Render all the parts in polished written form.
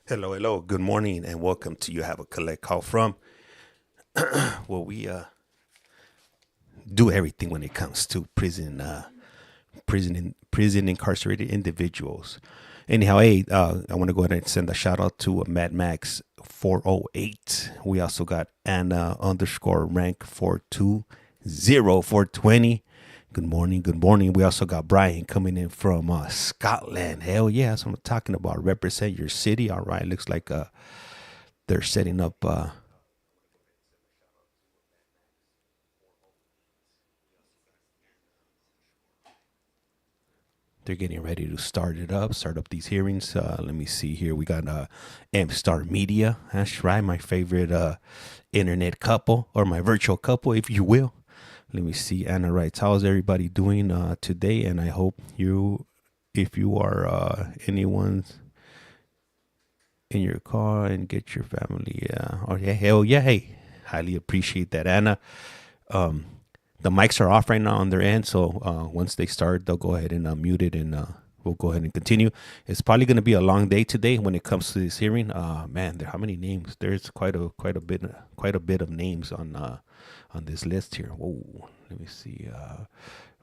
Hello, hello. Good morning, and welcome to You Have a Collect Call From. Well, we do everything when it comes to prison incarcerated individuals. Anyhow, hey, I want to go ahead and send a shout out to Mad Max 408. We also got Anna underscore rank 420 Good morning, good morning. We also got Brian coming in from Scotland. Hell yeah, that's what I'm talking about. Represent your city. All right, looks like they're setting up. They're getting ready to start up these hearings. Let me see here. We got M Star Media. That's right, my favorite internet couple, or my virtual couple, if you will. Let me see. Anna writes, how's everybody doing today? And I hope if you are anyone's in your car and get your family. Oh yeah, hell yeah. Hey, highly appreciate that, Anna. The mics are off right now on their end, so once they start, they'll go ahead and mute it, and we'll go ahead and continue. It's probably going to be a long day today when it comes to this hearing. Man, how many names? There's quite a bit of names on this list here. Whoa, let me see.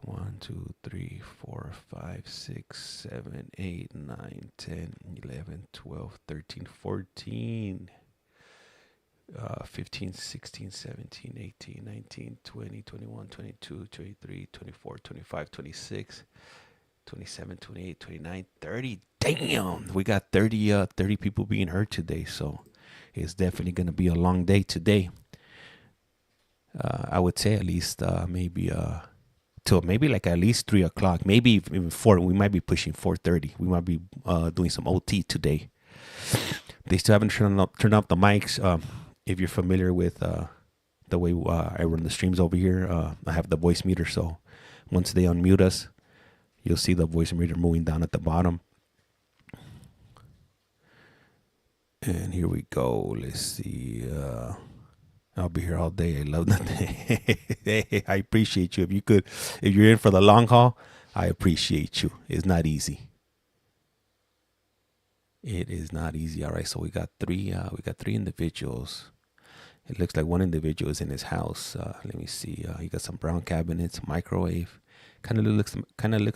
1, 2, 3, 4, 5, 6, 7, 8, 9, 10, 11, 12, 13, 14. 15, 16, 17, 18, 19, 20, 21, 22, 23, 24, 25, 26, 27, 28, 29, 30. Damn, we got 30 people being heard today, so it's definitely going to be a long day today. I would say at least maybe till maybe like at least 3 o'clock, maybe even 4. We might be pushing 4:30. We might be doing some OT today. They still haven't turned up the mics. If you're familiar with the way I run the streams over here, I have the voice meter. So once they unmute us, you'll see the voice meter moving down at the bottom. And here we go. Let's see. I'll be here all day. I love that. Hey, I appreciate you. If you're in for the long haul, I appreciate you. It's not easy. It is not easy. All right, so we got three individuals. It looks like one individual is in his house. Let me see. He got some brown cabinets, microwave. Kind of looks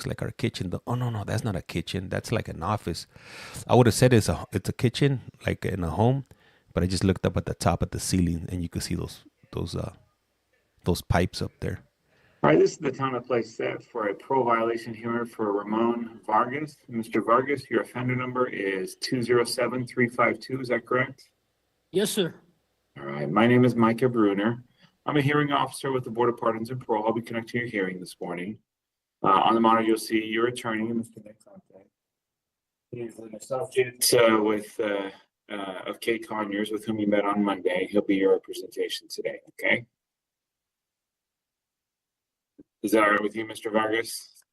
like our kitchen. Oh no, that's not a kitchen. That's like an office. I would have said it's a kitchen, like in a home, but I just looked up at the top of the ceiling, and you could see those pipes up there. All right, this is the time and place set for a parole violation hearing for Ramon Vargas. Mr. Vargas, your offender number is 207352. Is that correct? Yes, sir. All right, my name is Micah Bruner. I'm a hearing officer with the Board of Pardons and Parole. I'll be conducting your hearing this morning. On the monitor, you'll see your attorney, Mr. Vincent. He's an associate of Kate Conyers, with whom you met on Monday. He'll be your representation today, okay? Is that all right with you, Mr. Vargas?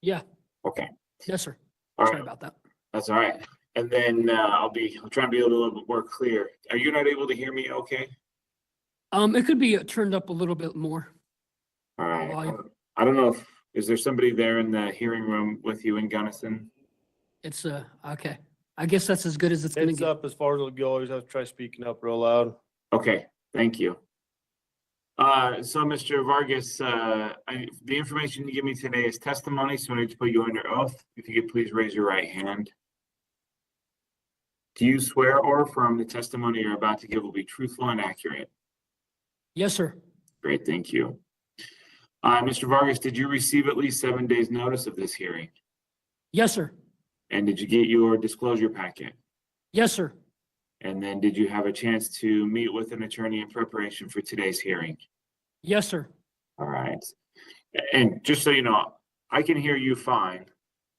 Yeah. Okay. Yes, sir. All Sorry right. about that. That's all right. And then I'll try and be a little bit more clear. Are you not able to hear me okay? It could be turned up a little bit more. All right. Volume. I don't know is there somebody there in the hearing room with you in Gunnison? It's okay. I guess that's as good as it's gonna It's get. up as far as it'll go. You always have to try speaking up real loud. Okay, thank you. So Mr. Vargas, the information you give me today is testimony, so I need to put you under oath. If you could please raise your right hand. Do you swear or affirm the testimony you're about to give will be truthful and accurate? Yes, sir. Great, thank you. Mr. Vargas, did you receive at least 7 days notice of this hearing? Yes, sir. And did you get your disclosure packet? Yes, sir. And then did you have a chance to meet with an attorney in preparation for today's hearing? Yes, sir. All right. And just so you know, I can hear you fine.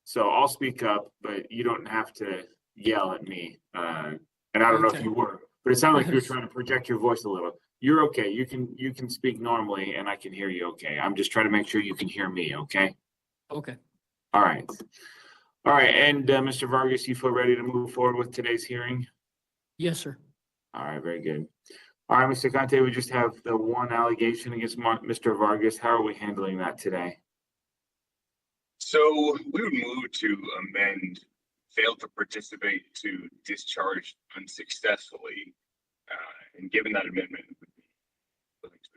So I'll speak up, but you don't have to yell at me. And I don't know if Okay. you were, but it sounded like you're trying to project your voice a little. You're okay. You can speak normally and I can hear you okay. I'm just trying to make sure you can hear me, okay? Okay. All right. All right. And Mr. Vargas, you feel ready to move forward with today's hearing? Yes, sir. All right, very good. All right, Mr. Conte, we just have the one allegation against Mr. Vargas. How are we handling that today? So we would move to amend failed to participate to discharge unsuccessfully, and given that amendment would be willing to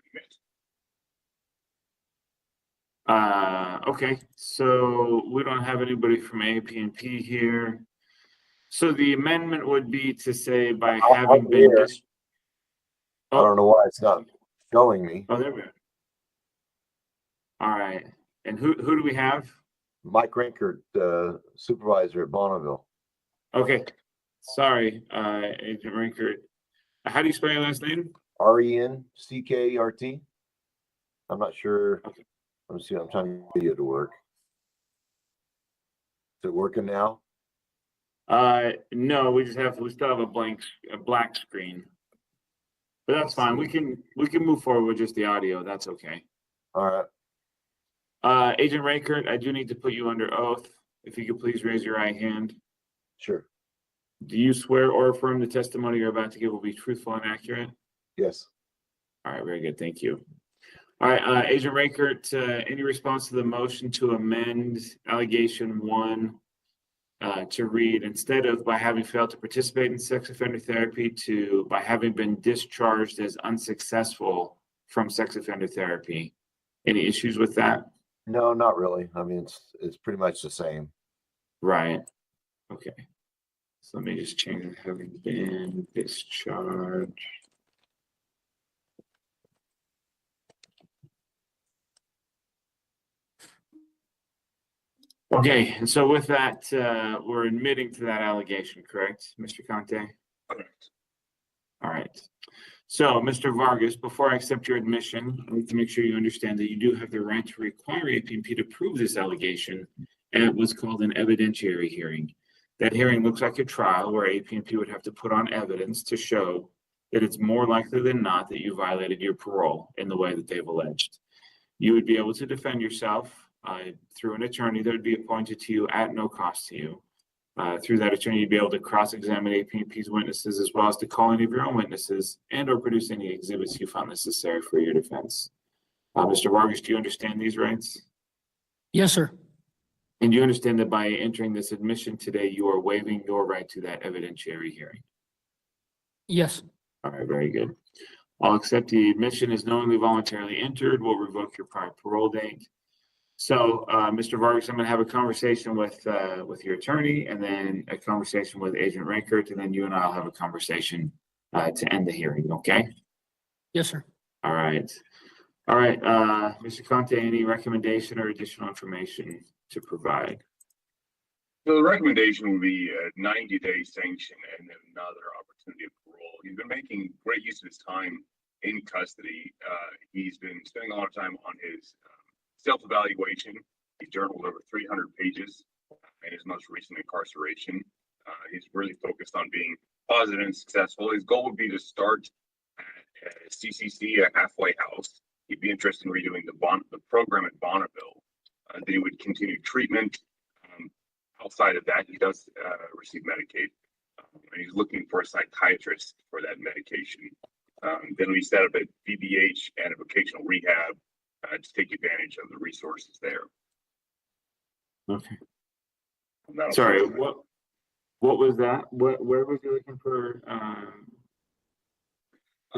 admit. Okay, so we don't have anybody from AP&P here. So the amendment would be to say by having been here. I don't know why it's not showing me. Oh, there we go. All right. And who do we have? Mike Rinkert, supervisor at Bonneville. Okay. Sorry, Agent Rinkert. How do you spell your last name? RENCKERT. I'm not sure. Okay. Let me see. I'm trying to get the video to work. Is it working now? No, we still have a black screen. But that's fine. We can move forward with just the audio. That's okay. All right. Agent Rinkert, I do need to put you under oath. If you could please raise your right hand. Sure. Do you swear or affirm the testimony you're about to give will be truthful and accurate? Yes. All right, very good. Thank you. All right, Agent Rinkert, any response to the motion to amend allegation 1 to read, instead of by having failed to participate in sex offender therapy, to by having been discharged as unsuccessful from sex offender therapy? Any issues with that? No, not really. I mean, it's pretty much the same. Right. Okay. So let me just change it. Having been discharged. Okay, and so with that, we're admitting to that allegation, correct, Mr. Conte? Correct. All right. So, Mr. Vargas, before I accept your admission, I need to make sure you understand that you do have the right to require AP&P to prove this allegation at what's called an evidentiary hearing. That hearing looks like a trial where AP&P would have to put on evidence to show that it's more likely than not that you violated your parole in the way that they've alleged. You would be able to defend yourself through an attorney that would be appointed to you at no cost to you. Through that attorney, you'd be able to cross-examine AP&P's witnesses, as well as to call any of your own witnesses and or produce any exhibits you found necessary for your defense. Mr. Vargas, do you understand these rights? Yes, sir. And you understand that by entering this admission today, you are waiving your right to that evidentiary hearing? Yes. All right, very good. I'll accept the admission as knowingly voluntarily entered. We'll revoke your prior parole date. So, Mr. Vargas, I'm going to have a conversation with your attorney, and then a conversation with Agent Rinkert, and then you and I'll have a conversation to end the hearing. Okay? Yes, sir. All right. All right, Mr. Conte, any recommendation or additional information to provide? So the recommendation would be a 90-day sanction and then another opportunity of parole. He's been making great use of his time in custody. He's been spending a lot of time on his self-evaluation. He journaled over 300 pages in his most recent incarceration. He's really focused on being positive and successful. His goal would be to start at CCC, a halfway house. He'd be interested in redoing the program at Bonneville. Then he would continue treatment. Outside of that, he does receive Medicaid. And he's looking for a psychiatrist for that medication. Then we set up a VBH and a vocational rehab to take advantage of the resources there. Okay. Sorry, what was that? Where was he looking for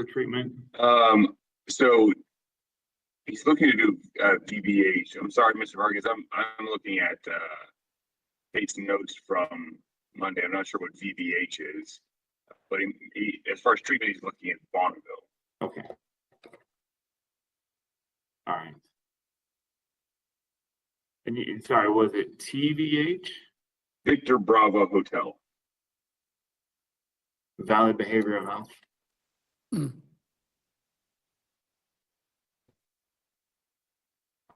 treatment? So he's looking to do VBH. I'm sorry, Mr. Vargas. I'm looking at dates and notes from Monday. I'm not sure what VBH is, but he, as far as treatment, he's looking at Bonneville. Okay. All right. And sorry, was it TVH? Victor Bravo Hotel. Valid behavioral health. Mm.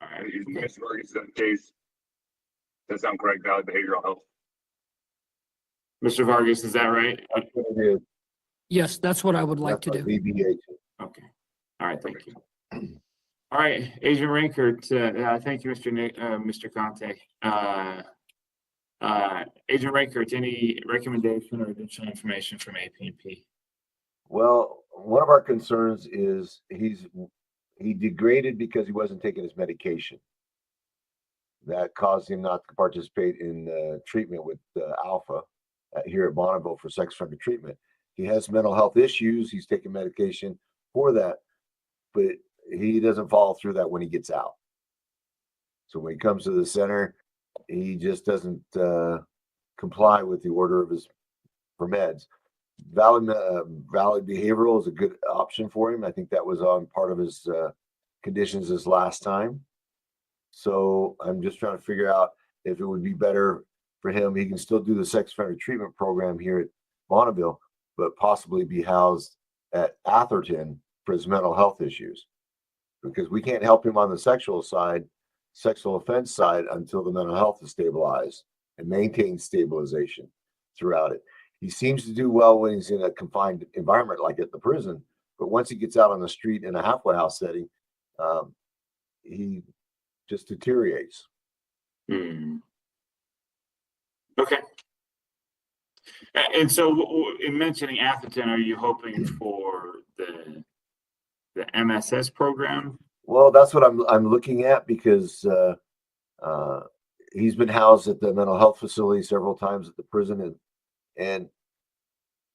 All right, Mr. Vargas, in that case, does that sound correct? Valid behavioral health. Mr. Vargas, is that right? That's what it is. Yes, that's what I would like to That's do. what VBH is. Okay. All right, thank you. All right, Agent Rinkert, thank you, Mr. Conte. Agent Rinkert, any recommendation or additional information from AP&P? Well, one of our concerns is he degraded because he wasn't taking his medication. that caused him not to participate in treatment with Alpha here at Bonneville for sex offender treatment. He has mental health issues. He's taking medication for that, but he doesn't follow through that when he gets out. So when he comes to the center, he just doesn't comply with the order of his for meds. Valid behavioral is a good option for him. I think that was on part of his conditions this last time. So I'm just trying to figure out if it would be better for him. He can still do the sex offender treatment program here at Bonneville, but possibly be housed at Atherton for his mental health issues, because we can't help him on the sexual offense side until the mental health is stabilized and maintain stabilization throughout it. He seems to do well when he's in a confined environment like at the prison, but once he gets out on the street in a halfway house setting, he just deteriorates. Okay. And so in mentioning Atherton, are you hoping for the MSS program? Well, that's what I'm looking at, because he's been housed at the mental health facility several times at the prison, and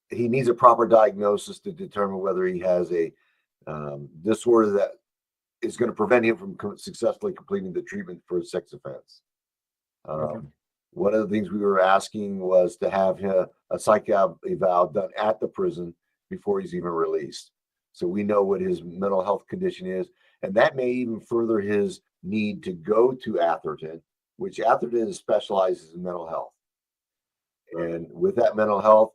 he needs a proper diagnosis to determine whether he has a disorder that is going to prevent him from successfully completing the treatment for a sex offense. One of the things we were asking was to have a psych eval done at the prison before he's even released, so we know what his mental health condition is, and that may even further his need to go to Atherton, which Atherton specializes in mental health. And with that mental health,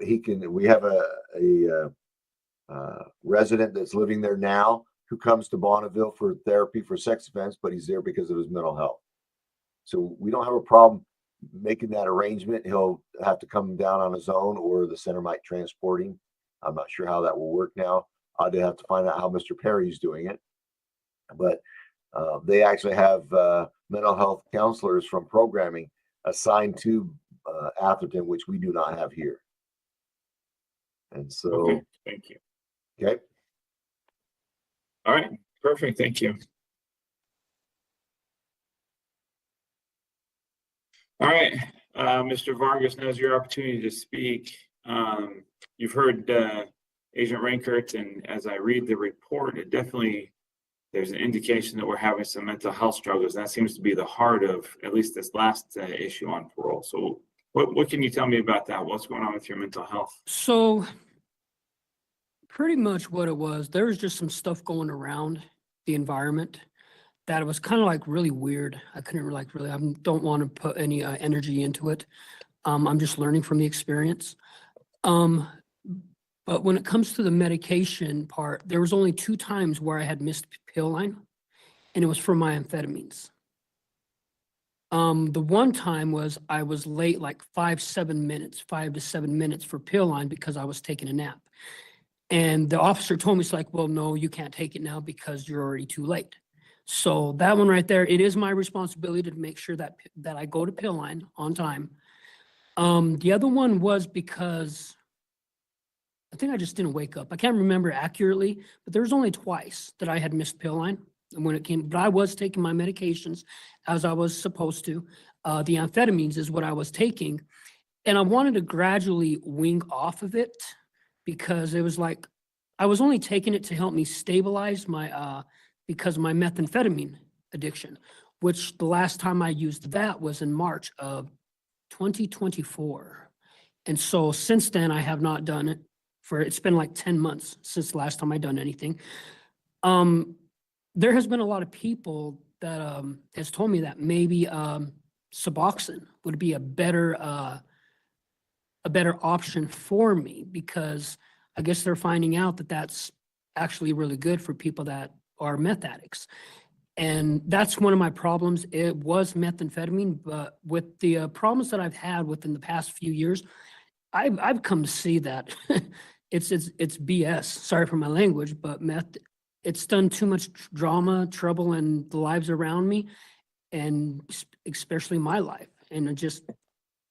we have a resident that's living there now who comes to Bonneville for therapy for sex offense, but he's there because of his mental health. So we don't have a problem making that arrangement. He'll have to come down on his own, or the center might transport him. I'm not sure how that will work now. I'd have to find out how Mr. Perry's doing it. But they actually have mental health counselors from programming assigned to Atherton, which we do not have here. And so, Okay, thank you. Okay. All right, perfect. Thank you. All right, Mr. Vargas, now's your opportunity to speak. You've heard Agent Rankert, and as I read the report, there's an indication that we're having some mental health struggles. That seems to be the heart of at least this last issue on parole. So what can you tell me about that? What's going on with your mental health? So pretty much what it was, there was just some stuff going around the environment that it was kind of like really weird. I couldn't I don't want to put any energy into it. I'm just learning from the experience. But when it comes to the medication part, there was only 2 times where I had missed pill line, and it was for my amphetamines. The one time was I was late like 5 to 7 minutes for pill line because I was taking a nap. And the officer told me, it's like, well, no, you can't take it now because you're already too late. So that one right there, it is my responsibility to make sure that I go to pill line on time. The other one was because I think I just didn't wake up. I can't remember accurately, but there was only twice that I had missed pill line when it came, but I was taking my medications as I was supposed to. The amphetamines is what I was taking, and I wanted to gradually wean off of it because it was like, I was only taking it to help me stabilize my, because of my methamphetamine addiction, which the last time I used that was in March of 2024. And so since then I have not done it. It's been like 10 months since the last time I done anything. There has been a lot of people that has told me that maybe Suboxone would be a better option for me, because I guess they're finding out that that's actually really good for people that are meth addicts. And that's one of my problems. It was methamphetamine, but with the problems that I've had within the past few years, I've come to see that it's BS. Sorry for my language, but meth, it's done too much drama, trouble in the lives around me, and especially my life. And just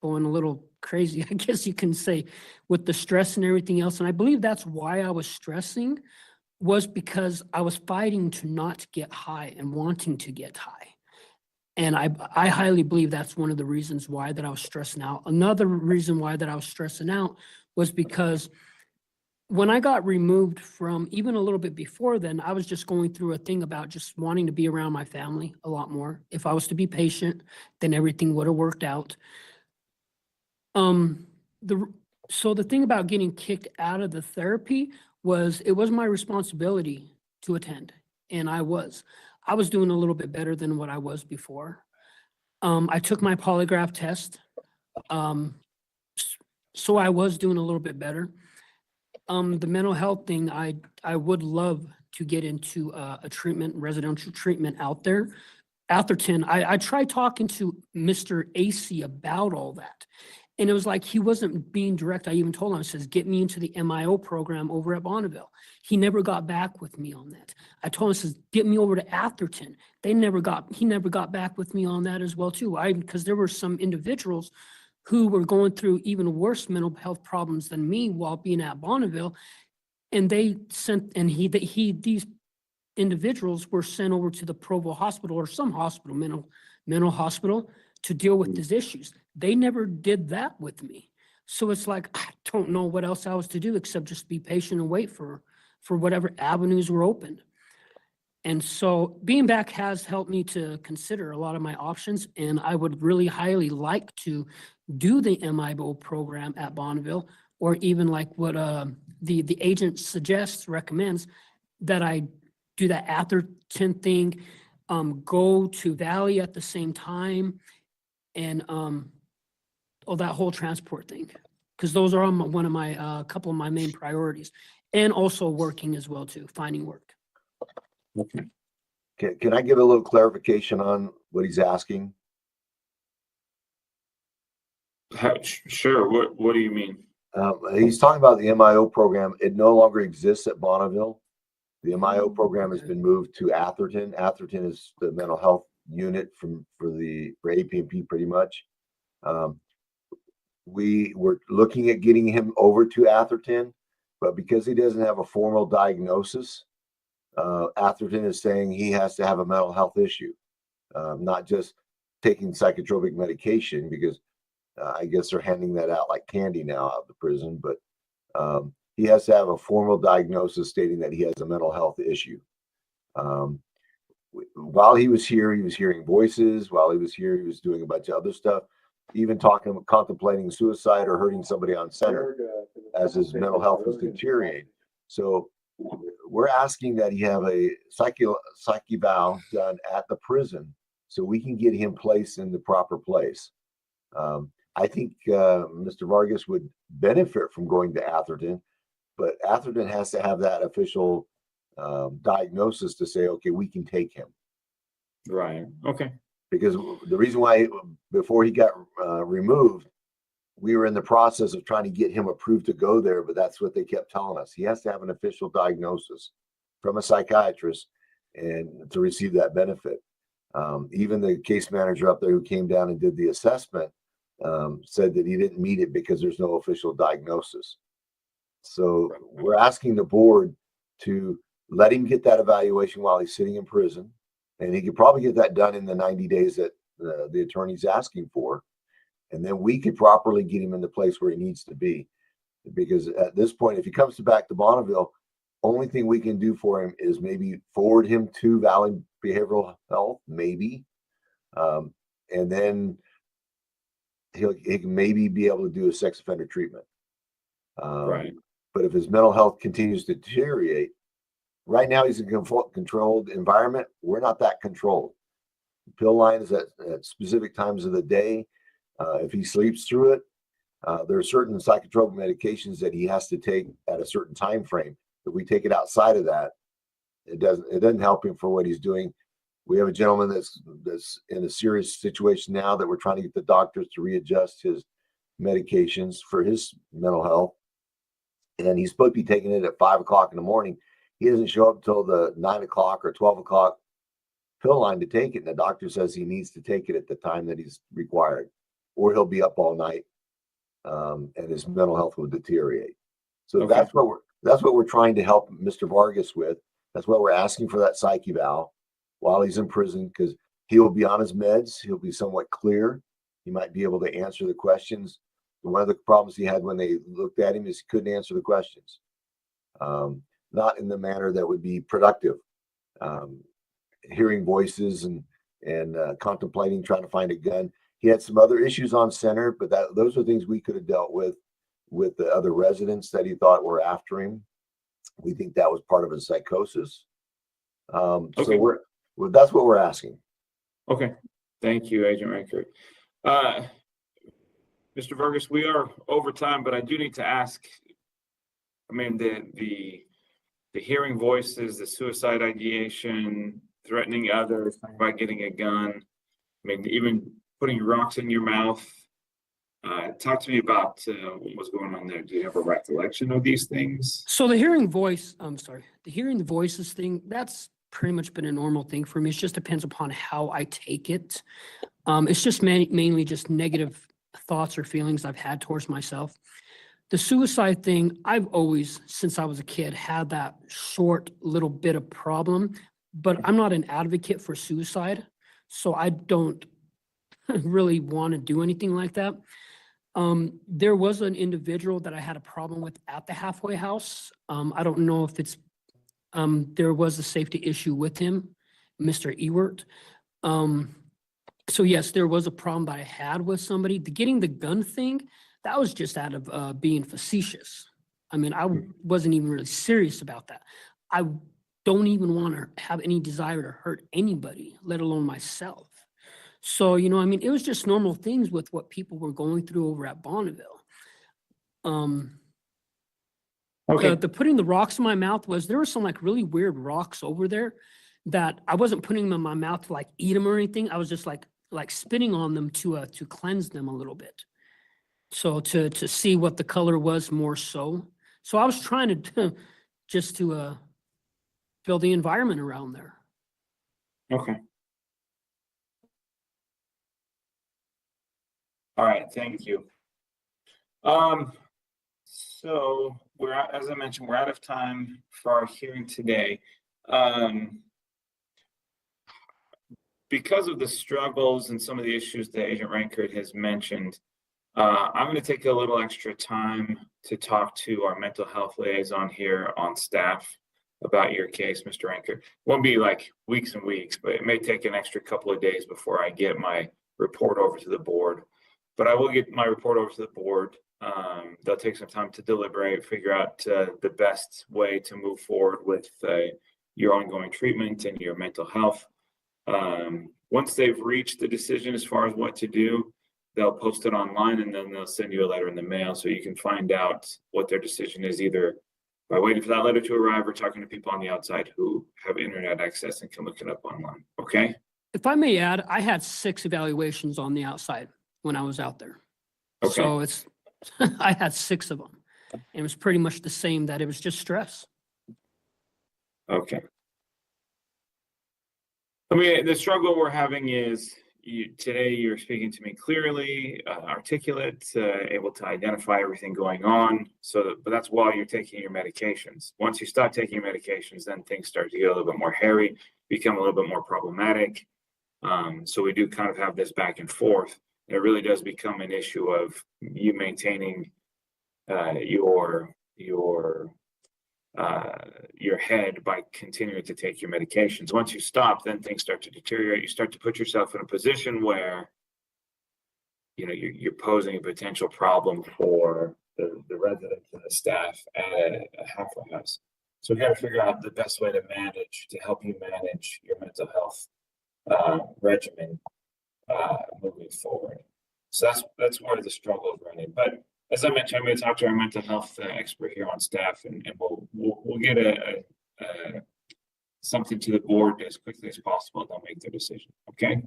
going a little crazy, I guess you can say, with the stress and everything else. And I believe that's why I was stressing, was because I was fighting to not get high and wanting to get high. And I highly believe that's one of the reasons why that I was stressing out. Another reason why that I was stressing out was because when I got removed from, even a little bit before then, I was just going through a thing about just wanting to be around my family a lot more. If I was to be patient, then everything would have worked out. So the thing about getting kicked out of the therapy was it was my responsibility to attend, and I was doing a little bit better than what I was before. I took my polygraph test, so I was doing a little bit better. The mental health thing, I would love to get into a treatment, residential treatment out there. Atherton, I tried talking to Mr. AC about all that. And it was like, he wasn't being direct. I even told him, I says, get me into the MIO program over at Bonneville. He never got back with me on that. I told him, I says, get me over to Atherton. He never got back with me on that as well too. Because there were some individuals who were going through even worse mental health problems than me while being at Bonneville. And these individuals were sent over to the Provo hospital or some hospital, mental hospital, to deal with these issues. They never did that with me. So it's like, I don't know what else I was to do except just be patient and wait for whatever avenues were opened. And so being back has helped me to consider a lot of my options. And I would really highly like to do the MIO program at Bonneville, or even like what the agent recommends, that I do that Atherton thing, go to Valley at the same time, and that whole transport thing, because those are one of my couple of my main priorities, and also working as well too, finding work. Okay. Can I give a little clarification on what he's asking? Sure. What do you mean? He's talking about the MIO program. It no longer exists at Bonneville. The MIO program has been moved to Atherton. Atherton is the mental health unit for APMP pretty much. We were looking at getting him over to Atherton, but because he doesn't have a formal diagnosis, Atherton is saying he has to have a mental health issue, not just taking psychotropic medication, because I guess they're handing that out like candy now out of the prison, but he has to have a formal diagnosis stating that he has a mental health issue. While he was here, he was hearing voices. While he was here, he was doing a bunch of other stuff, even contemplating suicide or hurting somebody on center as his mental health was deteriorating. So we're asking that he have a psyche eval done at the prison so we can get him placed in the proper place. I think Mr. Vargas would benefit from going to Atherton, but Atherton has to have that official diagnosis to say, okay, we can take him. Right. Okay. Because the reason why, before he got removed, we were in the process of trying to get him approved to go there, but that's what they kept telling us. He has to have an official diagnosis from a psychiatrist and to receive that benefit. Even the case manager up there who came down and did the assessment said that he didn't meet it because there's no official diagnosis. So we're asking the board to let him get that evaluation while he's sitting in prison. And he could probably get that done in the 90 days that the attorney's asking for. And then we could properly get him in the place where he needs to be. Because at this point, if he comes back to Bonneville, only thing we can do for him is maybe forward him to Valley Behavioral Health, maybe. And then he can maybe be able to do a sex offender treatment. Right. But if his mental health continues to deteriorate, right now he's in a controlled environment. We're not that controlled. Pill lines at specific times of the day. If he sleeps through it, there are certain psychotropic medications that he has to take at a certain time frame. If we take it outside of that, it doesn't help him for what he's doing. We have a gentleman that's in a serious situation now that we're trying to get the doctors to readjust his medications for his mental health. And he's supposed to be taking it at 5 o'clock in the morning. He doesn't show up until the 9 o'clock or 12 o'clock pill line to take it. And the doctor says he needs to take it at the time that he's required, or he'll be up all night and his mental health will deteriorate. So Okay. that's what we're trying to help Mr. Vargas with. That's why we're asking for that psych eval while he's in prison, because He will be on his meds. He'll be somewhat clear. He might be able to answer the questions. One of the problems he had when they looked at him is he couldn't answer the questions, not in the manner that would be productive. Hearing voices and contemplating, trying to find a gun. He had some other issues on center, but those are things we could have dealt with the other residents that he thought were after him. We think that was part of his psychosis. So that's what we're asking. Okay, thank you, Agent Ranker. Mr. Vargas, we are over time, but I do need to ask, I mean, the hearing voices, the suicide ideation, threatening others, talking about getting a gun, I mean, even putting rocks in your mouth. Talk to me about what was going on there. Do you have a recollection of these things? So the hearing the voices thing, that's pretty much been a normal thing for me. It just depends upon how I take it. It's just mainly just negative thoughts or feelings I've had towards myself. The suicide thing, I've always, since I was a kid, had that short little bit of problem, but I'm not an advocate for suicide, so I don't really want to do anything like that. There was an individual that I had a problem with at the halfway house. I don't know if it's, there was a safety issue with him, Mr. Ewert. So yes, there was a problem that I had with somebody. Getting the gun thing, that was just out of being facetious. I mean, I wasn't even really serious about that. I don't even want to have any desire to hurt anybody, let alone myself. So, you know, I mean, it was just normal things with what people were going through over at Bonneville. Okay. The putting the rocks in my mouth was, there were some like really weird rocks over there that I wasn't putting them in my mouth to like eat them or anything. I was just like spitting on them to cleanse them a little bit. So to see what the color was more so. So I was trying to just to build the environment around there. Okay. All right, thank you. So we're out, as I mentioned, we're out of time for our hearing today. Because of the struggles and some of the issues that Agent Rankert has mentioned, I'm going to take a little extra time to talk to our mental health liaison here on staff about your case, Mr. Rankert. Won't be like weeks and weeks, but it may take an extra couple of days before I get my report over to the board. But I will get my report over to the board. They'll take some time to deliberate, figure out the best way to move forward with your ongoing treatment and your mental health. Once they've reached the decision as far as what to do, they'll post it online and then they'll send you a letter in the mail so you can find out what their decision is, either by waiting for that letter to arrive or talking to people on the outside who have internet access and can look it up online. Okay? If I may add, I had 6 evaluations on the outside when I was out there. Okay. So it's, I had 6 of them. And it was pretty much the same, that it was just stress. Okay. I mean, the struggle we're having is today you're speaking to me clearly, articulate, able to identify everything going on. But that's while you're taking your medications. Once you stop taking your medications, then things start to get a little bit more hairy, become a little bit more problematic. So we do kind of have this back and forth. It really does become an issue of you maintaining your head by continuing to take your medications. Once you stop, then things start to deteriorate. You start to put yourself in a position where, you know, you're posing a potential problem for the residents and the staff at a halfway house. So we got to figure out the best way to help you manage your mental health regimen moving forward. So that's where the struggle is running. But as I mentioned, I'm going to talk to our mental health expert here on staff, and we'll get something to the board as quickly as possible. They'll make their decision. Okay.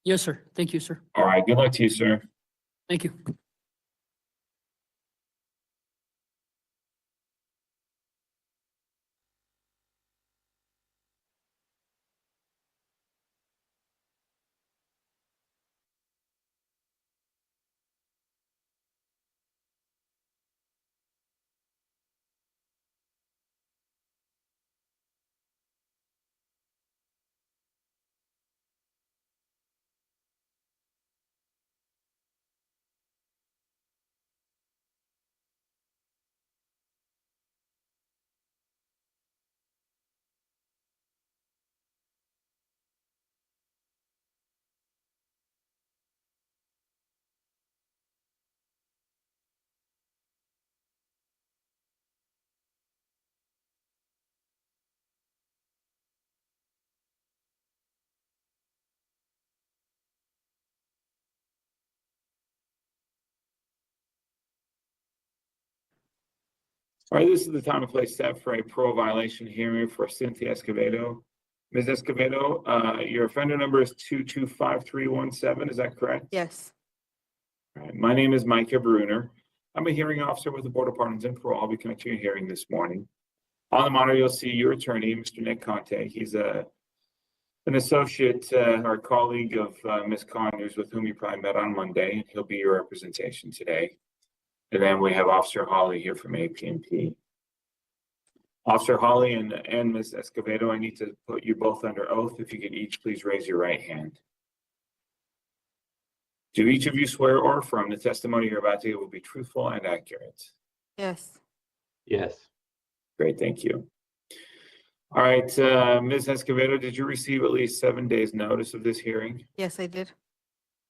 Yes, sir. Thank you, sir. All right. Good luck to you, sir. Thank you. All right, this is the time and place set for a parole violation hearing for Cynthia Escovedo. Ms. Escovedo, your offender number is 225317, is that correct? Yes. All right, my name is Micah Bruner. I'm a hearing officer with the Board of Pardons and Parole. I'll be conducting your hearing this morning. On the monitor, you'll see your attorney, Mr. Nick Conte. He's an associate or colleague of Ms. Conyers, with whom you probably met on Monday. He'll be your representation today. And then we have Officer Hawley here from APNP. Officer Hawley and Ms. Escovedo, I need to put you both under oath. If you could each please raise your right hand. Do each of you swear or affirm the testimony you're about to give will be truthful and accurate? Yes. Yes. Great, thank you. All right, Ms. Escovedo, did you receive at least 7 days notice of this hearing? Yes, I did.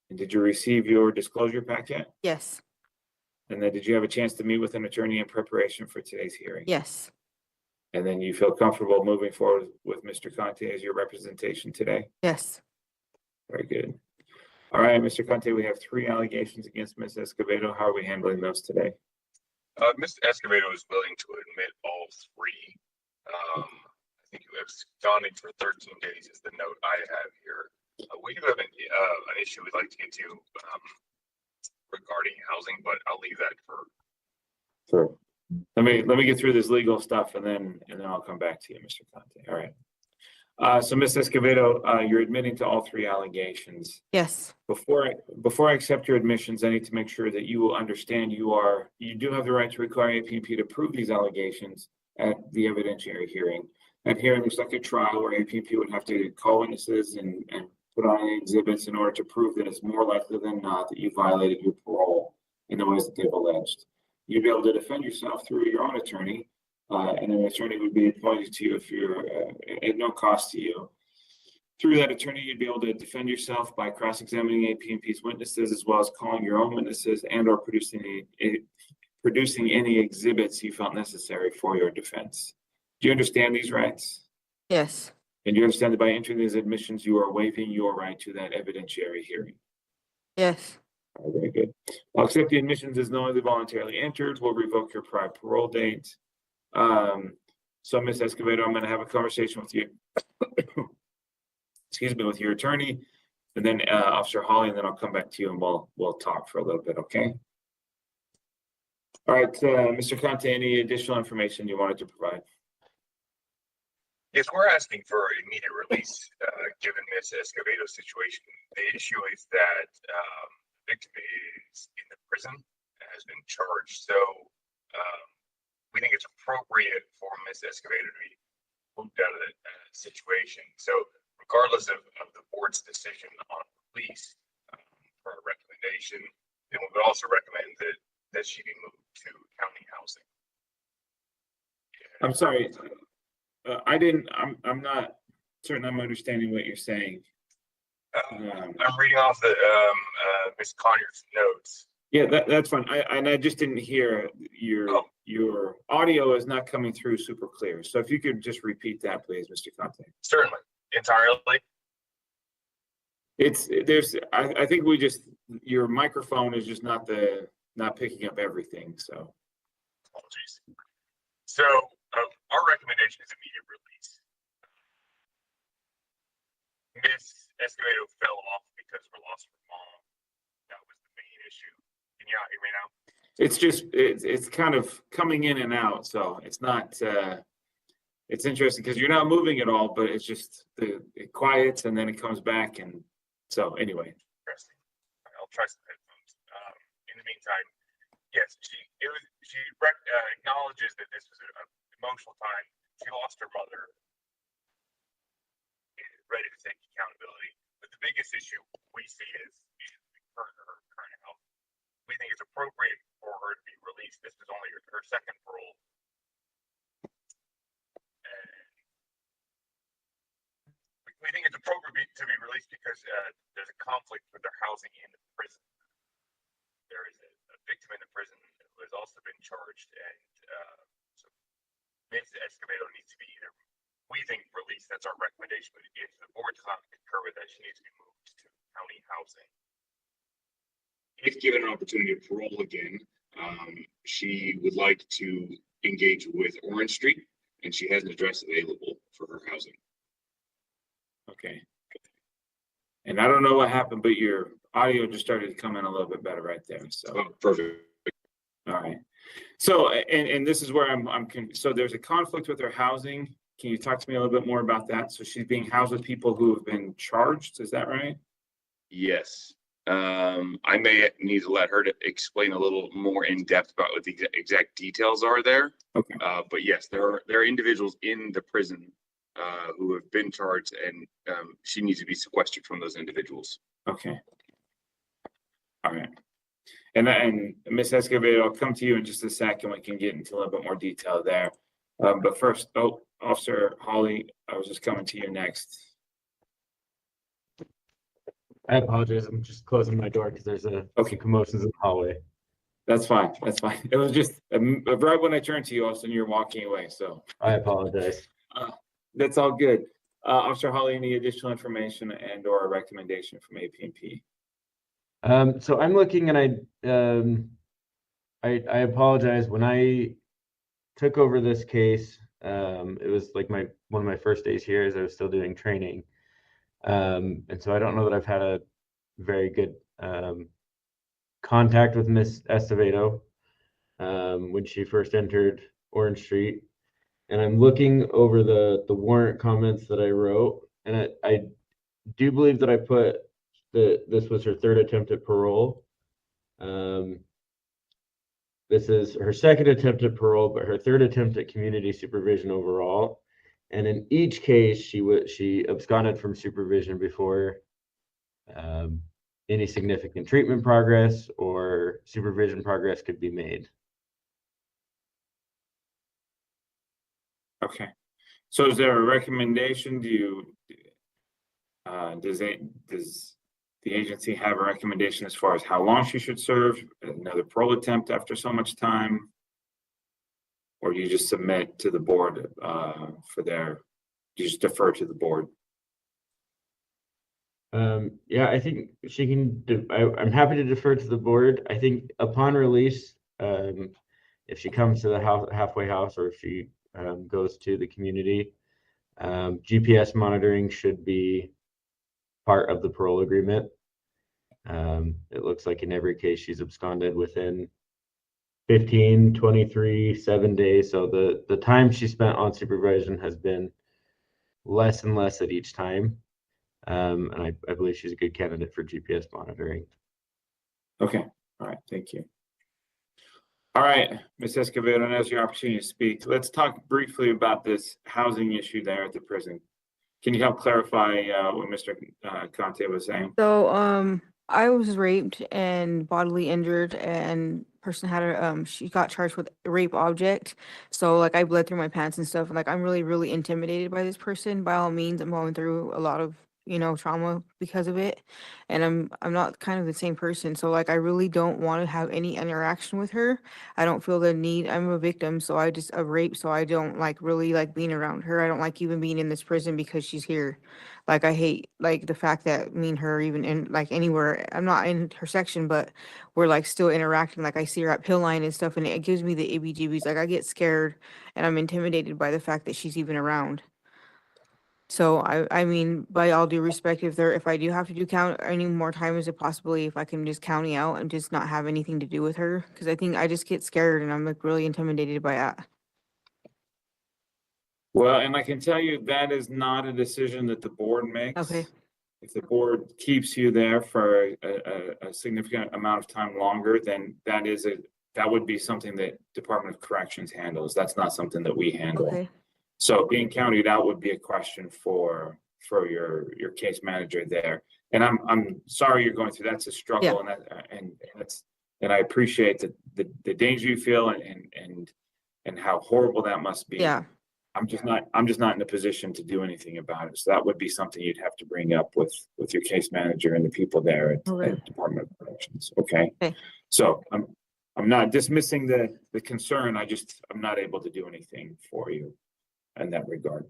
And did you receive your disclosure packet? Yes. And then did you have a chance to meet with an attorney in preparation for today's hearing? Yes. And then you feel comfortable moving forward with Mr. Conte as your representation today? Yes. Very good. All right, Mr. Conte, we have 3 allegations against Ms. Escovedo. How are we handling those today? Mr. Escovedo is willing to admit all 3. I think you absconded for 13 days is the note I have here. We do have an issue we'd like to get to regarding housing, but I'll leave that for. Sure. Let me get through this legal stuff and then I'll come back to you, Mr. Conte. All right. So Ms. Escovedo, you're admitting to all 3 allegations. Yes. Before I accept your admissions, I need to make sure that you will understand you do have the right to require APNP to prove these allegations at the evidentiary hearing. At hearing, there's like a trial where APNP would have to call witnesses and put on exhibits in order to prove that it's more likely than not that you violated your parole in the ways that they've alleged. You'd be able to defend yourself through your own attorney, and an attorney would be appointed to you if you're at no cost to you. Through that attorney, you'd be able to defend yourself by cross-examining APNP's witnesses, as well as calling your own witnesses and/or producing any exhibits you felt necessary for your defense. Do you understand these rights? Yes. And you understand that by entering these admissions, you are waiving your right to that evidentiary hearing? Yes. All right, very good. I'll accept the admissions as knowingly voluntarily entered. We'll revoke your prior parole date. So Ms. Escovedo, I'm going to have a conversation with you, excuse me, with your attorney, and then Officer Hawley, and then I'll come back to you and we'll talk for a little bit, okay? All right, Mr. Conte, any additional information you wanted to provide? Yes, we're asking for immediate release, given Ms. Escovedo's situation. The issue is that the victim is in the prison and has been charged. So we think it's appropriate for Ms. Escovedo to be moved out of the situation. So regardless of the board's decision on release for a recommendation, then we would also recommend that she be moved to county housing. I'm sorry. I'm not certain I'm understanding what you're saying. I'm reading off the Ms. Conyers' notes. Yeah, that's fine. I just didn't hear your audio is not coming through super clear. So if you could just repeat that, please, Mr. Conte. Certainly, entirely. I think your microphone is just not picking up everything. So Apologies. So our recommendation is immediate release. Ms. Escovedo fell off because of her loss of her mom. That was the main issue. Can you hear me now? It's kind of coming in and out, so it's not. It's interesting because you're not moving at all, but it's just it quiets and then it comes back, and so anyway. Interesting. I'll try some headphones. In the meantime, yes, she acknowledges that this was an emotional time. She lost her mother. Is ready to take accountability, but the biggest issue we see is her current health. We think it's appropriate for her to be released. This was only her second parole. We think it's appropriate to be released because there's a conflict with their housing in the prison. There is a victim in the prison who has also been charged, and so Ms. Escovedo needs to be either, we think, released. That's our recommendation. But if the board does not concur with that, she needs to be moved to county housing. If given an opportunity to parole again, she would like to engage with Orange Street, and she has an address available for her housing. Okay. And I don't know what happened, but your audio just started to come in a little bit better right there. So, Oh, perfect. all right. So, and this is where so there's a conflict with her housing. Can you talk to me a little bit more about that? So she's being housed with people who have been charged. Is that right? Yes. I may need to let her to explain a little more in depth about what the exact details are there. Okay. But yes, there are individuals in the prison who have been charged, and she needs to be sequestered from those individuals. Okay. All right. And Ms. Escovedo, I'll come to you in just a second. We can get into a little bit more detail there. But first, Officer Holly, I was just coming to you next. I apologize. I'm just closing my door because there's some commotions in the hallway. That's fine. That's fine. It was just right when I turned to you, all of a sudden you're walking away. So I apologize. that's all good. Officer Holly, any additional information and or a recommendation from AP&P? So I'm looking, and I apologize. When I took over this case, it was like one of my first days here as I was still doing training. And so I don't know that I've had a very good contact with Miss Escovedo when she first entered Orange Street. And I'm looking over the warrant comments that I wrote, and I do believe that I put this was her third attempt at parole. This is her second attempt at parole, but her third attempt at community supervision overall. And in each case, she absconded from supervision before any significant treatment progress or supervision progress could be made. Okay. So is there a recommendation? Does the agency have a recommendation as far as how long she should serve, another parole attempt after so much time? Or do you just submit to the board you just defer to the board? Yeah, I think she can, I'm happy to defer to the board. I think upon release, if she comes to the halfway house, or if she goes to the community, GPS monitoring should be part of the parole agreement. It looks like in every case she's absconded within 15, 23, 7 days. So the time she spent on supervision has been less and less at each time. And I believe she's a good candidate for GPS monitoring. Okay. All right. Thank you. All right, Ms. Escovedo, now's your opportunity to speak. Let's talk briefly about this housing issue there at the prison. Can you help clarify what Mr. Conte was saying? So, I was raped and bodily injured, and person had a she got charged with rape object. So like I bled through my pants and stuff. And like I'm really, really intimidated by this person. By all means, I'm going through a lot of, trauma because of it. And I'm not kind of the same person. So like I really don't want to have any interaction with her. I don't feel the need. I'm a victim, so I just of rape, so I don't like really like being around her. I don't like even being in this prison because she's here. Like I hate like the fact that me and her are even in like anywhere. I'm not in her section, but we're like still interacting. Like I see her at pill line and stuff, and it gives me the ABGBs. Like I get scared and I'm intimidated by the fact that she's even around. So I mean, by all due respect, if I do have to do count any more time as a possibility, if I can just county out and just not have anything to do with her, because I think I just get scared and I'm like really intimidated by that. Well, and I can tell you that is not a decision that the board makes. Okay. If the board keeps you there for a significant amount of time longer, then that would be something that Department of Corrections handles. That's not something that we handle. Okay. So being counted out would be a question for your case manager there. And I'm sorry you're going through. That's a struggle, and I appreciate the danger you feel and how horrible that must be. Yeah. I'm just not in a position to do anything about it. So that would be something you'd have to bring up with your case manager and the people there at Department of Corrections. Okay. Okay. So I'm not dismissing the concern. I'm not able to do anything for you in that regard.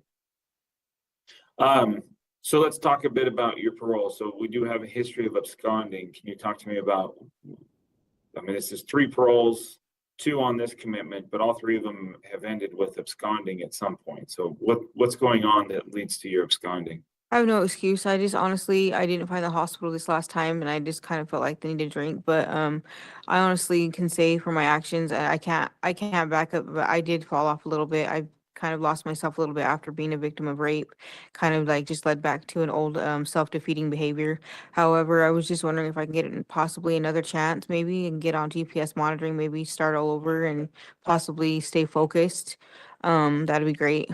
So let's talk a bit about your parole. So we do have a history of absconding. Can you talk to me about, this is 3 paroles, two on this commitment, but all three of them have ended with absconding at some point. So what's going on that leads to your absconding? I have no excuse. I just honestly, I didn't find the hospital this last time, and I just kind of felt like they needed a drink. But I honestly can say for my actions, I can't back up. But I did fall off a little bit. I kind of lost myself a little bit after being a victim of rape, kind of like just led back to an old self-defeating behavior. However, I was just wondering if I can get possibly another chance, maybe, and get on GPS monitoring, maybe start all over and possibly stay focused. That'd be great.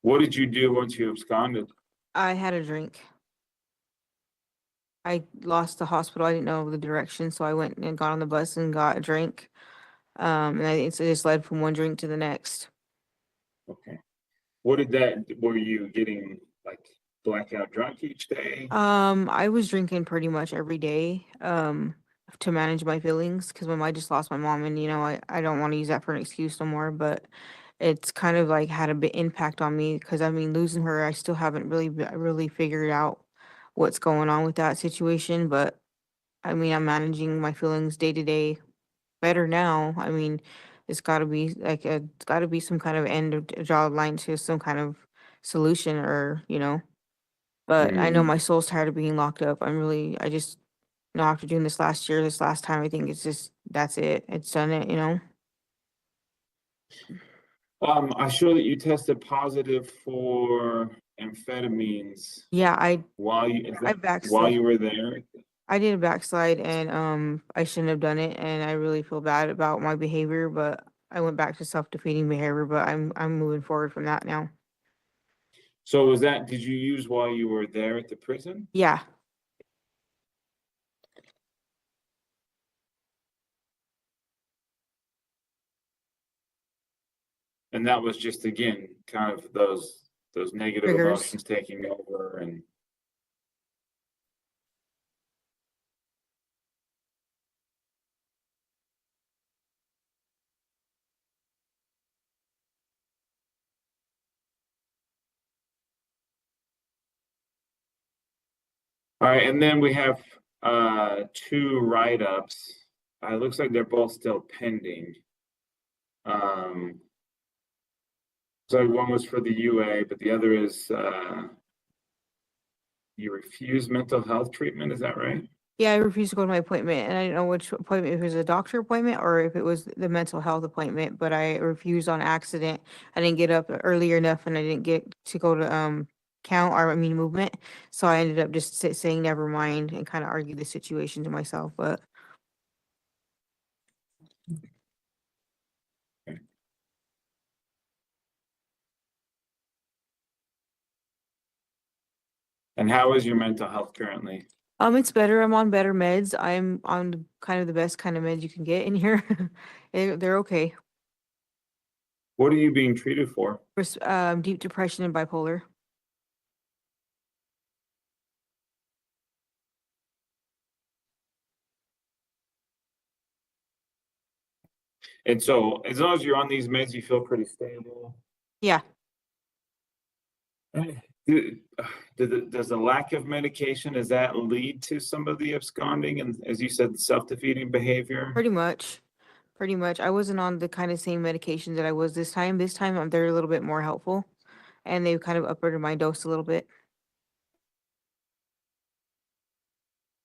What did you do once you absconded? I had a drink. I lost the hospital. I didn't know the direction, so I went and got on the bus and got a drink. And it just led from one drink to the next. Okay. Were you getting like blackout drunk each day? I was drinking pretty much every day, to manage my feelings, because I just lost my mom, and I don't want to use that for an excuse no more, but it's kind of like had a bit impact on me, because I mean, losing her, I still haven't really figured out what's going on with that situation, but I mean, I'm managing my feelings day to day better now. I mean, it's got to be like it's got to be some kind of end of draw a line to some kind of solution, or But I know Mm. my soul's tired of being locked up. I just after doing this last time, I think it's just that's it. It's done it. I saw that you tested positive for amphetamines Yeah, I while you backslid. were there. I did a backslide, and I shouldn't have done it, and I really feel bad about my behavior, but I went back to self-defeating behavior, but I'm moving forward from that now. So did you use while you were there at the prison? Yeah. And that was just, again, kind of those negative Triggers. emotions taking over and. All right, and then we have two write-ups. It looks like they're both still pending. So one was for the UA, but the other is you refuse mental health treatment, is that right? Yeah, I refused to go to my appointment, and I didn't know which appointment, if it was a doctor appointment or if it was the mental health appointment, but I refused on accident. I didn't get up early enough, and I didn't get to go to movement. So I ended up just saying never mind and kind of argue the situation to myself, but And how is your mental health currently? it's better. I'm on better meds. I'm on kind of the best kind of meds you can get in here. They're okay. What are you being treated for? For deep depression and bipolar. And so as long as you're on these meds, you feel pretty stable. Yeah. Does the lack of medication, does that lead to some of the absconding and, as you said, self-defeating behavior? Pretty much. I wasn't on the kind of same medications that I was this time. This time they're a little bit more helpful, and they've kind of upwarded my dose a little bit.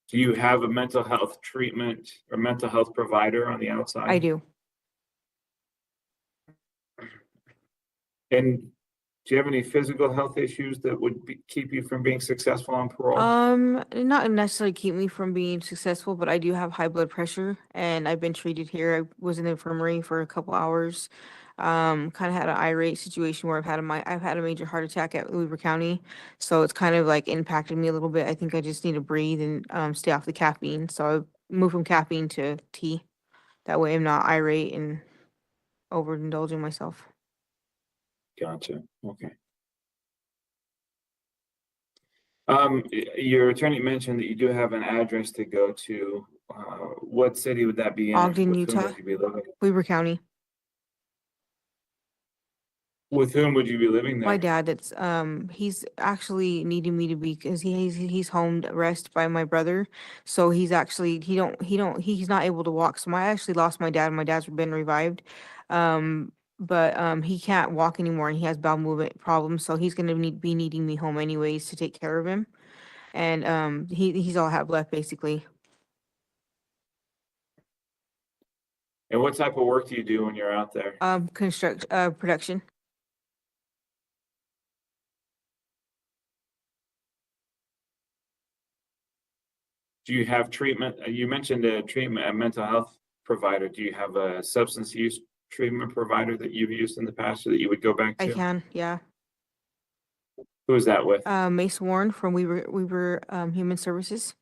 Do you have a mental health treatment or mental health provider on the outside? I do. And do you have any physical health issues that would keep you from being successful on parole? Not necessarily keep me from being successful, but I do have high blood pressure, and I've been treated here. I was in the infirmary for a couple hours. Kind of had an irate situation where I've had a major heart attack at Weaver County, so it's kind of like impacted me a little bit. I think I just need to breathe and stay off the caffeine. So I moved from caffeine to tea. That way I'm not irate and overindulging myself. Gotcha. Okay. Your attorney mentioned that you do have an address to go to. What city would that be in? Ogden, With whom Utah. would you be living? Weaver County. With whom would you be living there? My dad, that's he's actually needing me to be, because he's home rest by my brother, so he's actually he's not able to walk. So I actually lost my dad. My dad's been revived, but he can't walk anymore, and he has bowel movement problems. So he's gonna be needing me home anyways to take care of him, and he's all I have left basically. And what type of work do you do when you're out there? Production. Do you have treatment? You mentioned a treatment, a mental health provider. Do you have a substance use treatment provider that you've used in the past or that you would go back to? I can, yeah. Who is that with? Mace Warren from Weaver Human Services.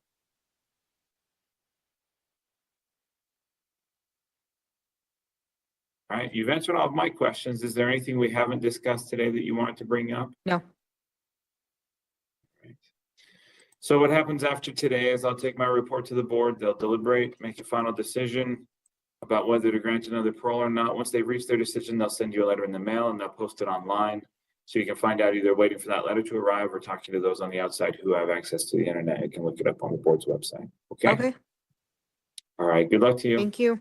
All right, you've answered all of my questions. Is there anything we haven't discussed today that you wanted to bring up? No. Right. So what happens after today is I'll take my report to the board. They'll deliberate, make a final decision about whether to grant another parole or not. Once they've reached their decision, they'll send you a letter in the mail and they'll post it online. So you can find out either waiting for that letter to arrive or talking to those on the outside who have access to the internet. You can look it up on the board's website. Okay? Okay. All right. Good luck to you. Thank you.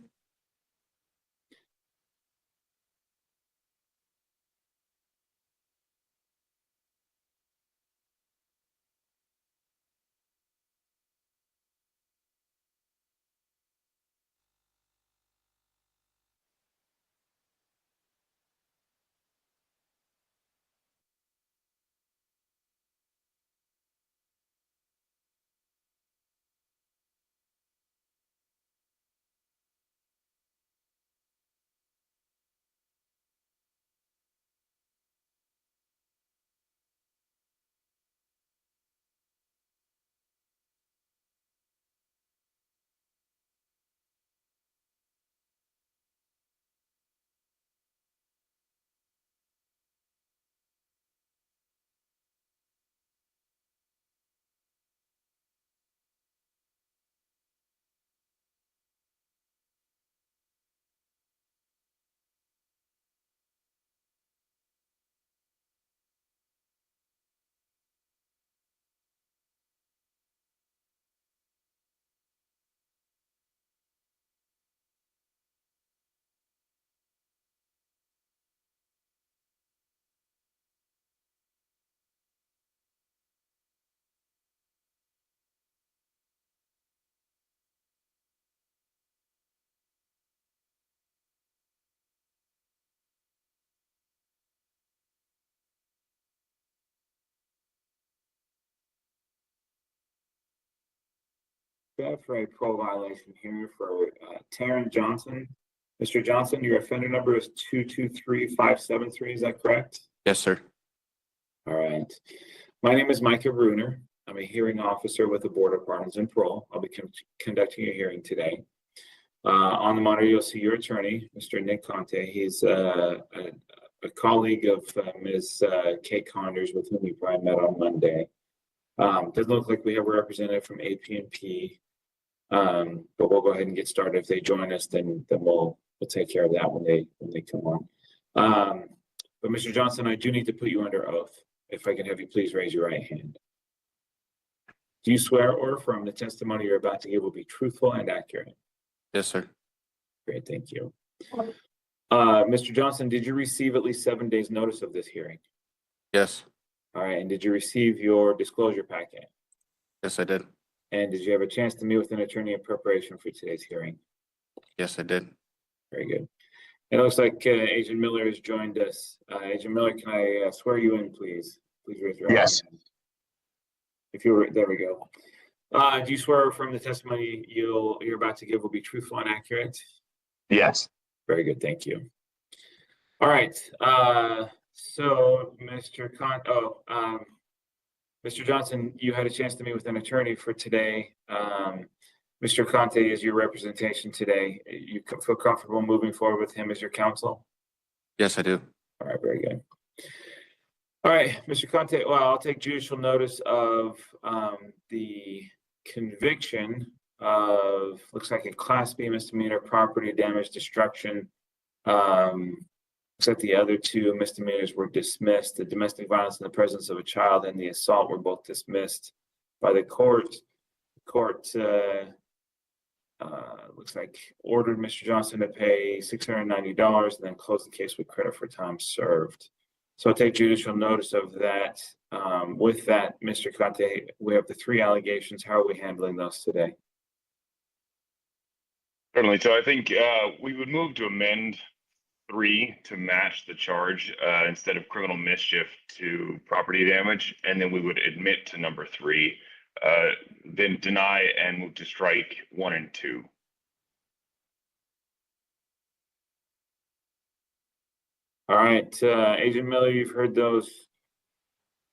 For a parole violation here for Taryn Johnson. Mr. Johnson, your offender number is 223573. Is that correct? Yes, sir. All right. My name is Micah Bruner. I'm a hearing officer with the Board of Pardons and Parole. I'll be conducting a hearing today. On the monitor, you'll see your attorney, Mr. Nick Conte. He's a colleague of Ms. Kay Condors, with whom we probably met on Monday. Doesn't look like we have a representative from AP&P, but we'll go ahead and get started. If they join us, then we'll take care of that when they come on. But Mr. Johnson, I do need to put you under oath. If I can have you please raise your right hand. Do you swear or affirm the testimony you're about to give will be truthful and accurate? Yes, sir. Great, thank you. Mr. Johnson, did you receive at least 7 days notice of this hearing? Yes. All right, and did you receive your disclosure packet? Yes, I did. And did you have a chance to meet with an attorney in preparation for today's hearing? Yes, I did. Very good. It looks like Agent Miller has joined us. Agent Miller, can I swear you in, please? Please raise your hand. Yes. If you were, there we go. Do you swear from the testimony you're about to give will be truthful and accurate? Yes. Very good, thank you. All right, so Mr. Mr. Johnson, you had a chance to meet with an attorney for today. Mr. Conte is your representation today. You feel comfortable moving forward with him as your counsel? Yes, I do. All right, very good. All right, Mr. Conte, well, I'll take judicial notice of the conviction of, looks like a Class B misdemeanor property damage destruction Looks like the other two misdemeanors were dismissed. The domestic violence in the presence of a child and the assault were both dismissed by the court. Looks like ordered Mr. Johnson to pay $690 and then close the case with credit for time served. So I'll take judicial notice of that. With that, Mr. Conte, we have the 3 allegations. How are we handling those today? Certainly. So I think we would move to amend 3 to match the charge instead of criminal mischief to property damage, and then we would admit to number 3, then deny and move to strike 1 and 2. All right, Agent Miller, you've heard those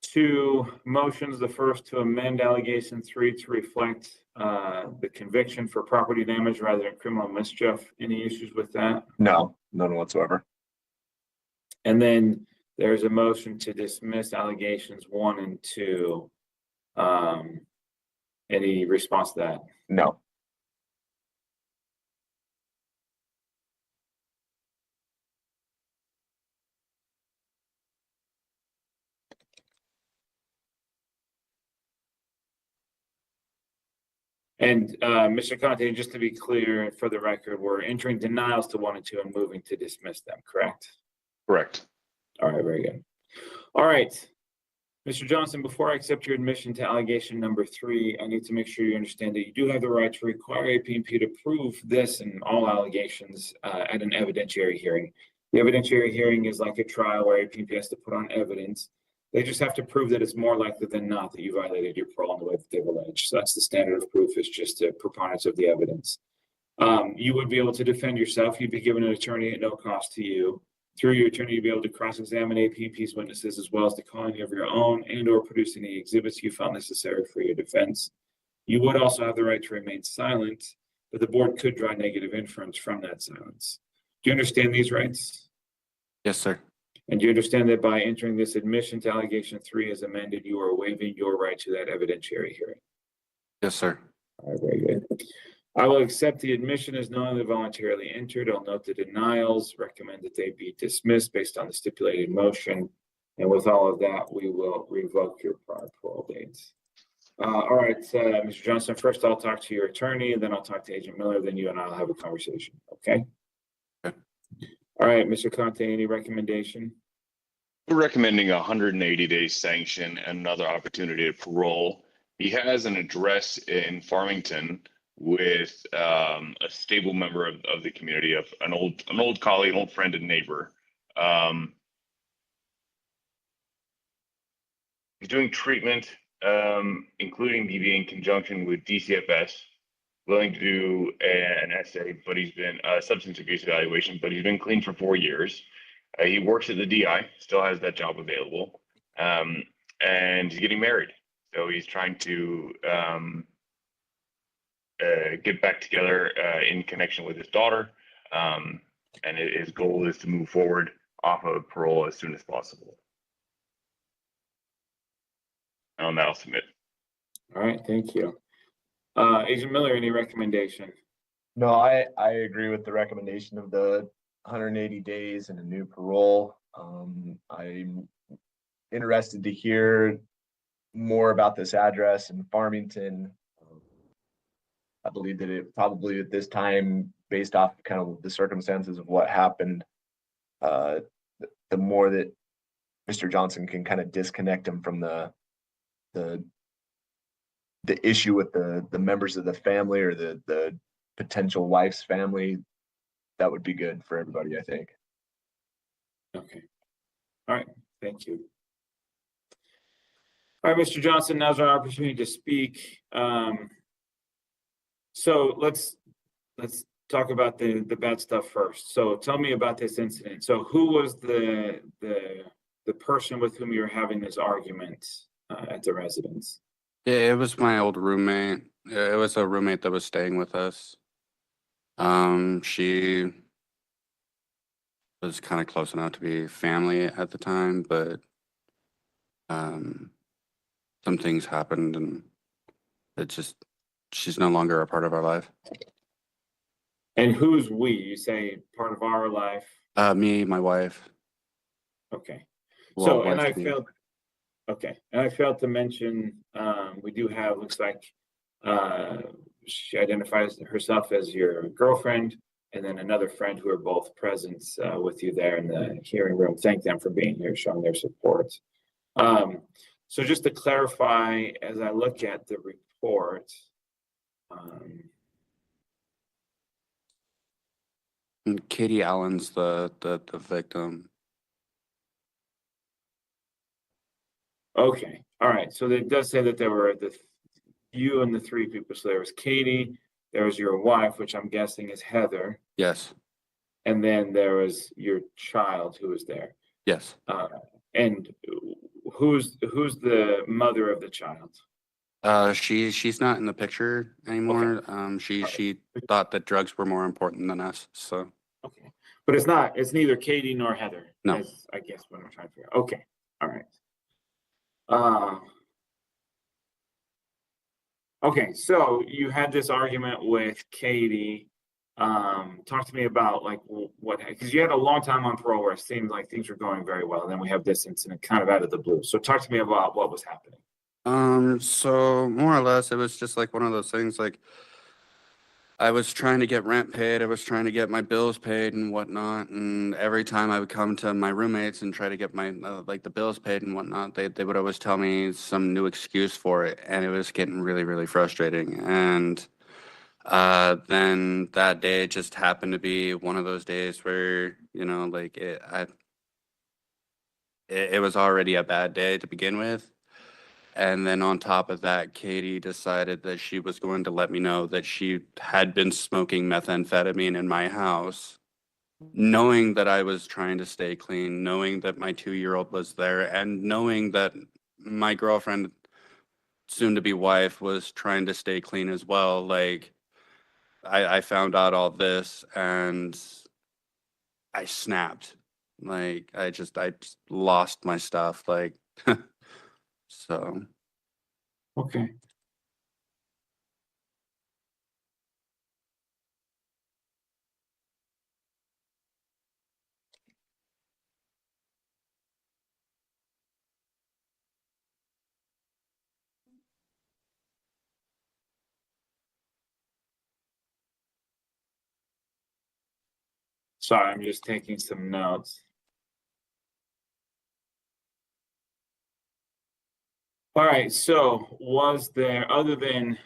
2 motions. The first to amend allegation 3 to reflect the conviction for property damage rather than criminal mischief. Any issues with that? No, none whatsoever. And then there's a motion to dismiss allegations 1 and 2. Any response to that? No. And Mr. Conte, just to be clear for the record, we're entering denials to 1 and 2 and moving to dismiss them, correct? Correct. All right, very good. All right, Mr. Johnson, before I accept your admission to allegation number 3, I need to make sure you understand that you do have the right to require APNP to prove this and all allegations at an evidentiary hearing. The evidentiary hearing is like a trial where APNP has to put on evidence. They just have to prove that it's more likely than not that you violated your parole in the way that they've alleged. So that's the standard of proof, is just a preponderance of the evidence. You would be able to defend yourself. You'd be given an attorney at no cost to you. Through your attorney, you'd be able to cross-examine APNP's witnesses, as well as the calling of your own and or produce any exhibits you found necessary for your defense. You would also have the right to remain silent, but the board could draw negative inference from that silence. Do you understand these rights? Yes, sir. And do you understand that by entering this admission to allegation 3 as amended, you are waiving your right to that evidentiary hearing? Yes, sir. All right, very good. I will accept the admission as knowingly voluntarily entered. I'll note the denials, recommend that they be dismissed based on the stipulated motion. And with all of that, we will revoke your prior parole dates. All right, Mr. Johnson, first I'll talk to your attorney, and then I'll talk to Agent Miller, then you and I'll have a conversation, okay? Okay. All right, Mr. Conte, any recommendation? We're recommending a 180-day sanction and another opportunity of parole. He has an address in Farmington with a stable member of the community, of an old colleague, an old friend and neighbor. He's doing treatment, including DV in conjunction with DCFS, willing to do an essay, but he's been a substance abuse evaluation, but he's been clean for 4 years. He works at the DI, still has that job available, and he's getting married. So he's trying to get back together in connection with his daughter, and his goal is to move forward off of parole as soon as possible. And on that, I'll submit. All right, thank you. Agent Miller, any recommendation? No, I agree with the recommendation of the 180 days and a new parole. I'm interested to hear more about this address in Farmington. I believe that it probably at this time, based off kind of the circumstances of what happened, the more that Mr. Johnson can kind of disconnect him from the issue with the members of the family or the potential wife's family, that would be good for everybody, I think. Okay. All right, thank you. All right, Mr. Johnson, now's our opportunity to speak. So let's talk about the bad stuff first. So tell me about this incident. So who was the person with whom you were having this argument at the residence? Yeah, it was my old roommate. It was a roommate that was staying with us. She was kind of close enough to be family at the time, but some things happened and she's no longer a part of our life. And who's we? You say part of our life? Me, my wife, Okay. Well, So, and wife I to be. failed, okay, and I failed to mention, we do have, looks like, she identifies herself as your girlfriend, and then another friend who are both present, with you there in the hearing room. Thank them for being here, showing their support. So just to clarify, as I look at the report, And Katie Allen's the victim. okay, all right, so it does say that there were you and the three people. So there was Katie, there was your wife, which I'm guessing is Heather, Yes. and then there was your child who was there. Yes. And who's the mother of the child? She's not in the picture anymore. She thought that drugs were more important than us. So Okay, but it's neither Katie nor Heather. No. Is, I guess what I'm trying to figure out. Okay, all right. Okay, so you had this argument with Katie. Talk to me about like what, because you had a long time on parole where it seemed like things were going very well, and then we have this incident kind of out of the blue. So talk to me about what was happening. So more or less, it was just like one of those things. Like I was trying to get rent paid, I was trying to get my bills paid and whatnot. And every time I would come to my roommates and try to get my like the bills paid and whatnot, they would always tell me some new excuse for it, and it was getting really, really frustrating. And then that day just happened to be one of those days where, you know, like it was already a bad day to begin with. And then on top of that, Katie decided that she was going to let me know that she had been smoking methamphetamine in my house, knowing that I was trying to stay clean, knowing that my 2-year-old was there, and knowing that my girlfriend, soon to be wife, was trying to stay clean as well. Like I found out all this and I snapped. Like I just lost my stuff. Like so. Okay. Sorry, I'm just taking some notes. All right, so was there, other than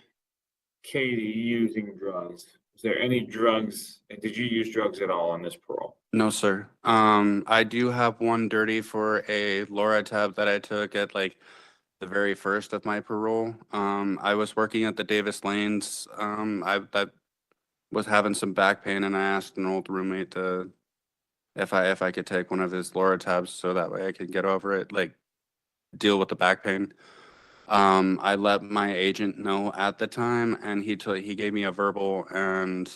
Katie using drugs, was there any drugs, and did you use drugs at all on this parole? No, sir. I do have one dirty for a Loratab that I took at like the very first of my parole. I was working at the Davis Lanes. I was having some back pain, and I asked an old roommate to if I could take one of his Loratabs so that way I could get over it, like deal with the back pain. I let my agent know at the time, and he gave me a verbal, and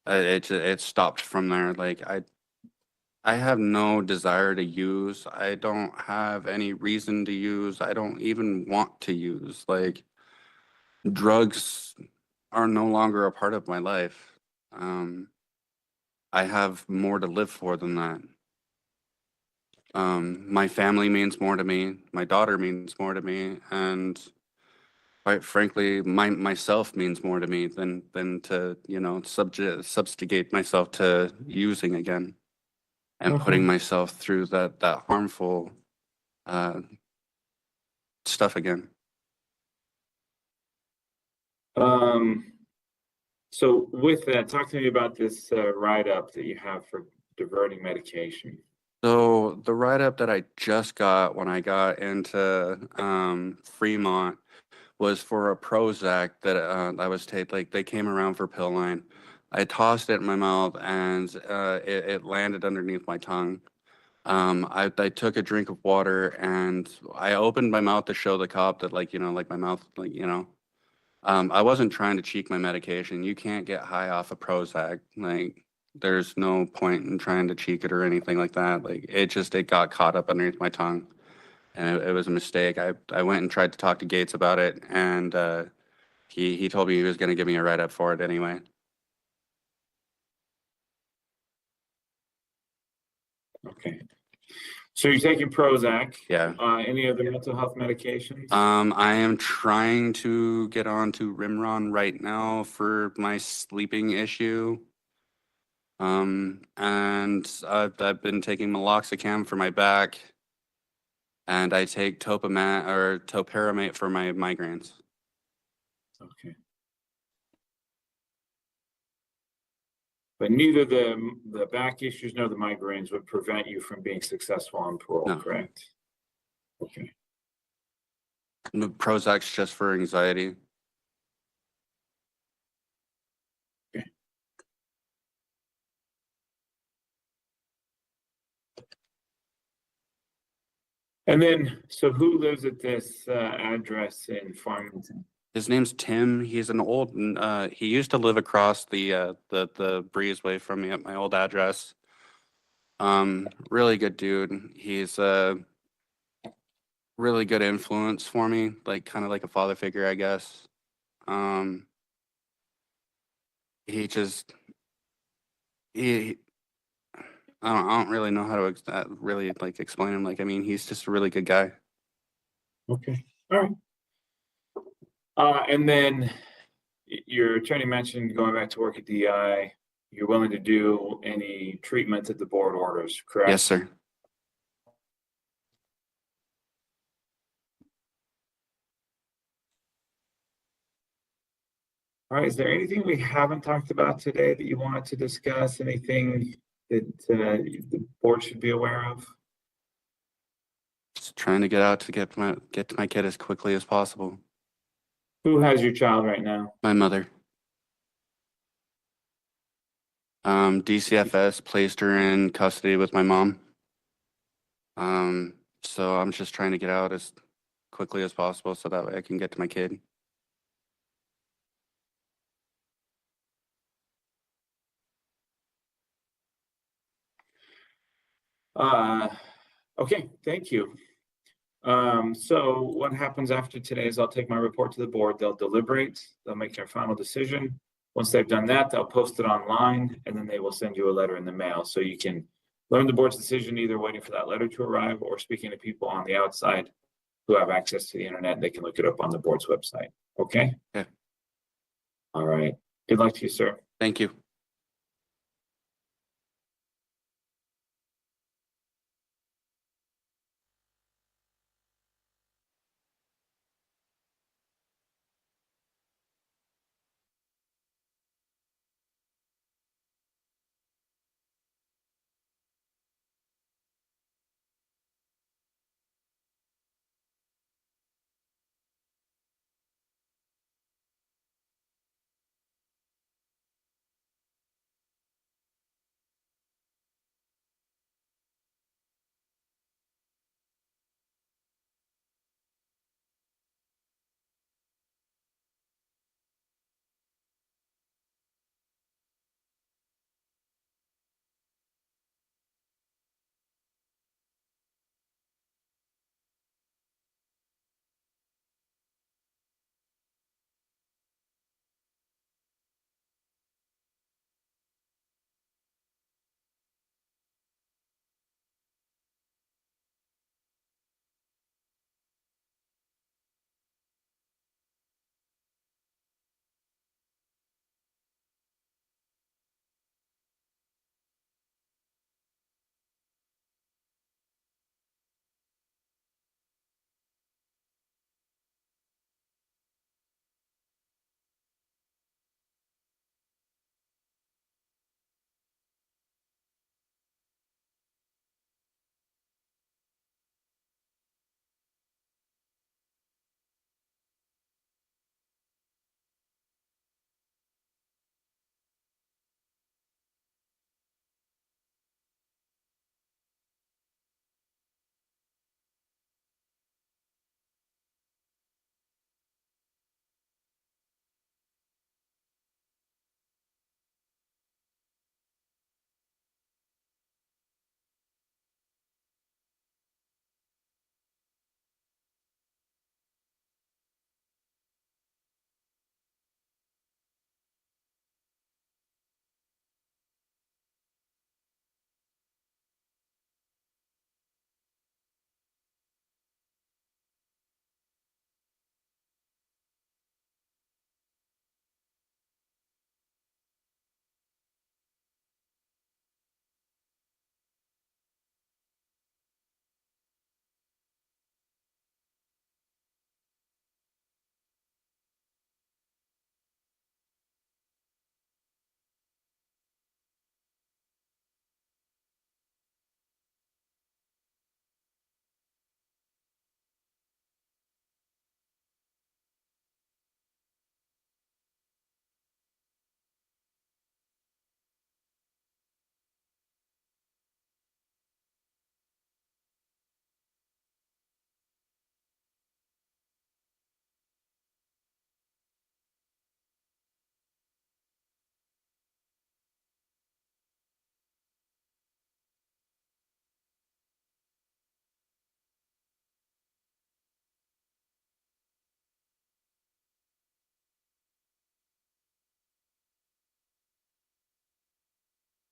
it stopped from there. Like I have no desire to use. I don't have any reason to use. I don't even want to use. Like drugs are no longer a part of my life. I have more to live for than that. My family means more to me. My daughter means more to me, and quite frankly, myself means more to me than to, you know, subjugate myself to using again and putting myself through that harmful stuff again. So with that, talk to me about this write-up that you have for diverting medication. So the write-up that I just got when I got into Fremont was for a Prozac that I was taking. Like they came around for pill line. I tossed it in my mouth, and it landed underneath my tongue. I took a drink of water, and I opened my mouth to show the cop that, like, you know, like my mouth, like, you know, I wasn't trying to cheek my medication. You can't get high off of Prozac. Like, there's no point in trying to cheek it or anything like that. Like, it got caught up underneath my tongue, and it was a mistake. I went and tried to talk to Gates about it, and he told me he was going to give me a write-up for it anyway. Okay. So you're taking Prozac. Yeah. Any other mental health medications? I am trying to get on to Rimron right now for my sleeping issue. And I've been taking meloxicam for my back, and I take topiramate for my migraines. Okay. But neither the back issues nor the migraines would prevent you from being successful on parole, No. correct? Okay. The Prozac's just for anxiety. And then, so who lives at this address in Farmington? His name's Tim. He's an old. He used to live across the breezeway from me at my old address. Really good dude. He's a really good influence for me, like kind of like a father figure, I guess. He just he. I don't really know how to really like explain him. Like, I mean, he's just a really good guy. Okay, all right. And then your attorney mentioned going back to work at DI. You're willing to do any treatment that the board orders, correct? Yes, sir. All right, is there anything we haven't talked about today that you wanted to discuss? Anything that the board should be aware of? Just trying to get out to get to my kid as quickly as possible. Who has your child right now? My mother. DCFS placed her in custody with my mom. So I'm just trying to get out as quickly as possible so that way I can get to my kid. Okay, thank you. So what happens after today is I'll take my report to the board. They'll deliberate, they'll make their final decision. Once they've done that, they'll post it online, and then they will send you a letter in the mail. So you can learn the board's decision, either waiting for that letter to arrive or speaking to people on the outside who have access to the internet. They can look it up on the board's website. Okay? Okay. All right. Good luck to you, sir. Thank you.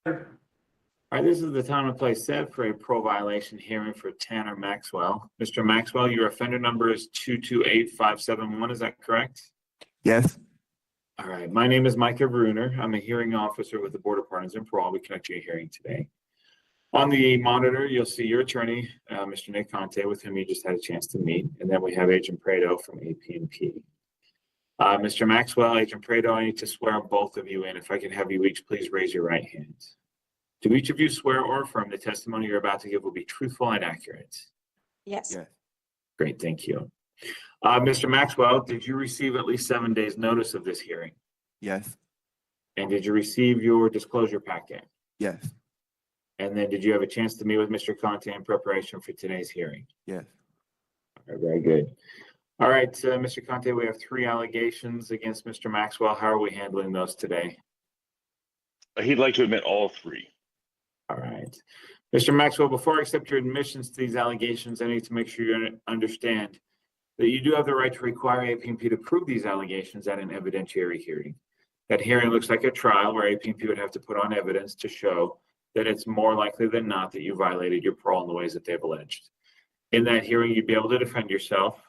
All right, this is the time and place set for a parole violation hearing for Tanner Maxwell. Mr. Maxwell, your offender number is 228571, is that correct? Yes. All right, my name is Micah Bruner. I'm a hearing officer with the Board of Pardons and Parole. We conduct your hearing today. On the monitor, you'll see your attorney, Mr. Nick Conte, with whom you just had a chance to meet. And then we have Agent Prado from AP&P. Mr. Maxwell, Agent Prado, I need to swear both of you in. If I can have you each, please raise your right hand. Do each of you swear or affirm the testimony you're about to give will be truthful and accurate? Yes. Yes. Great, thank you. Mr. Maxwell, did you receive at least 7 days notice of this hearing? Yes. And did you receive your disclosure packet? Yes. And then did you have a chance to meet with Mr. Conte in preparation for today's hearing? Yes. All right, very good. All right, Mr. Conte, we have 3 allegations against Mr. Maxwell. How are we handling those today? He'd like to admit all 3. All right. Mr. Maxwell, before I accept your admissions to these allegations, I need to make sure you understand that you do have the right to require AP&P to prove these allegations at an evidentiary hearing. That hearing looks like a trial where AP&P would have to put on evidence to show that it's more likely than not that you violated your parole in the ways that they've alleged. In that hearing, you'd be able to defend yourself.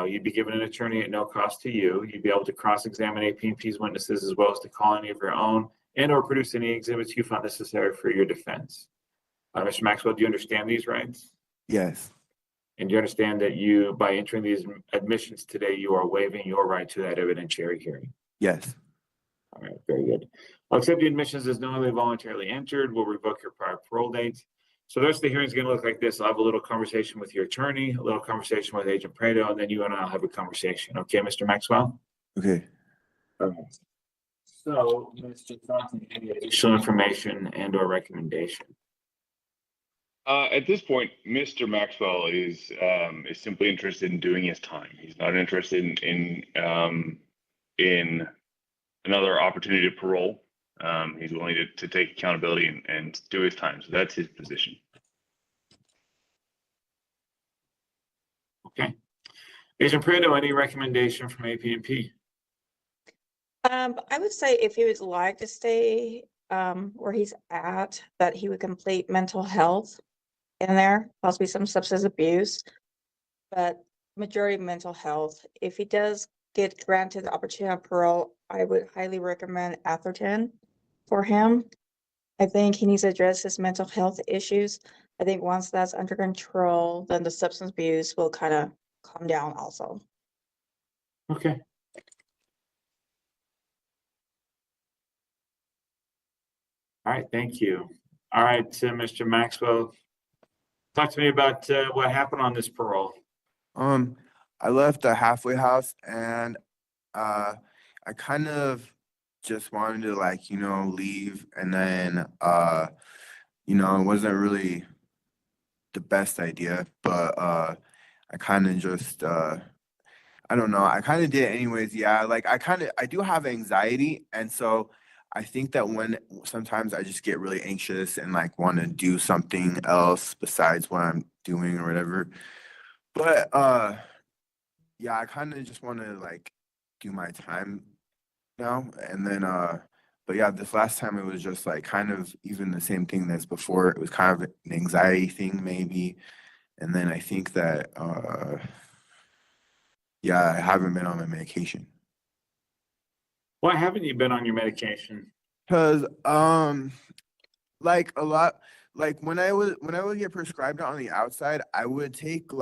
You'd be given an attorney at no cost to you. You'd be able to cross-examine AP&P's witnesses as well as to call any of your own and or produce any exhibits you found necessary for your defense. Mr. Maxwell, do you understand these rights? Yes. And do you understand that you, by entering these admissions today, you are waiving your right to that evidentiary hearing? Yes. All right, very good. I'll accept the admissions as knowingly voluntarily entered. We'll revoke your prior parole date. So the rest of the hearing is going to look like this. I'll have a little conversation with your attorney, a little conversation with Agent Prado, and then you and I'll have a conversation. Okay, Mr. Maxwell? Okay. All right. So, Mr. Johnson, any additional information and or recommendation? At this point, Mr. Maxwell is simply interested in doing his time. He's not interested in another opportunity to parole. He's willing to take accountability and do his time. So that's his position. Okay. Agent Prado, any recommendation from AP&P? I would say if he would like to stay where he's at, that he would complete mental health in there, possibly some substance abuse, but majority mental health. If he does get granted the opportunity of parole, I would highly recommend Atherton for him. I think he needs to address his mental health issues. I think once that's under control, then the substance abuse will kind of calm down also. Okay. All right, thank you. All right, Mr. Maxwell, talk to me about what happened on this parole. I left the halfway house and I kind of just wanted to leave, and then it wasn't really the best idea, but I kind of just I don't know, I kind of did it anyways. Yeah, I do have anxiety, and so I think that sometimes I just get really anxious and want to do something else besides what I'm doing or whatever. But yeah, I kind of just want to do my time now. And then but yeah, this last time it was just kind of even the same thing as before. It was kind of an anxiety thing maybe. And then I think that yeah, I haven't been on my medication. Why haven't you been on your medication? Cause a lot, when I would get prescribed it on the outside, I would take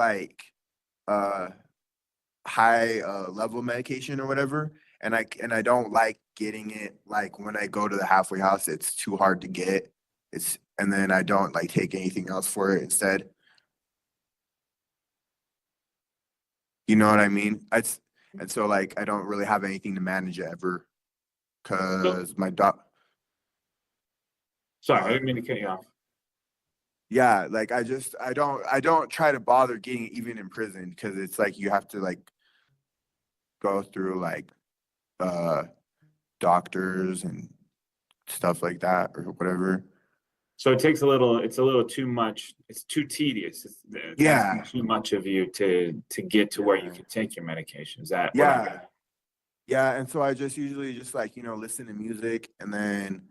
high level medication or whatever, and I don't like getting it when I go to the halfway house. It's too hard to get. And then I don't take anything else for it instead. You know what I mean? And so I don't really have anything to manage it ever, cause my doc. Sorry, I didn't mean to cut you off. Yeah, I don't try to bother getting even in prison, because it's you have to go through doctors and stuff like that or whatever. So it takes it's a little too much. It's too tedious. It's Yeah. too much of you to get to where you can take your medication. Is that? Yeah, and so I just usually just listen to music, and then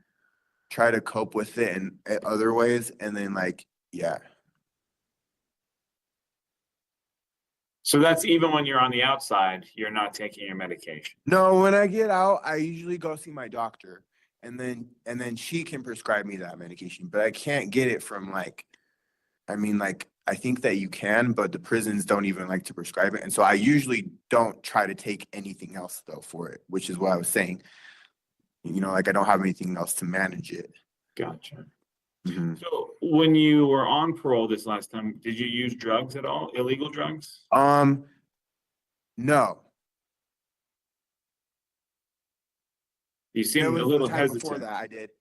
try to cope with it in other ways, and then like, yeah. So that's even when you're on the outside, you're not taking your medication. No, when I get out, I usually go see my doctor, and then she can prescribe me that medication, but I can't get it from like, I mean, like, I think that you can, but the prisons don't even like to prescribe it. And so I usually don't try to take anything else though for it, which is what I was saying. You know, like I don't have anything else to manage it. Gotcha. Mhm. So when you were on parole this last time, did you use drugs at all? Illegal drugs? No. You It seemed was a the little time before hesitant. that I did.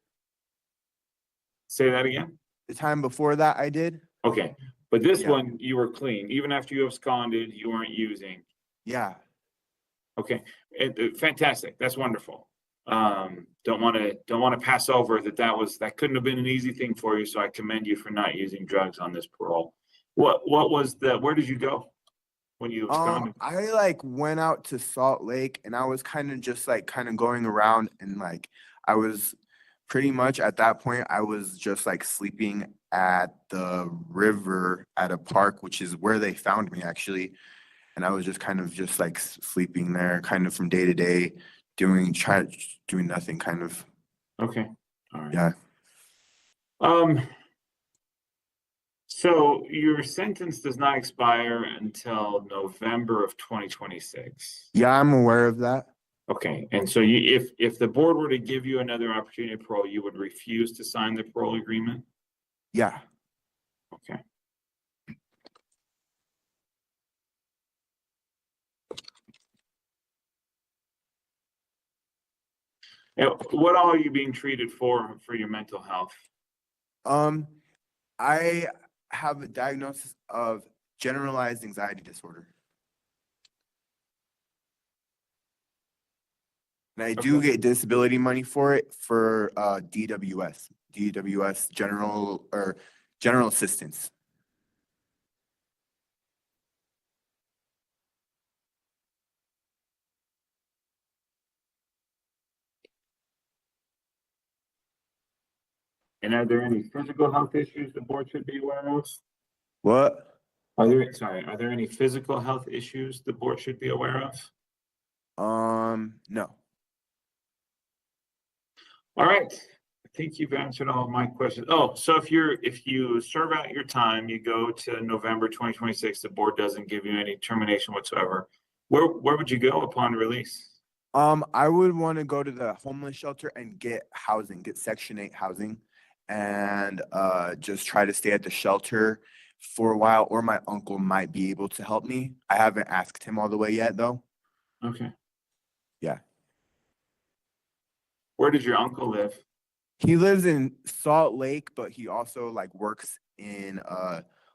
Say that again? The time before that I did. Okay, but this Yeah. one, you were clean. Even after you absconded, you weren't using. Yeah. Okay, fantastic. That's wonderful. Don't want to pass over that couldn't have been an easy thing for you. So I commend you for not using drugs on this parole. Where did you go when you absconded? I like went out to Salt Lake, and I was kind of just like kind of going around, and like I was pretty much at that point I was just like sleeping at the river at a park, which is where they found me actually. And I was just kind of just like sleeping there kind of from day to day, doing nothing kind of. Okay, all right. Yeah. So your sentence does not expire until November of 2026. Yeah, I'm aware of that. Okay, and so if the board were to give you another opportunity of parole, you would refuse to sign the parole agreement? Yeah. Okay. What all are you being treated for your mental health? I have a diagnosis of generalized anxiety disorder. And I do get disability money for it for DWS, general assistance. And are there any physical health issues the board should be aware of? What? Are there any physical health issues the board should be aware of? No. All right. I think you've answered all of my questions. Oh, so if you serve out your time, you go to November 2026, the board doesn't give you any termination whatsoever. Where would you go upon release? I would want to go to the homeless shelter and get housing, get Section 8 housing, and just try to stay at the shelter for a while, or my uncle might be able to help me. I haven't asked him all the way yet though. Okay. Yeah. Where does your uncle live? He lives in Salt Lake, but he also like works in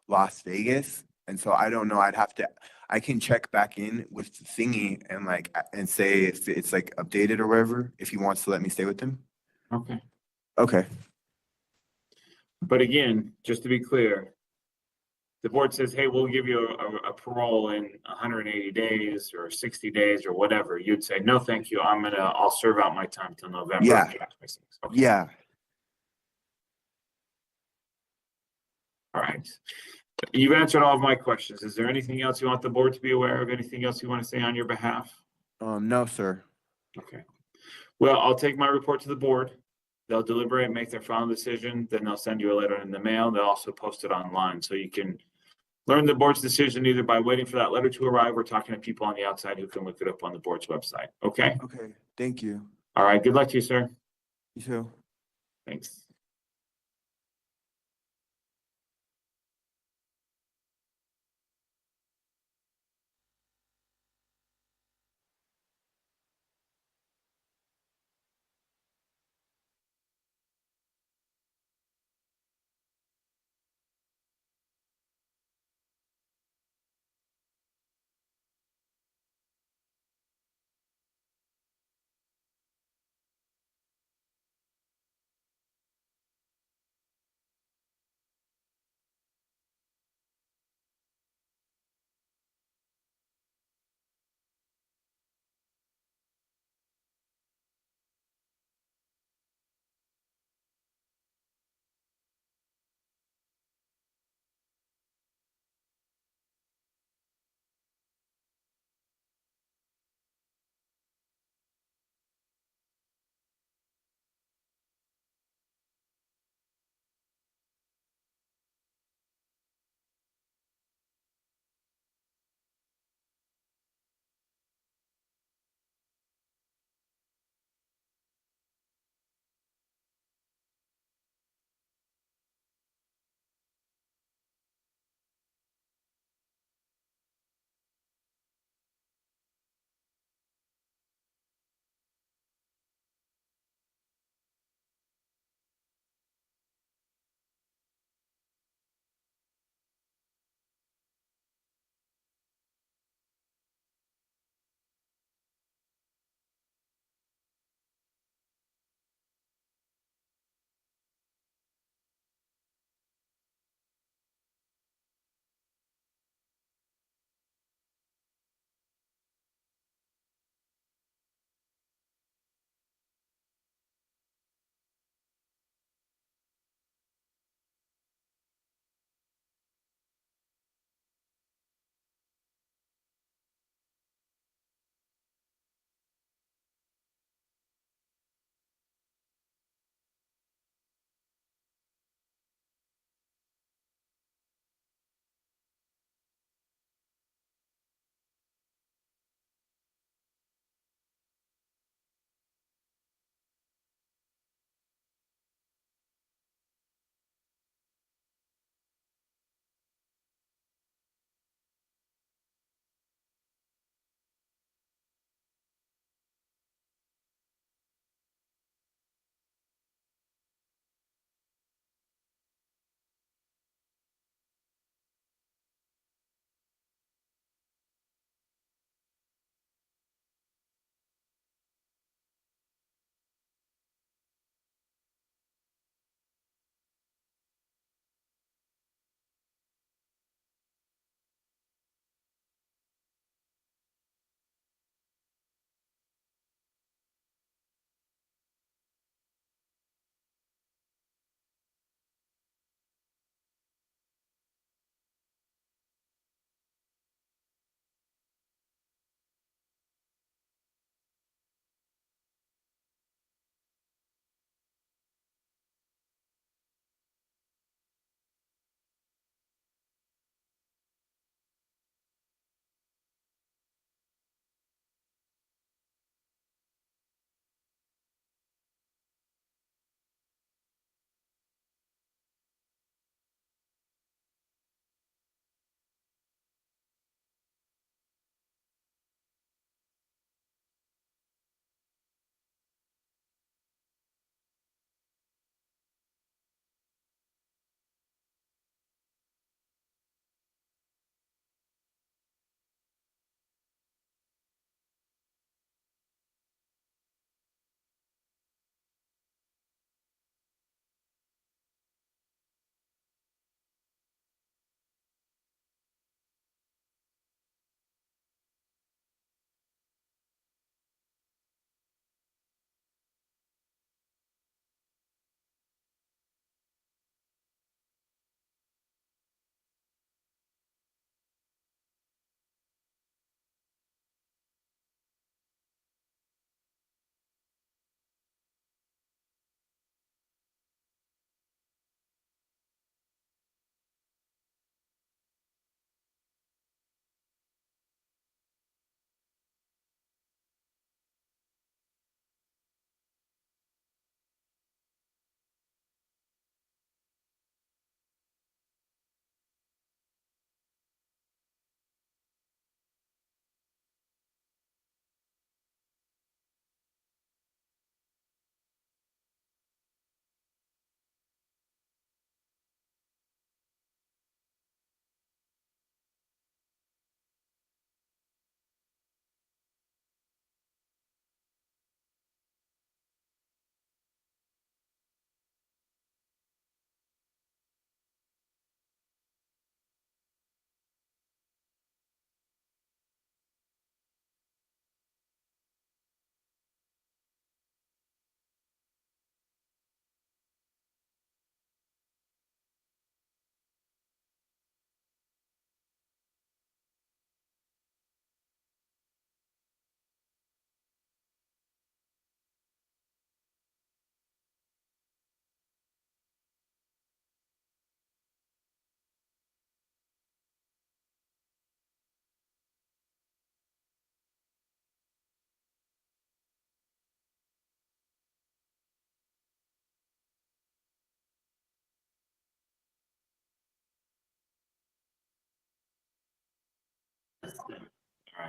Las Vegas. And so I don't know, I can check back in with Thingy and like and say if it's like updated or whatever, if he wants to let me stay with him. Okay. Okay. But again, just to be clear, the board says, hey, we'll give you a parole in 180 days or 60 days or whatever. You'd say, no, thank you. I'll serve out my time till November. Yeah. of 2026. Okay. Yeah. All right. You've answered all of my questions. Is there anything else you want the board to be aware of? Anything else you want to say on your behalf? No, sir. Okay. Well, I'll take my report to the board. They'll deliberate, make their final decision, then they'll send you a letter in the mail. They'll also post it online. So you can learn the board's decision either by waiting for that letter to arrive or talking to people on the outside who can look it up on the board's website. Okay? Okay. Thank you. All right. Good luck to you, sir. You too. Thanks.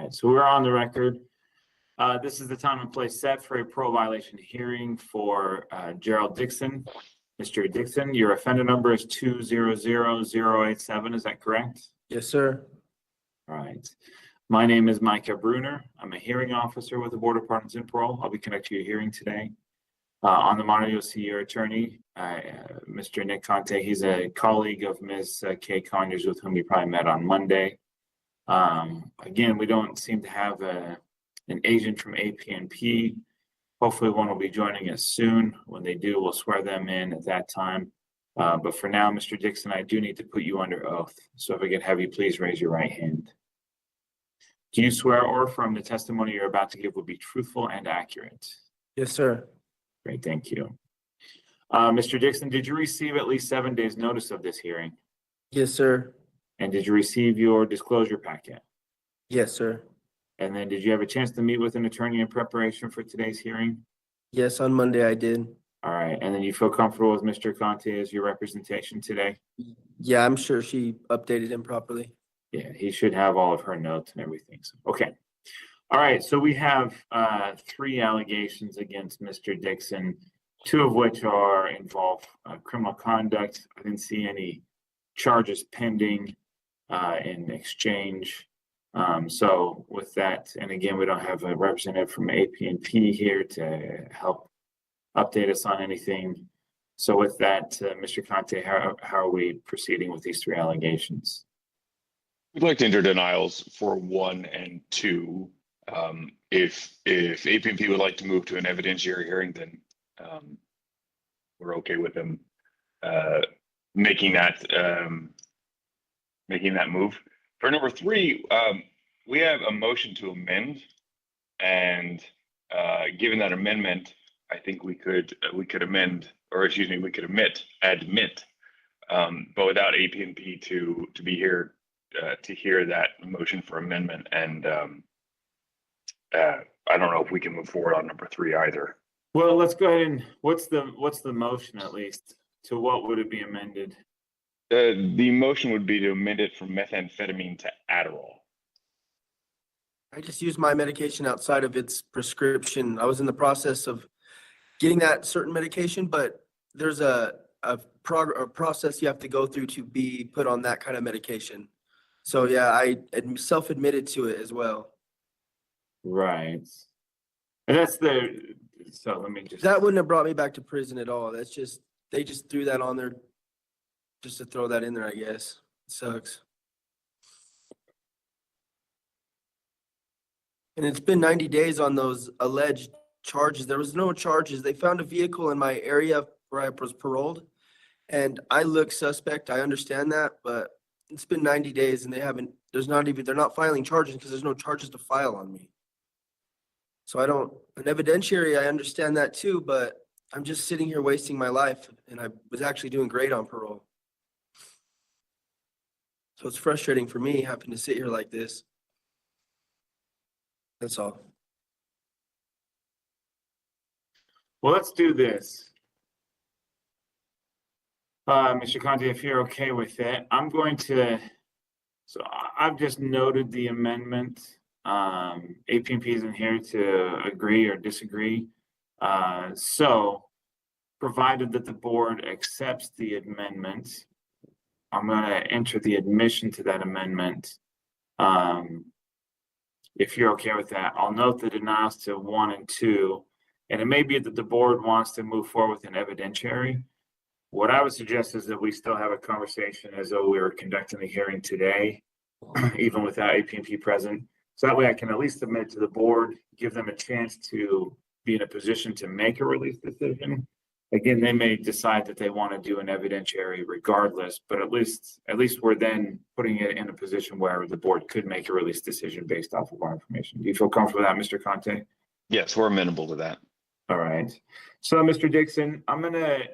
right, so we're on the record. This is the time and place set for a parole violation hearing for Gerald Dickson. Mr. Dickson, your offender number is 200087, is that correct? Yes, sir. All right. My name is Micah Bruner. I'm a hearing officer with the Board of Pardons and Parole. I'll be conducting your hearing today. On the monitor, you'll see your attorney, Mr. Nick Conte. He's a colleague of Ms. Kay Conyers, with whom you probably met on Monday. Again, we don't seem to have an agent from APNP. Hopefully one will be joining us soon. When they do, we'll swear them in at that time. But for now, Mr. Dickson, I do need to put you under oath. So if I could have you please raise your right hand. Do you swear or affirm the testimony you're about to give will be truthful and accurate? Yes, sir. Great, thank you. Mr. Dickson, did you receive at least 7 days notice of this hearing? Yes, sir. And did you receive your disclosure packet? Yes, sir. And then did you have a chance to meet with an attorney in preparation for today's hearing? Yes, on Monday I did. All right, and then you feel comfortable with Mr. Conte as your representation today? Yeah, I'm sure she updated him properly. Yeah, he should have all of her notes and everything. So, okay. All right, so we have 3 allegations against Mr. Dickson, 2 of which involve criminal conduct. I didn't see any charges pending in exchange. So with that, and again, we don't have a representative from APNP here to help update us on anything. So with that, Mr. Conte, how are we proceeding with these 3 allegations? We'd like to enter denials for 1 and 2. If APNP would like to move to an evidentiary hearing, then we're okay with them making that move. For number 3, we have a motion to amend, and given that amendment, I think we could amend, or excuse me, we could admit, but without APNP to be here to hear that motion for amendment. And I don't know if we can move forward on number 3 either. Well, let's go ahead and what's the motion, at least? To what would it be amended? The motion would be to amend it from methamphetamine to Adderall. I just use my medication outside of its prescription. I was in the process of getting that certain medication, but there's a process you have to go through to be put on that kind of medication. So yeah, I self-admitted to it as well. Right. And that's so let me just. That wouldn't have brought me back to prison at all. That's just, they just threw that on there just to throw that in there, I guess. It sucks. And it's been 90 days on those alleged charges. There was no charges. They found a vehicle in my area where I was paroled, and I look suspect. I understand that, but it's been 90 days and they're not filing charges because there's no charges to file on me. So an evidentiary, I understand that too, but I'm just sitting here wasting my life, and I was actually doing great on parole. So it's frustrating for me having to sit here like this. That's all. Well, let's do this. Mr. Conte, if you're okay with it, so I've just noted the amendment. APNP isn't here to agree or disagree. So provided that the board accepts the amendment, I'm going to enter the admission to that amendment. If you're okay with that, I'll note the denials to 1 and 2, and it may be that the board wants to move forward with an evidentiary. What I would suggest is that we still have a conversation as though we were conducting the hearing today, even without APNP present. So that way I can at least submit it to the board, give them a chance to be in a position to make a release decision. Again, they may decide that they want to do an evidentiary regardless, but at least we're then putting it in a position where the board could make a release decision based off of our information. Do you feel comfortable with that, Mr. Conte? Yes, we're amenable to that. All right. So, Mr. Dickson, I'm going to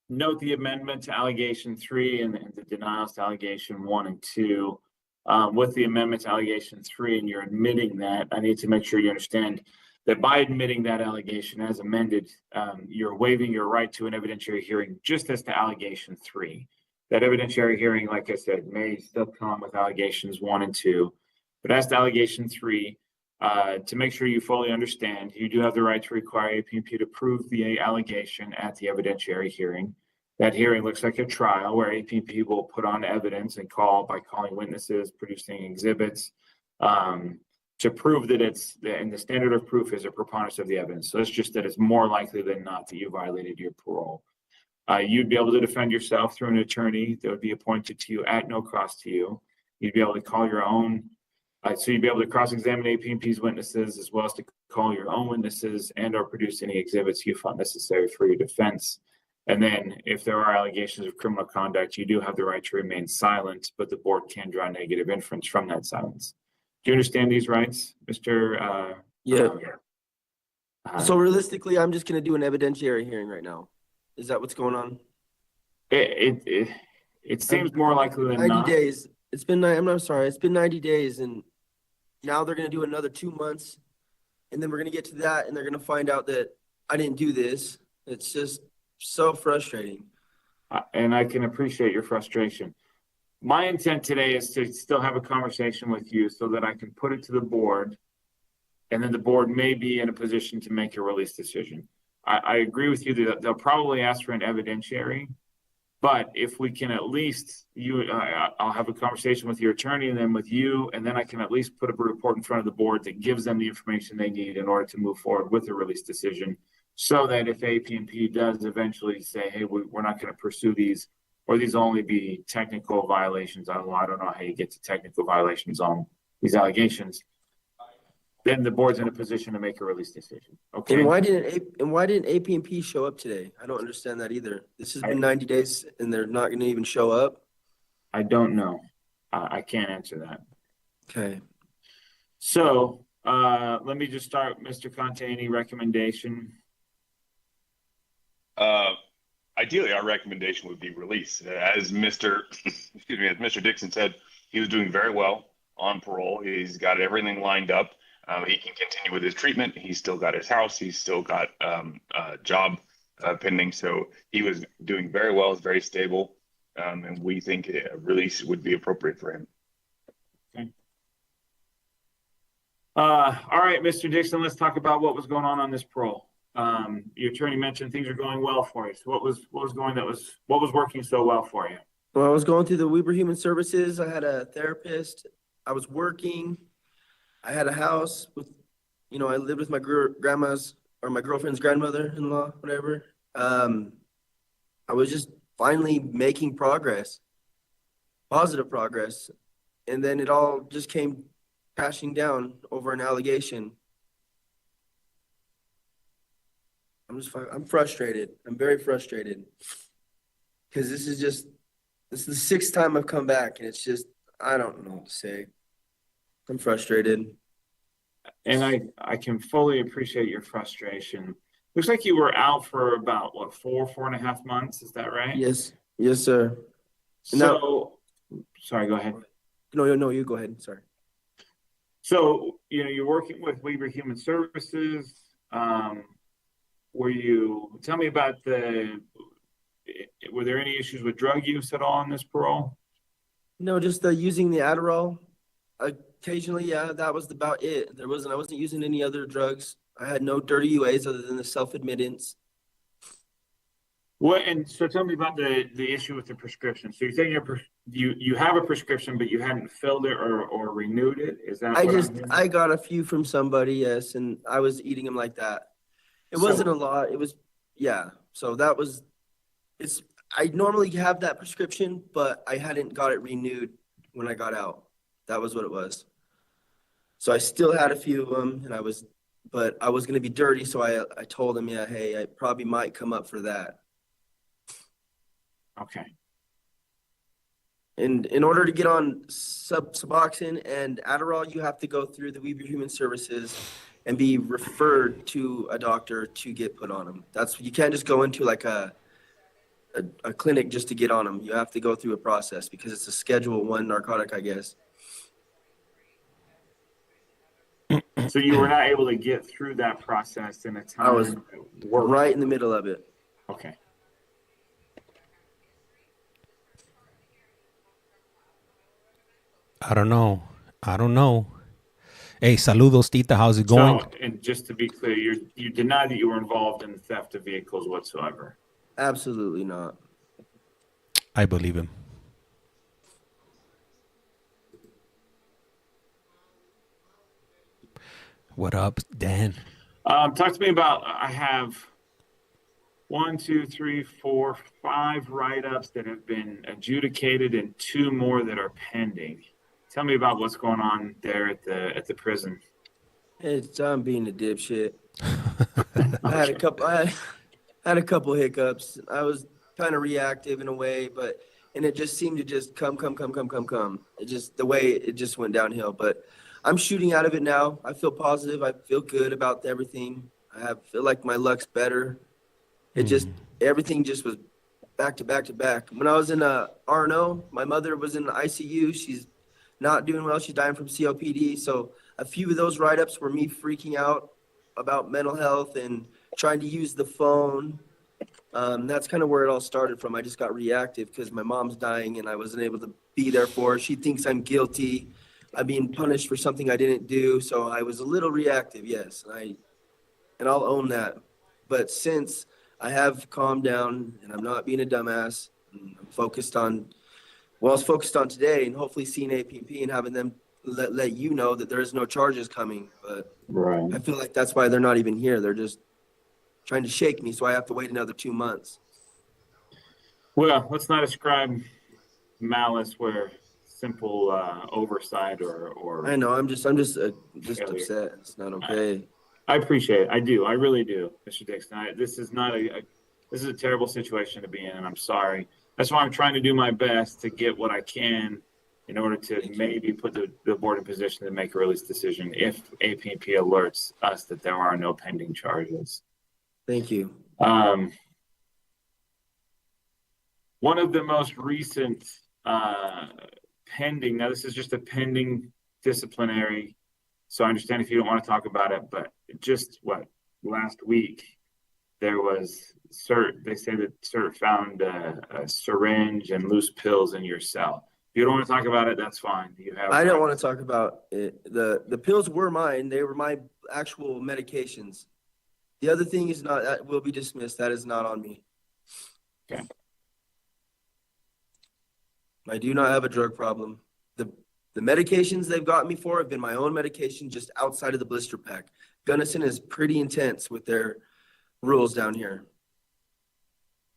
note the amendment to allegation 3 and the denials to allegation 1 and 2. With the amendment to allegation 3, and you're admitting that, I need to make sure you understand that by admitting that allegation as amended, you're waiving your right to an evidentiary hearing just as to allegation 3. That evidentiary hearing, like I said, may still come with allegations 1 and 2. But as to allegation 3, to make sure you fully understand, you do have the right to require APNP to prove the allegation at the evidentiary hearing. That hearing looks like a trial where APNP will put on evidence and by calling witnesses, producing exhibits, to prove that and the standard of proof is a preponderance of the evidence. So it's just that it's more likely than not that you violated your parole. You'd be able to defend yourself through an attorney that would be appointed to you at no cost to you. You'd be able to call your own, so you'd be able to cross-examine APNP's witnesses as well as to call your own witnesses and or produce any exhibits you found necessary for your defense. And then if there are allegations of criminal conduct, you do have the right to remain silent, but the board can draw negative inference from that silence. Do you understand these rights, Mr. Yeah. So realistically, I'm just gonna do an evidentiary hearing right now. Is that what's going on? It seems more likely than 90 not. days. It's been, I'm sorry, it's been 90 days and now they're gonna do another 2 months. And then we're gonna get to that and they're gonna find out that I didn't do this. It's just so frustrating. And I can appreciate your frustration. My intent today is to still have a conversation with you so that I can put it to the board. And then the board may be in a position to make a release decision. I agree with you that they'll probably ask for an evidentiary. But if we can at least, I'll have a conversation with your attorney and then with you, and then I can at least put up a report in front of the board that gives them the information they need in order to move forward with a release decision. So that if APNP does eventually say, hey, we're not going to pursue these, or these only be technical violations, I don't know how you get to technical violations on these allegations, then the board's in a position to make a release decision. Okay. And why didn't APNP show up today? I don't understand that either. This has been 90 days and they're not gonna even show up? I don't know. I can't answer that. Okay. So let me just start, Mr. Conte, any recommendation? Ideally, our recommendation would be release. As Mr. as Mr. Dickson said, he was doing very well on parole. He's got everything lined up. He can continue with his treatment. He's still got his house. He's still got a job pending. So he was doing very well. It's very stable. And we think a release would be appropriate for him. Okay. All right, Mr. Dickson, let's talk about what was going on this parole. Your attorney mentioned things are going well for you. So what was working so well for you? Well, I was going through the Weber Human Services. I had a therapist. I was working. I had a house with, I lived with my grandma's or my girlfriend's grandmother-in-law, whatever. I was just finally making progress, positive progress. And then it all just came crashing down over an allegation. I'm frustrated. I'm very frustrated because this is the 6th time I've come back and it's just, I don't know what to say. I'm frustrated. And I can fully appreciate your frustration. Looks like you were out for about, what, 4.5 months? Is that right? Yes. Yes, sir. So, sorry, go ahead. No, you go ahead. Sorry. So, you're working with Weber Human Services. Tell me about were there any issues with drug use at all on this parole? No, just using the Adderall. Occasionally, yeah, that was about it. I wasn't using any other drugs. I had no dirty UAs other than the self-admittance. And so tell me about the issue with the prescription. So you're saying you have a prescription, but you hadn't filled it or renewed it? Is that I got a few from somebody, yes, and I was eating them like that. It wasn't a lot. It was, yeah. So I normally have that prescription, but I hadn't got it renewed when I got out. That was what it was. So I still had a few of them but I was going to be dirty. So I told him, yeah, hey, I probably might come up for that. Okay. And in order to get on Suboxone and Adderall, you have to go through the Weber Human Services and be referred to a doctor to get put on them. You can't just go into like a clinic just to get on them. You have to go through a process because it's a Schedule I narcotic, I guess. So you were not able to get through that process in a time. I was right in the middle of it. Okay. I don't know. I don't know. Hey, saludos, Tita. How's it going? So, and just to be clear, you deny that you were involved in the theft of vehicles whatsoever. Absolutely not. I believe him. What up, Dan? Talk to me about, I have 1, 2, 3, 4, 5 write-ups that have been adjudicated and 2 more that are pending. Tell me about what's going on there at the prison. It's I'm being a dipshit. I had a couple hiccups. I was kind of reactive in a way, and it just seemed to just come. It just the way it just went downhill. But I'm shooting out of it now. I feel positive. I feel good about everything. Feel like my luck's better. It just everything just was back to back to back. When I was in R&O, my mother was in the ICU. She's not doing well. She's dying from COPD. So a few of those write-ups were me freaking out about mental health and trying to use the phone. That's kind of where it all started from. I just got reactive because my mom's dying and I wasn't able to be there for her. She thinks I'm guilty. I'm being punished for something I didn't do. So I was a little reactive, yes. And I'll own that. But since I have calmed down and I'm not being a dumbass, and I'm focused on what I was focused on today and hopefully seeing APP and having them let you know that there is no charges coming. But Right. I feel like that's why they're not even here. They're just trying to shake me, so I have to wait another 2 months. Well, let's not ascribe malice where simple oversight or I know. I'm just Failure. upset. It's not okay. I appreciate it. I do. I really do, Mr. Dixon. This is not this is a terrible situation to be in, and I'm sorry. That's why I'm trying to do my best to get what I can in order to maybe put the board in position to make a release decision if APP alerts us that there are no pending charges. Thank you. One of the most recent pending, now this is just a pending disciplinary, so I understand if you don't want to talk about it, but just last week, there was they say that CERT found a syringe and loose pills in your cell. If you don't want to talk about it, that's fine. I don't want to talk about it. The pills were mine. They were my actual medications. The other thing is not, that will be dismissed. That is not on me. Okay. I do not have a drug problem. The medications they've got me for have been my own medication just outside of the blister pack. Gunnison is pretty intense with their rules down here.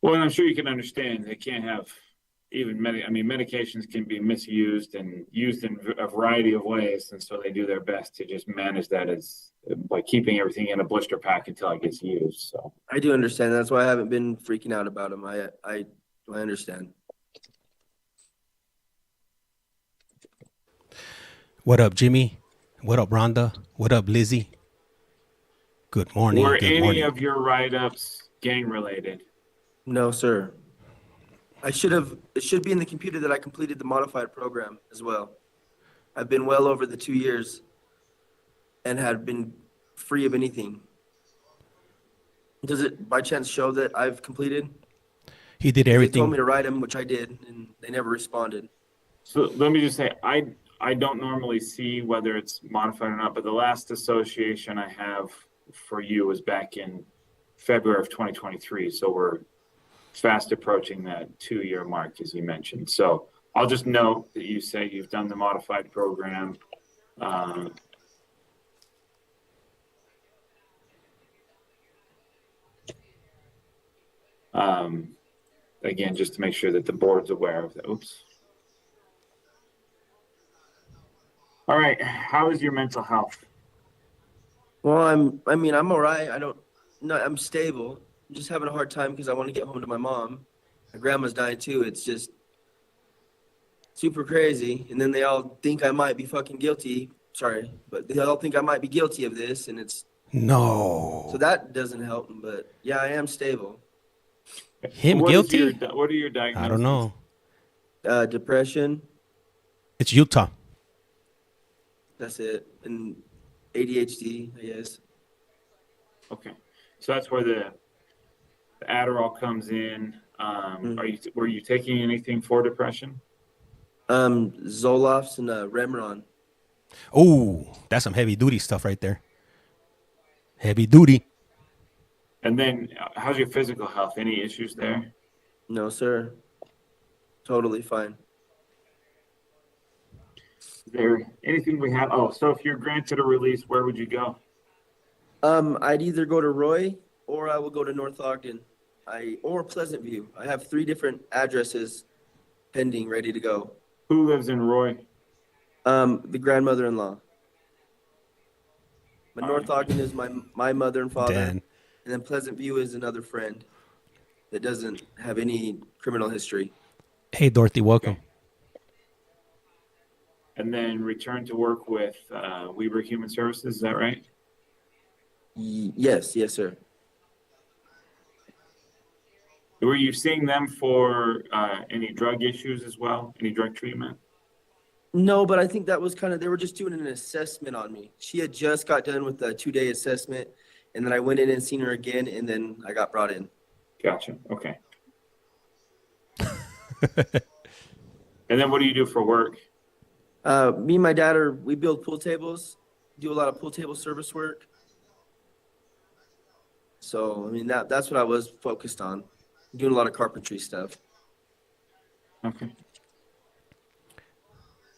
Well, and I'm sure you can understand they can't have even medications can be misused and used in a variety of ways, and so they do their best to just manage that as by keeping everything in a blister pack until it gets used. So I do understand. That's why I haven't been freaking out about them. I understand. What up, Jimmy? What up, Rhonda? What up, Lizzie? Good morning. were Good any morning. of your write-ups gang related? No, sir. It should be in the computer that I completed the modified program as well. I've been well over the 2 years and had been free of anything. Does it by chance show that I've completed? He did They told everything. me to write them, which I did, and they never responded. So let me just say, I don't normally see whether it's modified or not, but the last association I have for you was back in February of 2023. So we're fast approaching that 2-year mark, as you mentioned. So I'll just note that you say you've done the modified program. Again, just to make sure that the board's aware of that. Oops. All right. How is your mental health? Well, I'm all right. I'm stable. I'm just having a hard time because I want to get home to my mom. My grandma's dying too. It's just super crazy. And then they all think I might be fucking guilty. Sorry, but they all think I might be guilty of this, and it's No. so that doesn't help. But yeah, I am stable. Him What is guilty? what are your diagnoses? I don't know. Depression. It's Utah. That's it. And ADHD, I guess. Okay. So that's where the Adderall comes in. Were you taking anything for depression? Zoloft's and Remeron. Oh, that's some heavy duty stuff right there. Heavy duty. And then how's your physical health? Any issues there? No, sir. Totally fine. Is there anything we have? Oh, so if you're granted a release, where would you go? I'd either go to Roy or I will go to North Ogden. Or Pleasant View. I have 3 different addresses pending, ready to go. Who lives in Roy? The grandmother-in-law. But All North right. Ogden is my mother and father. Dan. And then Pleasant View is another friend that doesn't have any criminal history. Hey, Dorothy, welcome. And then return to work with Weber Human Services, is that right? Yes, sir. Were you seeing them for any drug issues as well? Any drug treatment? No, but I think that was they were just doing an assessment on me. She had just got done with the 2-day assessment, and then I went in and seen her again, and then I got brought in. Gotcha. Okay. And then what do you do for work? Me and my dad we build pool tables, do a lot of pool table service work. So, I mean, that's what I was focused on, doing a lot of carpentry stuff. Okay.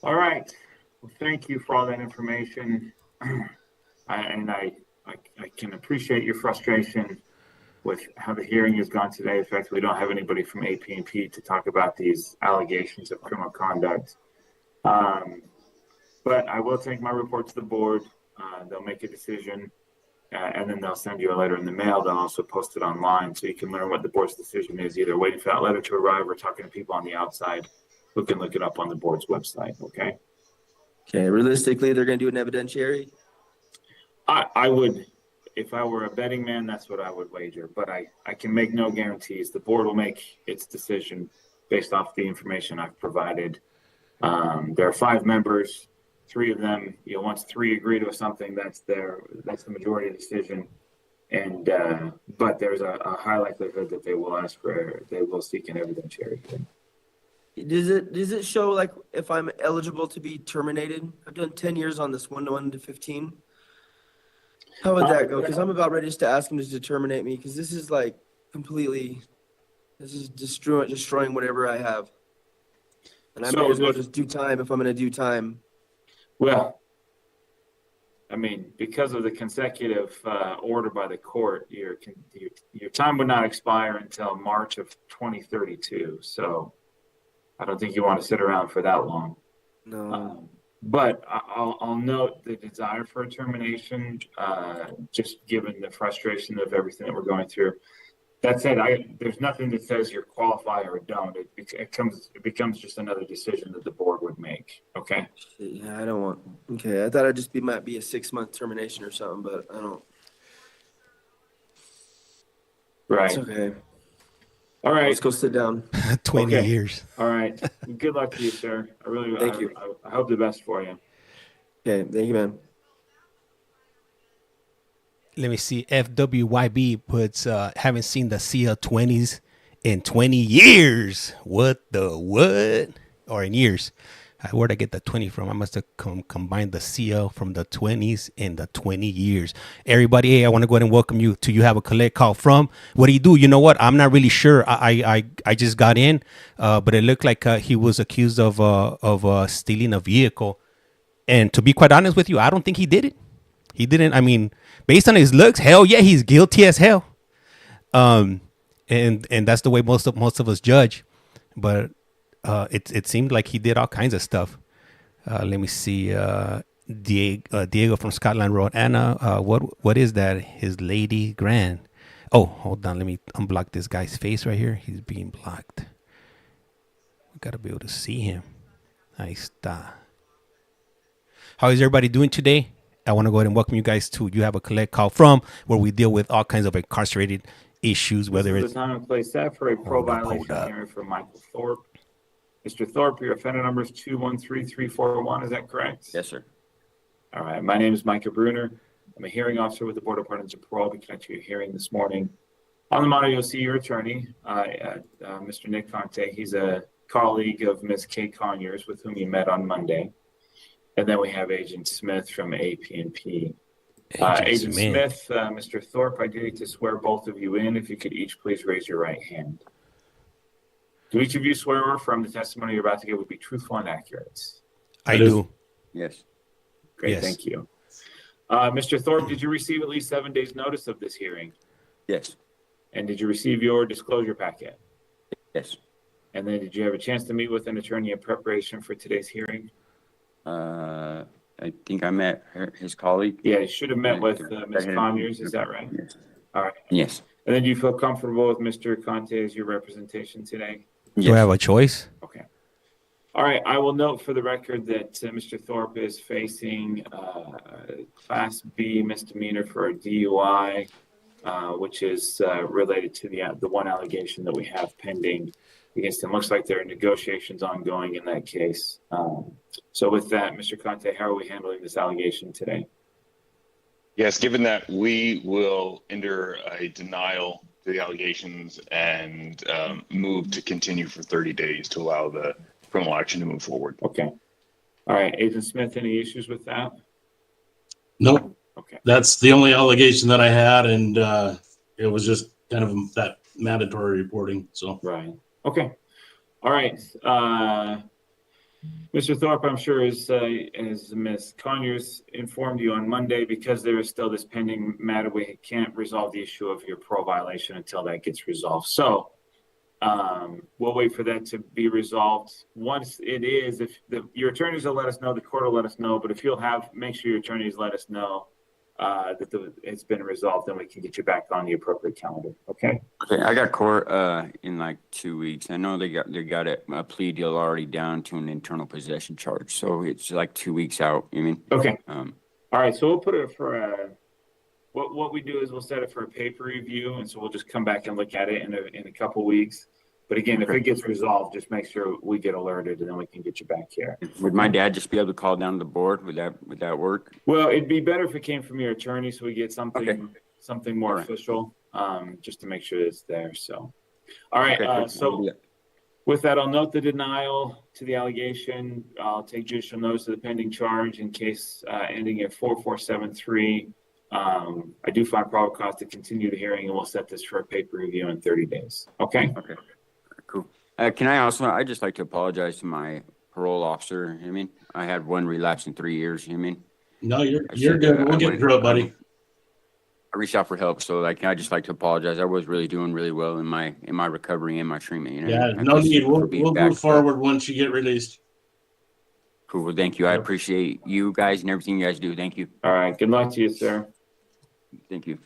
All right. Well, thank you for all that information. I can appreciate your frustration with how the hearing has gone today. In fact, we don't have anybody from AP&P to talk about these allegations of criminal conduct. But I will take my report to the board. They'll make a decision, and then they'll send you a letter in the mail. They'll also post it online so you can learn what the board's decision is, either waiting for that letter to arrive or talking to people on the outside who can look it up on the board's website, okay? Okay, realistically, they're going to do an evidentiary? I would, if I were a betting man, that's what I would wager, but I can make no guarantees. The board will make its decision based off the information I've provided. There are 5 members, 3 of them, once 3 agree to something, that's the majority decision. And, but there's a high likelihood that they will seek an evidentiary hearing. Does it show like if I'm eligible to be terminated? I've done 10 years on this 1-1 to 15. How would that go? Because I'm about ready just to ask him to terminate me, because this is like this is destroying whatever I have. And I may as well just do time if I'm going to do time. Well, I mean, because of the consecutive order by the court, your time would not expire until March of 2032. So I don't think you want to sit around for that long. No. But I'll note the desire for a termination, just given the frustration of everything that we're going through. That said, there's nothing that says you're qualified or don't. It becomes just another decision that the board would make. Okay. Yeah, I don't want. Okay, I thought might be a 6-month termination or something, but I don't. Right. It's okay. All right. Let's go sit down. 20 Okay. years. All right. Good luck to you, sir. Thank you. I hope the best for you. Okay, thank you, man. Let me see. FWYB puts, haven't seen the CL20s in 20 years. What the what? Or in years. Where'd I get the 20 from? I must have combined the CL from the 20s and the 20 years. Everybody, hey, I want to go ahead and welcome you to You Have a Collect Call From. What do you do? You know what? I'm not really sure. I just got in, but it looked like he was accused of stealing a vehicle. And to be quite honest with you, I don't think he did it. He didn't. I mean, based on his looks, hell yeah, he's guilty as hell. And that's the way most of us judge. But it seemed like he did all kinds of stuff. Let me see. Diego from Scotland Road. Anna, what is that? His lady grand. Oh, hold on. Let me unblock this guy's face right here. He's being blocked. We gotta be able to see him. Ahí está. How is everybody doing today? I want to go ahead and welcome you guys to You Have a Collect Call From, where we deal with all kinds of incarcerated issues, whether it's the time and place set for a pro violation hearing for Michael Thorpe. Mr. Thorpe, your offender number is 213341. Is that correct? Yes, sir. All right. My name is Micah Bruner. I'm a hearing officer with the Board of Pardons and Parole. We connect to your hearing this morning. On the monitor, you'll see your attorney, Mr. Nick Conte. He's a colleague of Ms. Kay Conyers, with whom you met on Monday. And then we have Agent Smith from AP&P. Agent Agent Smith. Smith, Mr. Thorpe, I do need to swear both of you in. If you could each please raise your right hand. Do each of you swear or affirm the testimony you're about to give would be truthful and accurate? I do. Yes. Great, Yes. thank you. Mr. Thorpe, did you receive at least 7 days' notice of this hearing? Yes. And did you receive your disclosure packet? Yes. And then did you have a chance to meet with an attorney in preparation for today's hearing? I think I met his colleague. Yeah, you should have met with Ms. Conyers, is that right? Yes. All right. Yes. And then do you feel comfortable with Mr. Conte as your representation today? Do I have a choice? Okay. All right, I will note for the record that Mr. Thorpe is facing Class B misdemeanor for a DUI, which is related to the one allegation that we have pending against him. Looks like there are negotiations ongoing in that case. So with that, Mr. Conte, how are we handling this allegation today? Yes, given that we will enter a denial to the allegations and move to continue for 30 days to allow the criminal action to move forward. Okay. All right, Agent Smith, any issues with that? Nope. Okay. That's the only allegation that I had, and it was just kind of that mandatory reporting. So right. Okay. All right. Mr. Thorpe, I'm sure as Ms. Conyers informed you on Monday, because there is still this pending matter, we can't resolve the issue of your parole violation until that gets resolved. So we'll wait for that to be resolved. Once it is, if your attorneys will let us know, the court will let us know, but if you'll make sure your attorneys let us know that it's been resolved, then we can get you back on the appropriate calendar. Okay. Okay. I got court in like 2 weeks. I know they got a plea deal already down to an internal possession charge, so it's like 2 weeks out. You mean? Okay. All right. So we'll put it for what we do is we'll set it for a paper review, and so we'll just come back and look at it in a couple weeks. But again, if it gets resolved, just make sure we get alerted, and then we can get you back here. Would my dad just be able to call down to the board? Would that work? Well, it'd be better if it came from your attorney, so we get something more All right. official, just to make sure it's there. So, all right. Okay, So with that, I'll note the denial to the allegation. I'll take judicial notice of the pending charge in case ending at 4473. I do find probable cause to continue the hearing, and we'll set this for a paper review in 30 days. Okay. Okay. Cool. I'd just like to apologize to my parole officer. I mean, I had one relapse in 3 years. You mean? no, you're good. We'll get through it, buddy. I reached out for help, so I just like to apologize. I was really doing really well in my recovery and my treatment. You know? Yeah, I no just- need. We'll for being move back, so- forward once you get released. Cool. Well, thank you. I Yep. appreciate you guys and everything you guys do. Thank you. All right. Good luck to you, sir. Thank you.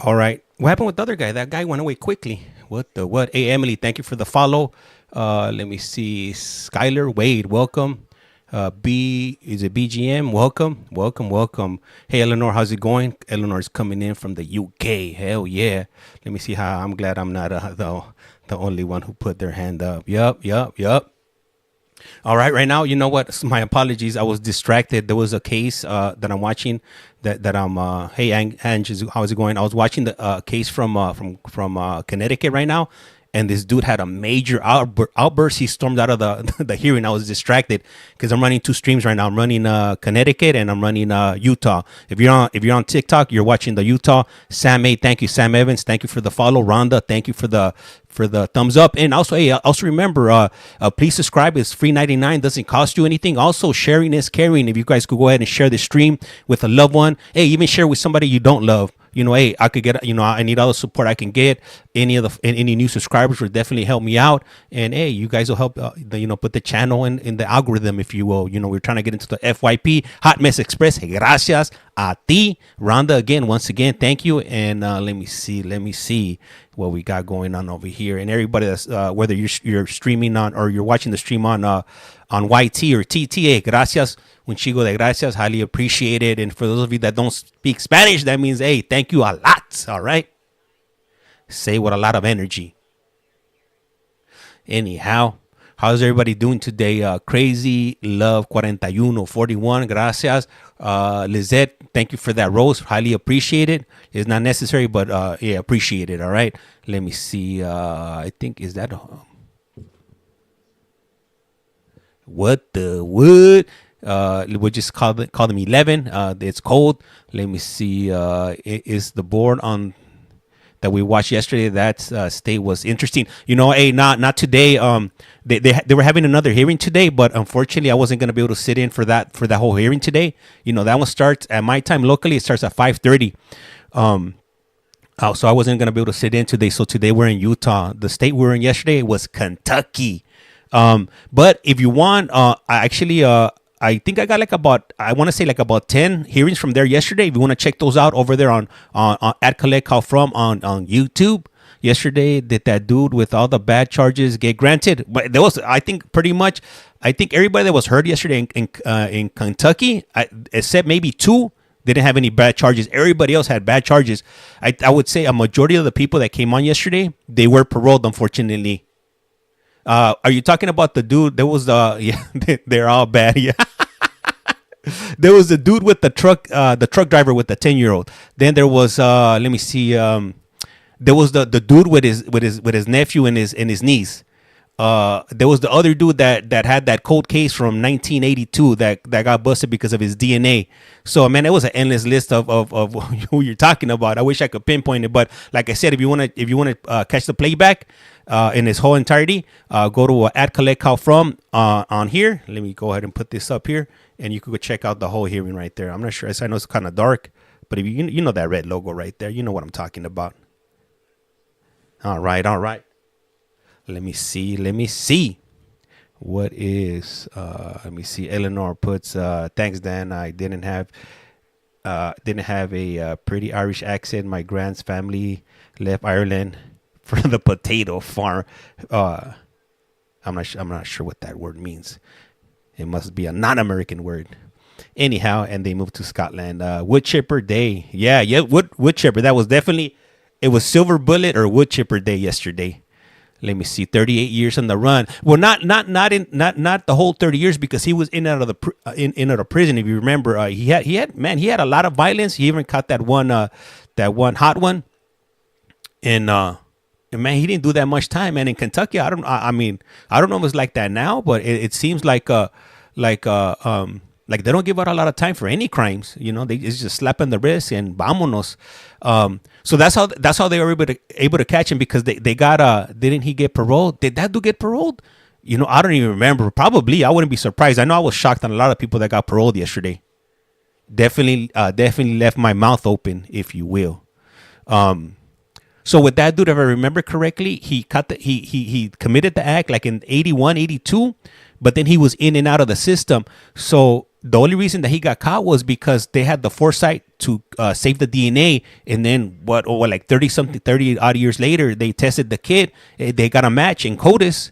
All right. What happened with the other guy? That guy went away quickly. What the what? Hey, Emily, thank you for the follow. Let me see. Skylar Wade, welcome. Is it BGM? Welcome, welcome, welcome. Hey, Eleanor, how's it going? Eleanor's coming in from the UK. Hell yeah. Let me see how. I'm glad I'm not the only one who put their hand up. Yup. All right now, you know what? My apologies. I was distracted. There was a case that I'm watching that I'm. Hey, Ange, how's it going? I was watching the case from Connecticut right now, and this dude had a major outburst. He stormed out of the hearing. I was distracted because I'm running two streams right now. I'm running Connecticut and I'm running Utah. If you're on TikTok, you're watching the Utah. Sam A, thank you. Sam Evans, thank you for the follow. Rhonda, thank you for the thumbs up. And also, hey, also remember, please subscribe. It's free 99, doesn't cost you anything. Also, sharing is caring. If you guys could go ahead and share the stream with a loved one, hey, even share with somebody you don't love. You know, hey, I could get, you know, I need all the support I can get. Any new subscribers will definitely help me out. And hey, you guys will help, put the channel in the algorithm, if you will. You know, we're trying to get into the FYP Hot Mess Express. Hey, gracias a ti, Rhonda. Again, once again, thank you. And let me see what we got going on over here. And everybody that's whether you're streaming on or you're watching the stream on YT or TTA, gracias. Un chico de gracias, highly appreciated. And for those of you that don't speak Spanish, that means, hey, thank you a lot. All right. Say with a lot of energy. Anyhow, how's everybody doing today? Crazy Love 4141, gracias. Lizette, thank you for that rose. Highly appreciated. It's not necessary, but yeah, appreciate it. All right. Let me see. I think, is that what the wood? We'll just call them 11. It's cold. Let me see. Is the board on that we watched yesterday? That state was interesting. You know, hey, not today. They were having another hearing today, but unfortunately, I wasn't gonna be able to sit in for that whole hearing today. You know, that one starts at my time locally. It starts at 5:30. So I wasn't gonna be able to sit in today. So today we're in Utah. The state we were in yesterday was Kentucky. But if you want, I think I got about 10 hearings from there yesterday. If you want to check those out over there on at Collect Call From on YouTube. Yesterday, did that dude with all the bad charges get granted? But there was, I think everybody that was heard yesterday in Kentucky, except maybe 2, didn't have any bad charges. Everybody else had bad charges. I would say a majority of the people that came on yesterday, they were paroled, unfortunately. Are you talking about the dude? There was they're all bad. Yeah. There was the dude with the truck driver with the 10-year-old. Then there was let me see. There was the dude with his nephew and his niece. There was the other dude that had that cold case from 1982 that got busted because of his DNA. So man, it was an endless list of who you're talking about. I wish I could pinpoint it, but like I said, if you want to catch the playback in its whole entirety, go to at Collect Call From on here. Let me go ahead and put this up here, and you could go check out the whole hearing right there. I'm not sure. I know it's kind of dark, but if you know that red logo right there, you know what I'm talking about. All right. Let me see. What is let me see. Eleanor puts thanks, Dan. I didn't have a pretty Irish accent. My grand's family left Ireland for the potato farm. I'm not sure what that word means. It must be a non-American word. Anyhow, and they moved to Scotland. Wood chipper day. Yeah, wood chipper. That was definitely, it was silver bullet or wood chipper day yesterday. Let me see, 38 years on the run. Well, not the whole 30 years, because he was in and out of prison. If you remember, he had a lot of violence. He even caught that one hot one, and man, he didn't do that much time. And in Kentucky, I don't know if it's like that now, but it seems like they don't give out a lot of time for any crimes. You know, it's just slap on the wrist and vámonos. So that's how they were able to catch him, because they got didn't he get paroled? Did that dude get paroled? You know, I don't even remember. Probably. I wouldn't be surprised. I know I was shocked on a lot of people that got paroled yesterday. Definitely left my mouth open, if you will. So with that dude, if I remember correctly, he committed the act like in 81, 82, but then he was in and out of the system. So the only reason that he got caught was because they had the foresight save the DNA. And then like 30 odd years later, they tested the kid. They got a match in CODIS,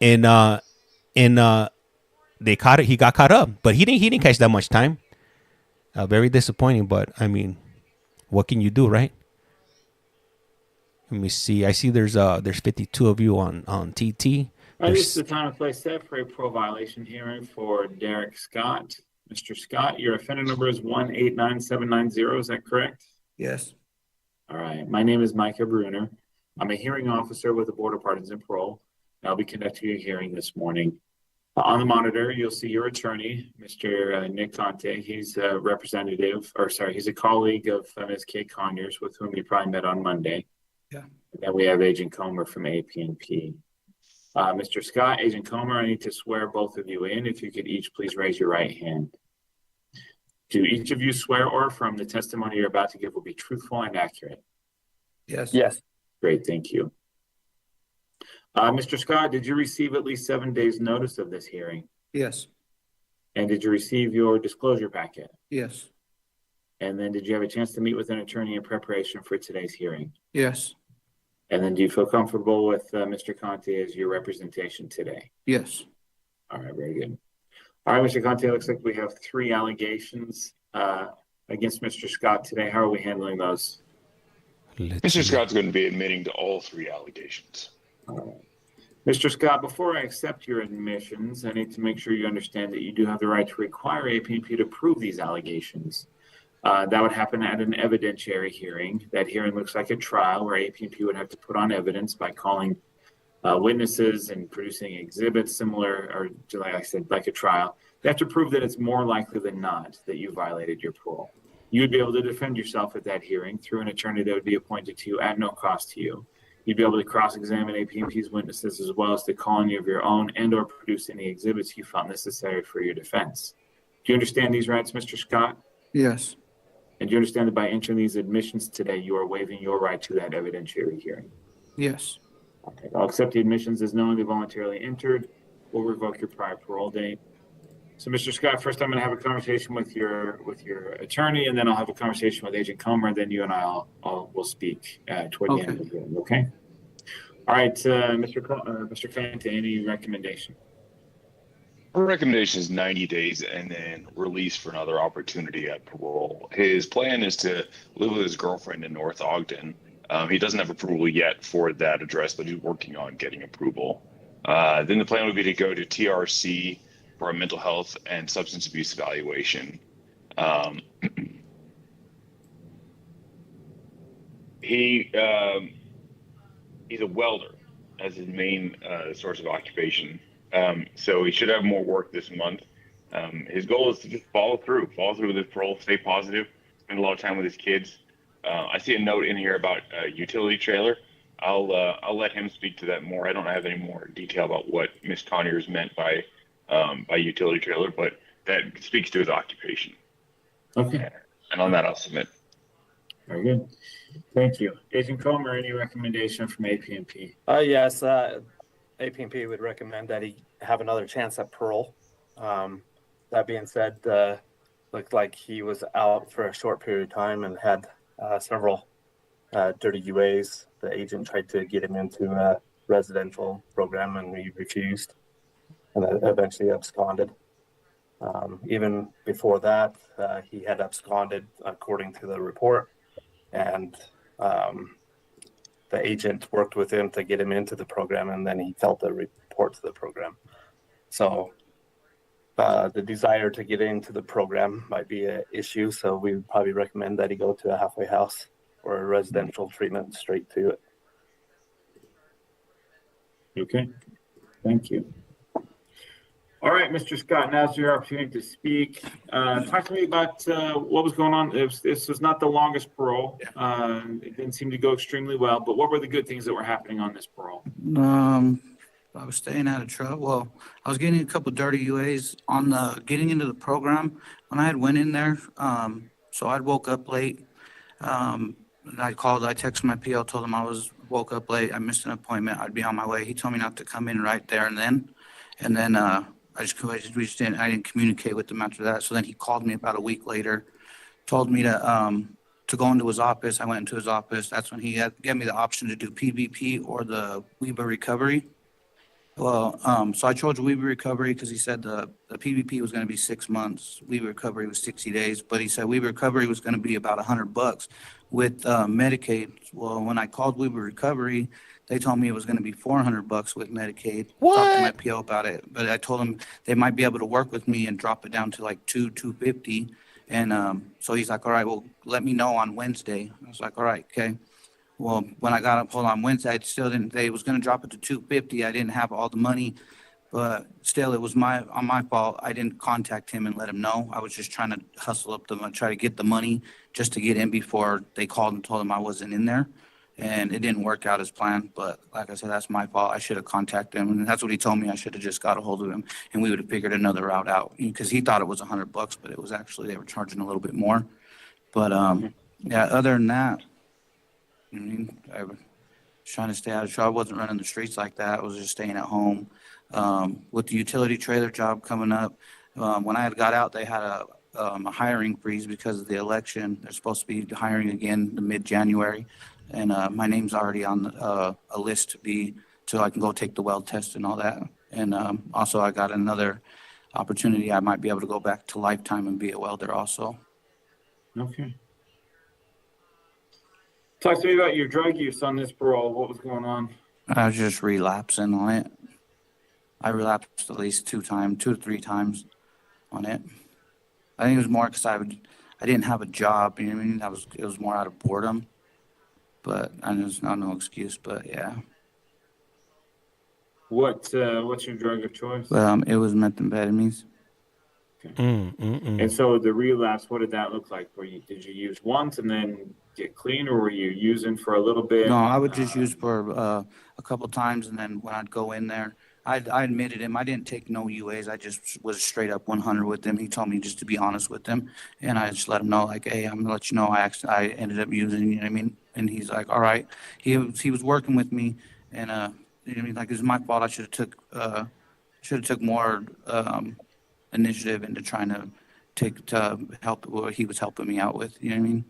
and they caught it. He got caught up, but he didn't catch that much time. Very disappointing, but I mean, what can you do, right? Let me see. I see there's 52 of you on TT. This is the time and place set for a parole violation hearing for Derek Scott. Mr. Scott, your offender number is 189790. Is that correct? Yes. All right. My name is Micah Bruner. I'm a hearing officer with the Board of Pardons and Parole. I'll be conducting your hearing this morning. On the monitor, you'll see your attorney, Mr. Nick Conte. He's a he's a colleague of Ms. Kay Conyers, with whom you probably met on Monday. Yeah. And then we have Agent Comer from AP&P. Mr. Scott, Agent Comer, I need to swear both of you in. If you could each please raise your right hand. Do each of you swear or affirm the testimony you're about to give will be truthful and accurate? Yes. Yes. Great, thank you. Mr. Scott, did you receive at least 7 days notice of this hearing? Yes. And did you receive your disclosure packet? Yes. And then did you have a chance to meet with an attorney in preparation for today's hearing? Yes. And then do you feel comfortable with Mr. Conte as your representation today? Yes. All right, very good. All right, Mr. Conte, it looks like we have 3 allegations against Mr. Scott today. How are we handling those? Mr. Scott's going to be admitting to all 3 allegations. All right. Mr. Scott, before I accept your admissions, I need to make sure you understand that you do have the right to require AP&P to prove these allegations. That would happen at an evidentiary hearing. That hearing looks like a trial where AP&P would have to put on evidence by calling witnesses and producing exhibits similar, or like I said, like a trial. They have to prove that it's more likely than not that you violated your parole. You would be able to defend yourself at that hearing through an attorney that would be appointed to you at no cost to you. You'd be able to cross-examine AP&P's witnesses as well as to call any of your own and or produce any exhibits you found necessary for your defense. Do you understand these rights, Mr. Scott? Yes. And do you understand that by entering these admissions today, you are waiving your right to that evidentiary hearing? Yes. Okay. I'll accept the admissions as knowingly voluntarily entered. We'll revoke your prior parole date. So, Mr. Scott, first I'm going to have a conversation with your attorney, and then I'll have a conversation with Agent Comer, and then you and I will speak toward the end of the hearing. Okay. All right, Mr. Conte, any recommendation? Our recommendation is 90 days and then release for another opportunity at parole. His plan is to live with his girlfriend in North Ogden. He doesn't have approval yet for that address, but he's working on getting approval. Then the plan would be to go to TRC for a mental health and substance abuse evaluation. He's a welder as his main source of occupation. So he should have more work this month. His goal is to just follow through with his parole, stay positive, spend a lot of time with his kids. I see a note in here about a utility trailer. I'll let him speak to that more. I don't have any more detail about what Ms. Conyers meant by utility trailer, but that speaks to his occupation. Okay. And on that, I'll submit. Very good. Thank you. Agent Comer, any recommendation from AP&P? Yes, AP&P would recommend that he have another chance at parole. That being said, looked like he was out for a short period of time and had several dirty UAs. The agent tried to get him into a residential program and he refused, and eventually absconded. Even before that, he had absconded according to the report, and the agent worked with him to get him into the program, and then he failed to report to the program. So the desire to get into the program might be an issue, so we would probably recommend that he go to a halfway house or a residential treatment straight to it. Okay, thank you. All right, Mr. Scott, now's your opportunity to speak. Talk to me about what was going on. This was not the longest parole. It didn't seem to go extremely well, but what were the good things that were happening on this parole? I was staying out of trouble. Well, I was getting a couple dirty UAs on the getting into the program when I had went in there. So I'd woke up late. I texted my PO, told him I woke up late. I missed an appointment. I'd be on my way. He told me not to come in right there and then. And then I didn't communicate with him after that. So then he called me about a week later told me to go into his office. I went into his office. That's when he gave me the option to do PVP or the Weber recovery. Well, so I chose Weber recovery because he said the PVP was going to be 6 months. Weber recovery was 60 days, but he said Weber recovery was going to be about $100 with Medicaid. Well, when I called Weber recovery, they told me it was going to be $400 with Medicaid. Talked to my PO about it, but I told them they might be able to work with me and drop it down to like $250. And so he's like, all right, well, let me know on Wednesday. I was like, all right, okay. Well, when I got up on Wednesday, I still didn't, they was going to drop it to 250. I didn't have all the money, but still it was on my fault. I didn't contact him and let him know. I was just trying to hustle up try to get the money just to get in before they called and told him I wasn't in there. And it didn't work out as planned, but like I said, that's my fault. I should have contacted him, and that's what he told me. I should have just got a hold of him, and we would have figured another route out, because he thought it was $100, but it was actually, they were charging a little bit more. But yeah, other than that, I mean, I was trying to stay out of trouble. I wasn't running the streets like that. I was just staying at home. With the utility trailer job coming up, when I had got out, they had a hiring freeze because of the election. They're supposed to be hiring again in mid-January. And my name's already on a list so I can go take the weld test and all that. And also I got another opportunity. I might be able to go back to Lifetime and be a welder also. Okay. Talk to me about your drug use on this parole. What was going on? I was just relapsing on it. I relapsed at least 2 to 3 times on it. I think it was more because I didn't have a job. You know what I mean? It was more out of boredom. But there's no excuse. But yeah. What's your drug of choice? It was methamphetamines. Okay. And so the relapse, what did that look like? Did you use once and then get clean, or were you using for a little bit? No, I would just use for a couple times, and then when I'd go in there, I admitted him. I didn't take no UAs. I just was straight up 100 with him. He told me just to be honest with him, and I just let him know, like, hey, I'm gonna let you know I ended up using, you know what I mean? And he's like, all right. He was working with me, and you know what I mean? Like, it was my fault. I should have took more initiative into trying to help what he was helping me out with. You know what I mean?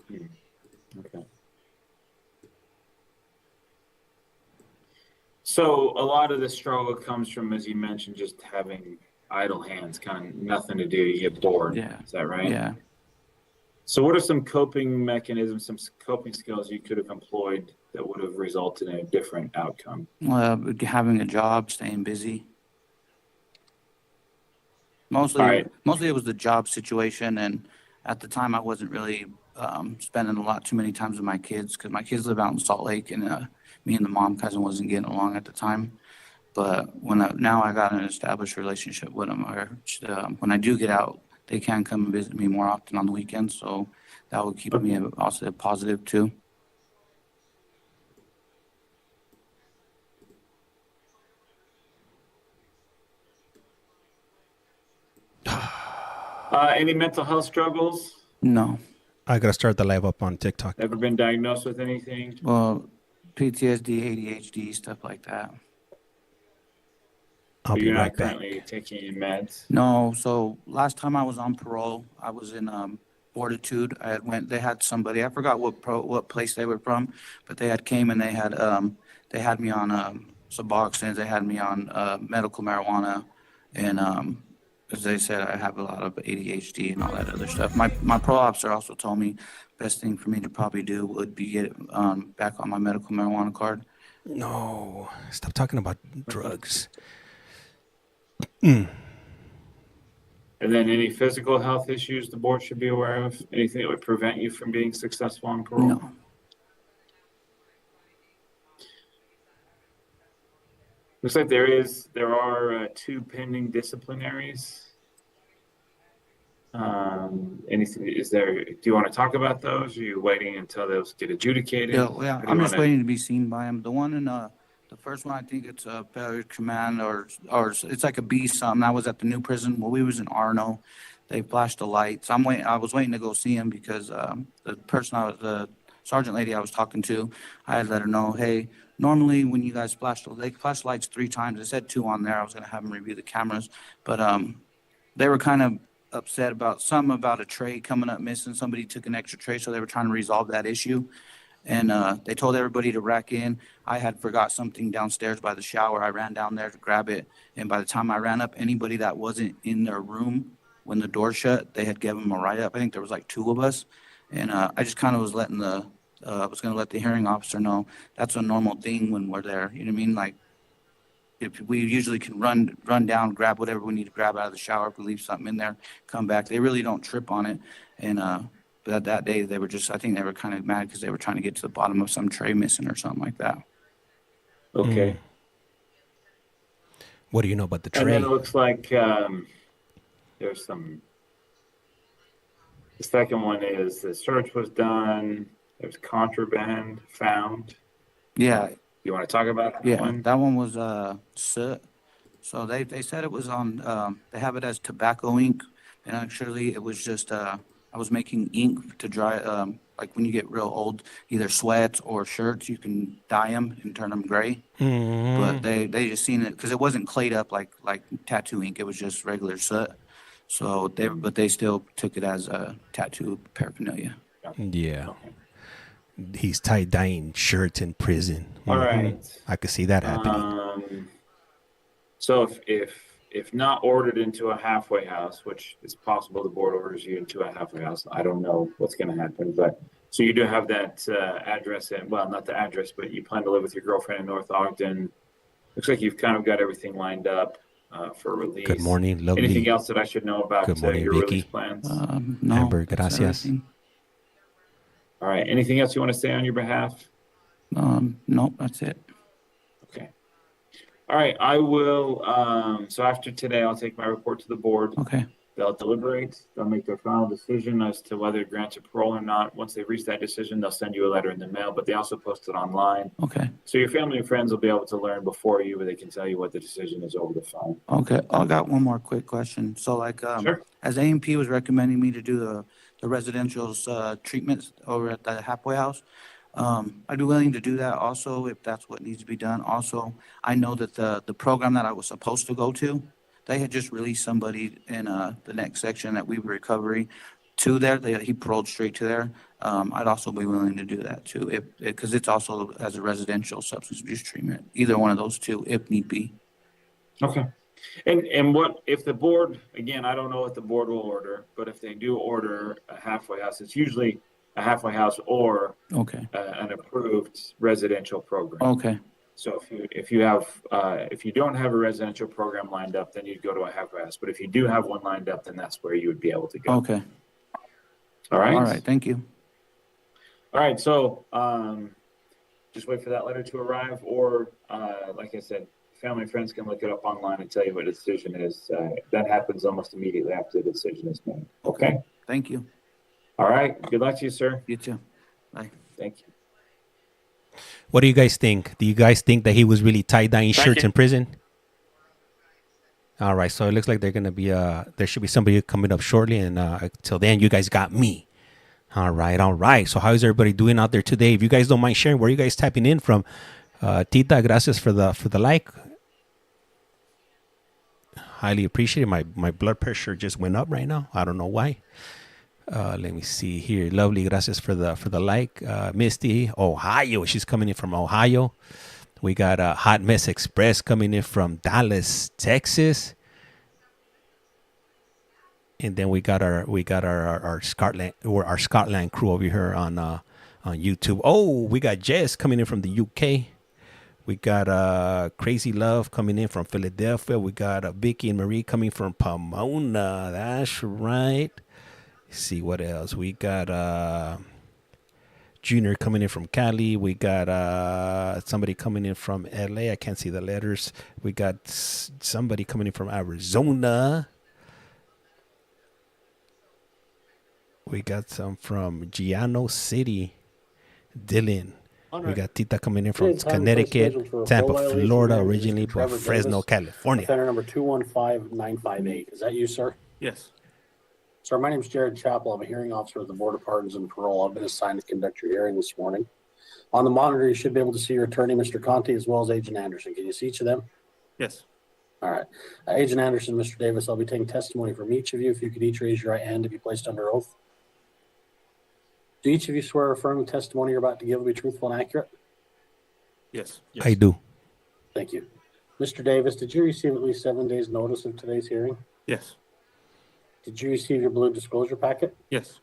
Okay. So a lot of the struggle comes from, as you mentioned, just having idle hands, kind of nothing to do. You get bored. Yeah. Is that right? Yeah. So what are some coping mechanisms, some coping skills you could have employed that would have resulted in a different outcome? Having a job, staying busy. Mostly it was the job situation, and at the time I wasn't really spending too many times with my kids, because my kids live out in Salt Lake, and me and the mom cousin wasn't getting along at the time. But now I got an established relationship with them, when I do get out, they can come and visit me more often on the weekends, so that would keep me also positive too. Any mental health struggles? No. I gotta start the live up on TikTok. Ever been diagnosed with anything? Well, PTSD, ADHD, stuff like that. I'll be You're right not back. currently taking any meds? No, so last time I was on parole, I was in Fortitude. They had somebody, I forgot what place they were from, but they had came and they had me on Suboxone, they had me on medical marijuana, and as they said, I have a lot of ADHD and all that other stuff. My parole officer also told me best thing for me to probably do would be get back on my medical marijuana card. No, stop talking about drugs. And then any physical health issues the board should be aware of? Anything that would prevent you from being successful on parole? No. Looks like there are 2 pending disciplinaries. Anything do you want to talk about those? Or are you waiting until those get adjudicated? Yeah, I'm just waiting to be seen by him. The one in the first one, I think it's a failure command or it's like a B something. I was at the new prison. Well, we was in Arno. They flashed the lights. I was waiting to go see him because the sergeant lady I was talking to, I had let her know, hey, normally when you guys flash lights 3 times. It said 2 on there. I was going to have them review the cameras, but they were kind of upset about a tray coming up missing. Somebody took an extra tray, so they were trying to resolve that issue. And they told everybody to rack in. I had forgot something downstairs by the shower. I ran down there to grab it. And by the time I ran up, anybody that wasn't in their room when the door shut, they had given them a write-up. I think there was like 2 of us. And I just kind of was letting I was going to let the hearing officer know that's a normal thing when we're there. You know what I mean? Like, if we usually can run down, grab whatever we need to grab out of the shower, if we leave something in there, come back. They really don't trip on it. And but that day they were I think they were kind of mad because they were trying to get to the bottom of some tray missing or something like that. Okay. What do you know about the And tray? then it looks like there's some. The second one is the search was done. There's contraband found. Yeah. You want to talk about that Yeah, one? that one was soot. So they said it was on, they have it as tobacco ink. And actually it was just, I was making ink to dry, like when you get real old, either sweats or shirts, you can dye them and turn them gray. But they just seen it, because it wasn't clayed up like tattoo ink. It was just regular soot. So but they still took it as a tattoo paraphernalia. Yeah. He's tie-dyeing shirts in prison. All right. I could see that happening. So if not ordered into a halfway house, which is possible the board orders you into a halfway house, I don't know what's going to happen, but so you do have that address in, well, not the address, but you plan to live with your girlfriend in North Ogden. Looks like you've kind of got everything lined up for release. Good morning, lovely. Anything else that I should know about Good morning, your Vicky. release plans? No, Amber, that's gracias. everything. All right. Anything else you want to say on your behalf? Nope, that's it. Okay. All right. I will. So after today, I'll take my report to the board. Okay. They'll deliberate. They'll make their final decision as to whether to grant a parole or not. Once they reach that decision, they'll send you a letter in the mail, but they also post it online. Okay. So your family and friends will be able to learn before you, but they can tell you what the decision is over the phone. Okay, I got one more quick question. So like, Sure. as A&P was recommending me to do the residential's treatments over at the halfway house, I'd be willing to do that also if that's what needs to be done. Also, I know that the program that I was supposed to go to, they had just released somebody in the next section that we were recovery to there. He paroled straight to there. I'd also be willing to do that too, because it's also as a residential substance abuse treatment. Either one of those two, if need be. Okay. And what if the board, again, I don't know what the board will order, but if they do order a halfway house, it's usually a halfway house or an approved residential program. Okay. So if you don't have a residential program lined up, then you'd go to a halfway house. But if you do have one lined up, then that's where you would be able to go. Okay. All right. All right. Thank you. All right. So just wait for that letter to arrive, or like I said, family and friends can look it up online and tell you what the decision is. That happens almost immediately after the decision is made. Okay. Thank you. All right. Good luck to you, sir. You too. Bye. Thank you. What do you guys think? Do you guys think that he was really tie-dyeing shirts in prison? All right, so it looks like they're gonna be there should be somebody coming up shortly, and till then, you guys got me. All right. So how is everybody doing out there today? If you guys don't mind sharing, where are you guys tapping in from? Tita, gracias for the like. Highly appreciated. My blood pressure just went up right now. I don't know why. Let me see here. Lovely, gracias for the like. Misty, Ohio. She's coming in from Ohio. We got Hot Mess Express coming in from Dallas, Texas. And then we got our Scotland crew over here on YouTube. Oh, we got Jess coming in from the UK. We got Crazy Love coming in from Philadelphia. We got Vicky and Marie coming from Pomona. That's right. Let's see what else. We got Junior coming in from Cali. We got somebody coming in from LA. I can't see the letters. We got somebody coming in from Arizona. We got some from Giano City. Dylan. We got Tita coming in from Connecticut, Tampa, Florida, originally, but Fresno, California. Offender number 215958. Is that you, sir? Yes. Sir, my name is Jared Chappell. I'm a hearing officer with the Board of Pardons and Parole. I've been assigned to conduct your hearing this morning. On the monitor, you should be able to see your attorney, Mr. Conti, as well as Agent Anderson. Can you see each of them? Yes. All right. Agent Anderson, Mr. Davis, I'll be taking testimony from each of you. If you could each raise your right hand to be placed under oath. Do each of you swear or affirm the testimony you're about to give will be truthful and accurate? Yes. I do. Thank you. Mr. Davis, did you receive at least 7 days notice of today's hearing? Yes. Did you receive your blue disclosure packet? Yes.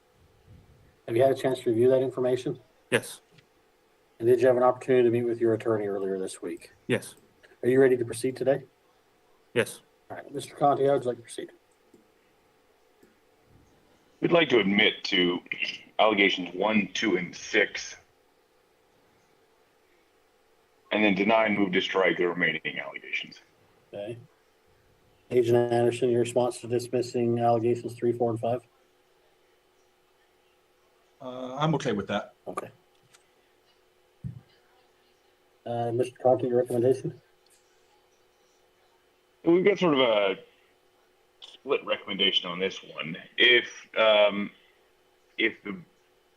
Have you had a chance to review that information? Yes. And did you have an opportunity to meet with your attorney earlier this week? Yes. Are you ready to proceed today? Yes. All right, Mr. Conti, how would you like to proceed? We'd like to admit to allegations 1, 2, and 6, and then deny and move to strike the remaining allegations. Okay. Agent Anderson, your response to dismissing allegations 3, 4, and 5? I'm okay with that. Okay. Mr. Conti, your recommendation? We've got sort of a split recommendation on this one. If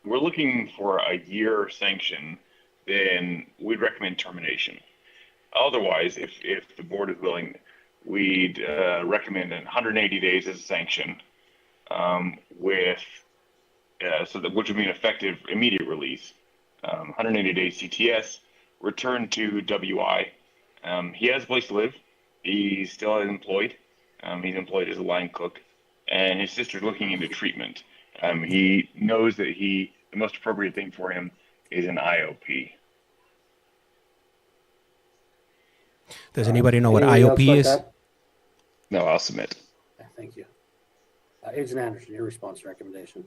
we're looking for a year sanction, then we'd recommend termination. Otherwise, if the board is willing, we'd recommend 180 days as a sanction, with which would mean effective immediate release. 180 days CTS, return to WI. He has a place to live. He's still employed. He's employed as a line cook, and his sister's looking into treatment. He knows that the most appropriate thing for him is an IOP. Does anybody know what Anything else IOP like is? that? No, I'll submit. Okay, thank you. Agent Anderson, your response to recommendation?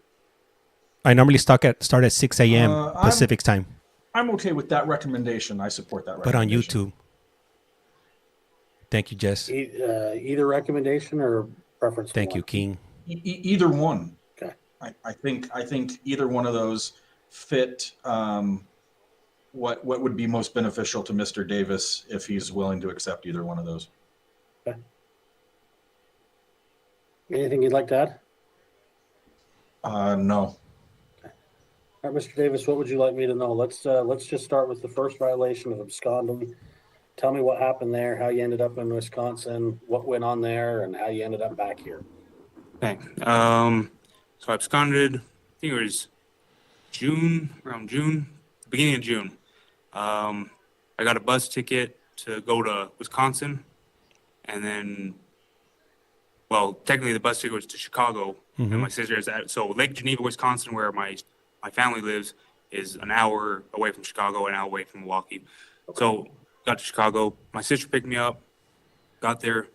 I normally start at 6 a.m. Pacific time, I'm okay with that recommendation. I support that but on recommendation. YouTube. Thank you, Jess. Either recommendation or preference? Thank you, King. Either one. Okay. I think either one of those fit what would be most beneficial to Mr. Davis if he's willing to accept either one of those. Okay. Anything you'd like to add? No. All right, Mr. Davis, what would you like me to know? Let's just start with the first violation of absconding. Tell me what happened there, how you ended up in Wisconsin, what went on there, and how you ended up back here. Okay. So I absconded, I think it was around June, beginning of June. I got a bus ticket to go to Wisconsin, and then, well, technically the bus ticket was to Chicago, and my sister is at, so Lake Geneva, Wisconsin, where my family lives, is an hour away from Chicago, an hour away from Milwaukee. Okay. So got to Chicago. My sister picked me up, got there.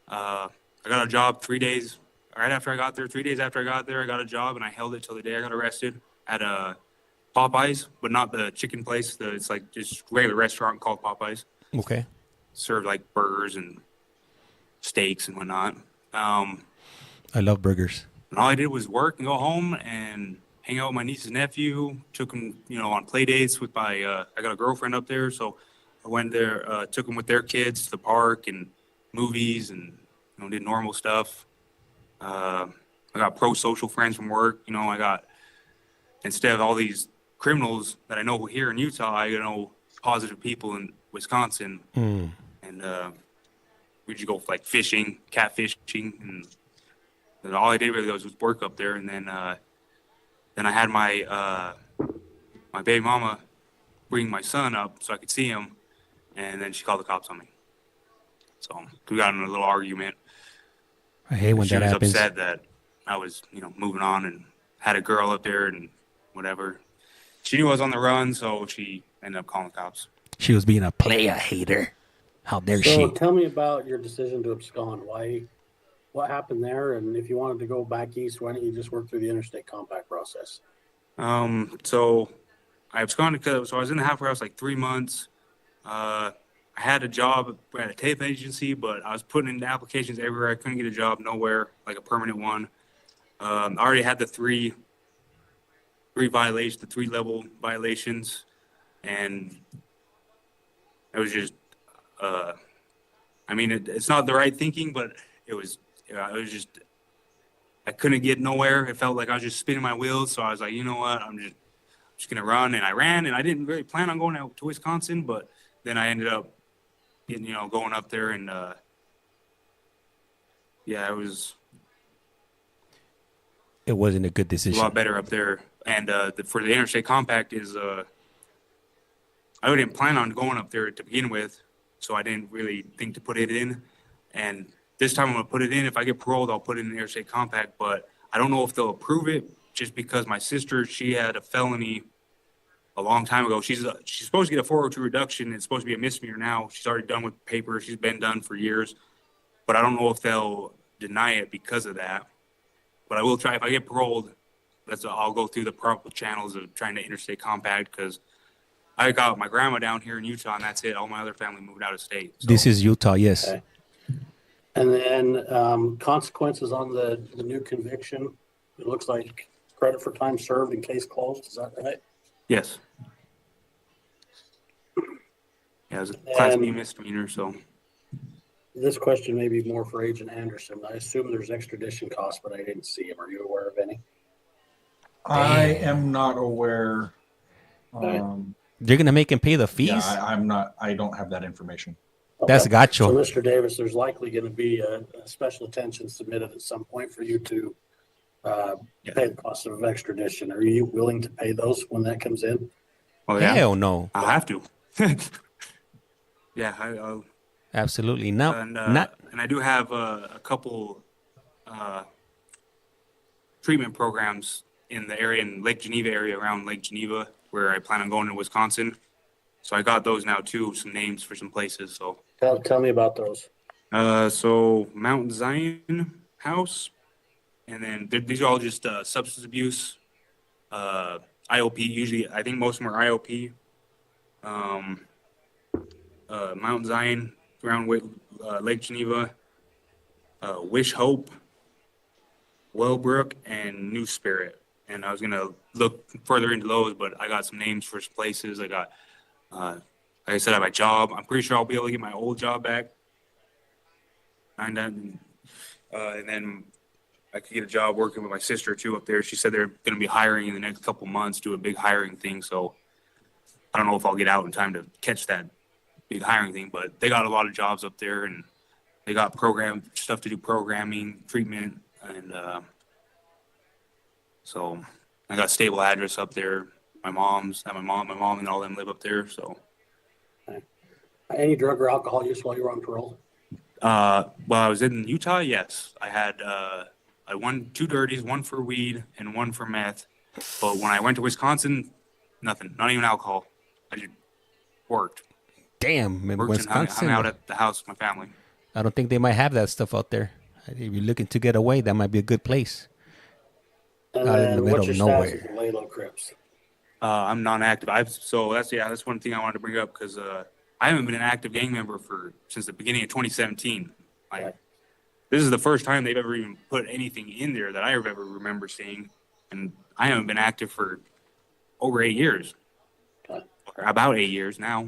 I got a job 3 days. Right after I got there, 3 days after I got there, I got a job, and I held it till the day I got arrested at a Popeyes, but not the chicken place. It's like just regular restaurant called Popeyes. Okay. Served like burgers and steaks and whatnot. I love burgers. And all I did was work and go home and hang out with my niece and nephew. Took them, on play dates with my. I got a girlfriend up there, so I went there. Took them with their kids to the park and movies, and did normal stuff. I got pro-social friends from work. I got, instead of all these criminals that I know here in Utah, I know positive people in Wisconsin. And we just go like fishing, catfishing, and all I did really was work up there. And then I had my my baby mama bring my son up so I could see him, and then she called the cops on me. So we got in a little argument. I hate when She that was happens. upset that I was, moving on and had a girl up there and whatever. She knew I was on the run, so she ended up calling the cops. She was being a player hater. How dare she? So tell me about your decision to abscond. What happened there? And if you wanted to go back east, why don't you just work through the interstate compact process? So I absconded so I was in the halfway house like 3 months. I had a job at a tape agency, but I was putting in applications everywhere. I couldn't get a job nowhere, like a permanent one. I already had the three violations, the 3-level violations, and it was just, it's not the right thinking, but it was just, I couldn't get nowhere. It felt like I was just spinning my wheels. So I was like, you know what, I'm just going to run. And I ran, and I didn't really plan on going out to Wisconsin, but then I ended up going up there and yeah, it was It wasn't a good a decision. lot better up there. And for the interstate compact is I didn't plan on going up there to begin with, so I didn't really think to put it in. And this time I'm gonna put it in. If I get paroled, I'll put it in the interstate compact, but I don't know if they'll approve it just because my sister, she had a felony a long time ago. She's supposed to get a 402 reduction. It's supposed to be a misdemeanor now. She's already done with paper. She's been done for years, but I don't know if they'll deny it because of that. But I will try. If I get paroled, I'll go through the proper channels of trying to interstate compact because I got my grandma down here in Utah, and that's it. All my other family moved out of state. So. This is Utah, yes. Okay. And then consequences on the new conviction. It looks like credit for time served and case closed. Is that right? Yes. Yeah, it was a Class B misdemeanor, so. This question may be more for Agent Anderson. I assume there's extradition costs, but I didn't see him. Are you aware of any? I am not aware. They're gonna make him pay the fees. Yeah, I'm not. I don't have that information. That's gacho. So, Mr. Davis, there's likely going to be a special attention submitted at some point for you to pay the cost of extradition. Are you willing to pay those when that comes in? Oh, yeah. Hell no. I have to. Yeah, I'll. Absolutely not. And I do have a couple treatment programs in the area, in Lake Geneva area, around Lake Geneva, where I plan on going to Wisconsin. So I got those now too, some names for some places. So tell me about those. So Mount Zion House, and then these are all just substance abuse, IOP. Usually, I think most of them are IOP. Mount Zion around Lake Geneva, Wish Hope, Wellbrook, and New Spirit. And I was gonna look further into those, but I got some names for some places. I got, like I said, I have my job. I'm pretty sure I'll be able to get my old job back. And then I could get a job working with my sister too up there. She said they're gonna be hiring in the next couple months, do a big hiring thing. So I don't know if I'll get out in time to catch that big hiring thing, but they got a lot of jobs up there, and they got stuff to do, programming, treatment, and so I got a stable address up there. My mom and all them live up there. So any drug or alcohol use while you were on parole? While I was in Utah, yes, I had two dirties, one for weed and one for meth. But when I went to Wisconsin, nothing, not even alcohol. I just worked. Damn, in Worked Wisconsin. and hung out at the house with my family. I don't think they might have that stuff out there. If you're looking to get away, that might be a good place. And Out in then the middle what's your of status nowhere. with Lalo Crips? I'm non-active. That's one thing I wanted to bring up because I haven't been an active gang member since the beginning of 2017. This is the first time they've ever even put anything in there that I ever remember seeing, and I haven't been active for over 8 years, or about 8 years now.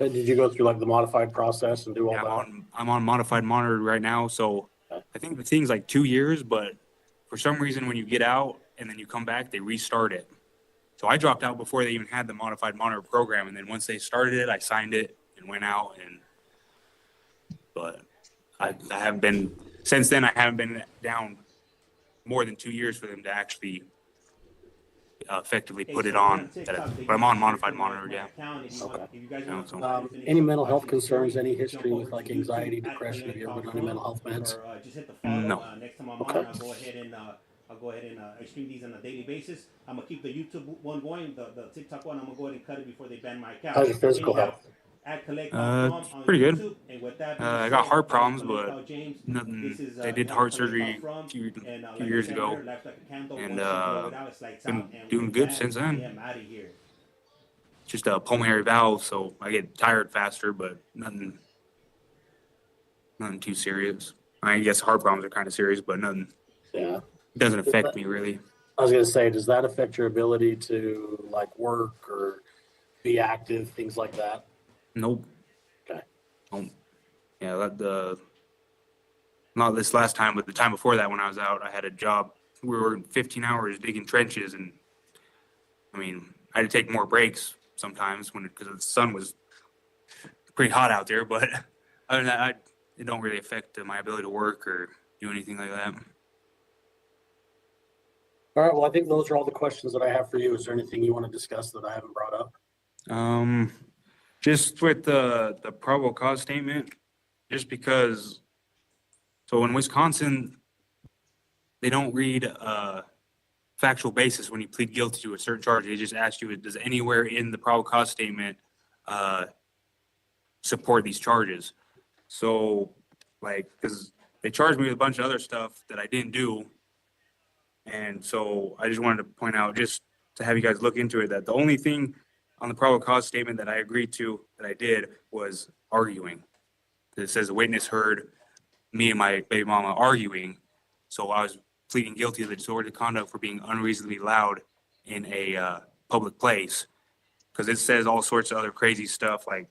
Did you go through like the modified process and do all that? I'm on modified monitor right now, so I think the thing's like 2 years, but for some reason when you get out and then you come back, they restart it. So I dropped out before they even had the modified monitor program, and then once they started it, I signed it and went out. But I haven't been since then. I haven't been down more than 2 years for them to actually effectively put it on. But I'm on modified monitor, yeah. Any mental health concerns? Any history with like anxiety, depression? Have you ever been on any mental health meds? No. Okay. I'll go ahead and stream these on a daily basis. I'm gonna keep the YouTube one going, the TikTok one. I'm gonna go ahead and cut it before they ban my account. How's your physical health? It's pretty good. I got heart problems, but nothing. They did heart surgery a few years ago, and been doing good since then. Just a pulmonary valve, so I get tired faster, but nothing too serious. I guess heart problems are kind of serious, but nothing. Yeah. Doesn't affect me really. I was gonna say, does that affect your ability to like work or be active, things like that? Nope. Okay. Yeah, not this last time, but the time before that when I was out, I had a job. We were 15 hours digging trenches, and I mean, I had to take more breaks sometimes because the sun was pretty hot out there. But other than that, it don't really affect my ability to work or do anything like that. All right, well, I think those are all the questions that I have for you. Is there anything you want to discuss that I haven't brought up? Just with the probable cause statement, just because, so in Wisconsin, they don't read factual basis when you plead guilty to a certain charge. They just ask you, does anywhere in the probable cause statement support these charges? So, like, because they charged me with a bunch of other stuff that I didn't do. And so I just wanted to point out, just to have you guys look into it, that the only thing on the probable cause statement that I agreed to, that I did, was arguing. It says the witness heard me and my baby mama arguing. So I was pleading guilty to the disorderly conduct for being unreasonably loud in a public place. Because it says all sorts of other crazy stuff, like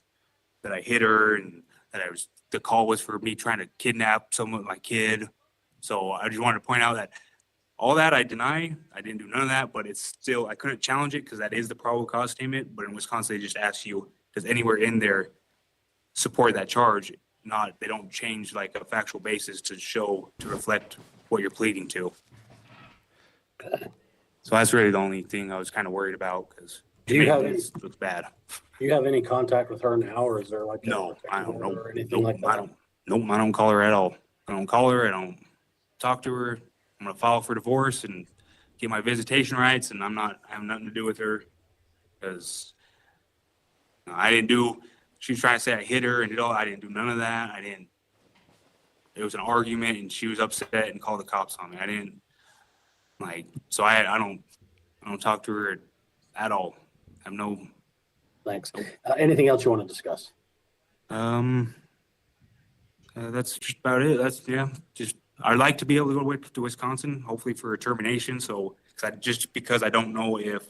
that I hit her and that the call was for me trying to kidnap someone, my kid. So I just wanted to point out that all that I deny. I didn't do none of that, but it's still, I couldn't challenge it because that is the probable cause statement. But in Wisconsin, they just ask you, does anywhere in there support that charge? Not, they don't change like a factual basis to reflect what you're pleading to. So that's really the only thing I was kind of worried about, because Do you have it looks bad. Do you have any contact with her now, or is there like No, I don't know. or anything like that? I don't call her at all. I don't call her. I don't talk to her. I'm gonna file for divorce and get my visitation rights, and I have nothing to do with her, because I didn't do. She was trying to say I hit her and did all. I didn't do none of that. I didn't. It was an argument, and she was upset and called the cops on me. I didn't So I don't talk to her at all. I have no. Thanks. Anything else you want to discuss? That's just about it. Just I'd like to be able to go to Wisconsin, hopefully for a termination. So, because I don't know if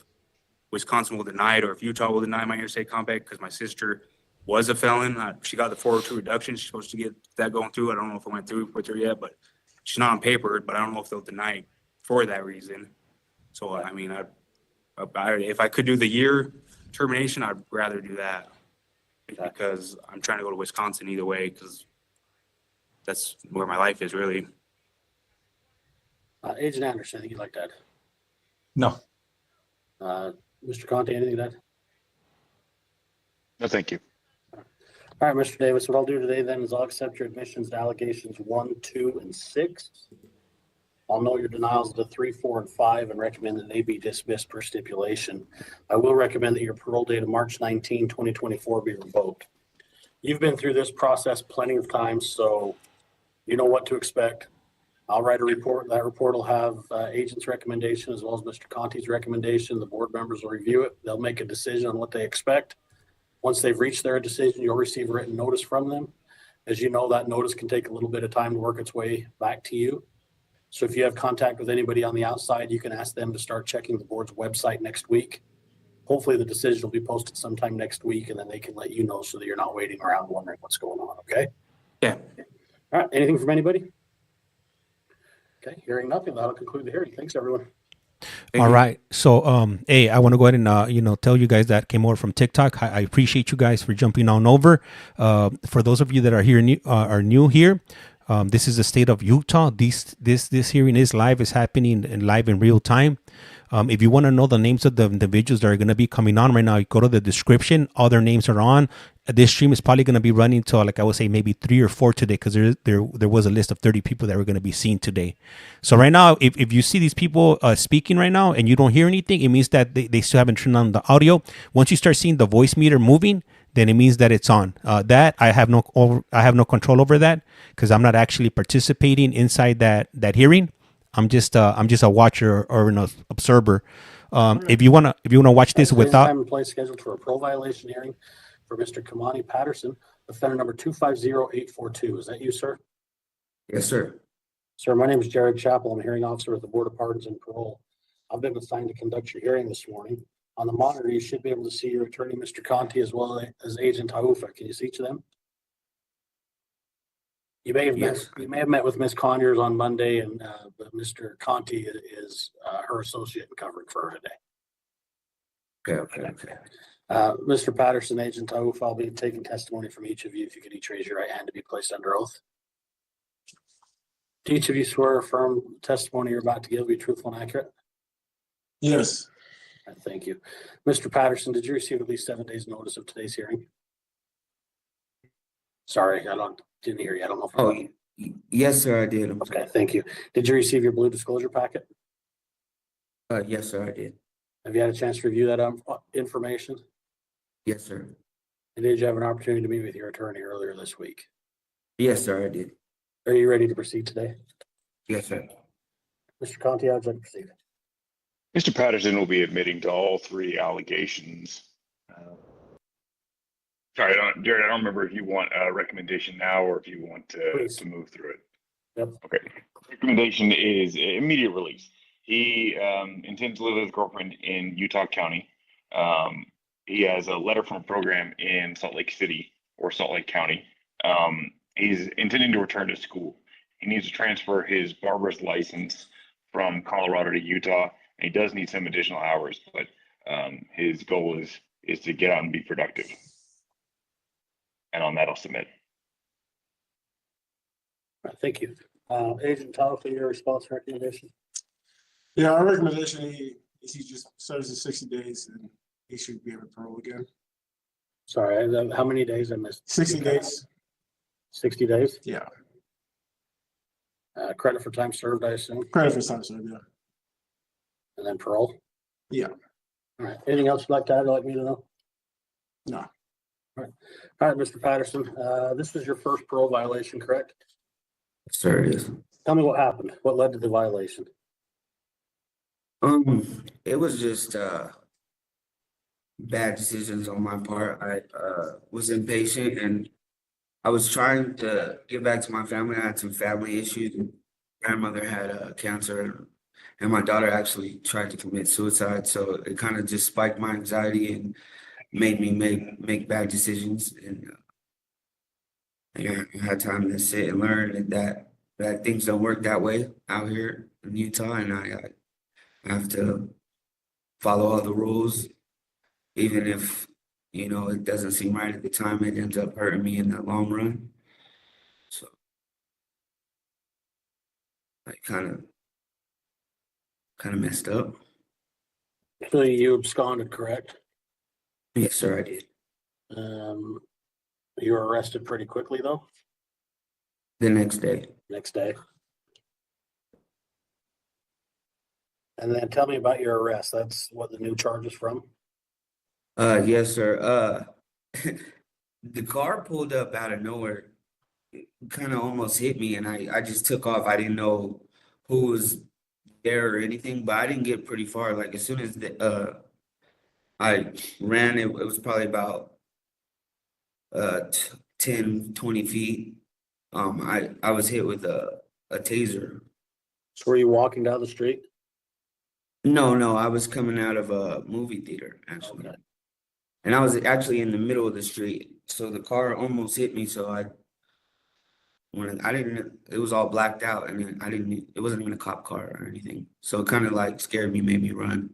Wisconsin will deny it or if Utah will deny my interstate compact, because my sister was a felon. She got the 402 reduction. She's supposed to get that going through. I don't know if I went through with her yet, but she's not on paper. But I don't know if they'll deny it for that reason. So, I mean, if I could do the year termination, I'd rather do that, because I'm trying to go to Wisconsin either way, because that's where my life is really. Agent Anderson, anything you'd like to add? No. Mr. Conte, anything to add? No, thank you. All right, Mr. Davis, what I'll do today then is I'll accept your admissions to allegations 1, 2, and 6. I'll note your denials to 3, 4, and 5 and recommend that they be dismissed per stipulation. I will recommend that your parole date of March 19, 2024 be revoked. You've been through this process plenty of times, so you know what to expect. I'll write a report. That report will have agent's recommendation as well as Mr. Conte's recommendation. The board members will review it. They'll make a decision on what they expect. Once they've reached their decision, you'll receive a written notice from them. As you know, that notice can take a little bit of time to work its way back to you. So if you have contact with anybody on the outside, you can ask them to start checking the board's website next week. Hopefully the decision will be posted sometime next week, and then they can let you know so that you're not waiting around wondering what's going on, okay? Yeah. All right, anything from anybody? Okay, hearing nothing, that'll conclude the hearing. Thanks, everyone. All right. So, hey, I want to go ahead and, tell you guys that came over from TikTok. I appreciate you guys for jumping on over. For those of you that are new here, this is the state of Utah. This hearing is live. It's happening live in real time. If you want to know the names of the individuals that are going to be coming on right now, you go to the description. All their names are on. This stream is probably going to be running till, like I would say, maybe 3 or 4 today, because there was a list of 30 people that were going to be seen today. So right now, if you see these people speaking right now and you don't hear anything, it means that they still haven't turned on the audio. Once you start seeing the voice meter moving, then it means that it's on. That I have no control over that, because I'm not actually participating inside that hearing. I'm just a watcher or an observer. If you wanna watch this without time and place scheduled for a parole violation hearing for Mr. KIMANI Patterson, offender number 250842. Is that you, sir? Yes, sir. Sir, my name is Jared Chappell. I'm a hearing officer with the Board of Pardons and Parole. I've been assigned to conduct your hearing this morning. On the monitor, you should be able to see your attorney, Mr. Conte, as well as Agent Taufa. Can you see each of them? You may have met with Ms. Conyers on Monday, and but Mr. Conte is her associate and covering for her today. Okay. Mr. Patterson, Agent Taufa, I'll be taking testimony from each of you. If you could each raise your right hand to be placed under oath. Do each of you swear or affirm testimony you're about to give will be truthful and accurate? Yes. All right, thank you. Mr. Patterson, did you receive at least 7 days notice of today's hearing? Sorry, didn't hear you. I don't know. Yes, sir, I did. Okay, thank you. Did you receive your blue disclosure packet? Yes, sir, I did. Have you had a chance to review that information? Yes, sir. And did you have an opportunity to meet with your attorney earlier this week? Yes, sir, I did. Are you ready to proceed today? Yes, sir. Mr. Conti, how'd you like to proceed? Mr. Patterson will be admitting to all three allegations. Sorry, Jared, I don't remember if you want a recommendation now or if you want to move through it. Yep. Okay. Recommendation is immediate release. He intends to live with his girlfriend in Utah County. He has a letter from a program in Salt Lake City or Salt Lake County. He's intending to return to school. He needs to transfer his barber's license from Colorado to Utah. And he does need some additional hours, but his goal is to get out and be productive. And on that, I'll submit. All right, thank you. Agent Tyler, for your response recommendation. Yeah, our recommendation, he just serves his 60 days and he should be able to parole again. Sorry, how many days I missed? 60 days. 60 days? Yeah. Credit for time served, I assume? Credit for time served, yeah. And then parole? Yeah. All right. Anything else you'd like to add, like me to know? No. All right, Mr. Patterson, this was your first parole violation, correct? Sir, it is. Tell me what happened. What led to the violation? It was just bad decisions on my part. I was impatient and I was trying to get back to my family. I had some family issues. Grandmother had cancer and my daughter actually tried to commit suicide. So it kind of just spiked my anxiety and made me make bad decisions. And I had time to sit and learn that things don't work that way out here in Utah, and I have to follow all the rules, even if it doesn't seem right at the time. It ends up hurting me in the long run. So I kind of messed up. So you absconded, correct? Yes, sir, I did. You were arrested pretty quickly, though? The next day. Next day. And then tell me about your arrest. That's what the new charge is from? Yes, sir. The car pulled up out of nowhere. It kind of almost hit me, and I just took off. I didn't know who was there or anything, but I didn't get pretty far. Like as soon as I ran, it was probably about 10, 20 feet. I was hit with a taser. So were you walking down the street? No, I was coming out of a movie theater, actually. Okay. And I was actually in the middle of the street. So the car almost hit me. So it was all blacked out and it wasn't even a cop car or anything. So it kind of like scared me, made me run.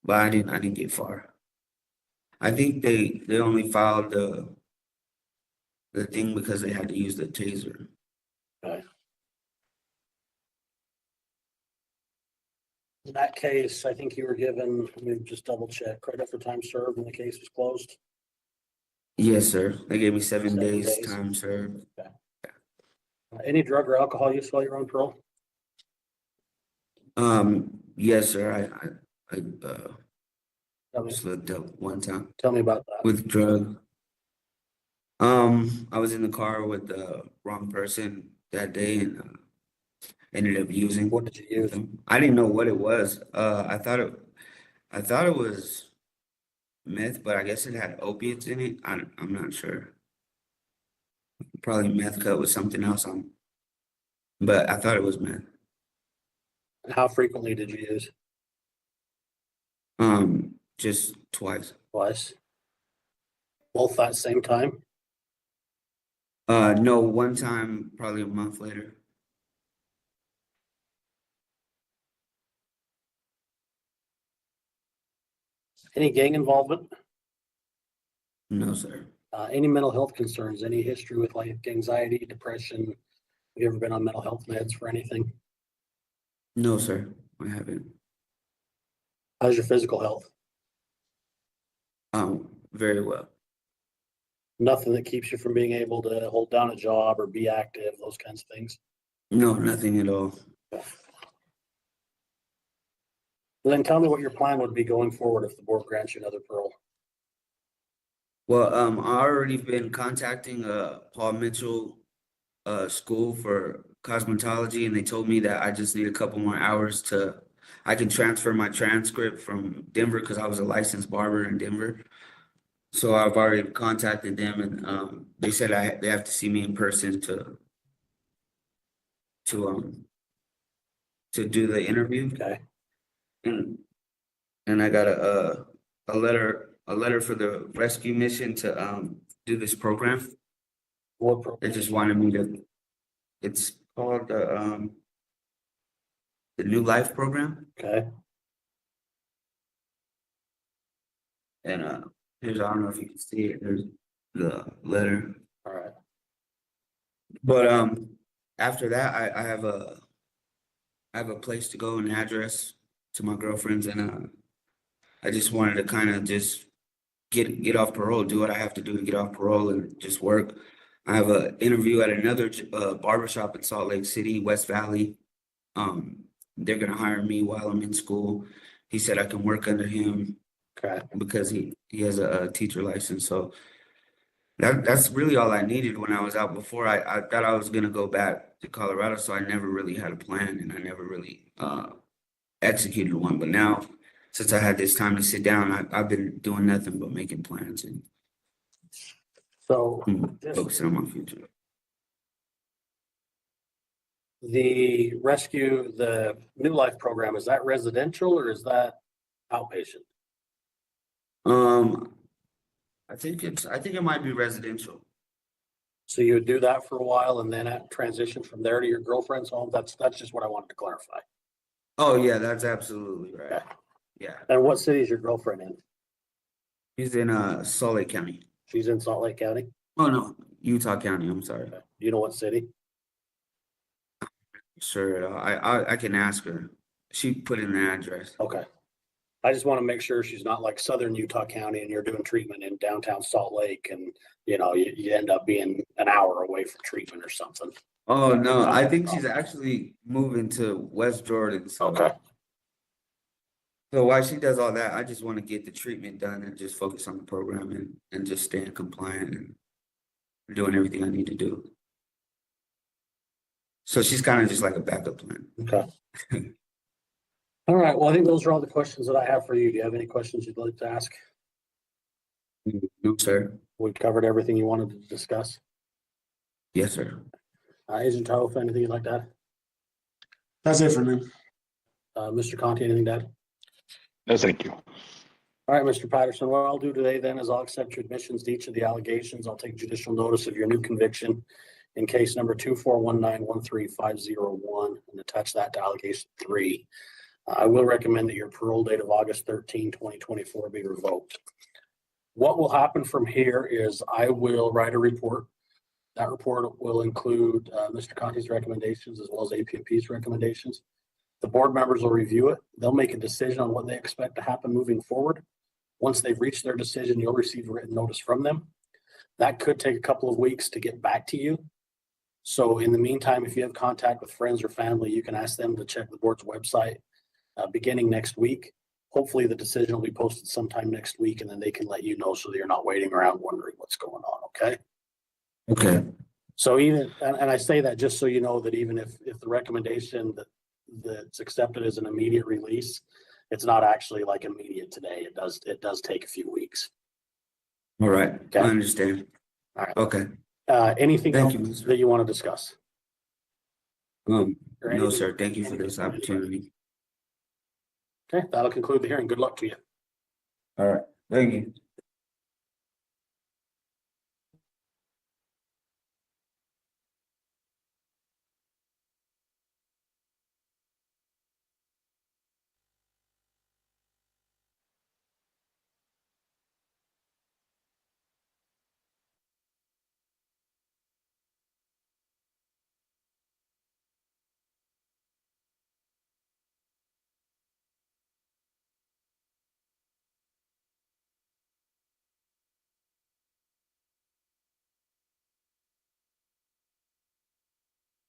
But I didn't get far. I think they only filed the thing because they had to use the taser. Okay. In that case, I think you were given, let me just double check, credit for time served when the case was closed? Yes, sir. They gave me 7 days time served. Okay. Any drug or alcohol use while you're on parole? Yes, sir. I slipped up one time. Tell me about that. With drug. I was in the car with the wrong person that day and ended up using. What did you use? I didn't know what it was. I thought it was meth, but I guess it had opiates in it. I'm not sure. Probably meth cut with something else on. But I thought it was meth. How frequently did you use? Just twice. Twice? Both that same time? No, one time probably a month later. Any gang involvement? No, sir. Any mental health concerns, any history with like anxiety, depression? Have you ever been on mental health meds for anything? No, sir, I haven't. How's your physical health? Very well. Nothing that keeps you from being able to hold down a job or be active, those kinds of things? No, nothing at all. Then tell me what your plan would be going forward if the board grants you another parole. Well, I already been contacting Paul Mitchell school for cosmetology, and they told me that I just need a couple more hours I can transfer my transcript from Denver because I was a licensed barber in Denver. So I've already contacted them, and they said they have to see me in person to do the interview. Okay. And I got a letter for the rescue mission to do this program. What program? They just wanted me to. It's called the New Life program. Okay. And here's, I don't know if you can see it. There's the letter. All right. But after that, I have a place to go, an address to my girlfriend's, and I just wanted to kind of just get off parole, do what I have to do to get off parole and just work. I have an interview at another barbershop in Salt Lake City, West Valley. They're gonna hire me while I'm in school. He said I can work under him. Okay. Because he has a teacher license. So that's really all I needed when I was out before. I thought I was gonna go back to Colorado, so I never really had a plan, and I never really executed one. But now, since I had this time to sit down, I've been doing nothing but making plans and focusing on my future. The New Life program, is that residential or is that outpatient? I think it might be residential. So you would do that for a while and then transition from there to your girlfriend's home? That's just what I wanted to clarify. Oh yeah, that's absolutely right. Okay. Yeah. And what city is your girlfriend in? He's in Salt Lake County. She's in Salt Lake County? Oh no, Utah County, I'm sorry. Okay. Do you know what city? Sure, I can ask her. She put in the address. Okay. I just want to make sure she's not like Southern Utah County and you're doing treatment in downtown Salt Lake and you end up being an hour away from treatment or something. Oh no, I think she's actually moving to West Jordan. So. Okay. So while she does all that, I just want to get the treatment done and just focus on the program and just staying compliant and doing everything I need to do. So she's kind of just like a backup plan. Okay. All right. Well, I think those are all the questions that I have for you. Do you have any questions you'd like to ask? No, sir. We covered everything you wanted to discuss. Yes, sir. Agent Taufe, anything you'd like to add? That's it for me. Mr. Conti, anything to add? No, thank you. All right, Mr. Patterson, what I'll do today then is I'll accept your admissions to each of the allegations. I'll take judicial notice of your new conviction in case number 241913501 and attach that to allegation 3. I will recommend that your parole date of August 13, 2024 be revoked. What will happen from here is I will write a report. That report will include Mr. Conti's recommendations as well as APMP's recommendations. The board members will review it. They'll make a decision on what they expect to happen moving forward. Once they've reached their decision, you'll receive a written notice from them. That could take a couple of weeks to get back to you. So in the meantime, if you have contact with friends or family, you can ask them to check the board's website beginning next week. Hopefully the decision will be posted sometime next week and then they can let you know so that you're not waiting around wondering what's going on, okay? Okay. So even, and I say that just so you know that even if the recommendation that's accepted as an immediate release, it's not actually like immediate today. It does take a few weeks. All right. Okay. I understand. All right. Okay. Anything Thank else you, that you want to discuss? No, sir. Thank you for this opportunity. Okay, that'll conclude the hearing. Good luck to you. All right. Thank you.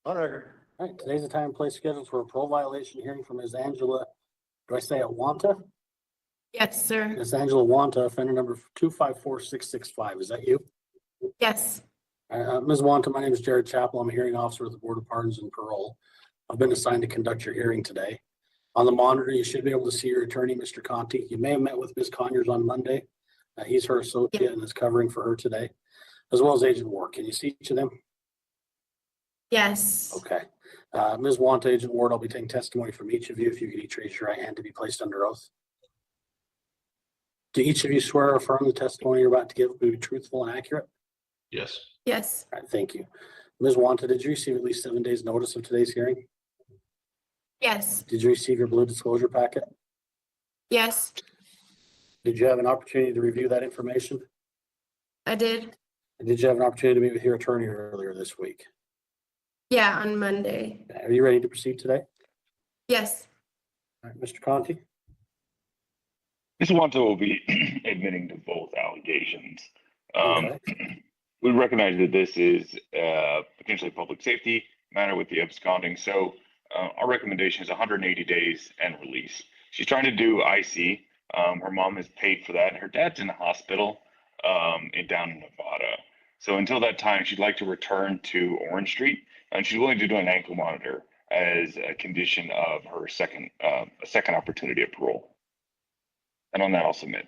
On record. All right, today's the time and place scheduled for a parole violation hearing from Ms. Angela, do I say it Wanta? Yes, sir. Ms. Angela Wanta, offender number 254665. Is that you? Yes. Ms. Wanta, my name is Jared Chappell. I'm a hearing officer with the Board of Pardons and Parole. I've been assigned to conduct your hearing today. On the monitor, you should be able to see your attorney, Mr. Conti. You may have met with Ms. Conyers on Monday. He's her associate and is covering for her today, as well as Agent Ward. Can you see each of them? Yes. Okay. Ms. Wanta, Agent Ward, I'll be taking testimony from each of you. If you could each raise your right hand to be placed under oath. Do each of you swear or affirm the testimony you're about to give will be truthful and accurate? Yes. Yes. All right, thank you. Ms. Wanta, did you receive at least 7 days notice of today's hearing? Yes. Did you receive your blue disclosure packet? Yes. Did you have an opportunity to review that information? I did. And did you have an opportunity to meet with your attorney earlier this week? Yeah, on Monday. Are you ready to proceed today? Yes. All right, Mr. Conti? Ms. Wanta will be admitting to both allegations. Okay. We recognize that this is potentially public safety matter with the absconding. So our recommendation is 180 days and release. She's trying to do IC. Her mom has paid for that. Her dad's in the hospital down in Nevada. So until that time, she'd like to return to Orange Street, and she's willing to do an ankle monitor as a condition of her second opportunity of parole. And on that, I'll submit.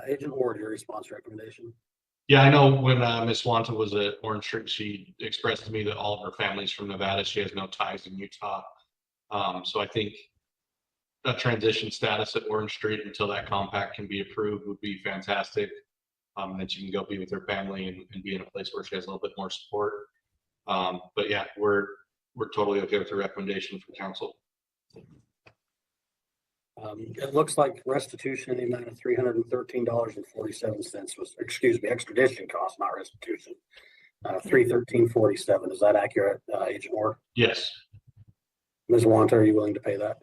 Agent Ward, your response recommendation? Yeah, I know when Miss Wanta was at Orange Street, she expressed to me that all of her family's from Nevada. She has no ties in Utah. So I think a transition status at Orange Street until that compact can be approved would be fantastic. That she can go be with her family and be in a place where she has a little bit more support. But yeah, we're totally okay with the recommendation from council. It looks like restitution in the amount of $313.47 was, excuse me, extradition cost, not restitution. $313.47. Is that accurate, Agent Ward? Yes. Ms. Wanta, are you willing to pay that?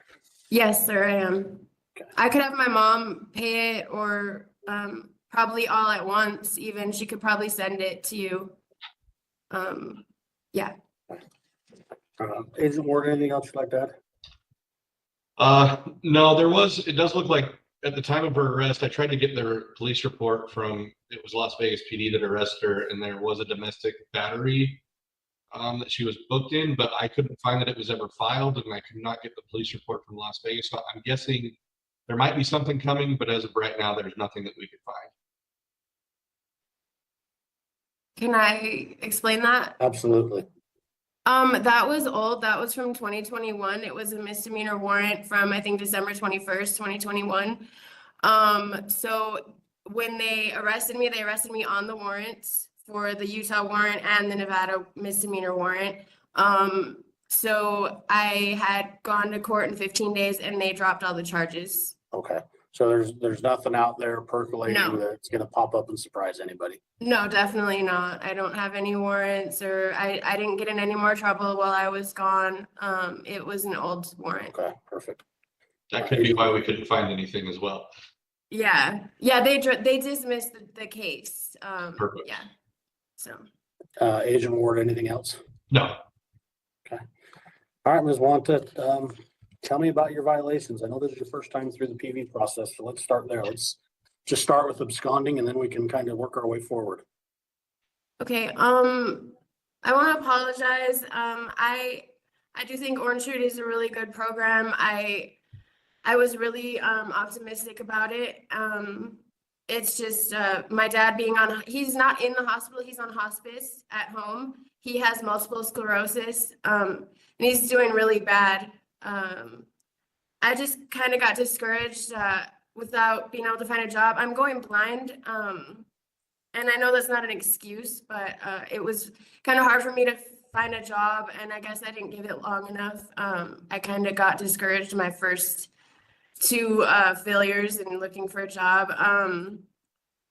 Yes, sir, I am. Okay. I could have my mom pay it, or probably all at once even. She could probably send it to you. Yeah. Agent Ward, anything else you'd like to add? No, it does look like at the time of her arrest, I tried to get the police report from, it was Las Vegas PD that arrested her, and there was a domestic battery that she was booked in, but I couldn't find that it was ever filed, and I could not get the police report from Las Vegas. So I'm guessing there might be something coming, but as of right now, there's nothing that we could find. Can I explain that? Absolutely. That was old. That was from 2021. It was a misdemeanor warrant from, I think, December 21st, 2021. So when they arrested me on the warrants for the Utah warrant and the Nevada misdemeanor warrant. So I had gone to court in 15 days and they dropped all the charges. Okay. So there's nothing out there percolating No. that's gonna pop up and surprise anybody. No, definitely not. I don't have any warrants, or I didn't get in any more trouble while I was gone. It was an old warrant. Okay, perfect. That could be why we couldn't find anything as well. Yeah, they dismissed the case. Perfect. Yeah. So. Agent Ward, anything else? No. Okay. All right, Ms. Wanta, tell me about your violations. I know this is your first time through the PV process, so let's start there. Let's just start with absconding and then we can kind of work our way forward. Okay, I want to apologize. I do think Orange Street is a really good program. I was really optimistic about it. It's just my dad being he's not in the hospital, he's on hospice at home. He has multiple sclerosis, and he's doing really bad. I just kind of got discouraged without being able to find a job. I'm going blind, and I know that's not an excuse, but it was kind of hard for me to find a job, and I guess I didn't give it long enough. I kind of got discouraged my first two failures in looking for a job.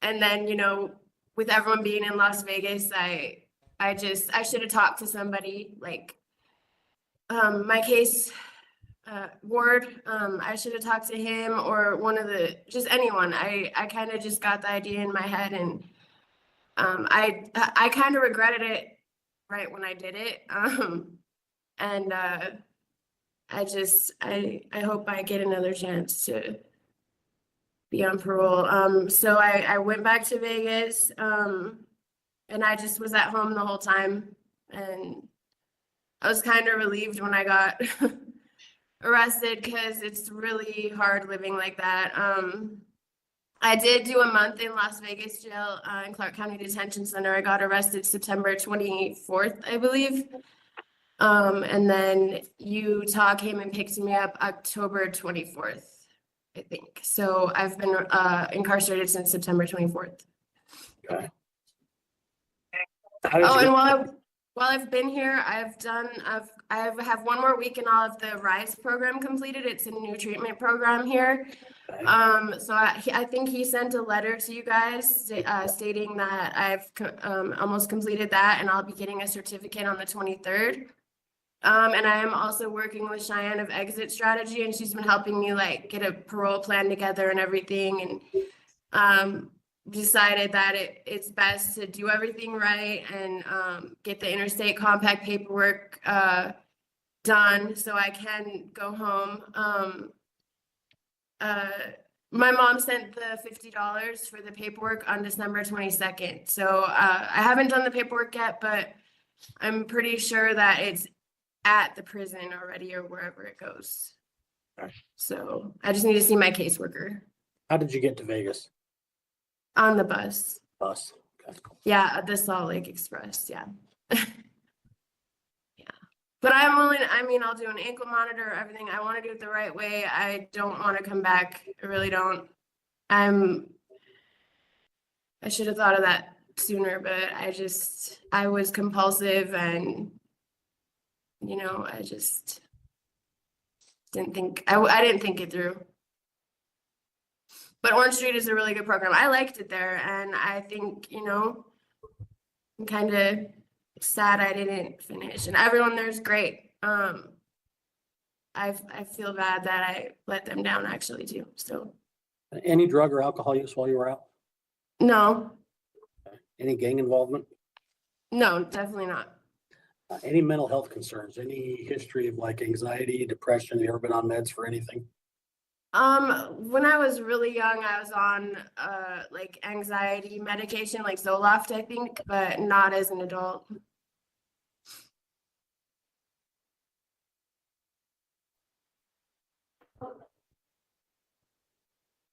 And then, you know, with everyone being in Las Vegas, I should have talked to somebody. Like, my case, Ward. I should have talked to him or just anyone. I kind of just got the idea in my head, and I kind of regretted it right when I did it. And I hope I get another chance to be on parole. So I went back to Vegas, and I just was at home the whole time, and I was kind of relieved when I got arrested because it's really hard living like that. I did do a month in Las Vegas jail, in Clark County Detention Center. I got arrested September 24th, I believe. And then Utah came and picked me up October 24th, I think. So I've been incarcerated since September 24th. Okay. Oh, and while I've been here, I have one more week and all of the RISE program completed. It's a new treatment program here. So I think he sent a letter to you guys stating that I've almost completed that, and I'll be getting a certificate on the 23rd. And I am also working with Cheyenne of Exit Strategy, and she's been helping me like get a parole plan together and everything, and decided that it's best to do everything right and get the interstate compact paperwork done so I can go home. My mom sent the $50 for the paperwork on December 22nd. So I haven't done the paperwork yet, but I'm pretty sure that it's at the prison already or wherever it goes. So I just need to see my caseworker. How did you get to Vegas? On the bus. Bus. Okay. Yeah, the Salt Lake Express. Yeah. Yeah. But I'll do an ankle monitor, everything. I want to do it the right way. I don't want to come back. I really don't. I should have thought of that sooner, but I was compulsive, and I just didn't think, I didn't think it through. But Orange Street is a really good program. I liked it there, and I think, I'm kind of sad I didn't finish, and everyone there's great. I feel bad that I let them down actually too. So Any drug or alcohol use while you were out? no, Any gang involvement? no, definitely not. Any mental health concerns? Any history of like anxiety, depression? Have you ever been on meds for anything? When I was really young, I was on like anxiety medication, like Zoloft, I think, but not as an adult.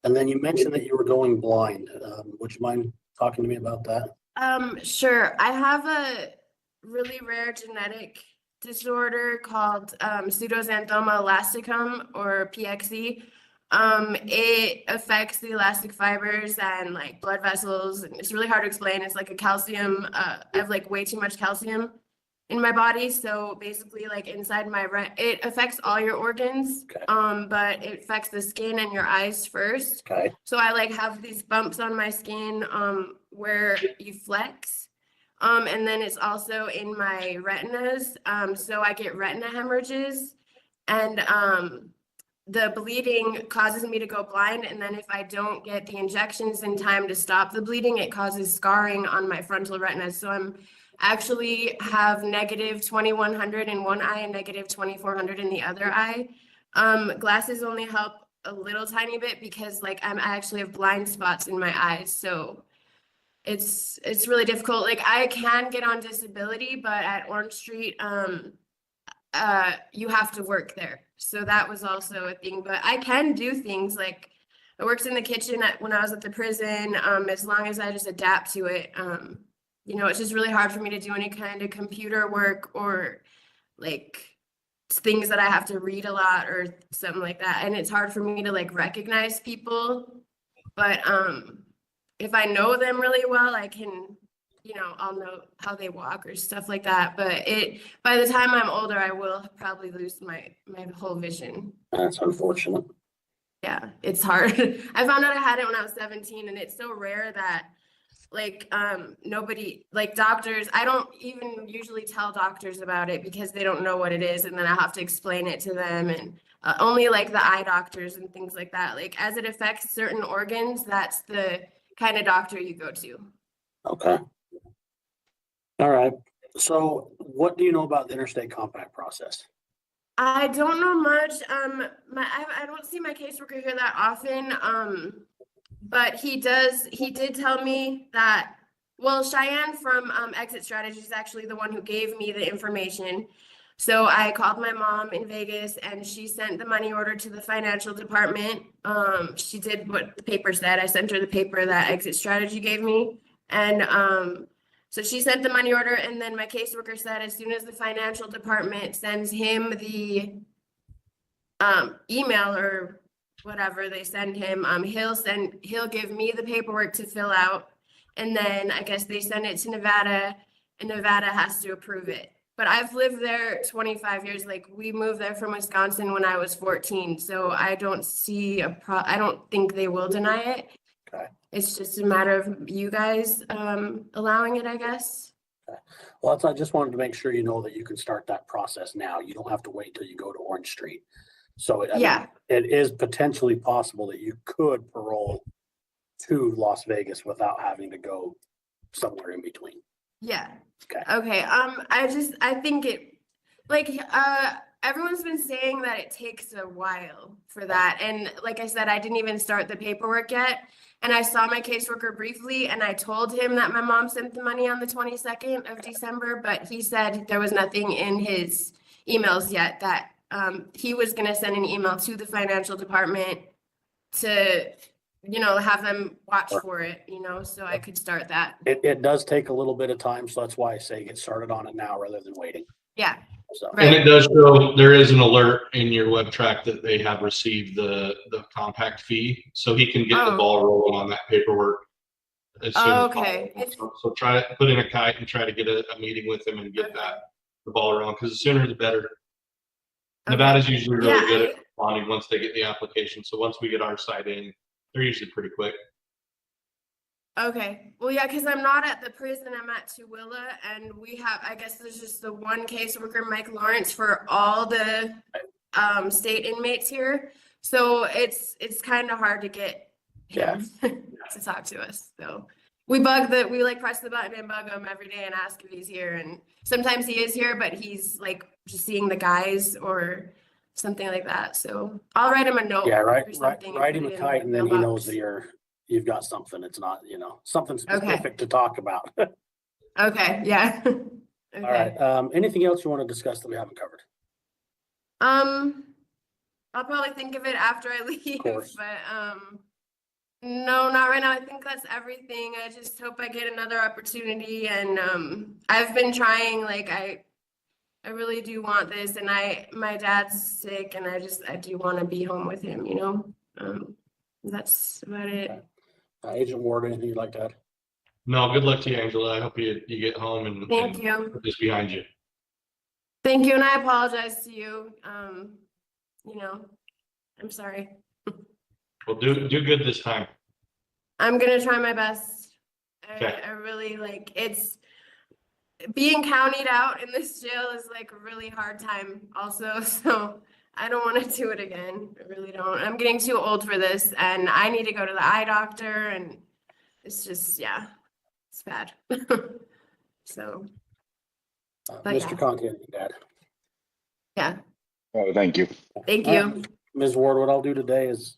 And then you mentioned that you were going blind. Would you mind talking to me about that? Sure. I have a really rare genetic disorder called pseudoxanthoma elasticum, or PXE. It affects the elastic fibers and like blood vessels, and it's really hard to explain. It's like a calcium, I have like way too much calcium in my body. So basically like inside it affects all your organs, but it affects the skin and your eyes first. Okay. So I like have these bumps on my skin where you flex. And then it's also in my retinas. So I get retina hemorrhages, and the bleeding causes me to go blind. And then if I don't get the injections in time to stop the bleeding, it causes scarring on my frontal retina. So I'm actually have negative 2100 in one eye and negative 2400 in the other eye. Glasses only help a little tiny bit because like I actually have blind spots in my eyes. So it's really difficult. Like I can get on disability, but at Orange Street, you have to work there. So that was also a thing, but I can do things like I worked in the kitchen when I was at the prison, as long as I just adapt to it. It's just really hard for me to do any kind of computer work or like things that I have to read a lot or something like that. And it's hard for me to like recognize people, but if I know them really well, I can, I'll know how they walk or stuff like that. But by the time I'm older, I will probably lose my whole vision. That's unfortunate. Yeah, it's hard. I found out I had it when I was 17, and it's so rare that like nobody, like doctors, I don't even usually tell doctors about it because they don't know what it is, and then I have to explain it to them, and only like the eye doctors and things like that. Like as it affects certain organs, that's the kind of doctor you go to. Okay. All right. So what do you know about the interstate compact process? I don't know much. I don't see my caseworker here that often. But he did tell me that, well, Cheyenne from Exit Strategy is actually the one who gave me the information. So I called my mom in Vegas and she sent the money order to the financial department. She did what the paper said. I sent her the paper that Exit Strategy gave me. And so she sent the money order, and then my caseworker said as soon as the financial department sends him the email or whatever they send him, he'll give me the paperwork to fill out, and then I guess they send it to Nevada, and Nevada has to approve it. But I've lived there 25 years. Like we moved there from Wisconsin when I was 14, so I don't see I don't think they will deny it. Okay. It's just a matter of you guys allowing it, I guess. Okay. Well, I just wanted to make sure you know that you can start that process now. You don't have to wait till you go to Orange Street. So I mean, it is potentially possible that you could parole to Las Vegas without having to go somewhere in between. Yeah. Okay. Okay. I think it, like, everyone's been saying that it takes a while for that. And like I said, I didn't even start the paperwork yet. And I saw my caseworker briefly, and I told him that my mom sent the money on the 22nd of December, but he said there was nothing in his emails yet, that he was going to send an email to the financial department to, you know, have them watch for it, you know, so I could start that. It does take a little bit of time, so that's why I say get started on it now rather than waiting. Yeah. So. And it does show there is an alert in your web track that they have received the compact fee, so he can get the ball rolling on that paperwork as soon as possible. So try to put in a kite and try to get a meeting with him and get the ball rolling, because the sooner the better. Nevada's usually really good at responding once they get the application. So once we get our side in, they're usually pretty quick. Okay. Well, yeah, because I'm not at the prison. I'm at Tooele, and we have, I guess there's just the one caseworker, Mike Lawrence, for all the state inmates here. So it's kind of hard to get him to talk to us. So we like press the button and bug him every day and ask if he's here. And sometimes he is here, but he's like just seeing the guys or something like that. So I'll write him a note. Yeah, write him a kite, and then he knows that you've got something. It's not, you know, something specific to talk about. Okay. Yeah. Okay. All right. Anything else you want to discuss that we haven't covered? I'll probably think of it after I leave, but no, not right now. I think that's everything. I just hope I get another opportunity, and I've been trying. Like I really do want this, and my dad's sick, and I do want to be home with him, you know. That's about it. Agent Ward, anything you'd like to add? No, good luck to you, Angela. I hope you get home and Thank you. put this behind you. Thank you, and I apologize to you. You know, I'm sorry. Well, do good this time. I'm gonna try my best. Okay. I really like it's being counted out in this jail is like a really hard time also. So I don't want to do it again. I really don't. I'm getting too old for this, and I need to go to the eye doctor, and it's just, yeah, it's bad. So. Mr. Conti, Dad. Yeah. Oh, thank you. Thank you. Ms. Ward, what I'll do today is,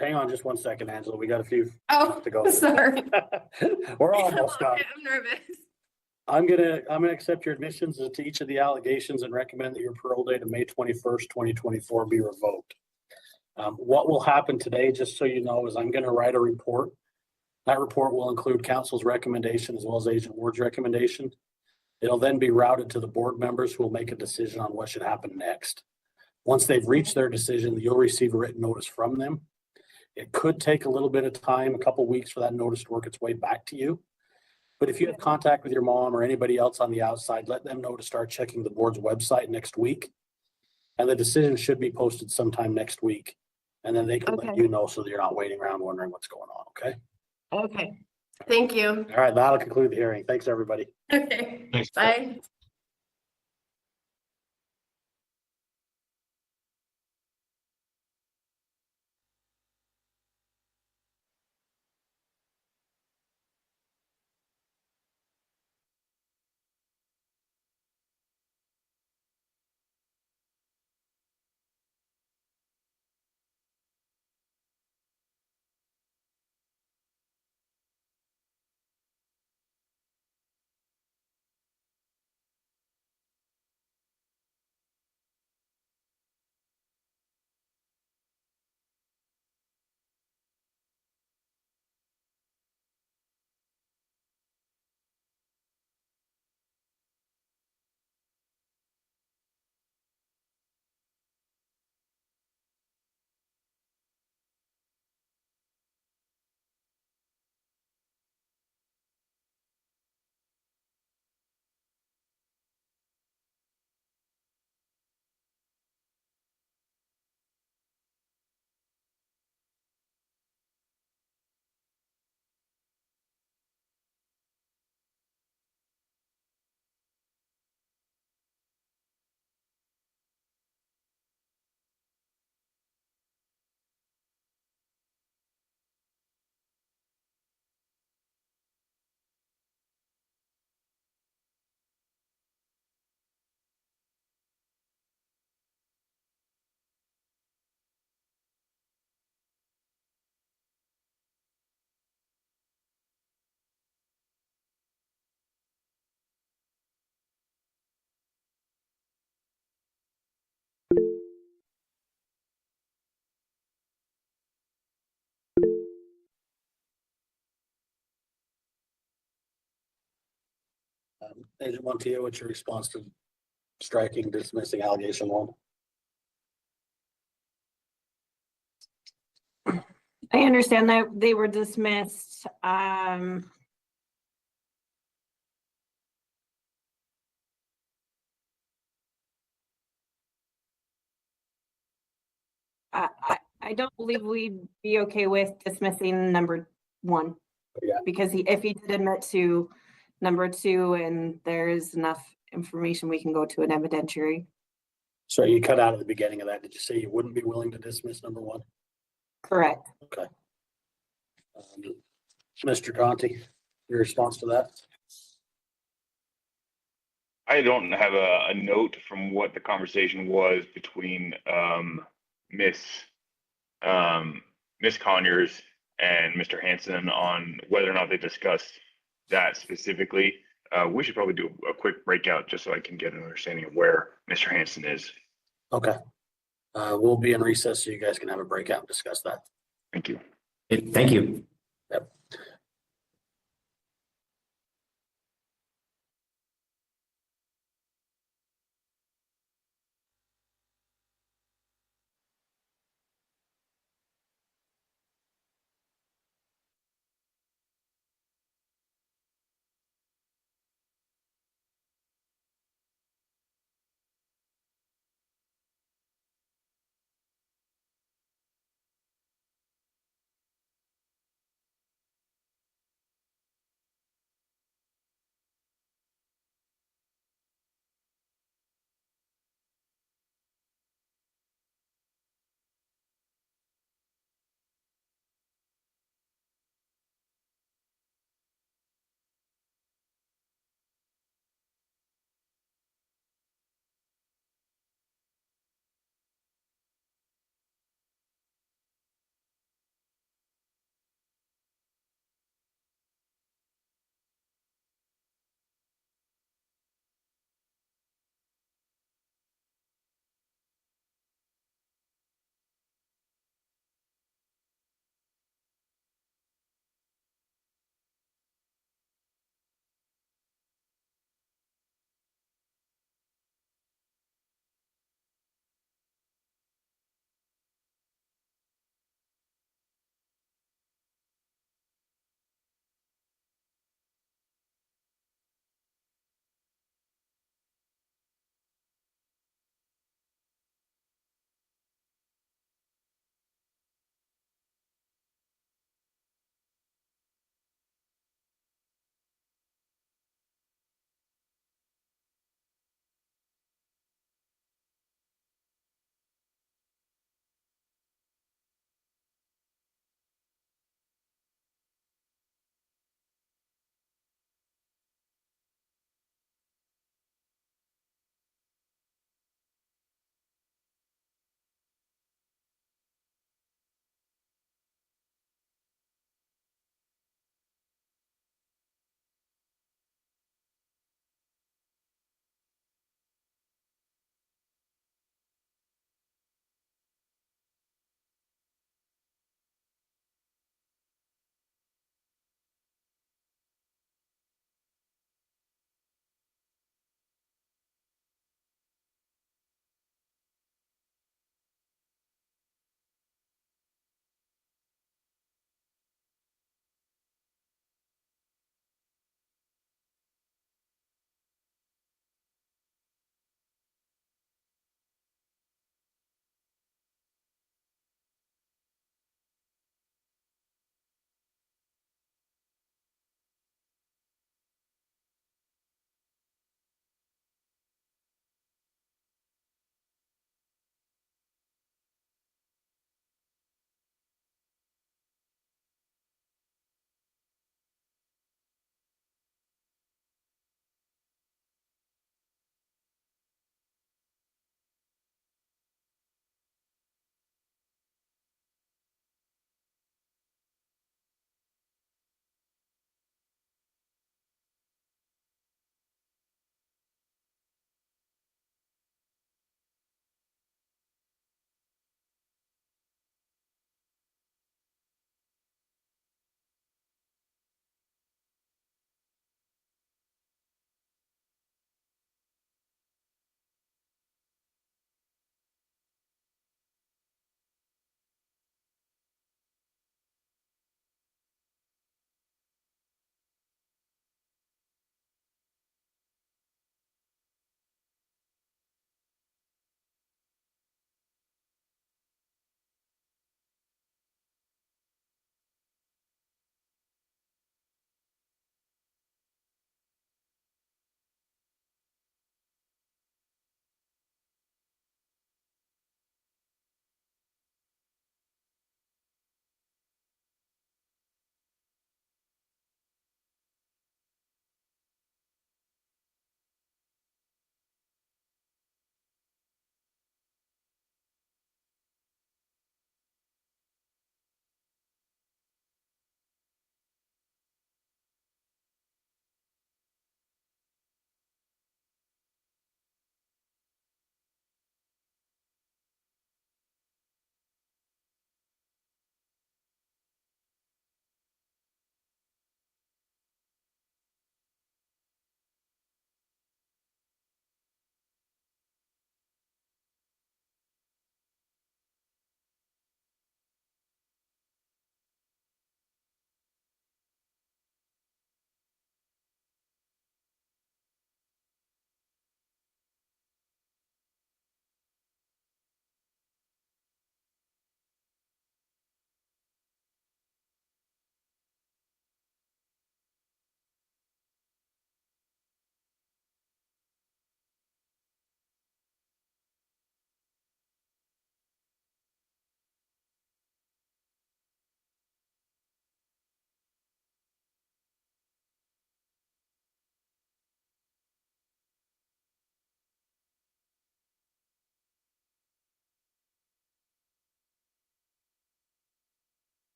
hang on just 1 second, Angela. We got a few to go. Sorry. We're almost done. I'm nervous. I'm gonna accept your admissions to each of the allegations and recommend that your parole date of May 21st, 2024 be revoked. What will happen today, just so you know, is I'm gonna write a report. That report will include counsel's recommendation as well as Agent Ward's recommendation. It'll then be routed to the board members who will make a decision on what should happen next. Once they've reached their decision, you'll receive a written notice from them. It could take a little bit of time, a couple of weeks, for that notice to work its way back to you. But if you have contact with your mom or anybody else on the outside, let them know to start checking the board's website next week. And the decision should be posted sometime next week. And then they can let you know so that you're not waiting around wondering what's going on, okay? Okay. Thank you. All right, that'll conclude the hearing. Thanks, everybody. Okay. Thanks. Bye. Agent Montiel, what's your response to striking, dismissing allegation one? I understand that they were dismissed. I don't believe we'd be okay with dismissing number one. Yeah. Because if he did admit to number two and there's enough information, we can go to an evidentiary. So you cut out at the beginning of that. Did you say you wouldn't be willing to dismiss number one? Correct. Okay. Mr. Conti, your response to that? I don't have a note from what the conversation was between Miss Conyers and Mr. Hanson on whether or not they discussed that specifically. We should probably do a quick breakout just so I can get an understanding of where Mr. Hanson is. Okay. We'll be in recess so you guys can have a breakout and discuss that. Thank you. Thank you. Yep.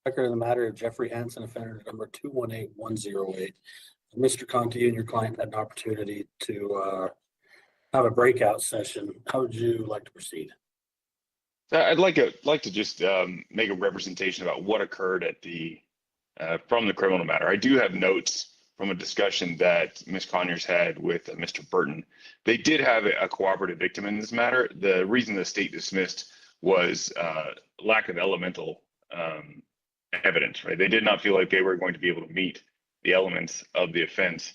Record of the matter of Jeffrey Hanson, offender number 218108. Mr. Conti and your client had an opportunity to have a breakout session. How would you like to proceed? I'd like to just make a representation about what occurred at the from the criminal matter. I do have notes from a discussion that Ms. Conyers had with Mr. Burton. They did have a cooperative victim in this matter. The reason the state dismissed was lack of elemental evidence, right? They did not feel like they were going to be able to meet the elements of the offense.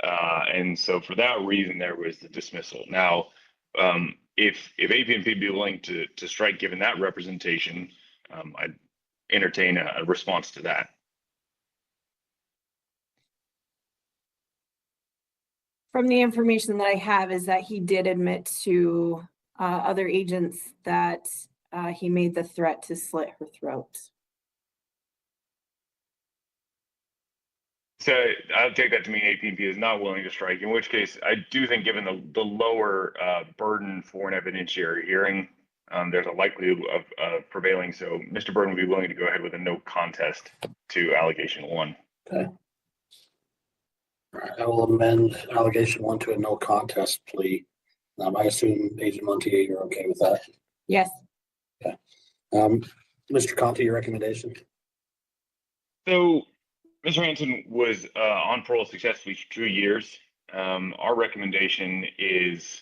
And so for that reason, there was the dismissal. Now, if APNP be willing to strike given that representation, I'd entertain a response to that. From the information that I have is that he did admit to other agents that he made the threat to slit her throat. So I'll take that to mean APNP is not willing to strike, in which case I do think given the lower burden for an evidentiary hearing, there's a likelihood of prevailing. So Mr. Burton would be willing to go ahead with a no contest to allegation 1. Okay. All right, I will amend allegation 1 to a no contest plea. I assume Agent Montier, you're okay with that? Yes. Okay. Mr. Conti, your recommendation? So Mr. Hanson was on parole successfully for 2 years. Our recommendation is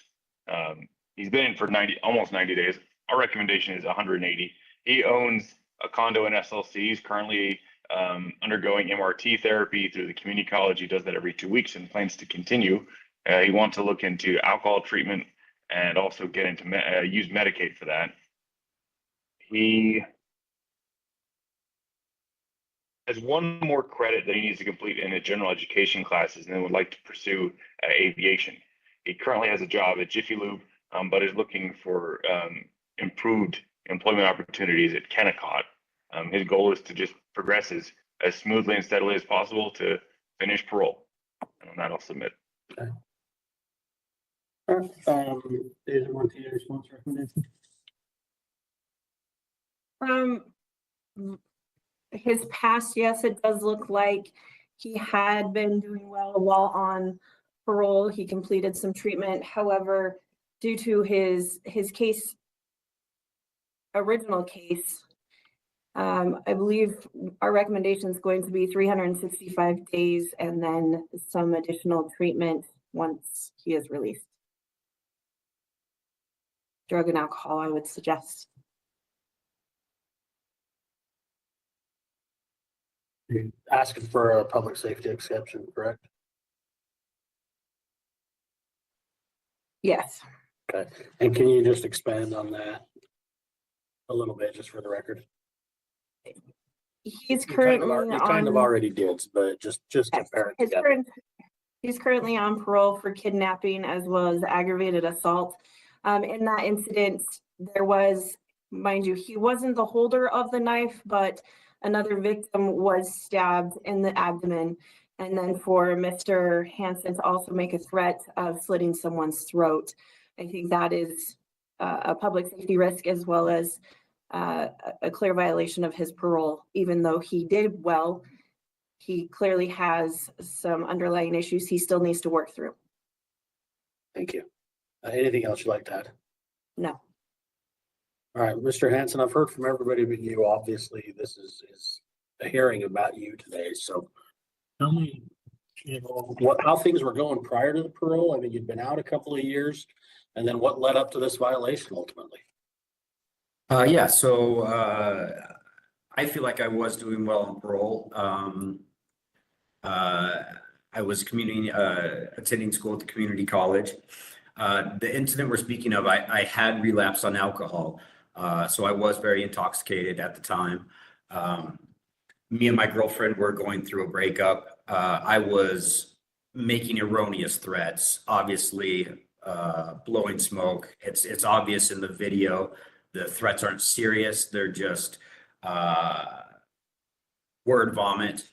he's been in for almost 90 days. Our recommendation is 180. He owns a condo in SLC. He's currently undergoing MRT therapy through the community college. He does that every 2 weeks and plans to continue. He wants to look into alcohol treatment and also get into use Medicaid for that. He has one more credit that he needs to complete in the general education classes and then would like to pursue aviation. He currently has a job at Jiffy Lube, but is looking for improved employment opportunities at Kennecott. His goal is to just progress as smoothly and steadily as possible to finish parole. And on that, I'll submit. Okay. All right. Agent Montier, response recommendation? From his past, yes, it does look like he had been doing well while on parole. He completed some treatment. However, due to his case, original case, I believe our recommendation is going to be 365 days and then some additional treatment once he is released. Drug and alcohol, I would suggest. You're asking for a public safety exception, correct? Yes. Okay. And can you just expand on that a little bit, just for the record? He's currently you kind of already did, but just compare it together. He's currently on parole for kidnapping as well as aggravated assault. In that incident, there was, mind you, he wasn't the holder of the knife, but another victim was stabbed in the abdomen. And then for Mr. Hanson to also make a threat of slitting someone's throat, I think that is a public safety risk as well as a clear violation of his parole. Even though he did well, he clearly has some underlying issues he still needs to work through. Thank you. Anything else you'd like to add? No. All right, Mr. Hanson, I've heard from everybody but you. Obviously, this is a hearing about you today. So tell me, how things were going prior to the parole. I mean, you'd been out a couple of years, and then what led up to this violation ultimately? Yeah, so I feel like I was doing well on parole. I was attending school at the community college. The incident we're speaking of, I had relapsed on alcohol. So I was very intoxicated at the time. Me and my girlfriend were going through a breakup. I was making erroneous threats, obviously blowing smoke. It's obvious in the video. The threats aren't serious. They're just word vomit,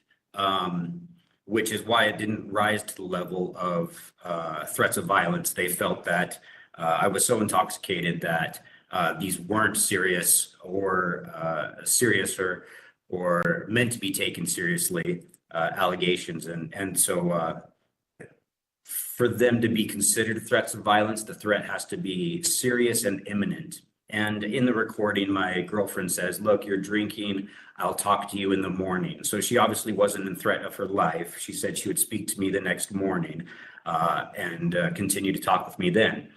which is why it didn't rise to the level of threats of violence. They felt that I was so intoxicated that these weren't serious or seriouser or meant to be taken seriously, allegations. And so for them to be considered threats of violence, the threat has to be serious and imminent. And in the recording, my girlfriend says, look, you're drinking, I'll talk to you in the morning. So she obviously wasn't in threat of her life. She said she would speak to me the next morning and continue to talk with me then.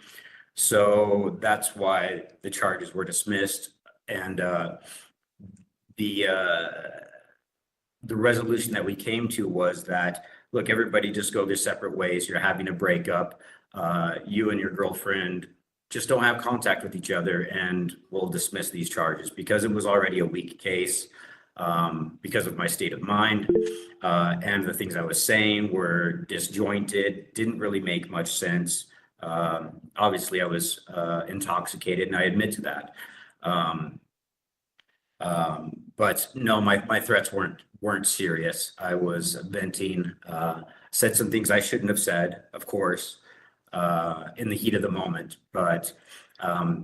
So that's why the charges were dismissed. And the resolution that we came to was that, look, everybody just go their separate ways. You're having a breakup. You and your girlfriend just don't have contact with each other, and we'll dismiss these charges because it was already a weak case because of my state of mind. And the things I was saying were disjointed, didn't really make much sense. Obviously, I was intoxicated, and I admit to that. But no, my threats weren't serious. I was venting, said some things I shouldn't have said, of course, in the heat of the moment, but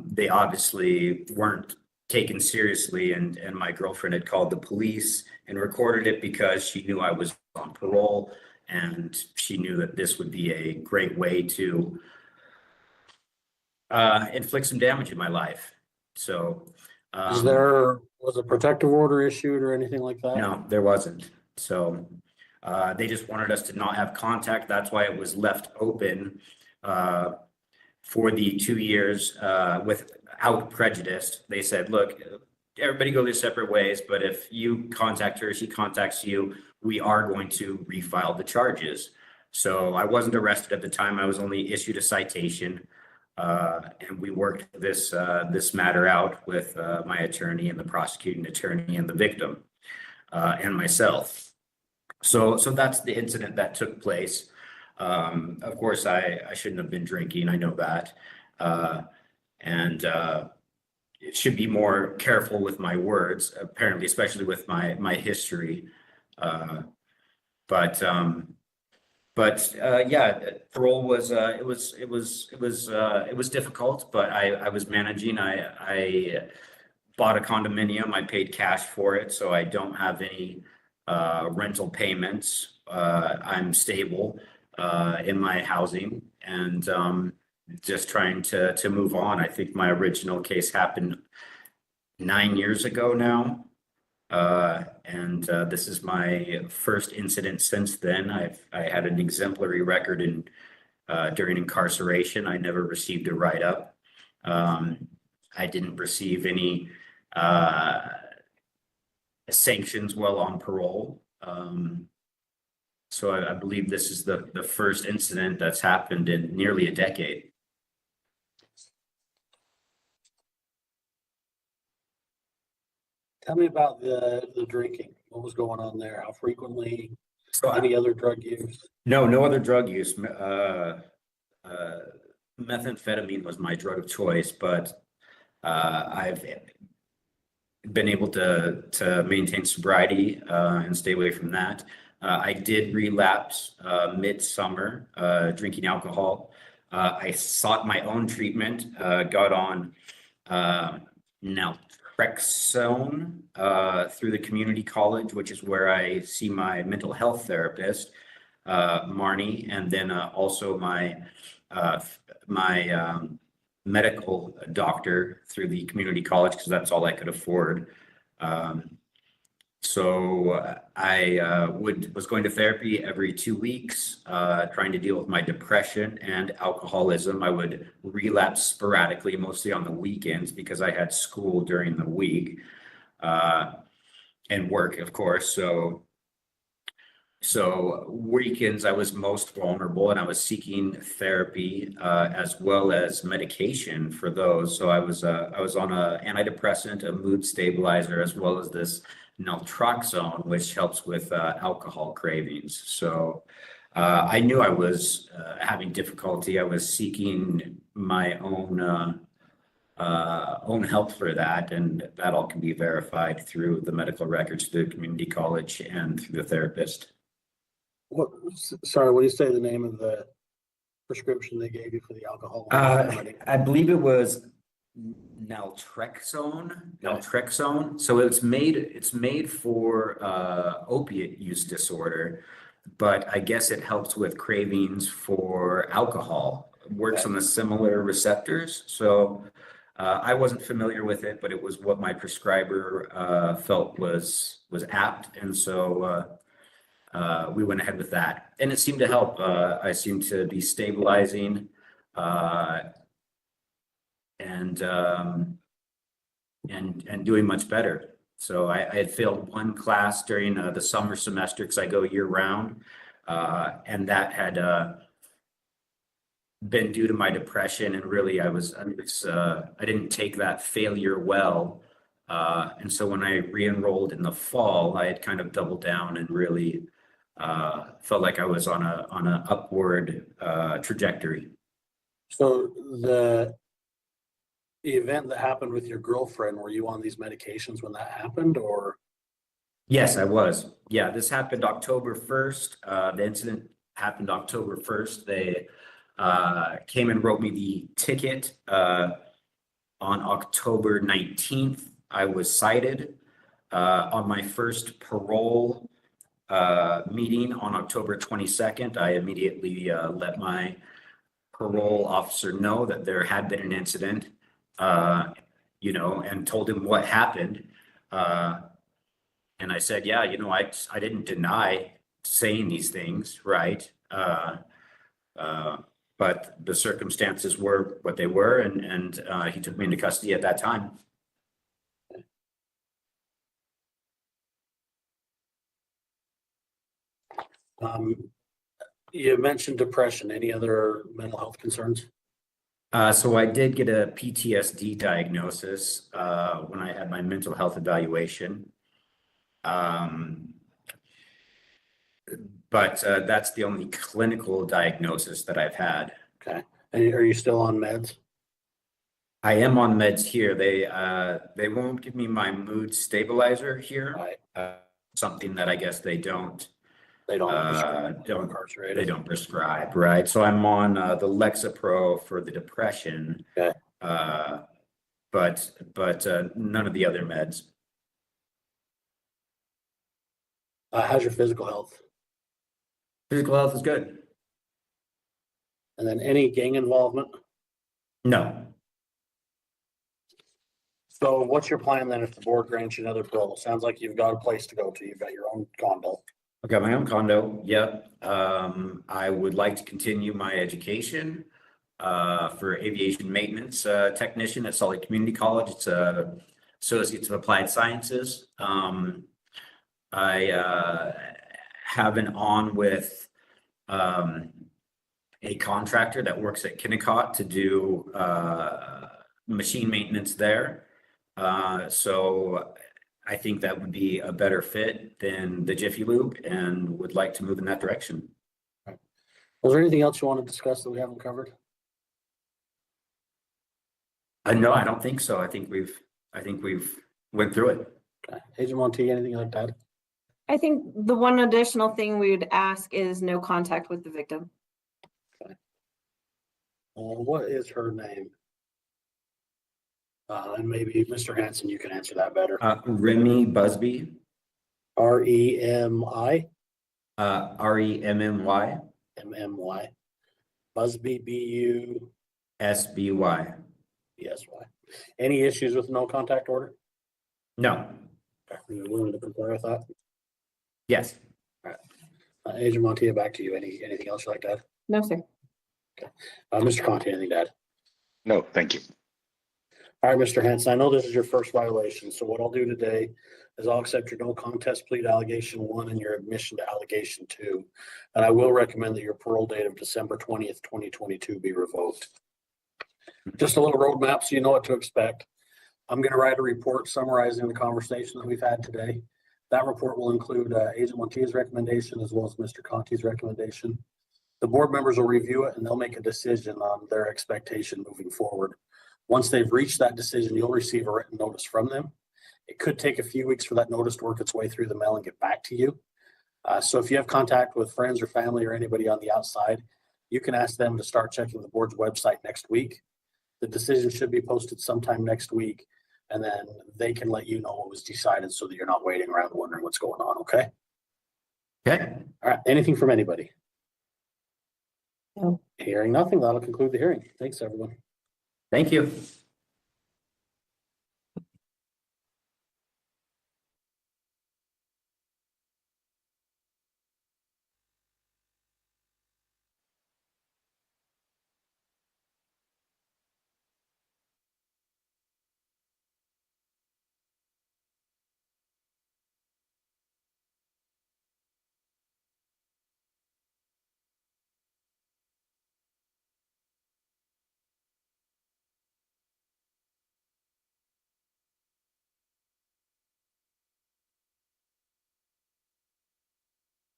they obviously weren't taken seriously. And my girlfriend had called the police and recorded it because she knew I was on parole, and she knew that this would be a great way to inflict some damage in my life. So was a protective order issued or anything like that? no, there wasn't. So they just wanted us to not have contact. That's why it was left open for the 2 years without prejudice. They said, look, everybody go their separate ways, but if you contact her, she contacts you, we are going to refile the charges. So I wasn't arrested at the time. I was only issued a citation. And we worked this matter out with my attorney and the prosecuting attorney and the victim and myself. So that's the incident that took place. Of course, I shouldn't have been drinking. I know that, and it should be more careful with my words. Apparently, especially with my history. But yeah, parole was it was difficult, but I was managing. I bought a condominium. I paid cash for it, so I don't have any rental payments. I'm stable in my housing, and just trying to move on. I think my original case happened 9 years ago now. And this is my first incident since then. I had an exemplary record during incarceration. I never received a write-up. I didn't receive any sanctions while on parole. So I believe this is the first incident that's happened in nearly a decade. Tell me about the drinking. What was going on there? How frequently? So Any other drug use? No other drug use. Methamphetamine was my drug of choice, but I've been able to maintain sobriety and stay away from that. I did relapse midsummer drinking alcohol. I sought my own treatment, got on naltrexone through the community college, which is where I see my mental health therapist, Marnie, and then also my medical doctor through the community college, because that's all I could afford. So I was going to therapy every 2 weeks, trying to deal with my depression and alcoholism. I would relapse sporadically, mostly on the weekends because I had school during the week and work, of course. So weekends I was most vulnerable, and I was seeking therapy as well as medication for those. So I was on a antidepressant, a mood stabilizer, as well as this naltrexone, which helps with alcohol cravings. So I knew I was having difficulty. I was seeking my own help for that, and that all can be verified through the medical records, through the community college, and through the therapist. Sorry, will you say the name of the prescription they gave you for the alcohol? I believe it was naltrexone. So it's made for opiate use disorder, but I guess it helps with cravings for alcohol. Works on the similar receptors. So I wasn't familiar with it, but it was what my prescriber felt was apt, and so we went ahead with that, and it seemed to help. I seemed to be stabilizing, and doing much better. So I had failed one class during the summer semester because I go year round, and that had been due to my depression, and really I didn't take that failure well, and so when I re-enrolled in the fall, I had kind of doubled down and really felt like I was on a upward trajectory. So the event that happened with your girlfriend, were you on these medications when that happened, or? Yes, I was. Yeah, this happened October 1st. The incident happened October 1st. They came and wrote me the ticket on October 19th. I was cited on my first parole meeting on October 22nd. I immediately let my parole officer know that there had been an incident, and told him what happened. And I said, yeah, I didn't deny saying these things, right? But the circumstances were what they were, and he took me into custody at that time. You mentioned depression. Any other mental health concerns? So I did get a PTSD diagnosis when I had my mental health evaluation. But that's the only clinical diagnosis that I've had. Okay. And are you still on meds? I am on meds here. They won't give me my mood stabilizer here. Right. Something that I guess they don't incarcerate. They don't prescribe, right? So I'm on the Lexapro for the depression. Okay. But none of the other meds. How's your physical health? Physical health is good. And then any gang involvement? No. So what's your plan then if the board grants you another parole? Sounds like you've got a place to go to. You've got your own condo. I've got my own condo. Yep. I would like to continue my education for aviation maintenance technician at Salt Lake Community College. It's Associates of Applied Sciences. I have an on with a contractor that works at Kennecott to do machine maintenance there. So I think that would be a better fit than the Jiffy Lube, and would like to move in that direction. Was there anything else you want to discuss that we haven't covered? No, I don't think so. I think we've went through it. Okay. Agent Monty, anything like that? I think the one additional thing we would ask is no contact with the victim. Okay. What is her name? And maybe Mr. Hanson, you can answer that better. Remy Busby. R-E-M-I? R-E-M-M-Y. M-M-Y. Busby, B-U? S-B-Y. B-S-Y. Any issues with no contact order? No. Are you willing to comply with that? Yes. All right. Agent Montia, back to you. Anything else you'd like to add? No, sir. Okay. Mr. Conti, anything to add? No, thank you. All right, Mr. Hanson, I know this is your first violation, so what I'll do today is I'll accept your no contest plea to allegation 1 and your admission to allegation 2. And I will recommend that your parole date of December 20th, 2022 be revoked. Just a little roadmap so you know what to expect. I'm going to write a report summarizing the conversation that we've had today. That report will include Agent Montia's recommendation as well as Mr. Conti's recommendation. The board members will review it and they'll make a decision on their expectation moving forward. Once they've reached that decision, you'll receive a written notice from them. It could take a few weeks for that notice to work its way through the mail and get back to you. So if you have contact with friends or family or anybody on the outside, you can ask them to start checking the board's website next week. The decision should be posted sometime next week, and then they can let you know what was decided so that you're not waiting around wondering what's going on, okay? Okay. All right, anything from anybody? No. Hearing nothing, that'll conclude the hearing. Thanks, everyone. Thank you.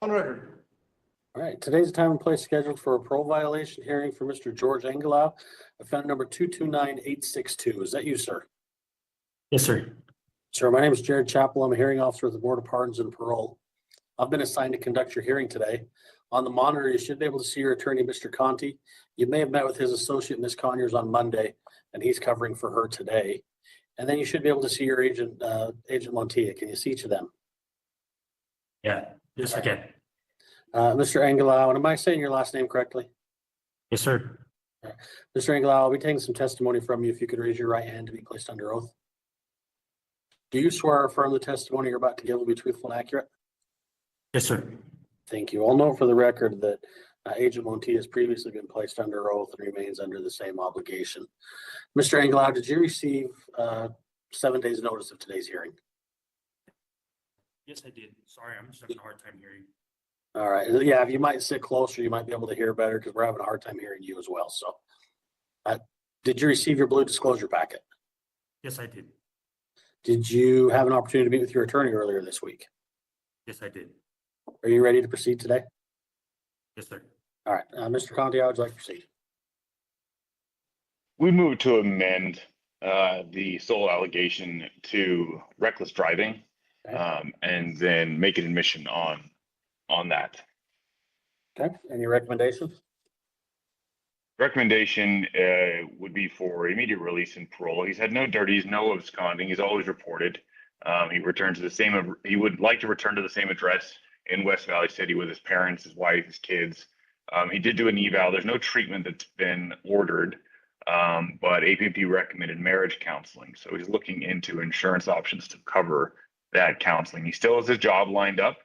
On record. All right, today's time and place scheduled for a parole violation hearing for Mr. George Angilau, offender number 229862. Is that you, sir? Yes, sir. Sir, my name is Jared Chappell. I'm a hearing officer with the Board of Pardons and Parole. I've been assigned to conduct your hearing today. On the monitor, you should be able to see your attorney, Mr. Conti. You may have met with his associate, Ms. Conyers, on Monday, and he's covering for her today. And then you should be able to see your agent, Agent Montilla. Can you see each of them? Yeah. Yes, I can. Mr. Angilau, and am I saying your last name correctly? Yes, sir. Mr. Angilau, I'll be taking some testimony from you if you could raise your right hand to be placed under oath. Do you swear or affirm the testimony you're about to give will be truthful and accurate? Yes, sir. Thank you. I'll note for the record that Agent Montilla has previously been placed under oath and remains under the same obligation. Mr. Angilau, did you receive 7 days notice of today's hearing? Yes, I did. Sorry, I'm just having a hard time hearing. All right. Yeah, if you might sit closer, you might be able to hear better because we're having a hard time hearing you as well. So did you receive your blue disclosure packet? Yes, I did. Did you have an opportunity to meet with your attorney earlier this week? Yes, I did. Are you ready to proceed today? Yes, sir. All right. Mr. Conti, how would you like to proceed? We move to amend the sole allegation to reckless driving, and then make an admission on that. Okay. Any recommendations? Recommendation would be for immediate release and parole. He's had no dirties, no absconding. He's always reported. He returned to the same. He would like to return to the same address in West Valley City with his parents, his wife, his kids. He did do an eval. There's no treatment that's been ordered, but APP recommended marriage counseling. So he's looking into insurance options to cover that counseling. He still has his job lined up.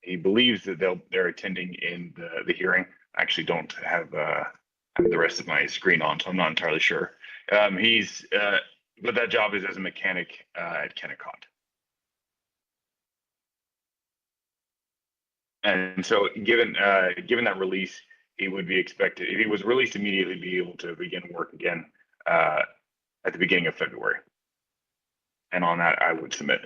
He believes that they're attending in the hearing. I actually don't have the rest of my screen on, so I'm not entirely sure. But that job is as a mechanic at Kennecott. And so given that release, he would be expected, if he was released immediately, be able to begin work again at the beginning of February. And on that, I would submit.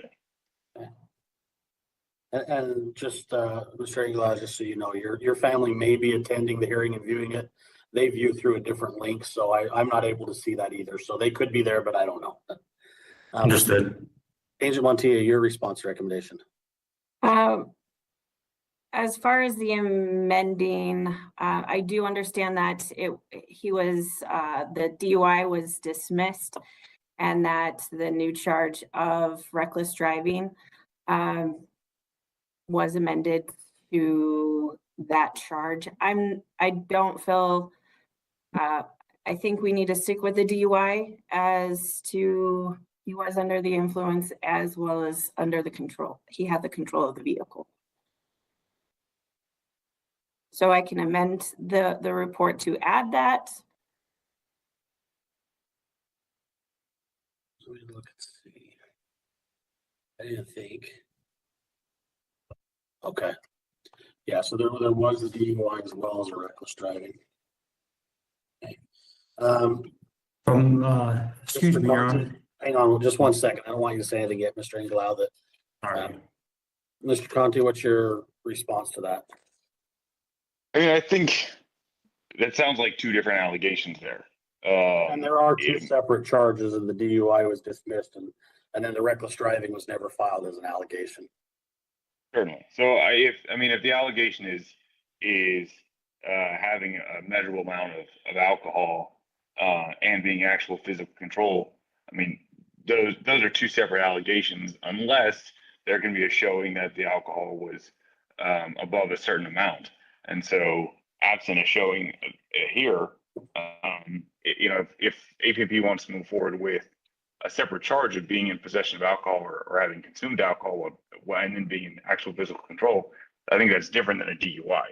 And just, Mr. Aguilar, just so you know, your family may be attending the hearing and viewing it. They view through a different link, so I'm not able to see that either. So they could be there, but I don't know. Understood. Agent Montilla, your response recommendation. As far as the amending, I do understand that the DUI was dismissed and that the new charge of reckless driving was amended to that charge. I don't feel, I think we need to stick with the DUI as to he was under the influence as well as under the control. He had the control of the vehicle. So I can amend the report to add that. Let me look and see. I didn't think. Okay. Yeah, so there was a DUI as well as a reckless driving. Okay. Excuse me, Your Honor. Hang on just one second. I don't want you to say anything yet, Mr. Angilau. All right. Mr. Conti, what's your response to that? I mean, I think that sounds like two different allegations there. And there are two separate charges, and the DUI was dismissed, and then the reckless driving was never filed as an allegation. Certainly. So if the allegation is having a measurable amount of alcohol and being actual physical control. I mean, those are two separate allegations unless there can be a showing that the alcohol was above a certain amount. And so absent a showing here, you know, if APP wants to move forward with a separate charge of being in possession of alcohol or having consumed alcohol and then being in actual physical control, I think that's different than a DUI.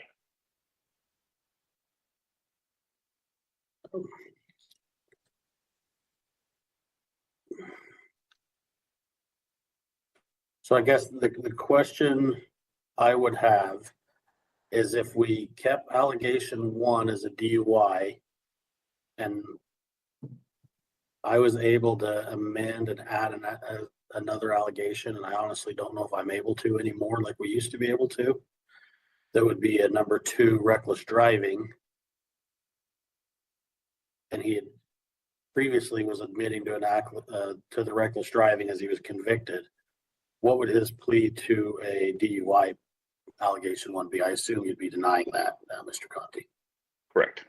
So I guess the question I would have is if we kept allegation 1 as a DUI and I was able to amend and add another allegation, and I honestly don't know if I'm able to anymore like we used to be able to. That would be a number 2, reckless driving. And he had previously was admitting to an act to the reckless driving as he was convicted. What would his plea to a DUI allegation 1 be? I assume you'd be denying that, Mr. Conti. Correct.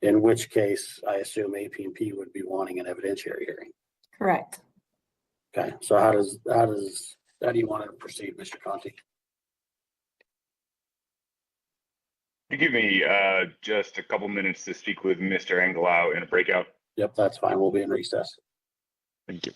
In which case, I assume APP would be wanting an evidentiary hearing. Correct. Okay, so how do you want to proceed, Mr. Conti? You give me just a couple minutes to speak with Mr. Angilau in a breakout. Yep, that's fine. We'll be in recess. Thank you.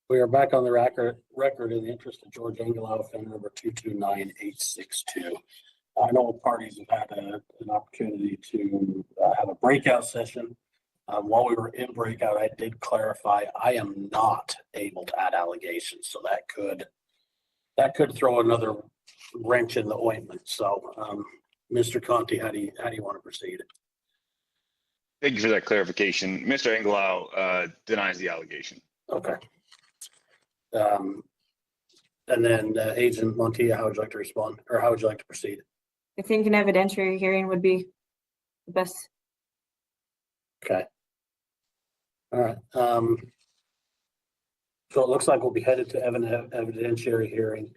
We are back on the record in the interest of George Angelau, offender number 229862. I know parties have had an opportunity to have a breakout session. While we were in breakout, I did clarify I am not able to add allegations, so that could throw another wrench in the ointment. So, Mr. Conti, how do you want to proceed? Thank you for that clarification. Mr. Angelau denies the allegation. Okay. And then Agent Montilla, how would you like to respond, or how would you like to proceed? I think an evidentiary hearing would be the best. Okay. All right. So it looks like we'll be headed to evidentiary hearing.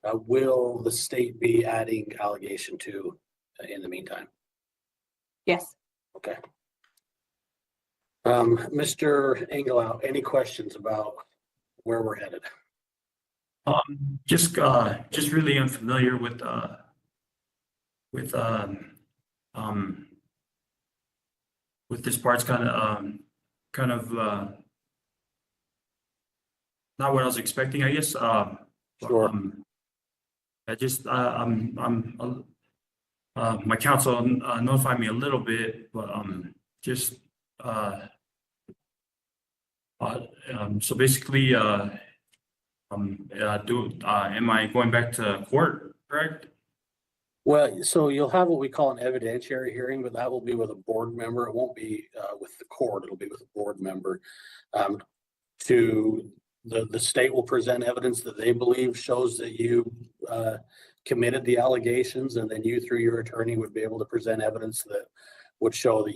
Will the state be adding allegation to in the meantime? Yes. Okay. Mr. Angelau, any questions about where we're headed? Just really unfamiliar with this part's kind of not what I was expecting, I guess. Sure. My counsel notified me a little bit, but so basically, am I going back to court, correct? Well, so you'll have what we call an evidentiary hearing, but that will be with a board member. It won't be with the court. It'll be with a board member. The state will present evidence that they believe shows that you committed the allegations, and then you, through your attorney, would be able to present evidence that would show that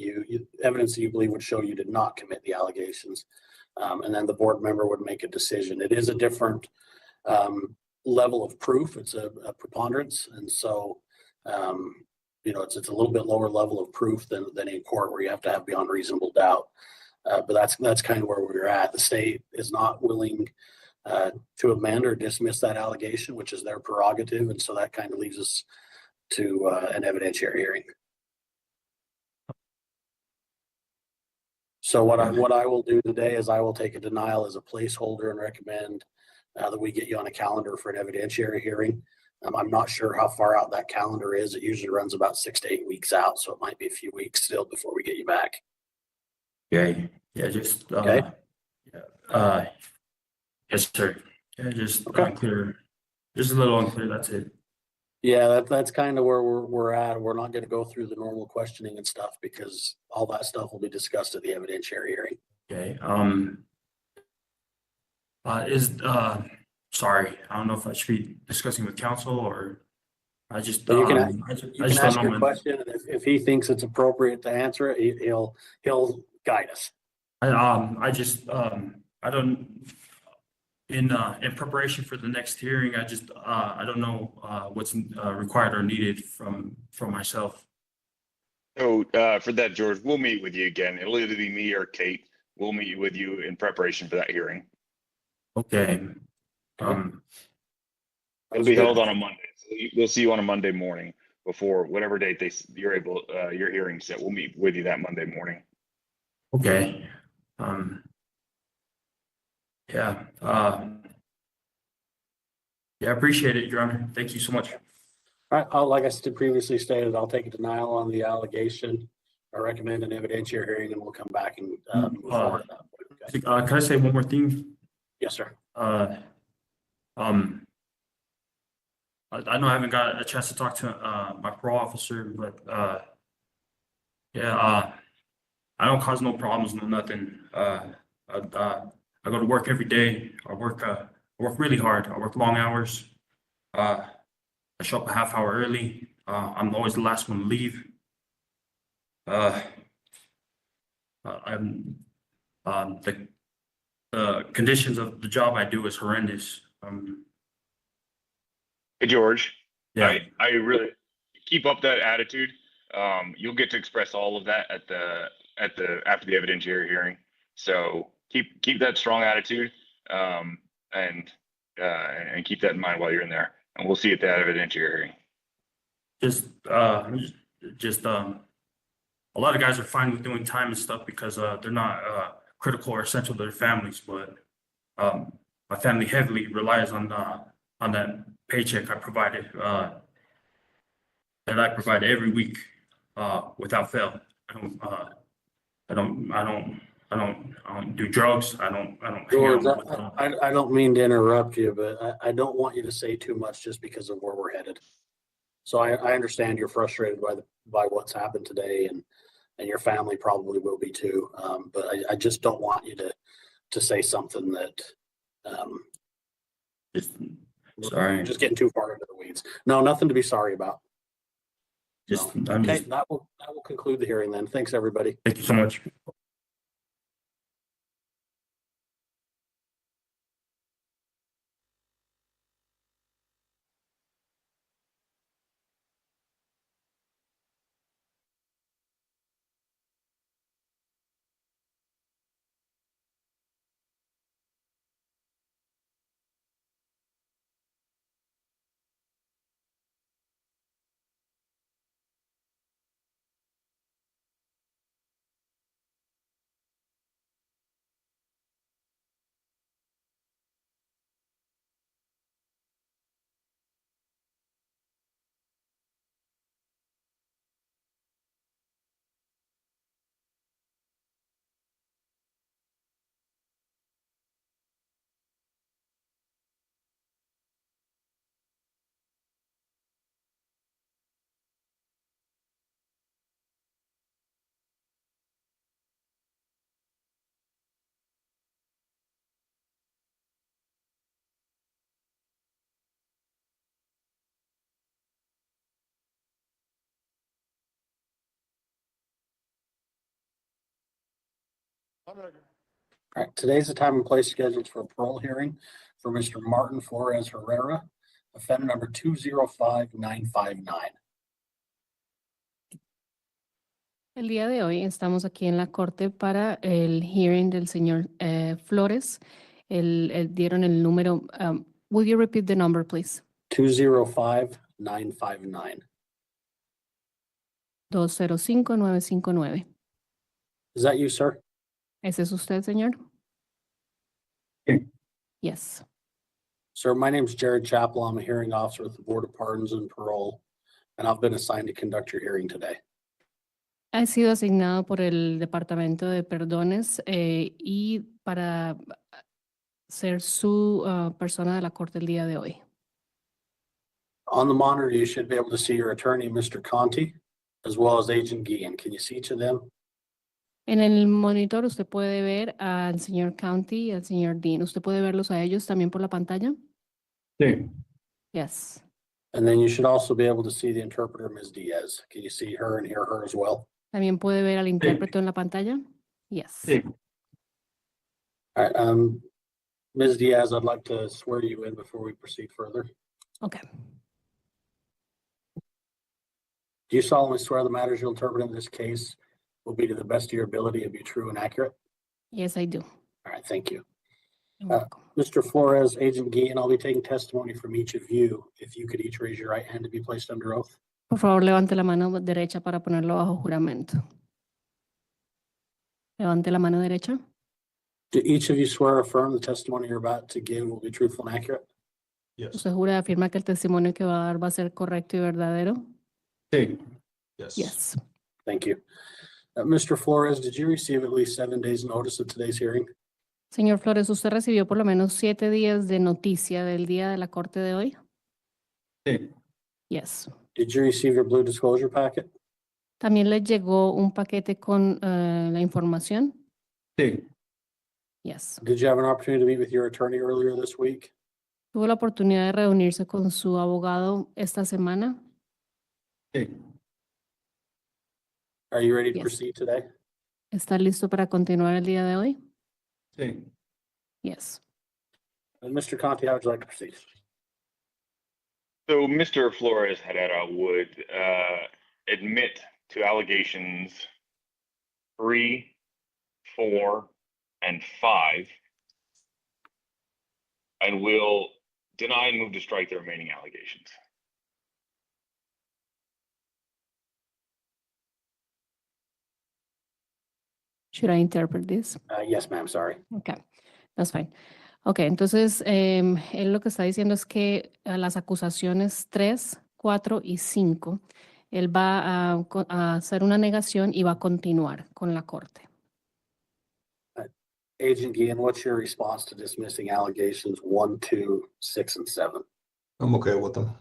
evidence that you believe would show you did not commit the allegations. And then the board member would make a decision. It is a different level of proof. It's a preponderance. And so, it's a little bit lower level of proof than in court, where you have to have beyond reasonable doubt. But that's kind of where we're at. The state is not willing to amend or dismiss that allegation, which is their prerogative. And so that kind of leaves us to an evidentiary hearing. So what I will do today is I will take a denial as a placeholder and recommend that we get you on a calendar for an evidentiary hearing. I'm not sure how far out that calendar is. It usually runs about 6 to 8 weeks out, so it might be a few weeks still before we get you back. Okay. Yeah, just okay. Yes, sir. Yeah, just okay. Unclear. Just a little unclear. That's it. Yeah, that's kind of where we're at. We're not going to go through the normal questioning and stuff because all that stuff will be discussed at the evidentiary hearing. Okay. Sorry, I don't know if I should be discussing with counsel or I just. You can ask your question, and if he thinks it's appropriate to answer it, he'll guide us. I don't. In preparation for the next hearing, I don't know what's required or needed from myself. So for that, George, we'll meet with you again. It'll either be me or Kate. We'll meet with you in preparation for that hearing. Okay. It'll be held on a Monday. So we'll see you on a Monday morning before whatever date your hearing set. We'll meet with you that Monday morning. Okay. Yeah. Yeah, I appreciate it, Your Honor. Thank you so much. All right. Like I previously stated, I'll take a denial on the allegation. I recommend an evidentiary hearing, and we'll come back and move forward at that point. Okay? Can I say one more thing? Yes, sir. I know I haven't got a chance to talk to my parole officer, but I don't cause no problems, no nothing. I go to work every day. I work really hard. I work long hours. I show up a half hour early. I'm always the last one to leave. The conditions of the job I do is horrendous. Hey, George. Yeah. I really keep up that attitude. You'll get to express all of that after the evidentiary hearing. So keep that strong attitude, and keep that in mind while you're in there. And we'll see you at that evidentiary hearing. A lot of guys are fine with doing time and stuff because they're not critical or essential to their families. But my family heavily relies on that paycheck I provided, that I provide every week, without fail. I don't do drugs. I don't hang George, out with, I don't mean to interrupt you, but I don't want you to say too much just because of where we're headed. So I understand you're frustrated by what's happened today, and your family probably will be too. But I just don't want you to say something that Sorry. just getting too far into the weeds. No, nothing to be sorry about. Okay, that will conclude the hearing then. Thanks, everybody. Thank you so much. All right, today's the time and place scheduled for a parole hearing for Mr. Martin Flores-HERRERA, offender number 205959. El día de hoy estamos aquí en la corte para el hearing del señor Flores. Dieron el número. Will you repeat the number, please? 205959. 205959. Is that you, sir? ¿Ese es usted, señor? Sí. Yes. Sir, my name is Jared Chappell. I'm a hearing officer with the Board of Pardons and Parole, and I've been assigned to conduct your hearing today. Ha sido asignado por el Departamento de Perdones y para ser su persona de la corte el día de hoy. On the monitor, you should be able to see your attorney, Mr. Conti, as well as Agent Guillen. Can you see each of them? En el monitor usted puede ver al señor County y al señor Dean. ¿Usted puede verlos a ellos también por la pantalla? Sí. Yes. And then you should also be able to see the interpreter, Ms. Diaz. Can you see her and hear her as well? ¿También puede ver al intérprete en la pantalla? Yes. Sí. All right, Ms. Diaz, I'd like to swear you in before we proceed further. Okay. Do you solemnly swear the matters you'll interpret in this case will be to the best of your ability and be true and accurate? Yes, I do. All right, thank you. You're welcome. Mr. Flores, Agent Guillen, I'll be taking testimony from each of you. If you could each raise your right hand to be placed under oath. Por favor, levante la mano derecha para ponerlo bajo juramento. Levante la mano derecha. Do each of you swear or affirm the testimony you're about to give will be truthful and accurate? Yes. ¿Usted jura y afirma que el testimonio que va a dar va a ser correcto y verdadero? Sí. Yes. Yes. Thank you. Mr. Flores, did you receive at least 7 days notice of today's hearing? Señor Flores, ¿usted recibió por lo menos 7 días de noticia del día de la corte de hoy? Sí. Yes. Did you receive your blue disclosure packet? ¿También le llegó un paquete con la información? Sí. Yes. Did you have an opportunity to meet with your attorney earlier this week? ¿Tuvo la oportunidad de reunirse con su abogado esta semana? Sí. Are you ready to Yes. proceed today? ¿Está listo para continuar el día de hoy? Sí. Yes. And Mr. Conti, how would you like to proceed? So Mr. Flores-HERRERA would admit to allegations 3, 4, and 5, and will deny and move to strike the remaining allegations. Should I interpret this? Yes, ma'am, sorry. Okay, that's fine. Ok, entonces él lo que está diciendo es que las acusaciones 3, 4 y 5, él va a hacer una negación y va a continuar con la corte. Agent Guillen, what's your response to dismissing allegations 1, 2, 6, and 7? I'm okay with them.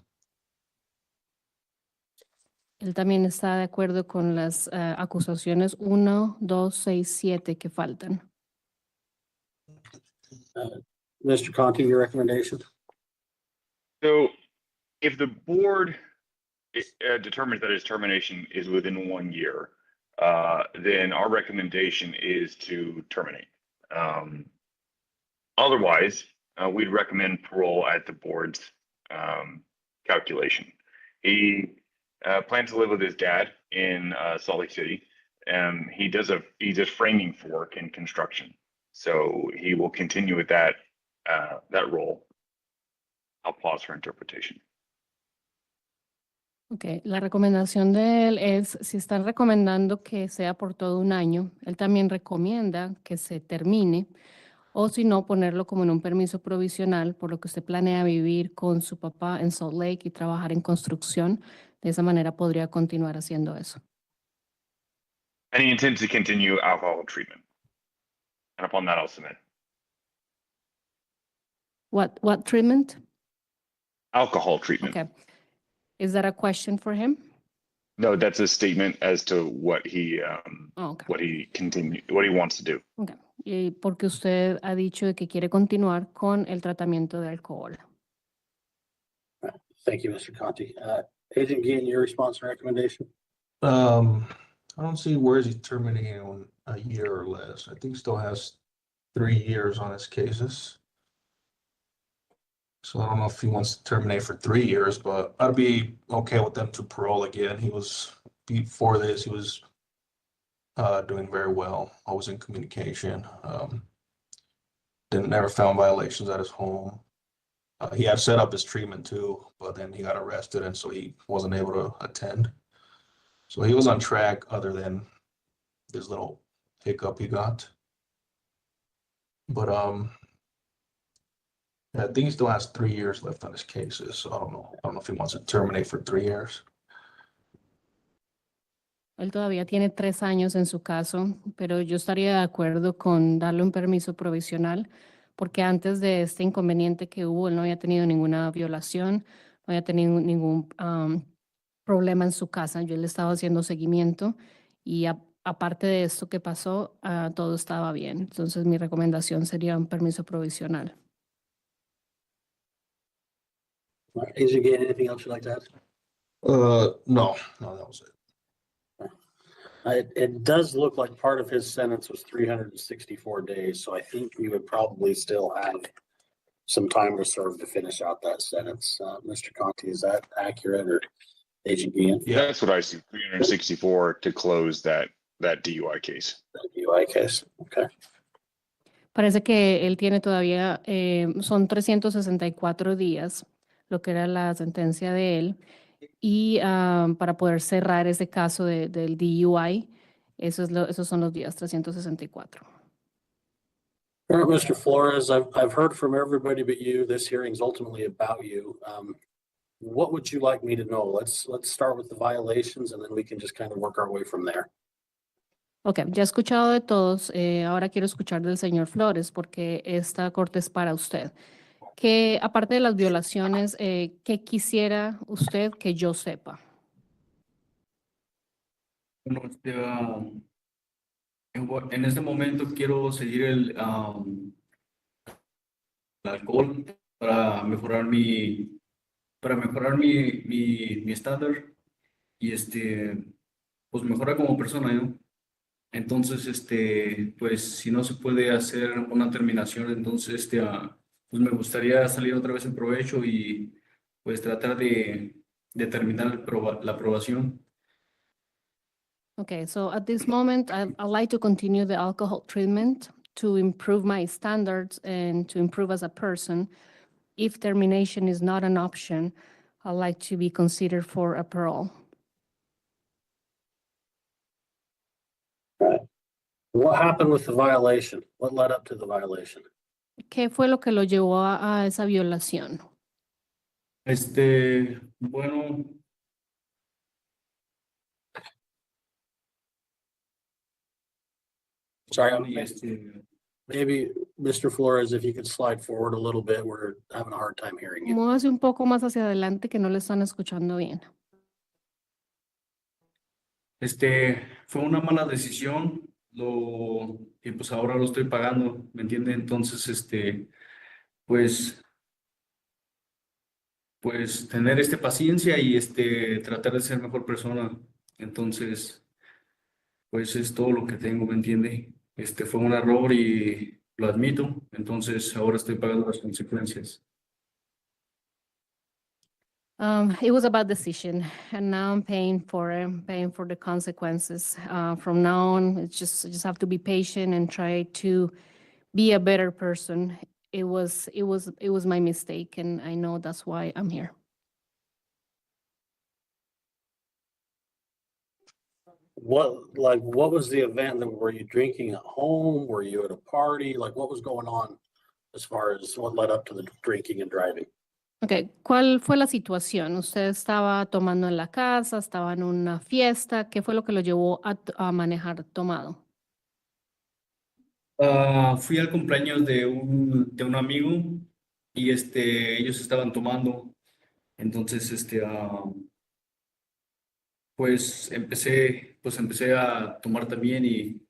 Él también está de acuerdo con las acusaciones 1, 2, 6, 7 que faltan. Mr. Conti, your recommendation? So if the board determines that his termination is within 1 year, then our recommendation is to terminate. Otherwise, we'd recommend parole at the board's calculation. He plans to live with his dad in Salt Lake City. He does framing for work in construction, so he will continue with that role. I'll pause for interpretation. Ok, la recomendación de él es, si están recomendando que sea por todo un año, él también recomienda que se termine, o si no, ponerlo como en un permiso provisional, por lo que usted planea vivir con su papá en Salt Lake y trabajar en construcción. De esa manera podría continuar haciendo eso. And he intends to continue alcohol treatment. And upon that, I'll submit. What treatment? Alcohol treatment. Okay. Is that a question for him? No, that's a statement as to what he what he wants to do. Okay. Y porque usted ha dicho de que quiere continuar con el tratamiento de alcohol. Thank you, Mr. Conti. Agent Guillen, your response and recommendation? I don't see where is he terminating on a year or less. I think he still has 3 years on his cases. So I don't know if he wants to terminate for 3 years, but I'd be okay with them to parole again. Before this, he was doing very well. Always in communication. Never found violations at his home. He had set up his treatment too, but then he got arrested, and so he wasn't able to attend. So he was on track other than this little hiccup he got. But I think he still has 3 years left on his cases, so I don't know if he wants to terminate for 3 years. Él todavía tiene 3 años en su caso, pero yo estaría de acuerdo con darle un permiso provisional, porque antes de este inconveniente que hubo, él no había tenido ninguna violación, no había tenido ningún problema en su casa. Yo le estaba haciendo seguimiento y aparte de esto que pasó, todo estaba bien. Entonces mi recomendación sería un permiso provisional. Agent Guillen, anything else you'd like to add? No, that was it. It does look like part of his sentence was 364 days, so I think we would probably still have some time reserved to finish out that sentence. Mr. Conti, is that accurate, or Agent Guillen? Yeah, that's what I see. 364 to close that DUI case. That DUI case, okay. Parece que él tiene todavía, son 364 días, lo que era la sentencia de él, y para poder cerrar ese caso del DUI, esos son los días 364. All right, Mr. Flores, I've heard from everybody but you. This hearing's ultimately about you. What would you like me to know? Let's start with the violations, and then we can just kind of work our way from there. Ok, ya he escuchado de todos, ahora quiero escuchar del señor Flores, porque esta corte es para usted. Que aparte de las violaciones, ¿qué quisiera usted que yo sepa? Bueno, en este momento quiero seguir el alcohol para mejorar mi estándar y pues mejorar como persona, ¿no? Entonces, pues si no se puede hacer una terminación, entonces pues me gustaría salir otra vez en provecho y pues tratar de terminar la aprobación. Okay, so at this moment, I'd like to continue the alcohol treatment to improve my standards and to improve as a person. If termination is not an option, I'd like to be considered for a parole. What happened with the violation? What led up to the violation? ¿Qué fue lo que lo llevó a esa violación? Bueno, Sorry, y maybe Mr. Flores, if you could slide forward a little bit, we're having a hard time hearing you. Muévase un poco más hacia adelante que no le están escuchando bien. fue una mala decisión, y pues ahora lo estoy pagando, ¿me entiende? Entonces, pues, pues tener paciencia y tratar de ser mejor persona. Entonces, pues es todo lo que tengo, ¿me entiende? Fue un error y lo admito, entonces ahora estoy pagando las consecuencias. It was a bad decision, and now I'm paying for the consequences. From now on, it's just have to be patient and try to be a better person. It was my mistake, and I know that's why I'm here. What was the event? Were you drinking at home? Were you at a party? Like, what was going on as far as what led up to the drinking and driving? Okay, ¿cuál fue la situación? ¿Usted estaba tomando en la casa? ¿Estaba en una fiesta? ¿Qué fue lo que lo llevó a manejar tomado? Fui al cumpleaños de un amigo y ellos estaban tomando. Entonces, pues empecé a tomar también y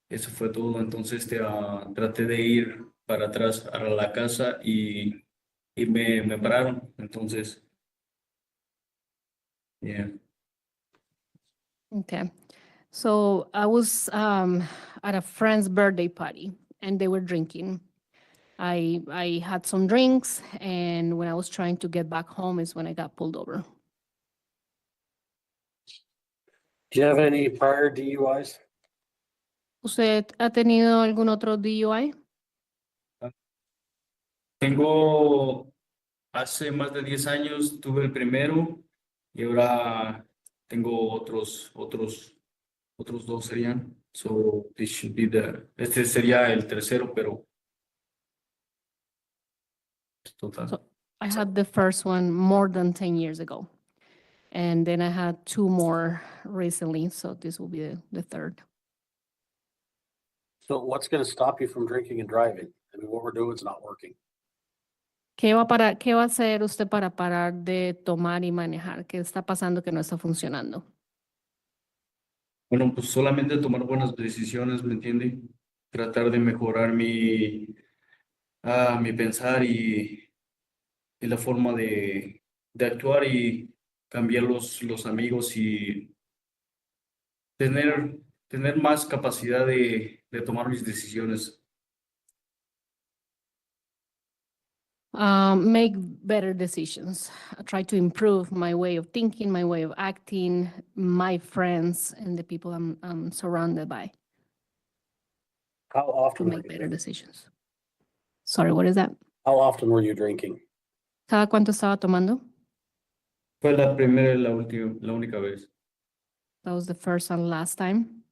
eso fue todo. Entonces, traté de ir para atrás a la casa y me pararon. Entonces, yeah. Okay. So I was at a friend's birthday party and they were drinking. I had some drinks, and when I was trying to get back home is when I got pulled over. Do you have any prior DUIs? ¿Usted ha tenido algún otro DUI? Tengo, hace más de 10 años tuve el primero y ahora tengo otros dos serían. So this should be este sería el tercero, pero total. So I had the first one more than 10 years ago. And then I had 2 more recently, so this will be the third. So what's going to stop you from drinking and driving? I mean, what we're doing is not working. ¿Qué va a hacer usted para parar de tomar y manejar? ¿Qué está pasando que no está funcionando? Bueno, pues solamente tomar buenas decisiones, ¿me entiende? Tratar de mejorar mi pensar y la forma de actuar y cambiar los amigos y tener más capacidad de tomar mis decisiones. Make better decisions. I try to improve my way of thinking, my way of acting, my friends, and the people I'm surrounded by. How To often were make you better drinking? decisions. Sorry, what is that? How often were you drinking? ¿Cada cuánto estaba tomando? Fue la primera y la única vez. That was the first and last time.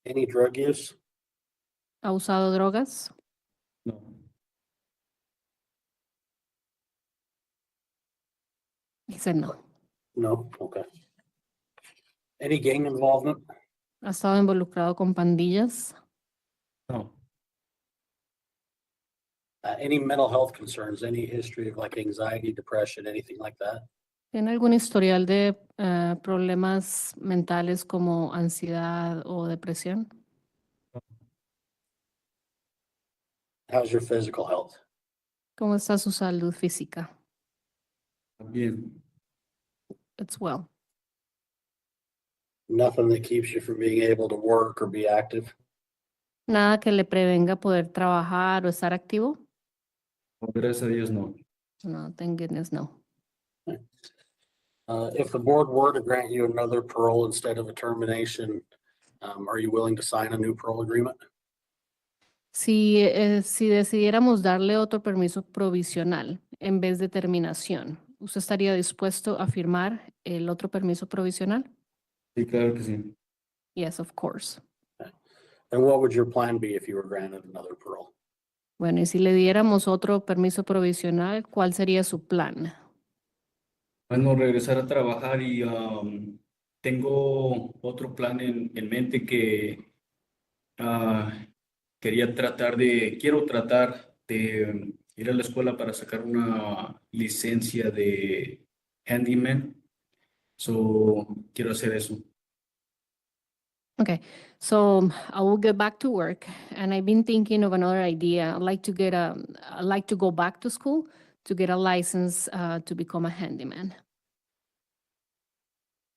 Any drug use? ¿Ha usado drogas? No. He said no. No. Okay. Any gang involvement? ¿Ha estado involucrado con pandillas? No. Any mental health concerns? Any history of like anxiety, depression, anything like that? ¿Tiene algún historial de problemas mentales como ansiedad o depresión? How's your physical health? ¿Cómo está su salud física? Bien. It's well. Nothing that keeps you from being able to work or be active? Nada que le prevenga poder trabajar o estar activo? Gracias a Dios, no. No, thank goodness, no. If the board were to grant you another parole instead of a termination, are you willing to sign a new parole agreement? Si decidiéramos darle otro permiso provisional en vez de terminación, ¿usted estaría dispuesto a firmar el otro permiso provisional? Sí, claro que sí. Yes, of course. And what would your plan be if you were granted another parole? Bueno, y si le diéramos otro permiso provisional, ¿cuál sería su plan? Bueno, regresar a trabajar y tengo otro plan en mente que quiero tratar de ir a la escuela para sacar una licencia de handyman. So, quiero hacer eso. Okay, so I will get back to work, and I've been thinking of another idea. I'd like to go back to school to get a license to become a handyman.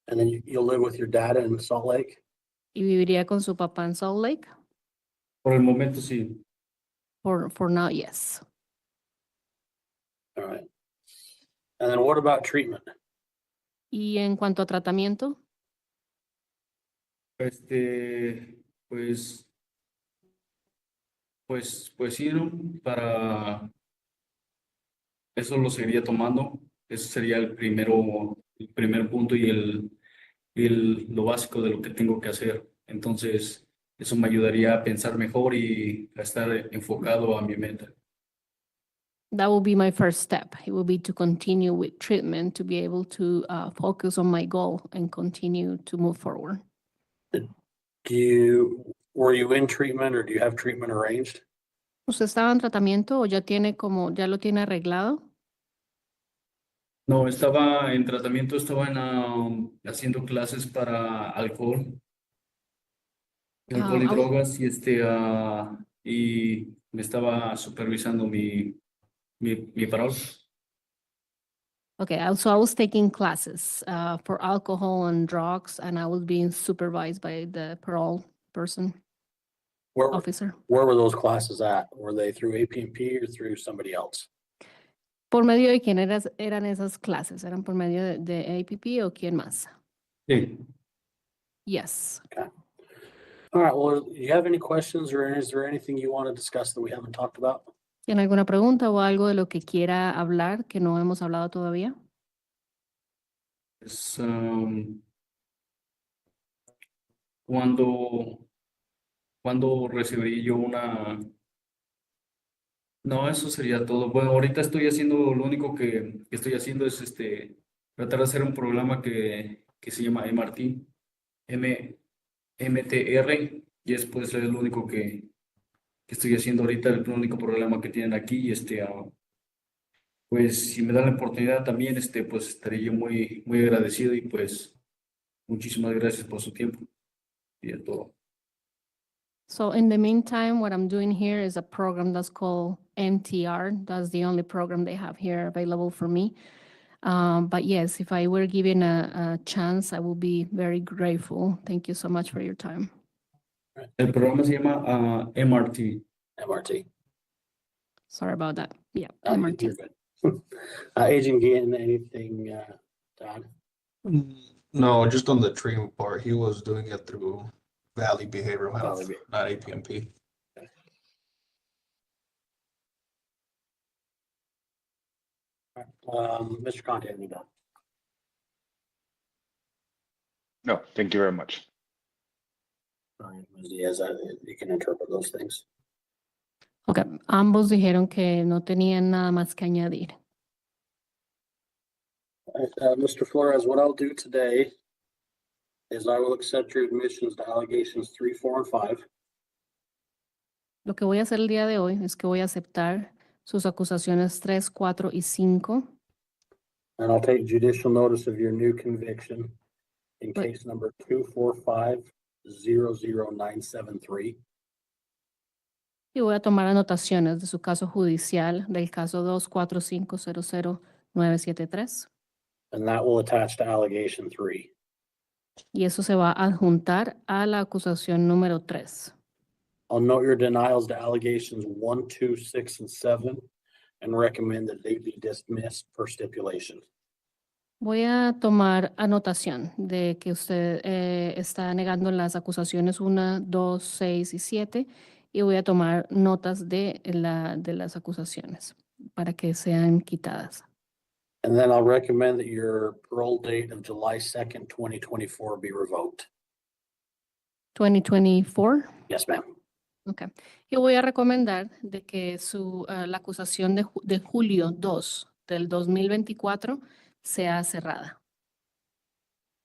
And then you'll live with your dad in Salt Lake? ¿Y viviría con su papá en Salt Lake? Por el momento, sí. For now, yes. All right. And then what about treatment? Y en cuanto a tratamiento, Pues sí, ¿no? Para eso lo seguiría tomando. Ese sería el primer punto y lo básico de lo que tengo que hacer. Entonces, eso me ayudaría a pensar mejor y a estar enfocado a mi meta. that will be my first step. It will be to continue with treatment to be able to focus on my goal and continue to move forward. Were you in treatment or do you have treatment arranged? ¿Usted estaba en tratamiento o ya lo tiene arreglado? No, estaba en tratamiento, estaba haciendo clases para alcohol y drogas y me estaba supervisando mi parole. Okay, so I was taking classes for alcohol and drugs, and I was being supervised by the parole person, officer. Where were those classes at? Were they through APNP or through somebody else? ¿Por medio de quién eran esas clases? ¿Eran por medio de APP o quién más? Sí. Yes. Okay. All right, well, do you have any questions or is there anything you want to discuss that we haven't talked about? ¿Tiene alguna pregunta o algo de lo que quiera hablar que no hemos hablado todavía? Pues, ¿cuándo recibiré yo una? No, eso sería todo. Bueno, ahorita estoy haciendo, lo único que estoy haciendo es tratar de hacer un programa que se llama MTR, y es pues es lo único que estoy haciendo ahorita, el único programa que tienen aquí, y pues si me dan la oportunidad también, pues estaré yo muy agradecido, y pues muchísimas gracias por su tiempo y de todo. So in the meantime, what I'm doing here is a program that's called MTR. That's the only program they have here available for me. But yes, if I were given a chance, I will be very grateful. Thank you so much for your time. El programa se llama MRT. MRT. Sorry about that. Yeah, you're MRT. good. Agent Gann, anything, Todd? No, just on the treatment part, he was doing it through Valley Behavioral Health, not APMP. Mr. Conte, any done? No, thank you very much. Ms. Diaz, you can interpret those things. Okay, ambos dijeron que no tenían nada más que añadir. Mr. Flores, what I'll do today is I will accept your admissions to allegations 3, 4, and 5. Lo que voy a hacer el día de hoy es que voy a aceptar sus acusaciones 3, 4 y 5. And I'll take judicial notice of your new conviction in case number 245-00973. Y voy a tomar anotaciones de su caso judicial del caso 245000973. And that will attach to allegation 3. Y eso se va a adjuntar a la acusación número 3. I'll note your denials to allegations 1, 2, 6, and 7 and recommend that they be dismissed per stipulation. Voy a tomar anotación de que usted está negando las acusaciones 1, 2, 6 y 7 y voy a tomar notas de las acusaciones para que sean quitadas. And then I'll recommend that your parole date of July 2nd, 2024 be revoked. 2024. Yes, ma'am. Okay. Yo voy a recomendar de que la acusación de julio 2 del 2024 sea cerrada.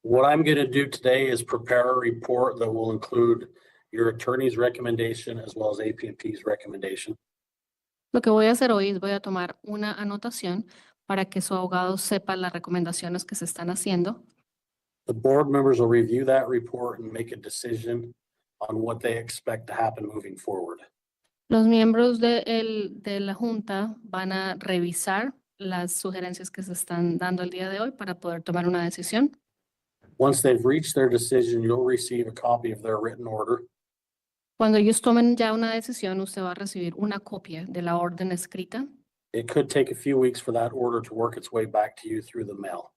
What I'm going to do today is prepare a report that will include your attorney's recommendation as well as APP's recommendation. Lo que voy a hacer hoy es voy a tomar una anotación para que su abogado sepa las recomendaciones que se están haciendo. The board members will review that report and make a decision on what they expect to happen moving forward. Los miembros de la Junta van a revisar las sugerencias que se están dando el día de hoy para poder tomar una decisión. Once they've reached their decision, you'll receive a copy of their written order. Cuando ellos tomen ya una decisión, usted va a recibir una copia de la orden escrita. It could take a few weeks for that order to work its way back to you through the mail.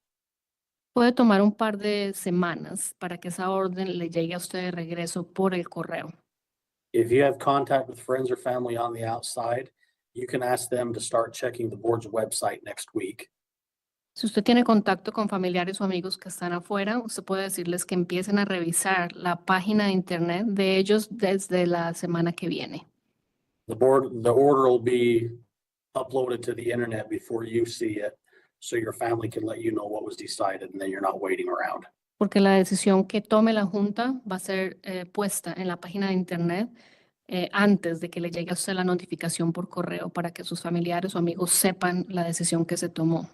Puede tomar un par de semanas para que esa orden le llegue a usted de regreso por el correo. If you have contact with friends or family on the outside, you can ask them to start checking the board's website next week. Si usted tiene contacto con familiares o amigos que están afuera, usted puede decirles que empiecen a revisar la página de internet de ellos desde la semana que viene. The order will be uploaded to the internet before you see it, so your family can let you know what was decided and then you're not waiting around. Porque la decisión que tome la Junta va a ser puesta en la página de internet antes de que le llegue a usted la notificación por correo para que sus familiares o amigos sepan la decisión que se tomó.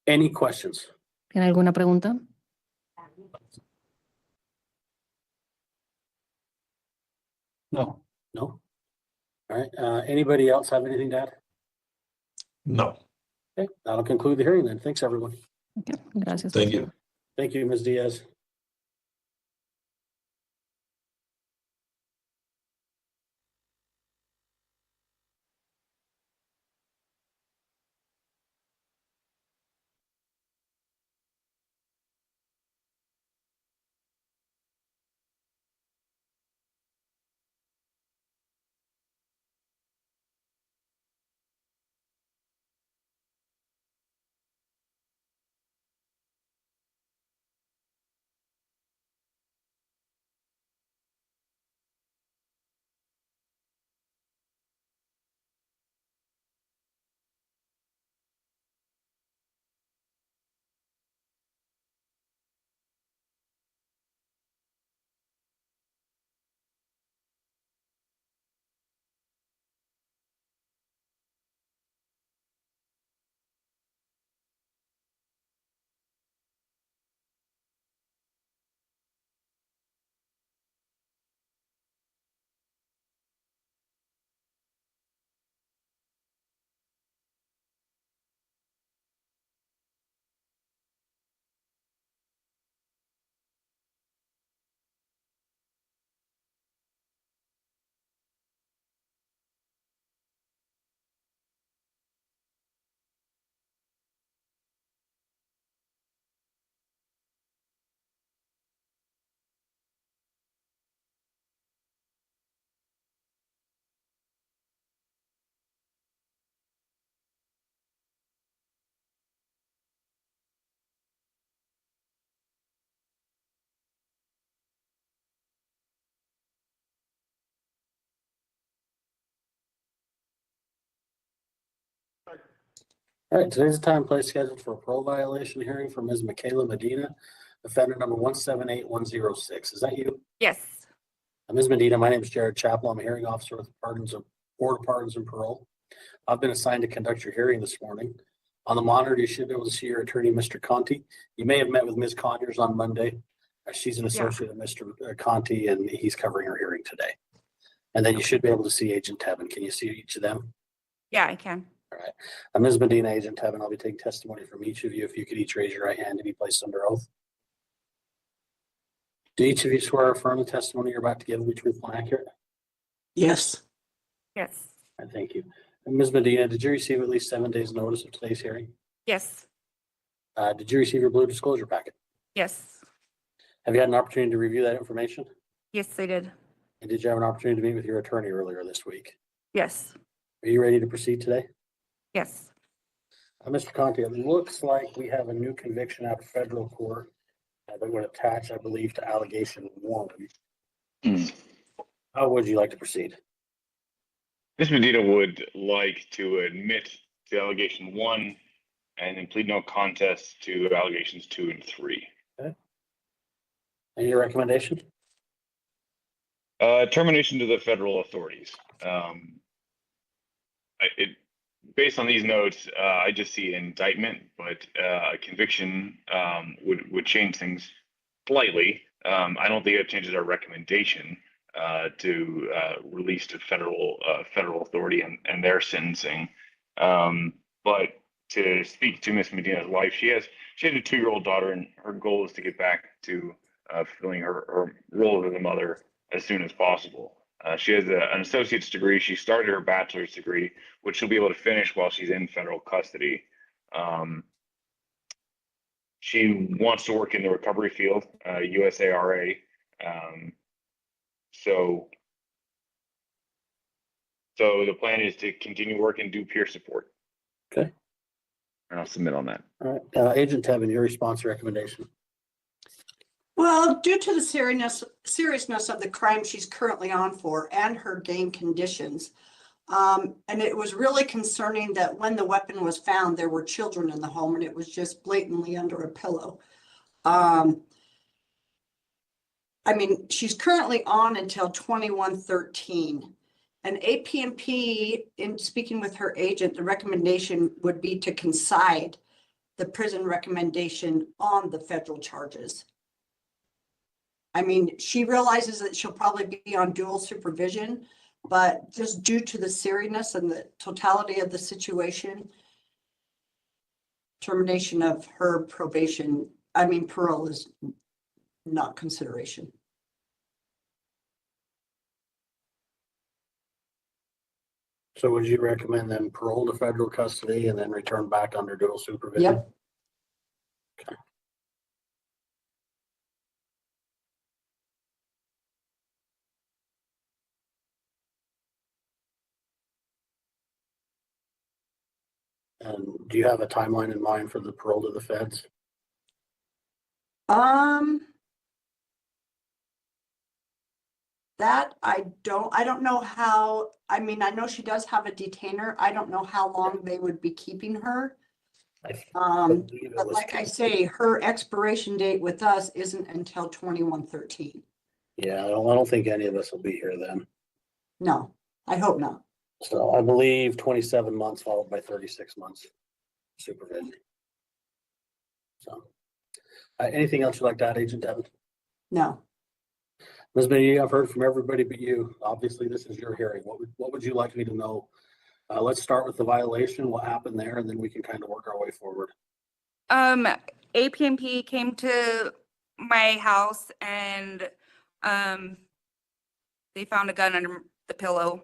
Any questions? ¿Tiene alguna pregunta? No. No? All right, anybody else have anything to add? No. Okay, that'll conclude the hearing then. Thanks, everyone. Okay, gracias. Thank you. Thank you, Ms. Diaz. All right, today's the time and place scheduled for a parole violation hearing for Ms. MICAELA Medina, offender number 178106. Is that you? Yes. Ms. Medina, my name is Jared Chappell. I'm a hearing officer with the Board of Pardons and Parole. I've been assigned to conduct your hearing this morning. On the monitor, you should be able to see your attorney, Mr. Conti. You may have met with Ms. Conyers on Monday. She's an associate of Mr. Conti, and he's covering her hearing today. And then you should be able to see Agent Tevin. Can you see each of them? Yeah, I can. All right. Ms. Medina, Agent Tevin, I'll be taking testimony from each of you. If you could each raise your right hand to be placed under oath. Do each of you swear or affirm the testimony you're about to give will be truthful and accurate? Yes. Yes. All right, thank you. And Ms. Medina, did you receive at least 7 days notice of today's hearing? Yes. Did you receive your blue disclosure packet? Yes. Have you had an opportunity to review that information? Yes, I did. And did you have an opportunity to meet with your attorney earlier this week? Yes. Are you ready to proceed today? Yes. Mr. Conti, it looks like we have a new conviction out of federal court That would attach, I believe, to allegation 1. Hmm. How would you like to proceed? Ms. Medina would like to admit to allegation 1 and then plead no contest to allegations 2 and 3. Okay. And your recommendation? Termination to the federal authorities. Based on these notes, I just see indictment, but a conviction would change things slightly. I don't think it changes our recommendation to release to federal authority and their sentencing. But to speak to Miss Medina's wife, she has a 2-year-old daughter, and her goal is to get back to fulfilling her role as a mother as soon as possible. She has an associate's degree. She started her bachelor's degree, which she'll be able to finish while she's in federal custody. She wants to work in the recovery field, USARA. So the plan is to continue work and do peer support. Okay. And I'll submit on that. All right. Agent Tevin, your response or recommendation? Well, due to the seriousness of the crime she's currently on for and her gang conditions, and it was really concerning that when the weapon was found, there were children in the home and it was just blatantly under a pillow. I mean, she's currently on until 2113. And APMP, in speaking with her agent, the recommendation would be to concede the prison recommendation on the federal charges. I mean, she realizes that she'll probably be on dual supervision, but just due to the seriousness and the totality of the situation, termination of her parole is not consideration. So would you recommend them parole to federal custody and then return back under dual supervision? Yep. Okay. And do you have a timeline in mind for the parole to the feds? That I don't know how, I mean, I know she does have a detainer. I don't know how long they would be keeping her. But like I say, her expiration date with us isn't until 2113. Yeah, I don't think any of us will be here then. No, I hope not. So I believe 27 months followed by 36 months supervision. So, anything else you'd like to add, Agent Devin? No. Ms. Medina, I've heard from everybody but you. Obviously, this is your hearing. What would you like me to know? Let's start with the violation, what happened there, and then we can kind of work our way forward. APMP came to my house and they found a gun under the pillow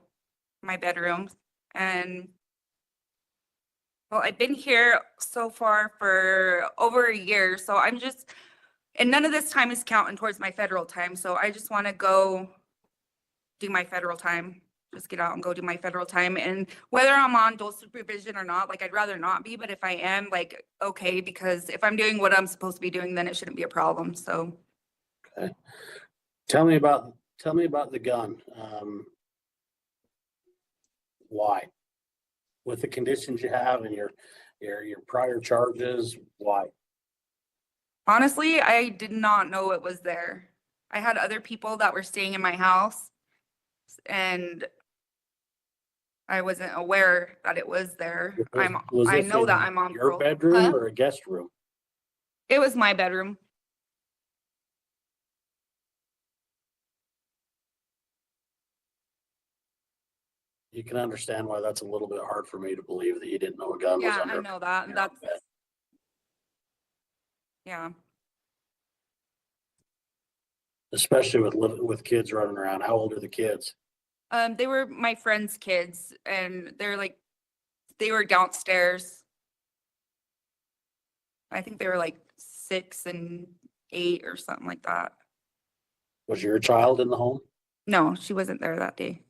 in my bedroom. And well, I've been here so far for over a year, so I'm just, and none of this time is counting towards my federal time. So I just want to go do my federal time, just get out and go do my federal time. And whether I'm on dual supervision or not, like I'd rather not be, but if I am, like, okay, because if I'm doing what I'm supposed to be doing, then it shouldn't be a problem. So. Okay. Tell me about the gun. Why? With the conditions you have and your prior charges, why? Honestly, I did not know it was there. I had other people that were staying in my house and I wasn't aware that it was there. I know that I'm on your parole. bedroom or a guest room? It was my bedroom. You can understand why that's a little bit hard for me to believe that you didn't know a gun was Yeah, under. I know that. your That's, bed. yeah. Especially with kids running around. How old are the kids? They were my friend's kids and they were downstairs. I think they were like 6 and 8 or something like that. Was your child in the home? No, she wasn't there that day.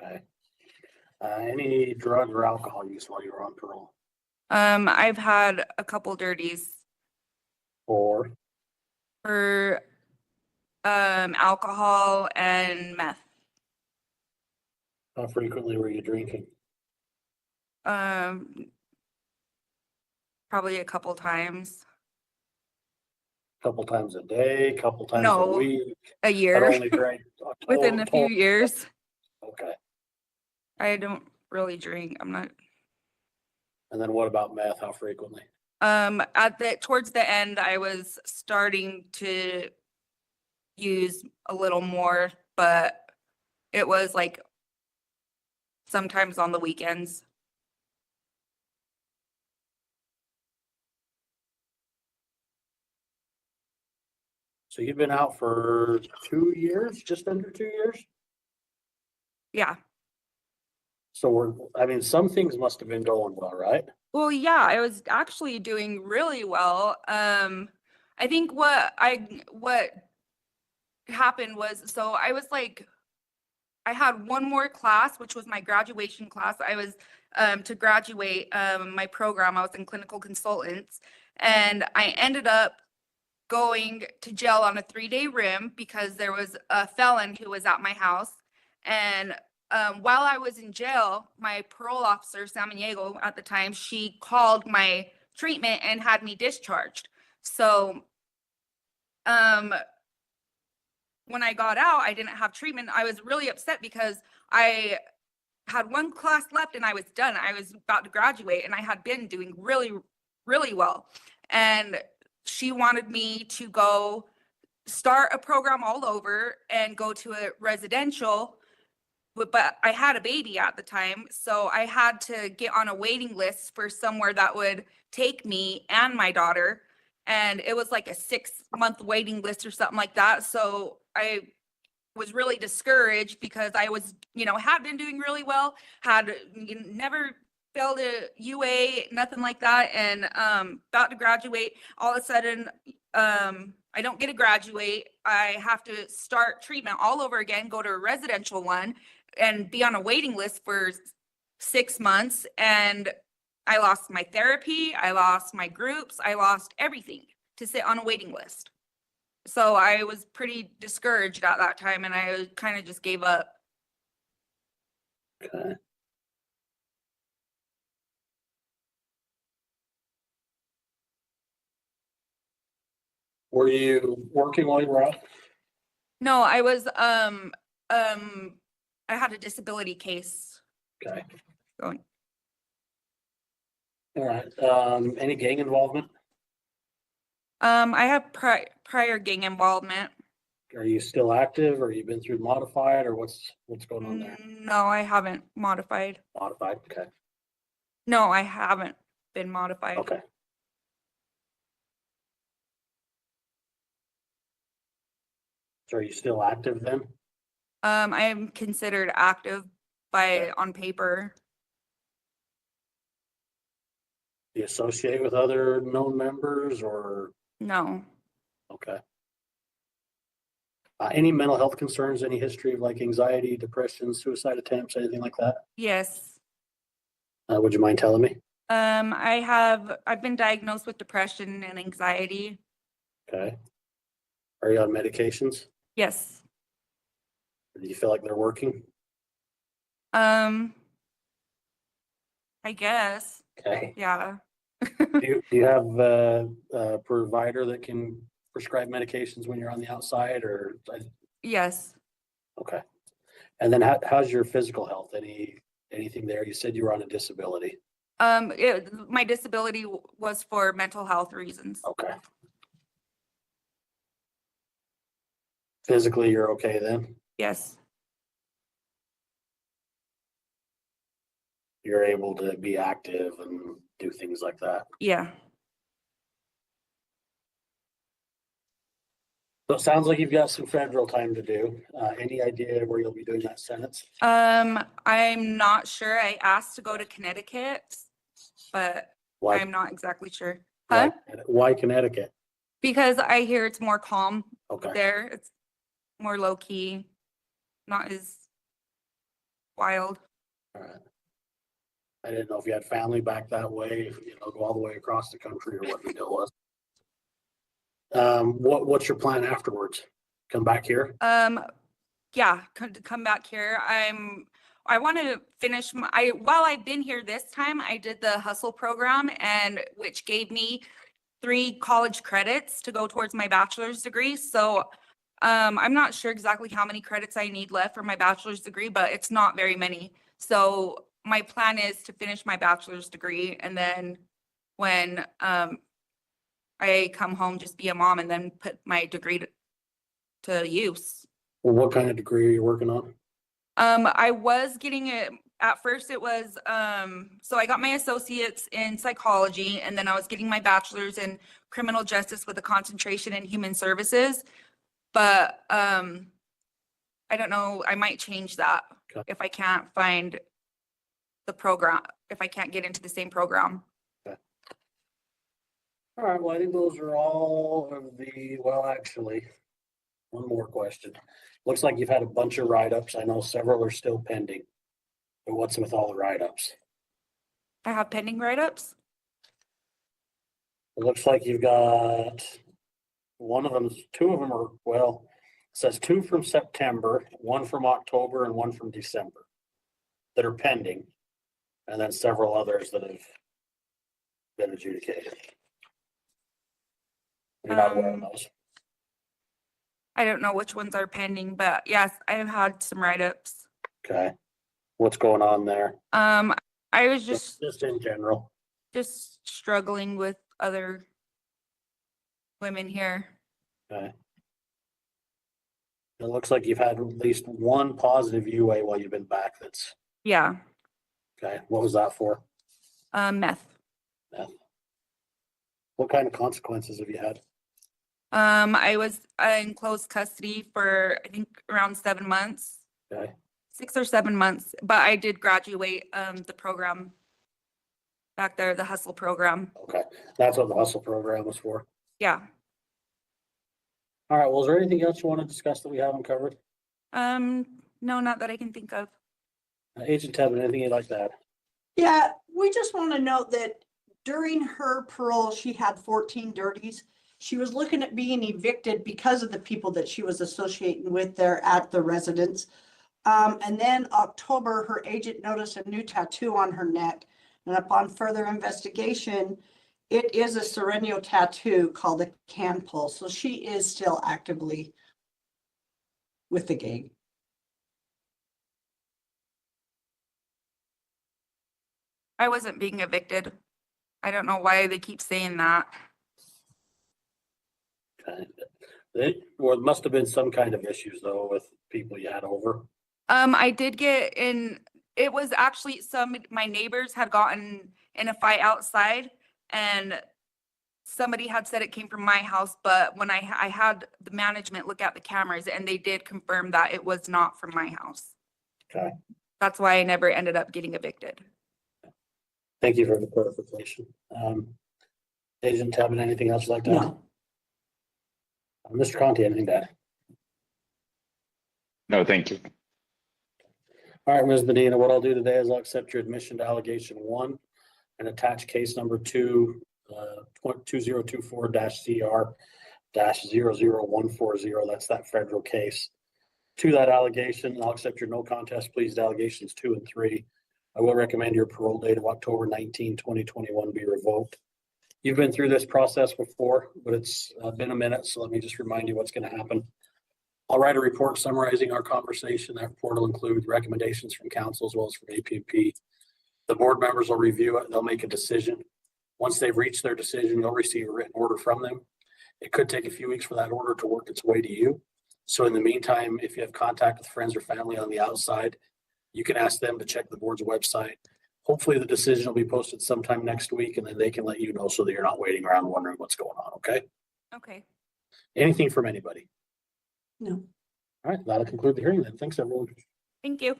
Okay. Any drug or alcohol use while you were on parole? I've had a couple dirties Or for alcohol and meth. how frequently were you drinking? Probably a couple times. Couple times a day, couple times a No, week? a I year. only drank Within a few years. Okay. I don't really drink. I'm not. And then what about meth? How frequently? Towards the end, I was starting to use a little more, but it was like sometimes on the weekends. So you've been out for 2 years, just under 2 years? Yeah. So I mean, some things must have been going well, right? Well, yeah, I was actually doing really well. I think what happened was, so I was like, I had one more class, which was my graduation class. I was to graduate my program. I was in clinical consultants, and I ended up going to jail on a 3-day rim because there was a felon who was at my house. And while I was in jail, my parole officer, Samaniego, at the time, she called my treatment and had me discharged. So when I got out, I didn't have treatment. I was really upset because I had one class left and I was done. I was about to graduate and I had been doing really, really well. And she wanted me to go start a program all over and go to a residential, but I had a baby at the time, so I had to get on a waiting list for somewhere that would take me and my daughter, and it was like a 6-month waiting list or something like that. So I was really discouraged because I was, had been doing really well, had never failed a UA, nothing like that, and about to graduate. All of a sudden, I don't get to graduate. I have to start treatment all over again, go to a residential one, and be on a waiting list for 6 months. And I lost my therapy, I lost my groups, I lost everything to sit on a waiting list. So I was pretty discouraged at that time, and I kind of just gave up. Okay. Were you working while you were out? No, I was I had a disability case Okay. going. All right. Any gang involvement? I have prior gang involvement. Are you still active, or you been through modified, or what's going on there? No, I haven't modified. Modified, okay. No, I haven't been modified. Okay. So are you still active then? I am considered active on paper. Do you associate with other known members, or? No. Okay. Any mental health concerns, any history of like anxiety, depression, suicide attempts, anything like that? Yes. Would you mind telling me? I've been diagnosed with depression and anxiety. Okay. Are you on medications? Yes. Do you feel like they're working? I guess. Okay. Yeah. Do you have a provider that can prescribe medications when you're on the outside, or? Yes. Okay. And then how's your physical health? Anything there? You said you were on a disability. My disability was for mental health reasons. Okay. Physically, you're okay then? Yes. You're able to be active and do things like that? Yeah. So it sounds like you've got some federal time to do. Any idea where you'll be doing that sentence? I'm not sure. I asked to go to Connecticut, but Why? I'm not exactly sure. Huh? Why Connecticut? Because I hear it's more calm Okay. there. It's more low key, not as wild. All right. I didn't know if you had family back that way, go all the way across the country or what the deal was. What's your plan afterwards? Come back here? Yeah, come back here. I want to finish while I've been here this time, I did the hustle program and which gave me 3 college credits to go towards my bachelor's degree. So I'm not sure exactly how many credits I need left for my bachelor's degree, but it's not very many. So my plan is to finish my bachelor's degree and then when I come home, just be a mom and then put my degree to use. Well, what kind of degree are you working on? I was getting it, at first it was, so I got my associates in psychology and then I was getting my bachelor's in criminal justice with a concentration in human services. But I don't know, I might change that if I can't find the program, if I can't get into the same program. All right, well, I think those are all of the, well, actually, one more question. Looks like you've had a bunch of write-ups. I know several are still pending. But what's with all the write-ups? I have pending write-ups. It looks like you've got two of them are, well, it says 2 from September, 1 from October, and 1 from December that are pending. And then several others that have been adjudicated. You're not aware of those? I don't know which ones are pending, but yes, I've had some write-ups. Okay. What's going on there? I was just in general. Just struggling with other women here. Okay. It looks like you've had at least 1 positive UA while you've been back. That's Yeah. okay. What was that for? Meth. Meth. What kind of consequences have you had? I was in close custody for I think around 7 months. Okay. 6 or 7 months, but I did graduate the program back there, the hustle program. Okay. That's what the hustle program was for. Yeah. All right. Well, is there anything else you want to discuss that we haven't covered? No, not that I can think of. Agent Tevin, anything you'd like to add? Yeah, we just want to note that during her parole, she had 14 dirties. She was looking at being evicted because of the people that she was associating with there at the residence. And then October, her agent noticed a new tattoo on her neck. And upon further investigation, it is a Sereno tattoo called a can pull. So she is still actively with the gang. I wasn't being evicted. I don't know why they keep saying that. Okay. Well, it must have been some kind of issues though with people you had over. I did get in, it was actually my neighbors had gotten in a fight outside and somebody had said it came from my house, but when I had the management look at the cameras and they did confirm that it was not from my house. Okay. That's why I never ended up getting evicted. Thank you for the clarification. Agent Tevin, anything else you'd like to add? No. Mr. Conti, anything to add? No, thank you. All right, Ms. Medina, what I'll do today is I'll accept your admission to allegation 1 and attach case number 2, 2024-CR-00140. That's that federal case. To that allegation, I'll accept your no contest pleas to allegations 2 and 3. I will recommend your parole date of October 19, 2021 be revoked. You've been through this process before, but it's been a minute, so let me just remind you what's going to happen. I'll write a report summarizing our conversation. That report will include recommendations from council as well as from APP. The board members will review it. They'll make a decision. Once they've reached their decision, you'll receive a written order from them. It could take a few weeks for that order to work its way to you. So in the meantime, if you have contact with friends or family on the outside, you can ask them to check the board's website. Hopefully the decision will be posted sometime next week and then they can let you know so that you're not waiting around wondering what's going on, okay? Okay. Anything from anybody? No. All right, that'll conclude the hearing then. Thanks, everyone. Thank you.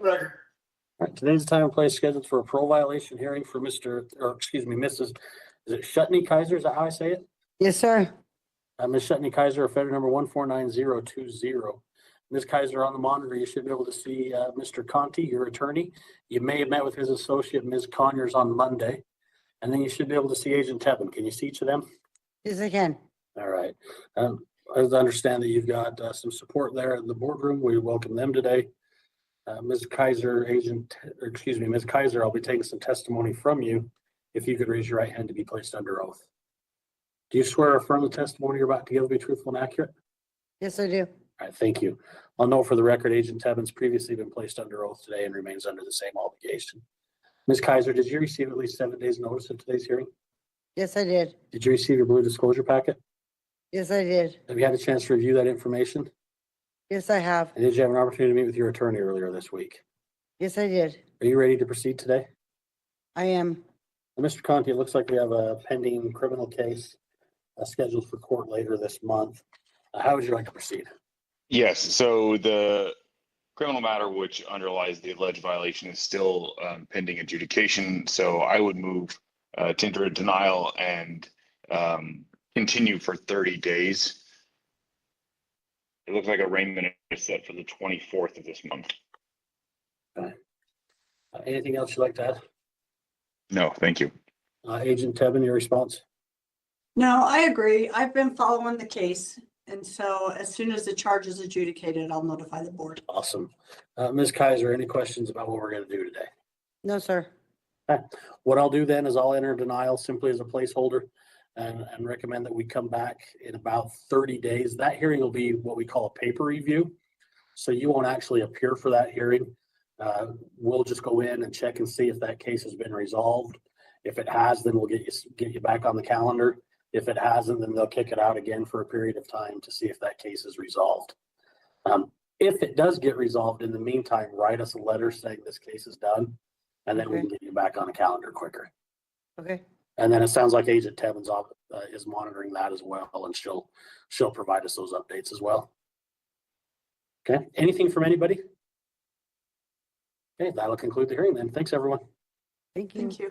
Record. All right, today's the time and place scheduled for a parole violation hearing for Mrs. Is it Shutney KYZER? Is that how I say it? Yes, sir. Ms. Shutney KYZER, offender number 1490020. Ms. KYZER, on the monitor, you should be able to see Mr. Conti, your attorney. You may have met with his associate, Ms. Conyers, on Monday. And then you should be able to see Agent Tebben. Can you see each of them? Yes, I can. All right. I understand that you've got some support there in the boardroom. We welcome them today. Ms. KYZER, Ms. KYZER, I'll be taking some testimony from you. If you could raise your right hand to be placed under oath. Do you swear or affirm the testimony you're about to give will be truthful and accurate? Yes, I do. All right, thank you. I'll note for the record, Agent Tebben's previously been placed under oath today and remains under the same obligation. Ms. KYZER, did you receive at least 7 days notice of today's hearing? Yes, I did. Did you receive your blue disclosure packet? Yes, I did. Have you had a chance to review that information? Yes, I have. And did you have an opportunity to meet with your attorney earlier this week? Yes, I did. Are you ready to proceed today? I am. Mr. Conti, it looks like we have a pending criminal case scheduled for court later this month. How would you like to proceed? Yes, so the criminal matter which underlies the alleged violation is still pending adjudication. So I would move to enter a denial and continue for 30 days. It looks like arraignment is set for the 24th of this month. Okay. Anything else you'd like to add? No, thank you. Agent Tebben, your response? No, I agree. I've been following the case. And so as soon as the charge is adjudicated, I'll notify the board. Awesome. Ms. KYZER, any questions about what we're going to do today? No, sir. Okay. What I'll do then is I'll enter denial simply as a placeholder and recommend that we come back in about 30 days. That hearing will be what we call a paper review. So you won't actually appear for that hearing. We'll just go in and check and see if that case has been resolved. If it has, then we'll get you back on the calendar. If it hasn't, then they'll kick it out again for a period of time to see if that case is resolved. If it does get resolved, in the meantime, write us a letter saying this case is done, and then we can get you back on the calendar quicker. Okay. And then it sounds like Agent Tebben's is monitoring that as well, and she'll provide us those updates as well. Okay. Anything from anybody? Okay, that'll conclude the hearing then. Thanks, everyone. Thank you. Thank you.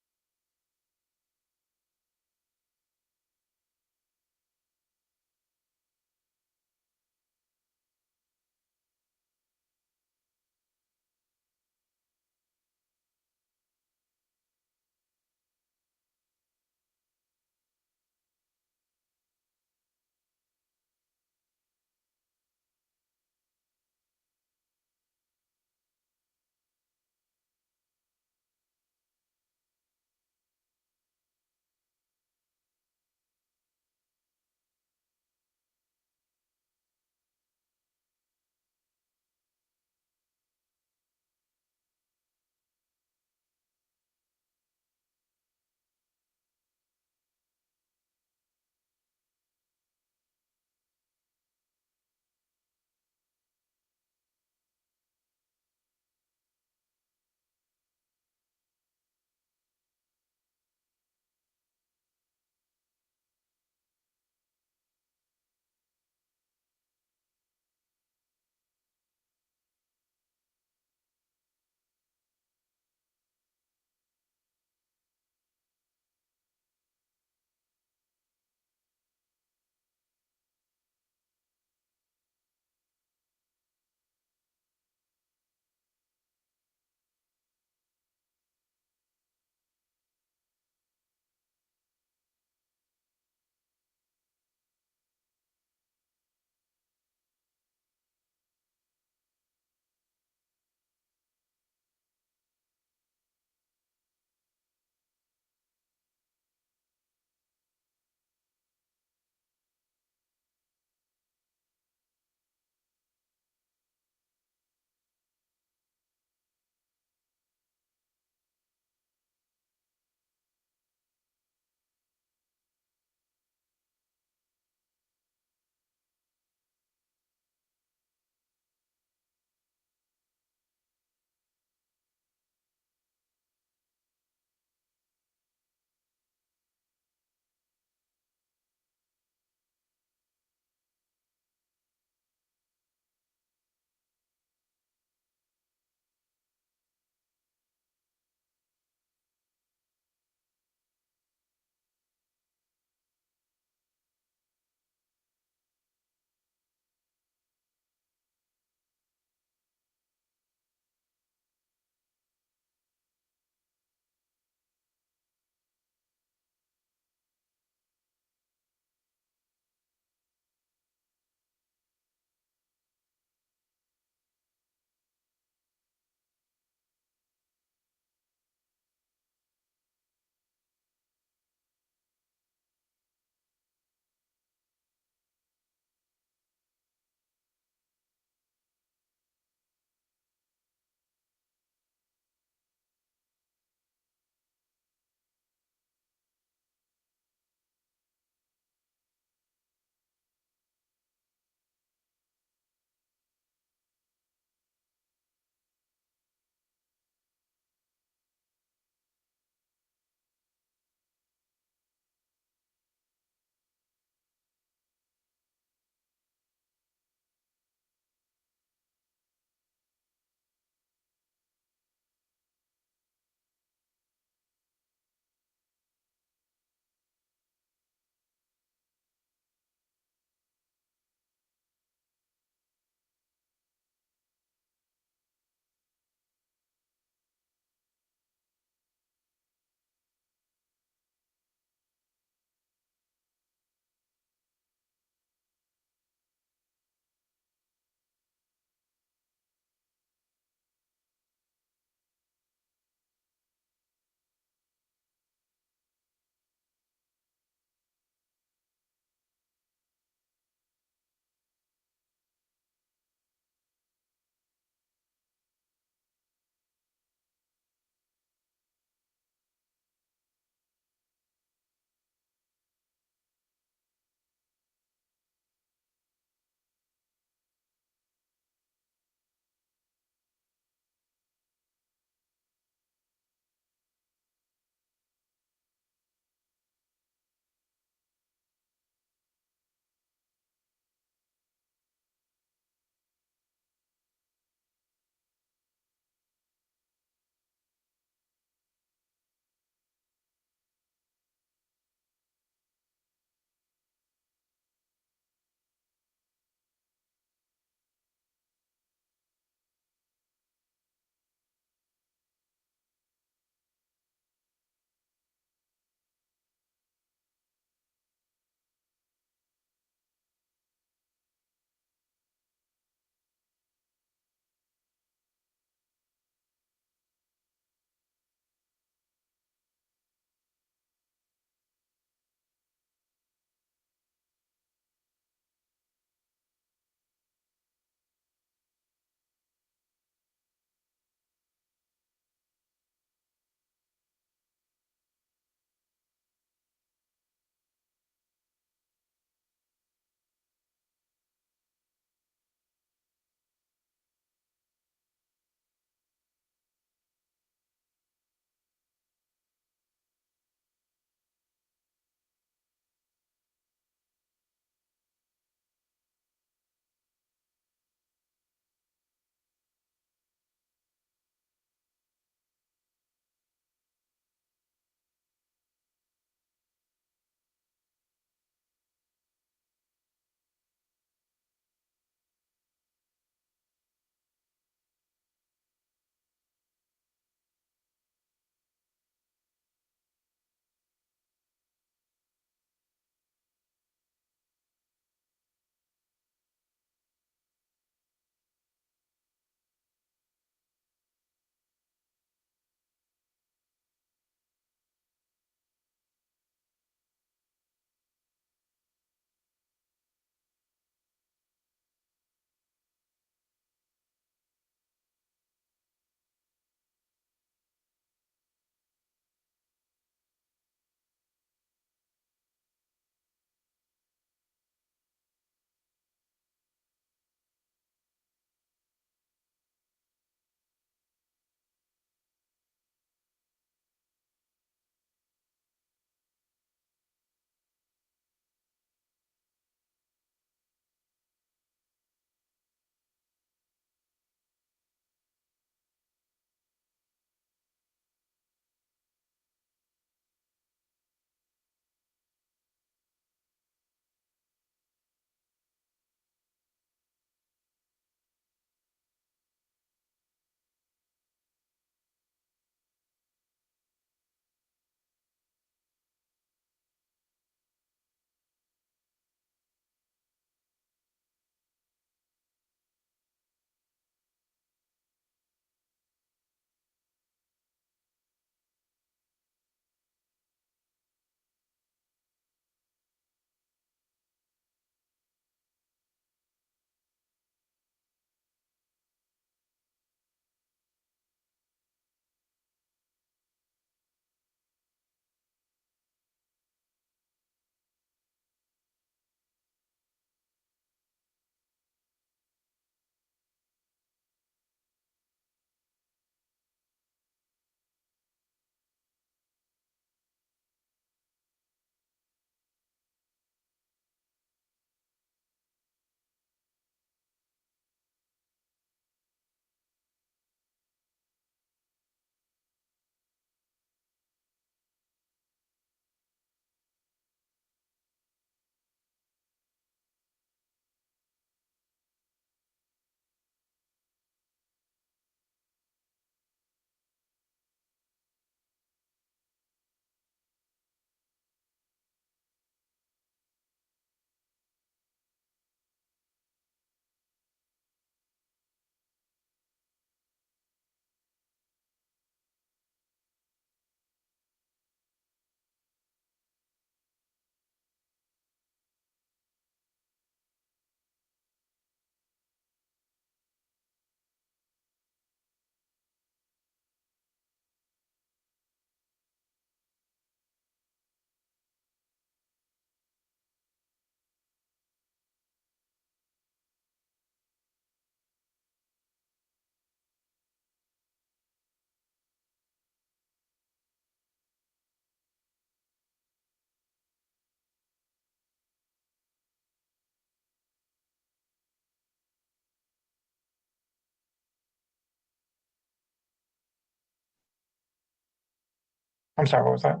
I'm sorry, what was that?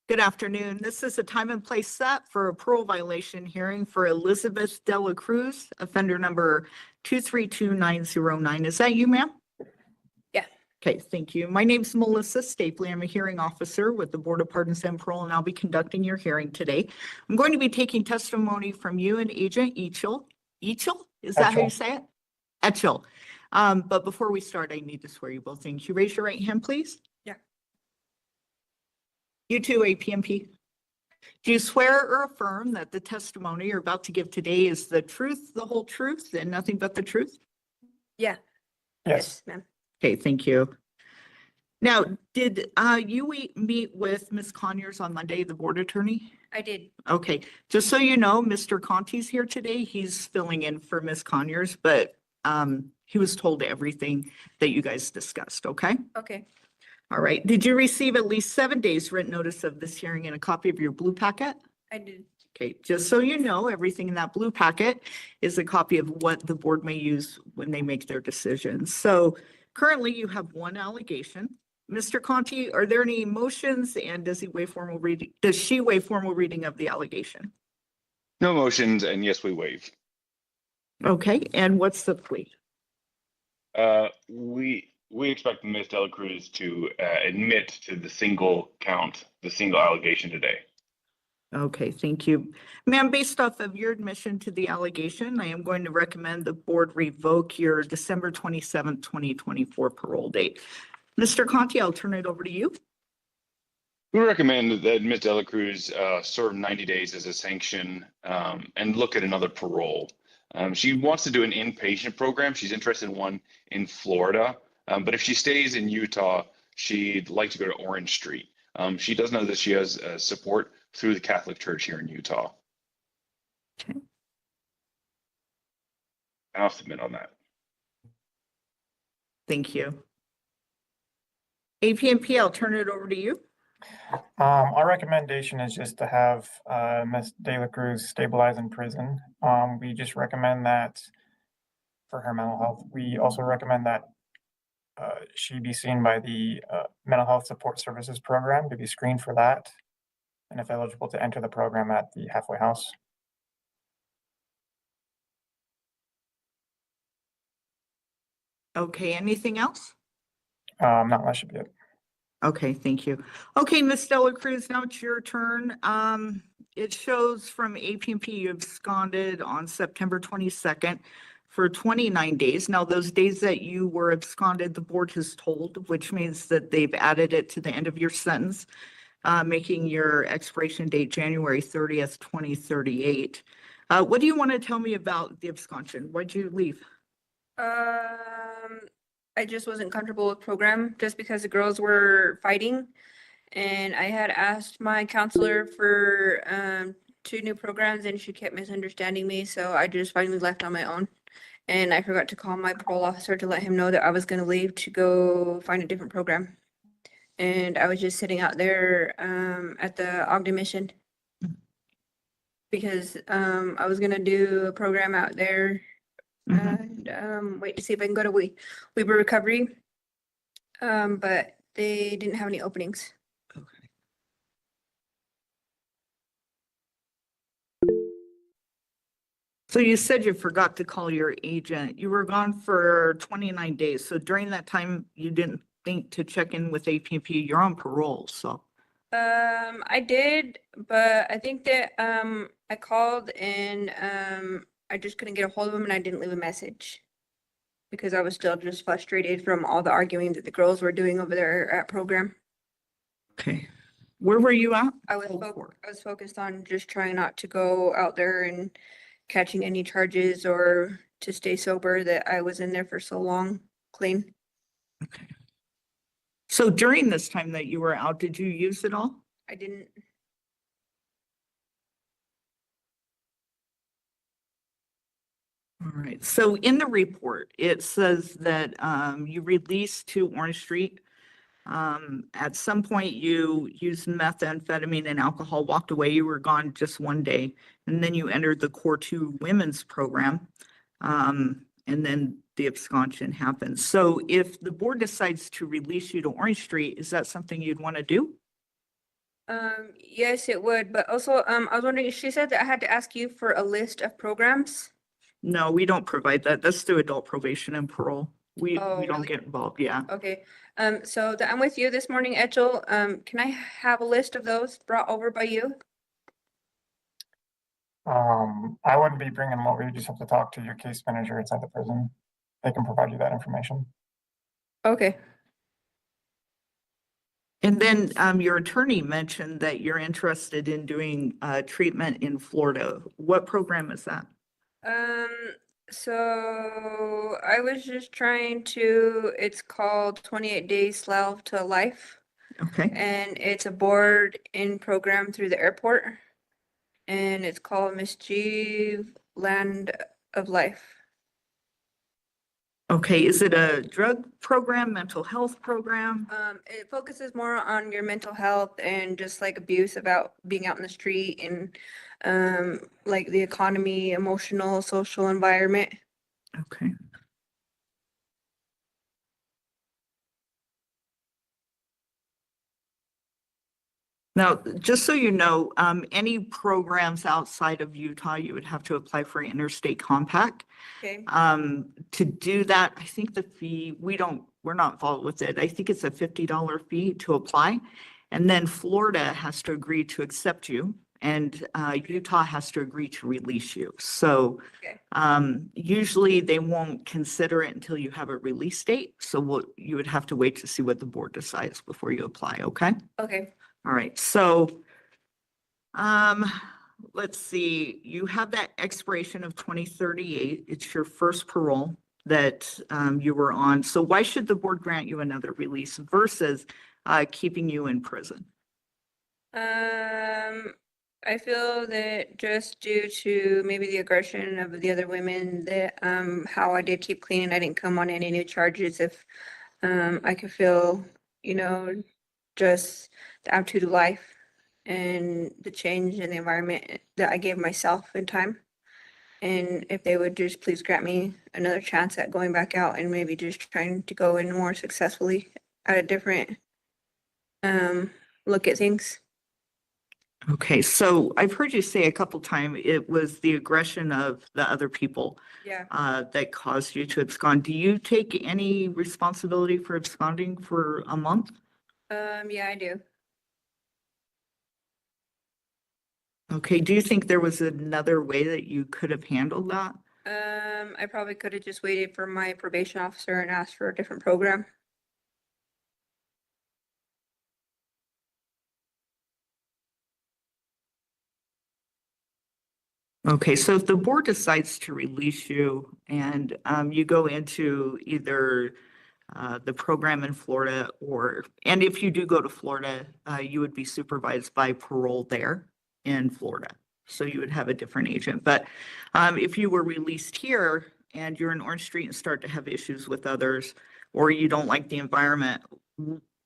Good afternoon. This is a time and place set for a parole violation hearing for Elizabeth DE-LACRUZ, offender number 232909. Is that you, ma'am? Yeah. Okay, thank you. My name's Melissa Stapley. I'm a hearing officer with the Board of Pardons and Parole, and I'll be conducting your hearing today. I'm going to be taking testimony from you and Agent Echel. Echel? Is that how you say it? Echel. But before we start, I need to swear you both in. Can you raise your right hand, please? Yeah. You too, APMP. Do you swear or affirm that the testimony you're about to give today is the truth, the whole truth, and nothing but the truth? Yeah. Yes. Ma'am. Okay, thank you. Now, did you meet with Ms. Conyers on Monday, the board attorney? I did. Okay, just so you know, Mr. Conti's here today. He's filling in for Ms. Conyers, but he was told everything that you guys discussed, okay? Okay. All right. Did you receive at least 7 days written notice of this hearing and a copy of your blue packet? I did. Okay, just so you know, everything in that blue packet is a copy of what the board may use when they make their decisions. So currently you have one allegation. Mr. Conti, are there any motions, and does she waive formal reading of the allegation? No motions, and yes, we waive. Okay, and what's the plea? We expect Ms. DE-LACRUZ to admit to the single count, the single allegation today. Okay, thank you. Ma'am, based off of your admission to the allegation, I am going to recommend the board revoke your December 27th, 2024 parole date. Mr. Conti, I'll turn it over to you. We recommend that Ms. DE-LACRUZ serve 90 days as a sanction and look at another parole. She wants to do an inpatient program. She's interested in one in Florida. But if she stays in Utah, she'd like to go to Orange Street. She does know that she has support through the Catholic Church here in Utah. Okay. I'll submit on that. Thank you. APMP, I'll turn it over to you. Our recommendation is just to have Ms. DE-LACRUZ stabilize in prison. We just recommend that for her mental health. We also recommend that she be seen by the mental health support services program to be screened for that, and if eligible, to enter the program at the halfway house. Okay, anything else? Not that should be it. Okay, thank you. Okay, Ms. DE-LACRUZ, now it's your turn. It shows from APMP you absconded on September 22nd for 29 days. Now, those days that you were absconded, the board has told, which means that they've added it to the end of your sentence, making your expiration date January 30th, 2038. What do you want to tell me about the absconsion? Why'd you leave? I just wasn't comfortable with program just because the girls were fighting, and I had asked my counselor for 2 new programs, and she kept misunderstanding me, so I just finally left on my own. And I forgot to call my parole officer to let him know that I was going to leave to go find a different program. And I was just sitting out there at the Ogden Mission because I was going to do a program out there and wait to see if I can go to Weber Recovery. But they didn't have any openings. So you said you forgot to call your agent. You were gone for 29 days. So during that time, you didn't think to check in with APP. You're on parole, so. I did, but I think that I called and I just couldn't get a hold of him, and I didn't leave a message because I was still just frustrated from all the arguing that the girls were doing over there at program. Okay. Where were you at? I was focused on just trying not to go out there and catching any charges or to stay sober, that I was in there for so long, clean. Okay. So during this time that you were out, did you use it all? I didn't. All right. So in the report, it says that you released to Orange Street. At some point you used methamphetamine and alcohol, walked away. You were gone just 1 day, and then you entered the Core 2 women's program. And then the absconsion happens. So if the board decides to release you to Orange Street, is that something you'd want to do? Yes, it would, but also, I was wondering, she said that I had to ask you for a list of programs. No, we don't provide that. That's through adult probation and parole. We Oh, don't really? get involved, yeah. Okay, so that I'm with you this morning, Edgel. Can I have a list of those brought over by you? I wouldn't be bringing them over. You just have to talk to your case manager inside the prison. They can provide you that information. Okay. And then your attorney mentioned that you're interested in doing treatment in Florida. What program is that? So I was just trying to, it's called 28 Days Slave to Life. Okay. And it's a board in program through the airport. And it's called Mischief Land of Life. Okay, is it a drug program, mental health program? It focuses more on your mental health and just like abuse about being out in the street and like the economy, emotional, social environment. Okay. Now, just so you know, any programs outside of Utah, you would have to apply for an interstate compact. Okay. To do that, I think the fee, we're not involved with it. I think it's a $50 fee to apply. And then Florida has to agree to accept you and Utah has to agree to release you. So usually they won't consider it until you have a release date. So you would have to wait to see what the board decides before you apply, okay? Okay. All right, so let's see, you have that expiration of 2038. It's your first parole that you were on. So why should the board grant you another release versus keeping you in prison? I feel that just due to maybe the aggression of the other women that how I did keep clean and I didn't come on any new charges, if I could feel, you know, just the attitude of life and the change in the environment that I gave myself in time. And if they would just please grant me another chance at going back out and maybe just trying to go in more successfully at a different look at things. Okay, so I've heard you say a couple times it was the aggression of the other people that caused you to abscond. Do you take any responsibility for absconding for a month? Yeah, I do. Okay, do you think there was another way that you could have handled that? I probably could have just waited for my probation officer and asked for a different program. Okay, so if the board decides to release you and you go into either the program in Florida and if you do go to Florida, you would be supervised by parole there in Florida. So you would have a different agent. But if you were released here and you're in Orange Street and start to have issues with others, or you don't like the environment,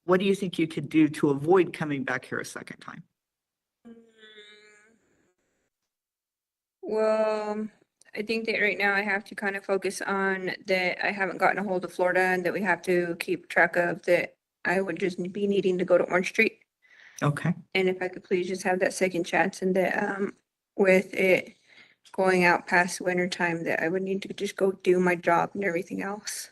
what do you think you could do to avoid coming back here a second time? Well, I think that right now I have to kind of focus on that I haven't gotten a hold of Florida and that we have to keep track of that I would just be needing to go to Orange Street. Okay. And if I could please just have that second chance and that with it going out past winter time that I would need to just go do my job and everything else.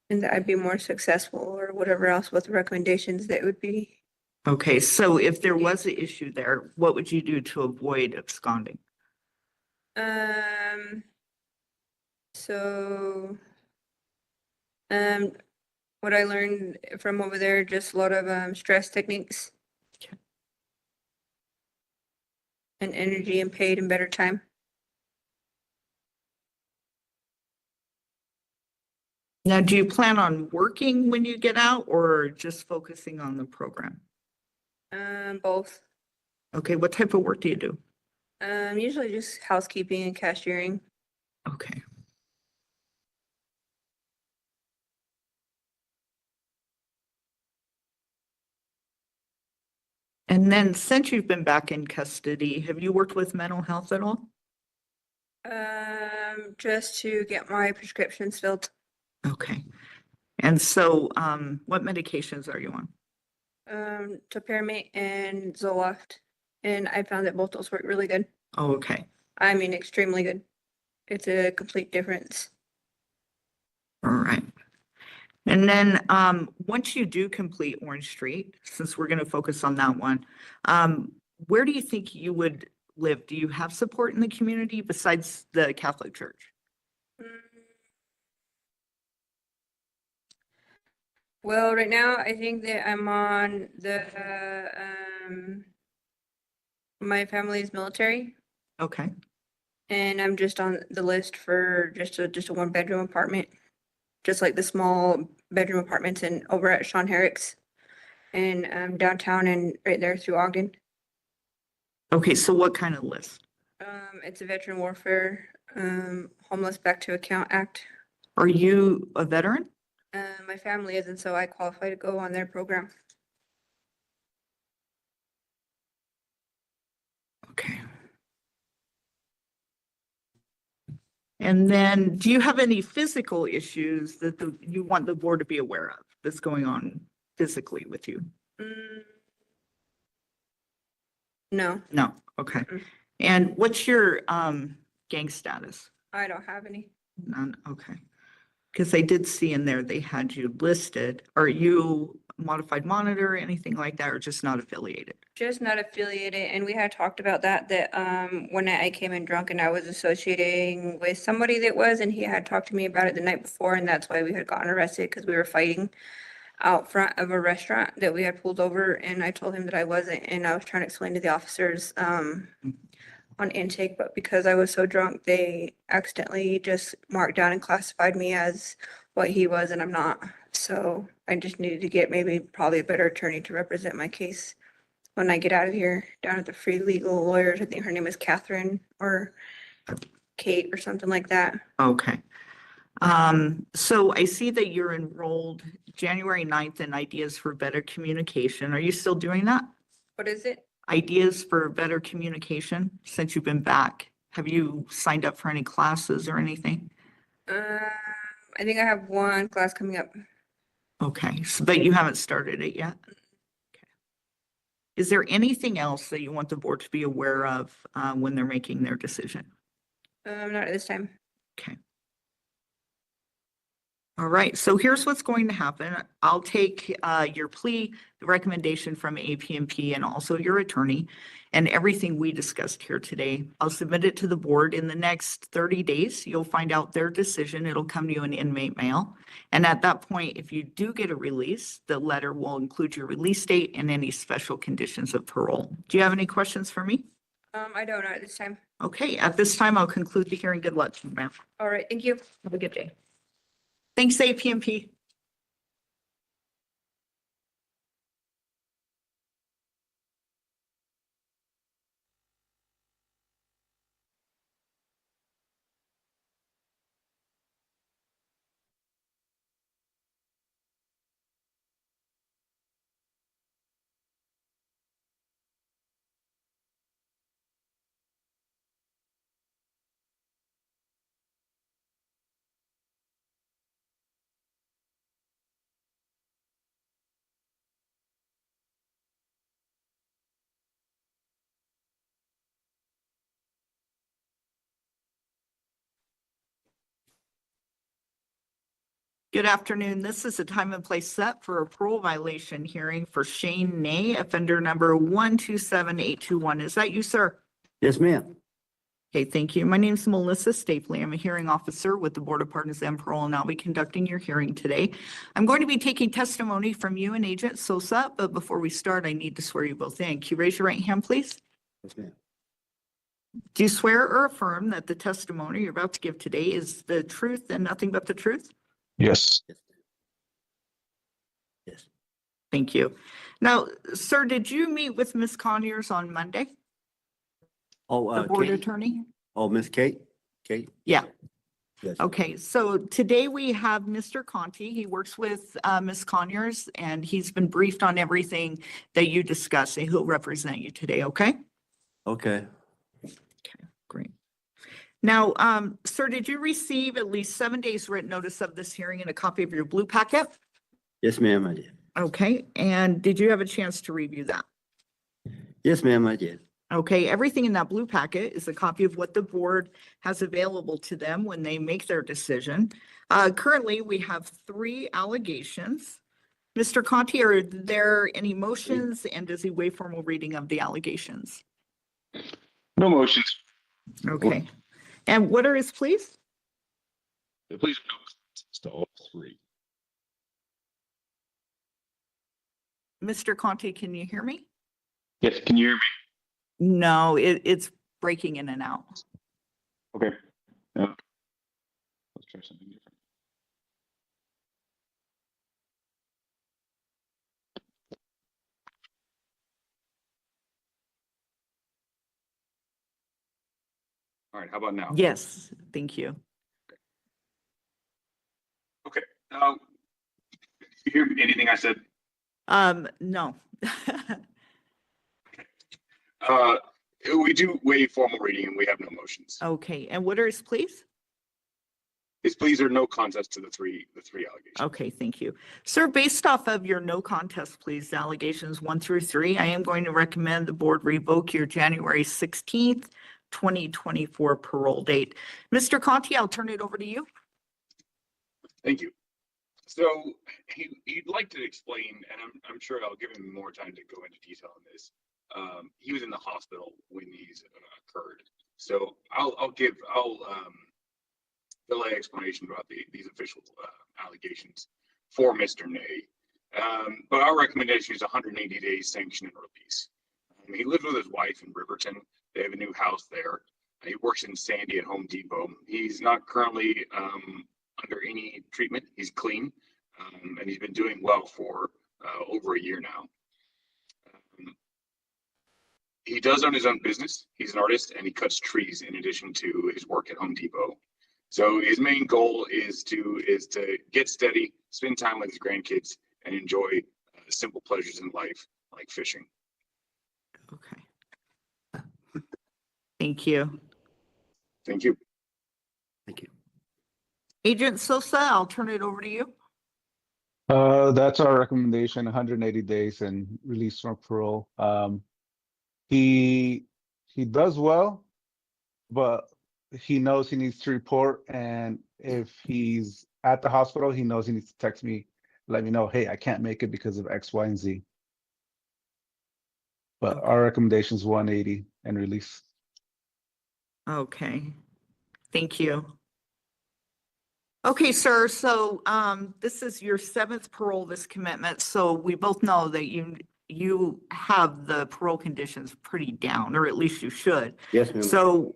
And that I'd be more successful or whatever else with the recommendations that would be. Okay, so if there was an issue there, what would you do to avoid absconding? So what I learned from over there, just a lot of stress techniques. Okay. And energy and paid and better time. Now, do you plan on working when you get out or just focusing on the program? Both. Okay, what type of work do you do? Usually just housekeeping and cashiering. Okay. And then since you've been back in custody, have you worked with mental health at all? Just to get my prescriptions filled. Okay. And so, what medications are you on? Topiramate and Zoloft, and I found that both those work really good. Oh, okay. I mean, extremely good. It's a complete difference. All right. And then, once you do complete Orange Street, since we're going to focus on that one, where do you think you would live? Do you have support in the community besides the Catholic Church? Well, right now, I think that I'm on the, my family's military, Okay. and I'm just on the list for just a 1-bedroom apartment. Just like the small bedroom apartments in over at Sean Herrick's and downtown and right there through Ogden. Okay, so what kind of list? It's a Veteran Warfare, Homeless Back to Account Act. Are you a veteran? My family is, and so I qualify to go on their program. Okay. And then, do you have any physical issues that you want the board to be aware of that's going on physically with you? No, No, okay. And what's your gang status? I don't have any. None, okay. Because I did see in there they had you listed. Are you modified monitor, anything like that, or just not affiliated? Just not affiliated, and we had talked about that when I came in drunk and I was associating with somebody that was, and he had talked to me about it the night before, and that's why we had gotten arrested, because we were fighting out front of a restaurant that we had pulled over, and I told him that I wasn't, and I was trying to explain to the officers on intake, but because I was so drunk, they accidentally just marked down and classified me as what he was, and I'm not. So I just needed to get probably a better attorney to represent my case when I get out of here, down at the Free Legal Lawyers. I think her name is Catherine or Kate or something like that. Okay. So I see that you're enrolled January 9th in Ideas for Better Communication. Are you still doing that? What is it? Ideas for Better Communication, since you've been back. Have you signed up for any classes or anything? I think I have one class coming up. Okay, so, but you haven't started it yet? Okay. Is there anything else that you want the board to be aware of when they're making their decision? Not at this time. Okay. All right, so here's what's going to happen. I'll take your plea, the recommendation from APMP and also your attorney, and everything we discussed here today. I'll submit it to the board in the next 30 days. You'll find out their decision. It'll come to you in inmate mail. And at that point, if you do get a release, the letter will include your release date and any special conditions of parole. Do you have any questions for me? I don't know at this time. Okay, at this time, I'll conclude the hearing. Good luck, ma'am. All right, thank you. Have a good day. Thanks, APMP. Good afternoon. This is a time and place set for a parole violation hearing for Shane Ney, offender number 127821. Is that you, sir? Yes, ma'am. Okay, thank you. My name is Melissa Stapley. I'm a hearing officer with the Board of Pardons and Parole, and I'll be conducting your hearing today. I'm going to be taking testimony from you and Agent Sosa, but before we start, I need to swear you both in. Can you raise your right hand, please? Yes, ma'am. Do you swear or affirm that the testimony you're about to give today is the truth and nothing but the truth? Yes. Yes. Thank you. Now, sir, did you meet with Ms. Conyers on Monday? Oh, The board Kate. attorney? Oh, Miss Kate? Kate? Yeah. Yes. Okay, so today we have Mr. Conti. He works with Ms. Conyers, and he's been briefed on everything that you discussed, and he'll represent you today, okay? Okay. Okay, great. Now, sir, did you receive at least 7 days written notice of this hearing and a copy of your blue packet? Yes, ma'am, I did. Okay, and did you have a chance to review that? Yes, ma'am, I did. Okay, everything in that blue packet is a copy of what the board has available to them when they make their decision. Currently, we have 3 allegations. Mr. Conti, are there any motions, and does he waive formal reading of the allegations? No motions. Okay, and what are his pleas? Please to all 3. Mr. Conti, can you hear me? Yes, can you hear me? No, it's breaking in and out. Okay. Yeah. Let's try something different. All right, how about now? Yes, thank you. Okay. You hear anything I said? No. We do waive formal reading and we have no motions. Okay, and what are his pleas? His pleas are no contest to the three allegations. Okay, thank you. Sir, based off of your no contest pleas, allegations 1 through 3, I am going to recommend the board revoke your January 16th, 2024 parole date. Mr. Conti, I'll turn it over to you. Thank you. So he'd like to explain, and I'm sure I'll give him more time to go into detail on this. He was in the hospital when these occurred. So I'll delay explanation about these official allegations for Mr. Ney. But our recommendation is 180 days sanction and release. He lives with his wife in Riverton. They have a new house there. He works in Sandy at Home Depot. He's not currently under any treatment. He's clean, and he's been doing well for over a year now. He does own his own business. He's an artist and he cuts trees in addition to his work at Home Depot. So his main goal is to get steady, spend time with his grandkids, and enjoy simple pleasures in life like fishing. Okay. Thank you. Thank you. Thank you. Agent Sosa, I'll turn it over to you. That's our recommendation, 180 days and release from parole. He does well, but he knows he needs to report, and if he's at the hospital, he knows he needs to text me, let me know, hey, I can't make it because of X, Y, and Z. But our recommendation is 180 and release. Okay, thank you. Okay, sir, so this is your 7th parole, this commitment, so we both know that you have the parole conditions pretty down, or at least you should. Yes, ma'am. So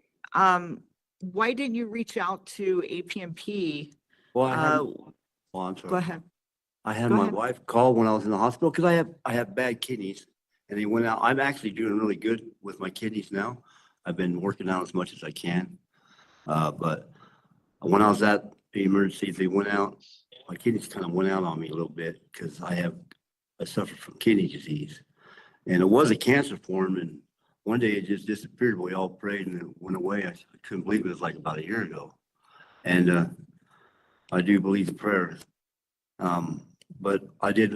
why didn't you reach out to APMP? Well, I'm sorry. Go ahead. I had Go my ahead. wife call when I was in the hospital because I have bad kidneys, and they went out. I'm actually doing really good with my kidneys now. I've been working out as much as I can, but when I was at the emergency, they went out. My kidneys kind of went out on me a little bit because I suffer from kidney disease, and it was a cancer form. And one day it just disappeared. We all prayed and it went away. I couldn't believe it was like about a year ago, and I do believe in prayer. But I did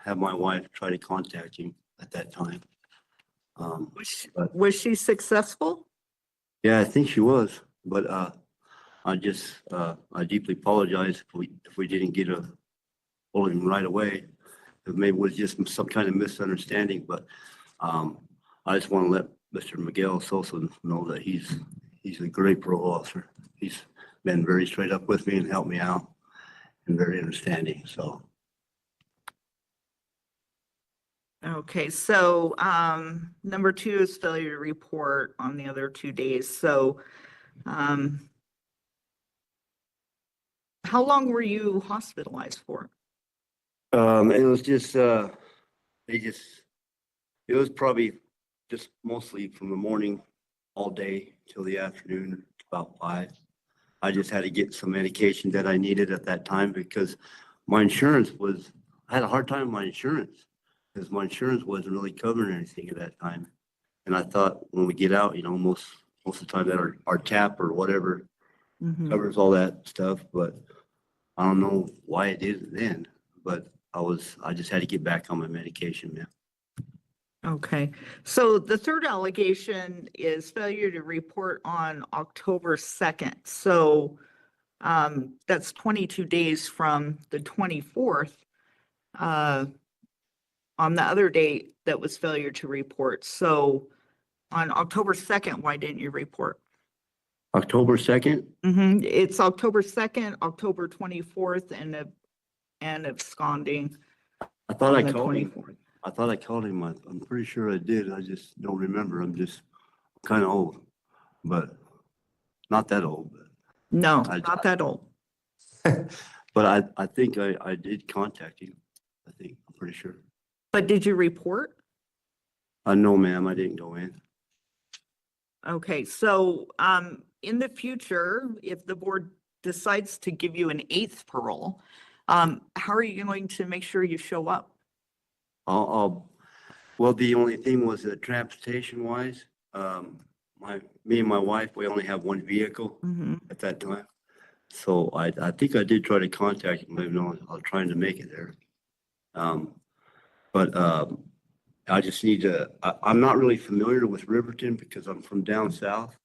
have my wife try to contact him at that time. Was she successful? Yeah, I think she was, but I deeply apologize if we didn't get a hold of him right away. Maybe it was just some kind of misunderstanding, but I just want to let Mr. Miguel Sosa know that he's a great parole officer. He's been very straight up with me and helped me out and very understanding, so. Okay, so number 2 is failure to report on the other 2 days. So how long were you hospitalized for? It was just, it was probably just mostly from the morning all day till the afternoon, about 5. I just had to get some medication that I needed at that time because my insurance I had a hard time with my insurance because my insurance wasn't really covering anything at that time. And I thought when we get out, most most of the time that our tap or whatever Mhm. covers all that stuff, but I don't know why it didn't then, but I just had to get back on my medication, man. Okay, so the third allegation is failure to report on October 2nd. So that's 22 days from the 24th. On the other date, that was failure to report. So on October 2nd, why didn't you report? October 2nd? It's October 2nd, October 24th, and absconding. I thought I on the called him. 24th. I thought I called him. I'm pretty sure I did. I just don't remember. I'm just kind of old, but not that old. No, I- not that old. But I think I did contact him. I'm pretty sure. But did you report? No, ma'am, I didn't go in. Okay, so in the future, if the board decides to give you an 8th parole, how are you going to make sure you show up? Well, the only thing was that transportation wise, me and my wife, we only have one vehicle at that time. So I think I did try to contact him, even though I was trying to make it there. But I just need to, I'm not really familiar with Riverton because I'm from down south.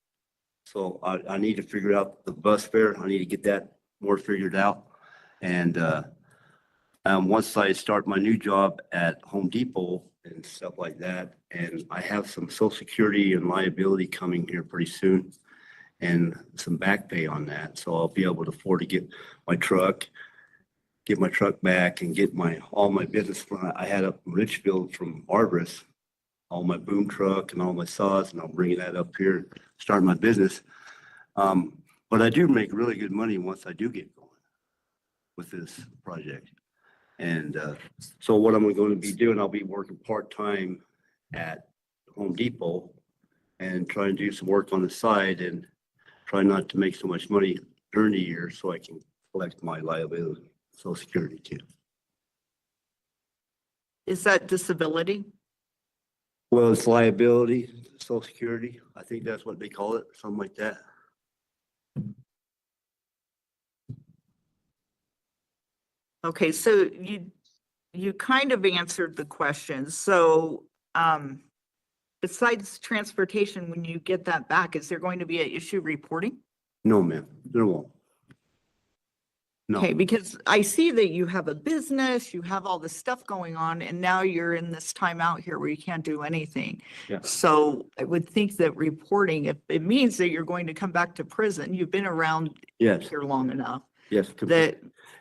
So I need to figure out the bus fare. I need to get that more figured out. And once I start my new job at Home Depot and stuff like that, and I have some Social Security and liability coming here pretty soon and some back pay on that. So I'll be able to afford to get my truck back and get all my business from I had up in Richfield from Arbris, all my boom truck and all my saws, and I'm bringing that up here, start my business. But I do make really good money once I do get going with this project. And so what I'm going to be doing, I'll be working part-time at Home Depot and try and do some work on the side and try not to make so much money during the year so I can collect my liability, Social Security too. Is that disability? Well, it's liability, Social Security. I think that's what they call it, something like that. Okay, so you kind of answered the question. So besides transportation, when you get that back, is there going to be an issue reporting? No, ma'am, there won't. No. Okay, because I see that you have a business, you have all this stuff going on, and now you're in this timeout here where you can't do anything. Yeah. So I would think that reporting, if it means that you're going to come back to prison, you've been around Yes, here long enough, yes. that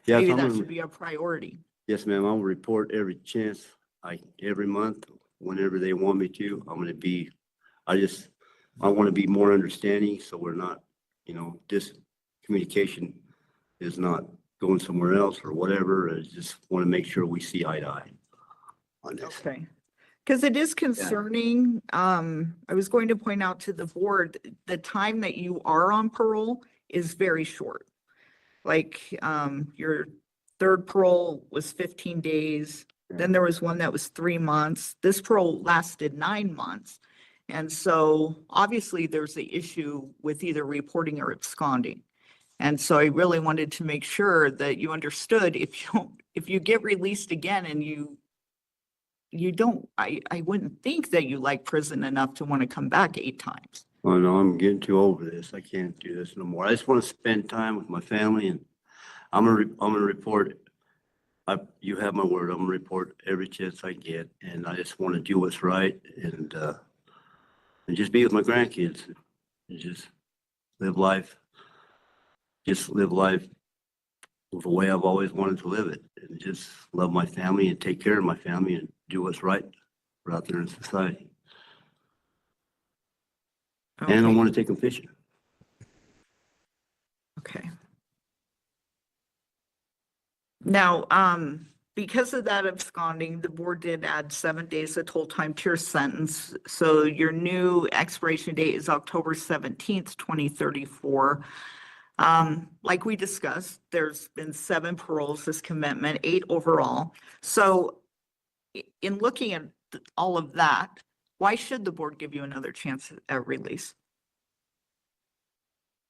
Yes, maybe I'm that gonna- should be a priority. Yes, ma'am, I'll report every chance, every month, whenever they want me to. I want to be more understanding, so we're not, this communication is not going somewhere else or whatever. I just want to make sure we see eye to eye on this. Okay. Because it is concerning. I was going to point out to the board, the time that you are on parole is very short. Like your third parole was 15 days. Then there was one that was 3 months. This parole lasted 9 months. And so obviously there's the issue with either reporting or absconding. And so I really wanted to make sure that you understood if you get released again and you don't, I wouldn't think that you like prison enough to want to come back 8 times. Well, no, I'm getting too over this. I can't do this no more. I just want to spend time with my family, and I'm gonna report. You have my word. I'm gonna report every chance I get, and I just want to do what's right and just be with my grandkids and just live life. Just live life the way I've always wanted to live it, and just love my family and take care of my family and do what's right out there in society. And I want to take them fishing. Okay. Now, because of that absconding, the board did add 7 days of total time to your sentence. So your new expiration date is October 17th, 2034. Like we discussed, there's been 7 paroles this commitment, 8 overall. So in looking at all of that, why should the board give you another chance at release?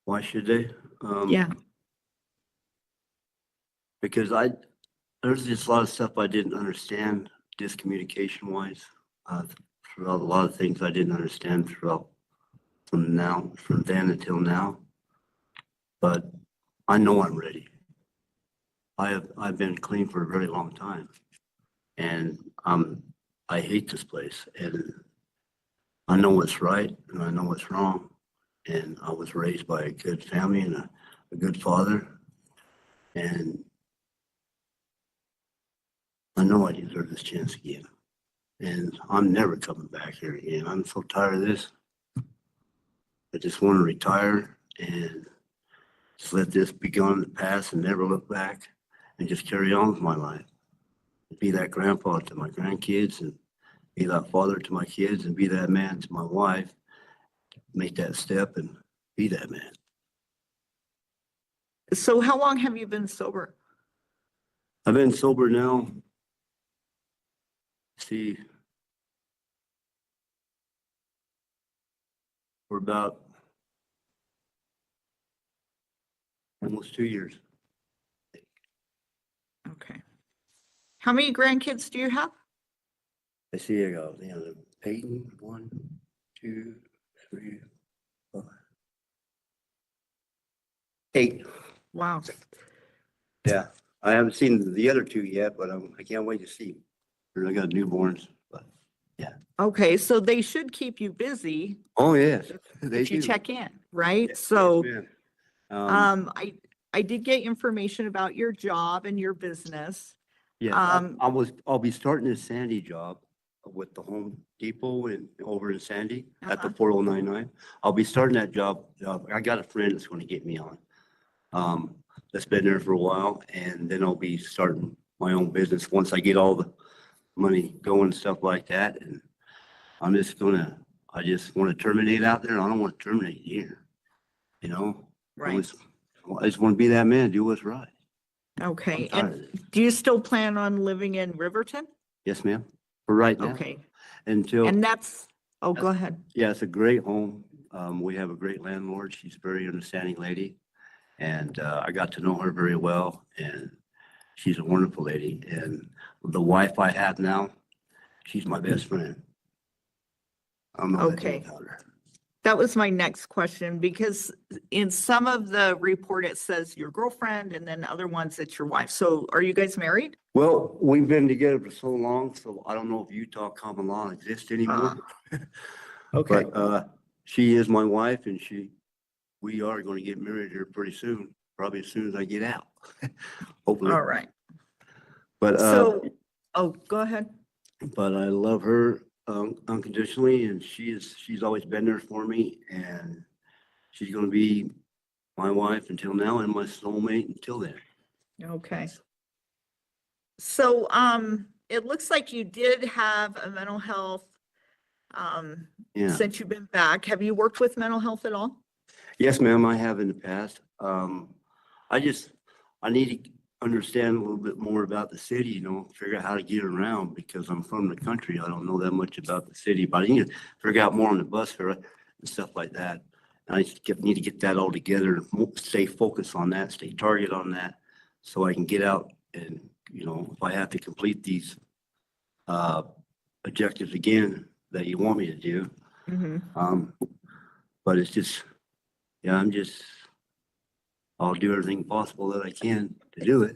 Why should they? Yeah. Because there's just a lot of stuff I didn't understand discommunication wise. Throughout a lot of things I didn't understand from then until now. But I know I'm ready. I've been clean for a very long time, and I hate this place, and I know what's right and I know what's wrong, and I was raised by a good family and a good father, and I know I deserve this chance again, and I'm never coming back here again. I'm so tired of this. I just want to retire and just let this be gone in the past and never look back and just carry on with my life. Be that grandpa to my grandkids and be that father to my kids and be that man to my wife. Make that step and be that man. So how long have you been sober? I've been sober now. See, for about almost 2 years. Okay. How many grandkids do you have? I see I go, Peyton, 1, 2, 3, 4, 8. Wow. Yeah, I haven't seen the other 2 yet, but I can't wait to see them. I got newborns, but yeah. Okay, so they should keep you busy Oh, yes, they if you do. check in, right? Yes, So, ma'am. I did get information about your job and your business. Yeah, I'll be starting a Sandy job with the Home Depot over in Sandy at the 4099. I'll be starting that job. I got a friend that's going to get me on. That's been there for a while, and then I'll be starting my own business once I get all the money going and stuff like that. And I just want to terminate out there. I don't want to terminate here. Right. I just want to be that man, do what's right. Okay, I'm tired and of it. do you still plan on living in Riverton? Yes, ma'am. For right now. Okay, Until. and go ahead. Yeah, it's a great home. We have a great landlord. She's a very understanding lady. And I got to know her very well, and she's a wonderful lady. And the wife I have now, she's my best friend. I don't know what to do Okay. without her. That was my next question, because in some of the report, it says your girlfriend, and then other ones it's your wife. So are you guys married? Well, we've been together for so long, so I don't know if Utah common law exists anymore. Okay. But she is my wife, and we are going to get married here pretty soon, probably as soon as I get out. Hopefully. All right. But Go ahead. but I love her unconditionally, and she's always been there for me, and she's going to be my wife until now and my soulmate until then. Okay. So, it looks like you did have a mental health, Yeah. since you've been back. Have you worked with mental health at all? Yes, ma'am, I have in the past. I need to understand a little bit more about the city, figure out how to get around, because I'm from the country. I don't know that much about the city, but I need to figure out more on the bus fare and stuff like that. And I just need to get that all together, and stay focused on that, stay targeted on that, so I can get out and, if I have to complete these objectives again that you want me to do. But it's just, yeah, I'll do everything possible that I can to do it.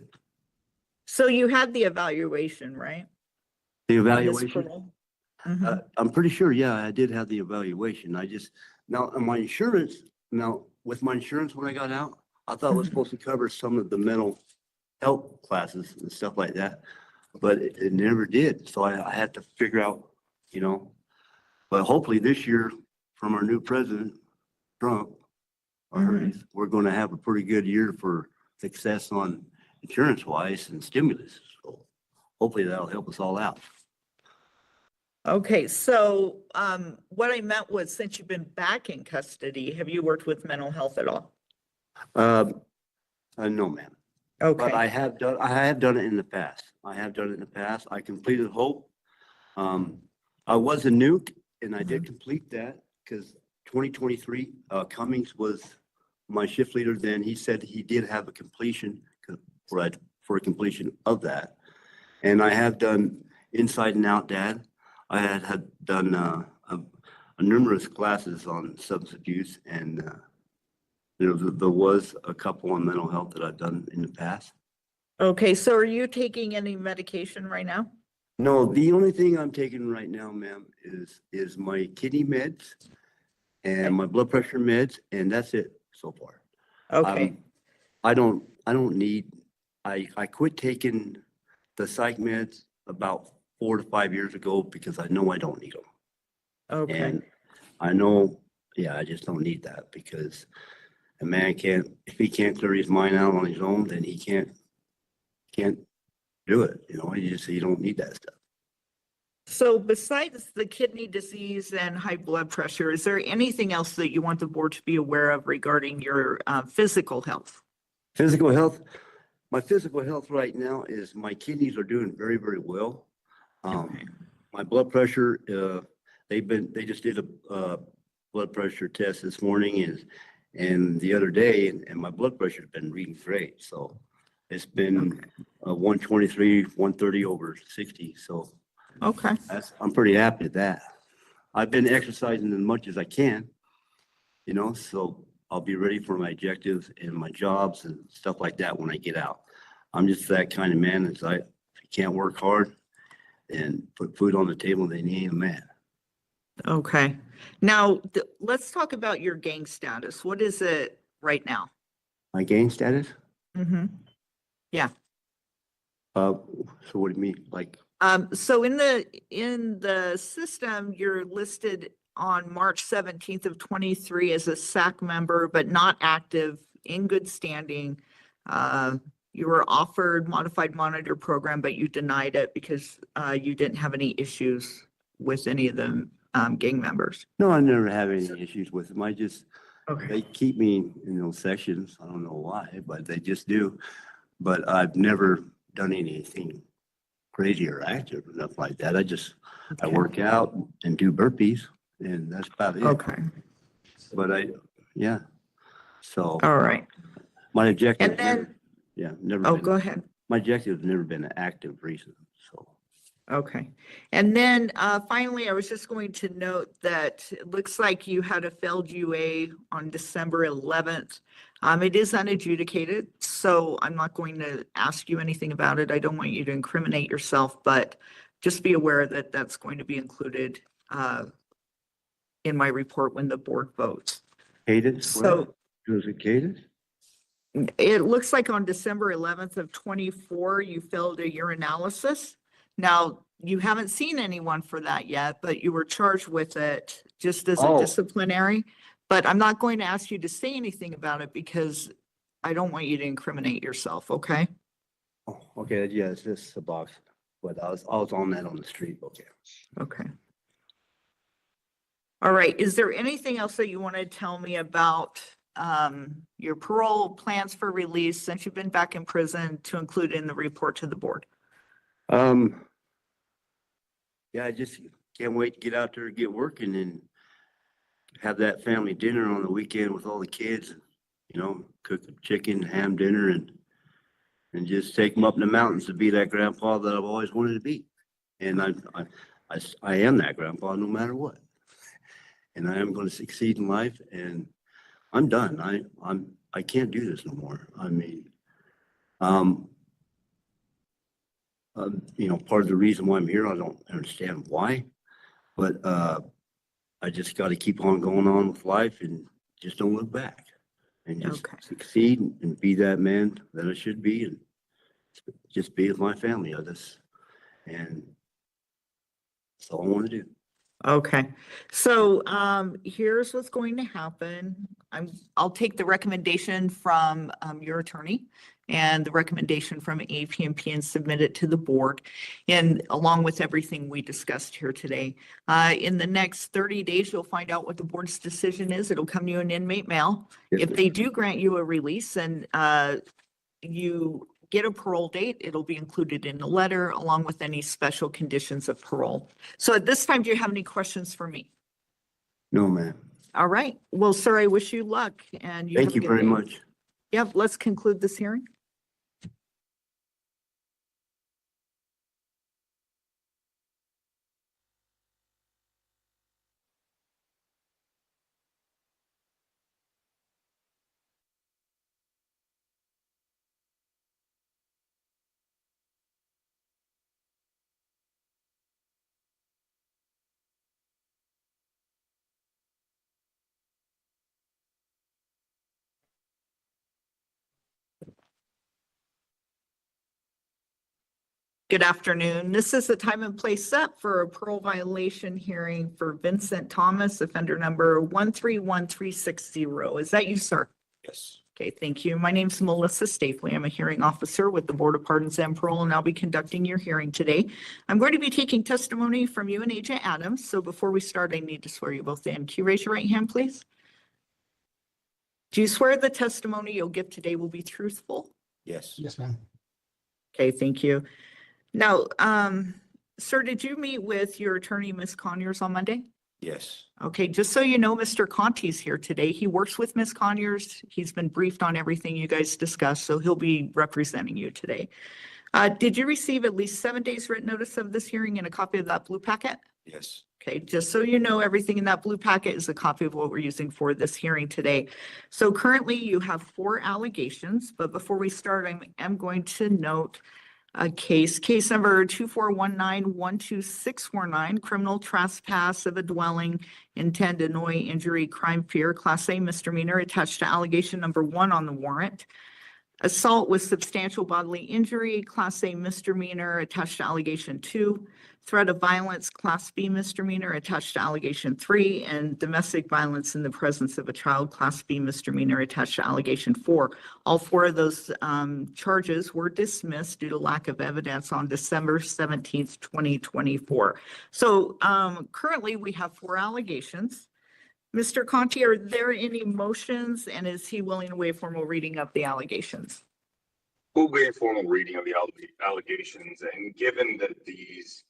So you had the evaluation, right? The On this evaluation, parole? I'm pretty sure, yeah, I did have the evaluation. Now, on my insurance, with my insurance when I got out, I thought it was supposed to cover some of the mental health classes and stuff like that, but it never did. So I had to figure out, but hopefully this year from our new president, Trump, we're going to have a pretty good year for success on insurance wise and stimulus. So hopefully that'll help us all out. Okay, so, what I meant was, since you've been back in custody, have you worked with mental health at all? No, ma'am. Okay. But I have done it in the past. I completed Hope. I was a nuke, and I did complete that because 2023, Cummings was my shift leader then, he said he did have a completion for a completion of that. And I have done inside and out dad. I had done numerous classes on substance abuse, and there was a couple on mental health that I've done in the past. Okay, so are you taking any medication right now? No, the only thing I'm taking right now, ma'am, is my kidney meds and my blood pressure meds, and that's it so far. Okay. I don't need, I quit taking the psych meds about 4 to 5 years ago because I know I don't need them. Okay. And I know, yeah, I just don't need that because a man can't, if he can't clear his mind out on his own, then he can't do it. You don't need that stuff. So besides the kidney disease and high blood pressure, is there anything else that you want the board to be aware of regarding your physical health? Physical health, my physical health right now is my kidneys are doing very, very well. My blood pressure, they just did a blood pressure test this morning and the other day, and my blood pressure has been reading great. So it's been 123, 130 over 60. So okay, I'm pretty happy with that. I've been exercising as much as I can, so I'll be ready for my objectives and my jobs and stuff like that when I get out. I'm just that kind of man. If you can't work hard and put food on the table, then you ain't a man. Okay. Now, let's talk about your gang status. What is it right now? My gang status? Mm-hmm. Yeah. So what do you mean? Like? So in the system, you're listed on March 17th of 23 as a SAC member, but not active, in good standing. You were offered modified monitor program, but you denied it because you didn't have any issues with any of the gang members. No, I never have any issues with them. Okay. They keep me in those sections. I don't know why, but they just do. But I've never done anything crazy or active or nothing like that. I work out and do burpees, and that's about it. Okay. But yeah. So. All right. My objective. And then. Never. Oh, been, go ahead. My objective has never been an active reason. So. Okay. And then finally, I was just going to note that it looks like you had a failed UA on December 11th. It is unadjudicated, so I'm not going to ask you anything about it. I don't want you to incriminate yourself, but just be aware that that's going to be included in my report when the board votes. Cadence? So. Was it cadence? It looks like on December 11th of 24, you failed a urinalysis. Now, you haven't seen anyone for that yet, but you were charged with it just as a disciplinary. But I'm not going to ask you to say anything about it because I don't want you to incriminate yourself, okay? Oh, okay, yeah, it's just a box. But I was on that on the street, okay. Okay. All right, is there anything else that you want to tell me about your parole plans for release since you've been back in prison to include in the report to the board? Yeah, I just can't wait to get out there and get working and have that family dinner on the weekend with all the kids, cook chicken, ham dinner, and just take them up in the mountains to be that grandpa that I've always wanted to be. And I am that grandpa no matter what. And I am going to succeed in life, and I'm done. I can't do this no more. I mean, part of the reason why I'm here, I don't understand why, but I just got to keep on going on with life and just don't look back and just succeed and be that man that I should be and just be with my family. And that's all I want to do. Okay, so here's what's going to happen. I'll take the recommendation from your attorney and the recommendation from APMP and submit it to the board, and along with everything we discussed here today. In the next 30 days, you'll find out what the board's decision is. It'll come to you in inmate mail. Yes, if they do grant you a release and you get a parole date, it'll be included in the letter along with any special conditions of parole. So at this time, do you have any questions for me? No, ma'am. All right. Well, sir, I wish you luck and you Thank have a you good very day. much. Yep, let's conclude this hearing. Good afternoon. This is the time and place set for a parole violation hearing for Vincent Thomas, offender number 131360. Is that you, sir? Yes. Okay, thank you. My name's Melissa Stapley. I'm a hearing officer with the Board of Pardons and Parole, and I'll be conducting your hearing today. I'm going to be taking testimony from you and Agent Adams. So before we start, I need to swear you both in. Can you raise your right hand, please? Do you swear the testimony you'll give today will be truthful? Yes. Yes, ma'am. Okay, thank you. Now, sir, did you meet with your attorney, Ms. Conyers, on Monday? Yes. Okay, just so you know, Mr. Conti's here today. He works with Ms. Conyers. He's been briefed on everything you guys discussed, so he'll be representing you today. Did you receive at least 7 days written notice of this hearing and a copy of that blue packet? Yes. Okay, just so you know, everything in that blue packet is a copy of what we're using for this hearing today. So currently you have 4 allegations, but before we start, I'm going to note a case number 241912649, criminal trespass of a dwelling, intent, annoy, injury, crime, fear, Class A misdemeanor attached to allegation number 1 on the warrant. Assault with substantial bodily injury, Class A misdemeanor attached to allegation 2. Threat of violence, Class B misdemeanor attached to allegation 3, and domestic violence in the presence of a child, Class B misdemeanor attached to allegation 4. All 4 of those charges were dismissed due to lack of evidence on December 17th, 2024. So currently we have 4 allegations. Mr. Conti, are there any motions, and is he willing to waive formal reading of the allegations? We'll waive formal reading of the allegations, and given that these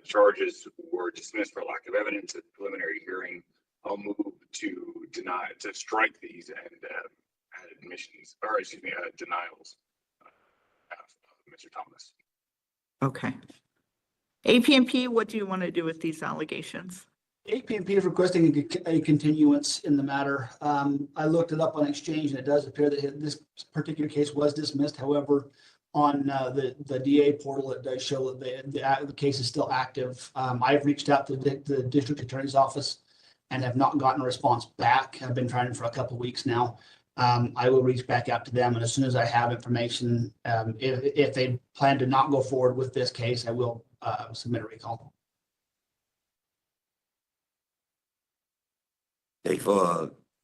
charges were dismissed for lack of evidence at the preliminary hearing, I'll move to strike these and add admissions, or excuse me, denials of Mr. Thomas. Okay. APMP, what do you want to do with these allegations? APMP is requesting a continuance in the matter. I looked it up on Exchange, and it does appear that this particular case was dismissed. However, on the DA portal, it does show that the case is still active. I've reached out to the district attorney's office and have not gotten a response back. I've been trying for a couple of weeks now. I will reach back out to them, and as soon as I have information, if they plan to not go forward with this case, I will submit a recall.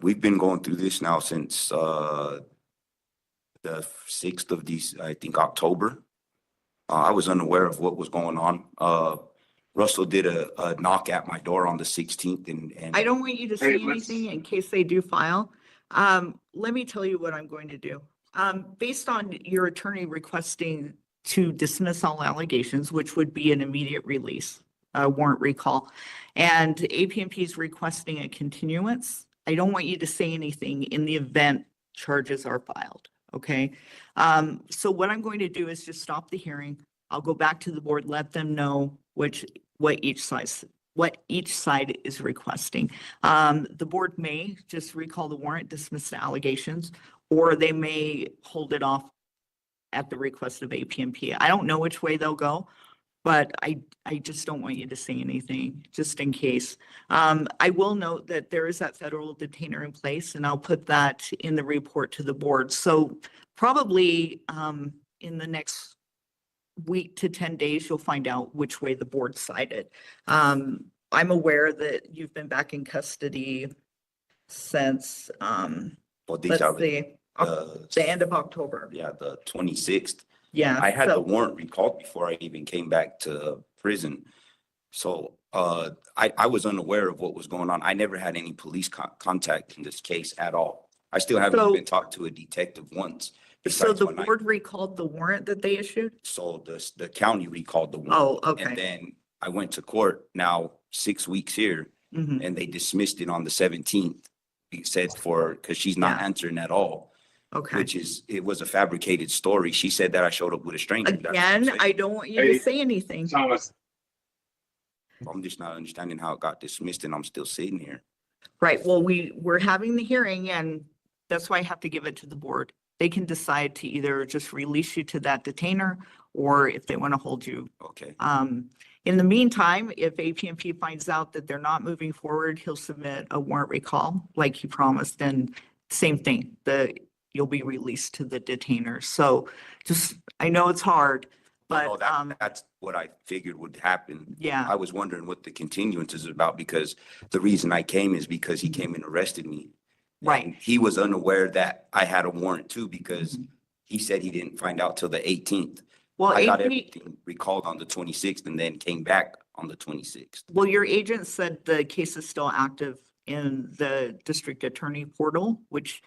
We've been going through this now since the 6th of October. I was unaware of what was going on. Russell did a knock at my door on the 16th, and I don't want you to say anything in case they do file. Let me tell you what I'm going to do. Based on your attorney requesting to dismiss all allegations, which would be an immediate release, warrant recall, and APMP is requesting a continuance, I don't want you to say anything in the event charges are filed. Okay. So what I'm going to do is just stop the hearing. I'll go back to the board, let them know what each side is requesting. The board may just recall the warrant, dismiss the allegations, or they may hold it off at the request of APMP. I don't know which way they'll go, but I just don't want you to say anything just in case. I will note that there is that federal detainer in place, and I'll put that in the report to the board. So probably in the next week to 10 days, you'll find out which way the board sided. I'm aware that you've been back in custody since, the end of October. Yeah, the 26th. Yeah. I had the warrant recalled before I even came back to prison. So I was unaware of what was going on. I never had any police contact in this case at all. I still haven't even talked to a detective once. So the board recalled the warrant that they issued? So the county recalled the warrant. Oh, okay. And then I went to court now 6 weeks here, Mhm. and they dismissed it on the 17th. It said because she's not answering at all, Okay. which it was a fabricated story. She said that I showed up with a stranger. That's what I'm Again, saying. I don't want you to Hey, say anything. Thomas, I'm just not understanding how it got dismissed and I'm still sitting here. Right, well, we're having the hearing and that's why I have to give it to the board. They can decide to either just release you to that detainer or if they want to hold you. Okay. In the meantime, if APMP finds out that they're not moving forward, he'll submit a warrant recall like he promised, and same thing, you'll be released to the detainer. So I know it's hard, but No, that's what I figured would happen. yeah. I was wondering what the continuance is about because the reason I came is because he came and arrested me. Right. And he was unaware that I had a warrant too because he said he didn't find out till the 18th. Well, I got AP everything recalled on the 26th and then came back on the 26th. Well, your agent said the case is still active in the district attorney portal, which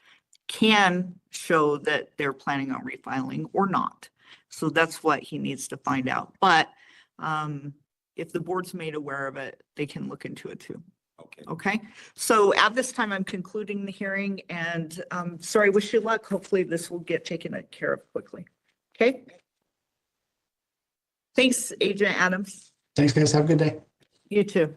can show that they're planning on refiling or not. So that's what he needs to find out. But if the board's made aware of it, they can look into it too. Okay. Okay, so at this time, I'm concluding the hearing and sorry, wish you luck. Hopefully this will get taken care of quickly. Okay. Thanks, Agent Adams. Thanks, guys. Have a good day. You too.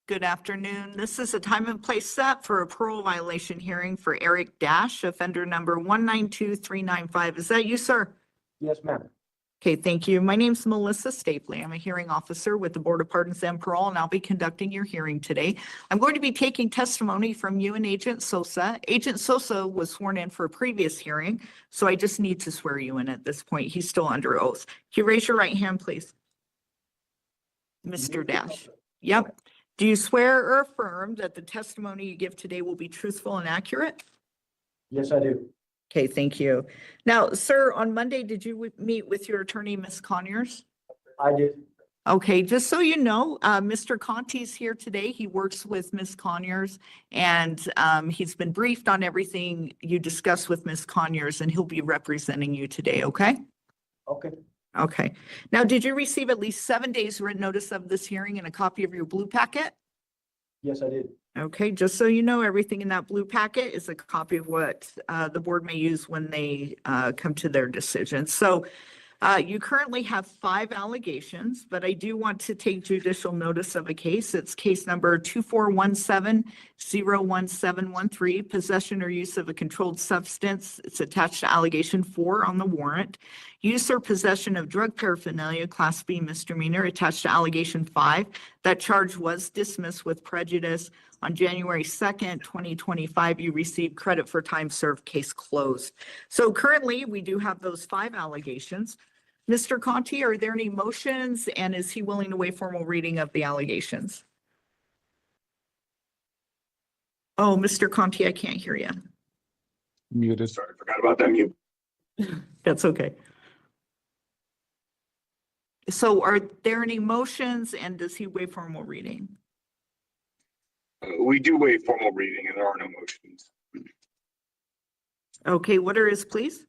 Good afternoon. This is a time and place set for a parole violation hearing for Eric Dash, offender number 192395. Is that you, sir? Yes, ma'am. Okay, thank you. My name's Melissa Stapley. I'm a hearing officer with the Board of Pardons and Parole, and I'll be conducting your hearing today. I'm going to be taking testimony from you and Agent Sosa. Agent Sosa was sworn in for a previous hearing, so I just need to swear you in at this point. He's still under oath. Can you raise your right hand, please? Mr. Dash. Yep. Do you swear or affirm that the testimony you give today will be truthful and accurate? Yes, I do. Okay, thank you. Now, sir, on Monday, did you meet with your attorney, Ms. Conyers? I did. Okay, just so you know, Mr. Conti's here today. He works with Ms. Conyers and he's been briefed on everything you discussed with Ms. Conyers and he'll be representing you today, okay? Okay. Okay. Now, did you receive at least 7 days written notice of this hearing and a copy of your blue packet? Yes, I did. Okay, just so you know, everything in that blue packet is a copy of what the board may use when they come to their decision. So you currently have 5 allegations, but I do want to take judicial notice of a case. It's case number 2417-01713, possession or use of a controlled substance. It's attached to allegation 4 on the warrant. Use or possession of drug paraphernalia, class B misdemeanor, attached to allegation 5. That charge was dismissed with prejudice. On January 2nd, 2025, you received credit for time served, case closed. So currently, we do have those 5 allegations. Mr. Conti, are there any motions, and is he willing to waive formal reading of the allegations? Oh, Mr. Conti, I can't hear you. Muted. Sorry, forgot about that mute. That's okay. So are there any motions, and does he waive formal reading? We do waive formal reading and there are no motions. Okay, what are his pleas?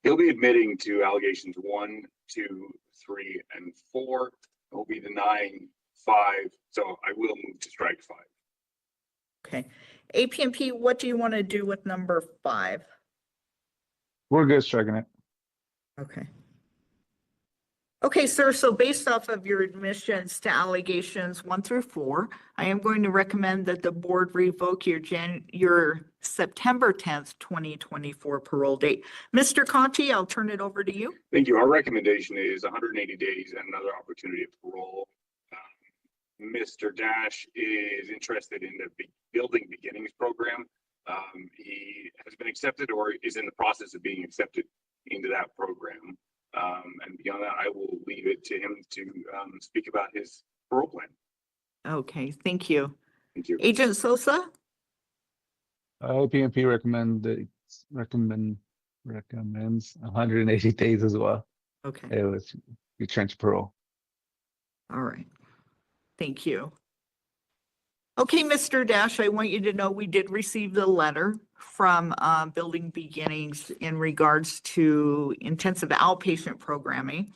He'll be admitting to allegations 1, 2, 3, and 4. He'll be denying 5, so I will move to strike 5. Okay. APMP, what do you want to do with number 5? We're good striking it. Okay. Okay, sir, so based off of your admissions to allegations 1 through 4, I am going to recommend that the board revoke your September 10th, 2024 parole date. Mr. Conti, I'll turn it over to you. Thank you. Our recommendation is 180 days and another opportunity of parole. Mr. Dash is interested in the Building Beginnings program. He has been accepted or is in the process of being accepted into that program. And beyond that, I will leave it to him to speak about his parole plan. Okay, thank you. Thank you. Agent Sosa? PNP recommends 180 days as well. Okay, It was retrench parole. all right. Thank you. Okay, Mr. Dash, I want you to know we did receive the letter from Building Beginnings in regards to intensive outpatient programming.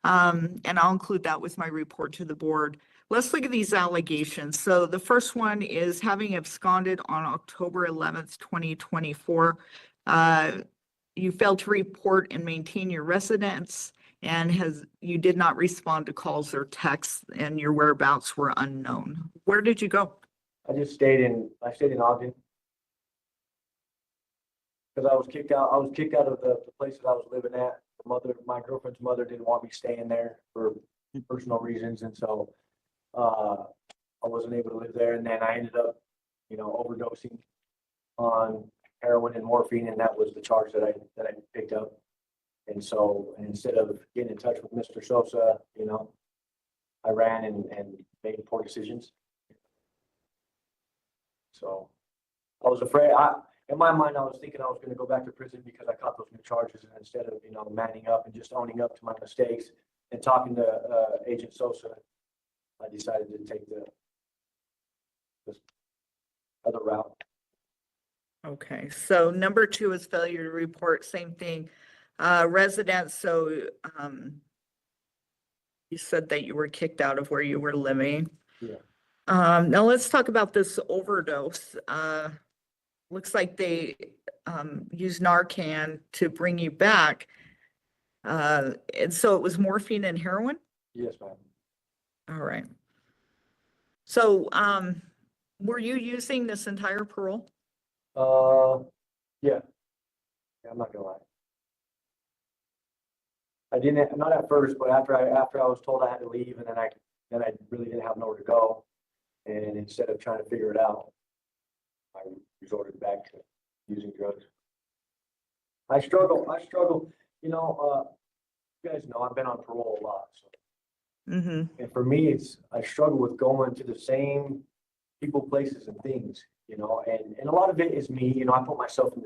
And I'll include that with my report to the board. Let's look at these allegations. So the first one is having absconded on October 11th, 2024. You failed to report and maintain your residence and you did not respond to calls or texts and your whereabouts were unknown. Where did you go? I stayed in Ogden. Because I was kicked out of the place that I was living at. My girlfriend's mother didn't want me staying there for personal reasons. And so I wasn't able to live there. And then I ended up, overdosing on heroin and morphine. And that was the charge that I picked up. And so instead of getting in touch with Mr. Sosa, I ran and made poor decisions. So I was afraid. In my mind, I was thinking I was going to go back to prison because I caught those new charges. And instead of, manning up and just owning up to my mistakes and talking to Agent Sosa, I decided to take this other route. Okay, so number 2 is failure to report, same thing. Residence, so you said that you were kicked out of where you were living. Yeah. Now let's talk about this overdose. Looks like they used Narcan to bring you back. And so it was morphine and heroin? Yes, ma'am. All right. So were you using this entire parole? Yeah. I'm not gonna lie. I didn't, not at first, but after I was told I had to leave, and then I really didn't have nowhere to go. And instead of trying to figure it out, I resorted back to using drugs. I struggle. You guys know I've been on parole a lot. So. And for me, I struggle with going to the same people, places, and things. And a lot of it is me. I put myself in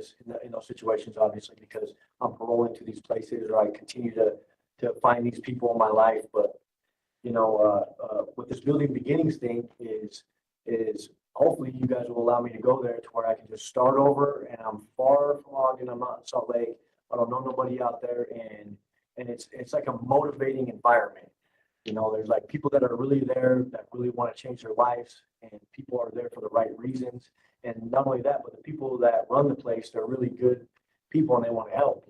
those situations, obviously, because I'm paroling to these places, or I continue to find these people in my life. But what this Building Beginnings thing is hopefully you guys will allow me to go there to where I can just start over, and I'm far from Ogden. I'm not in Salt Lake. I don't know nobody out there, and it's like a motivating environment. There's like people that are really there that really want to change their lives, and people are there for the right reasons. And not only that, but the people that run the place, they're really good people and they want to help,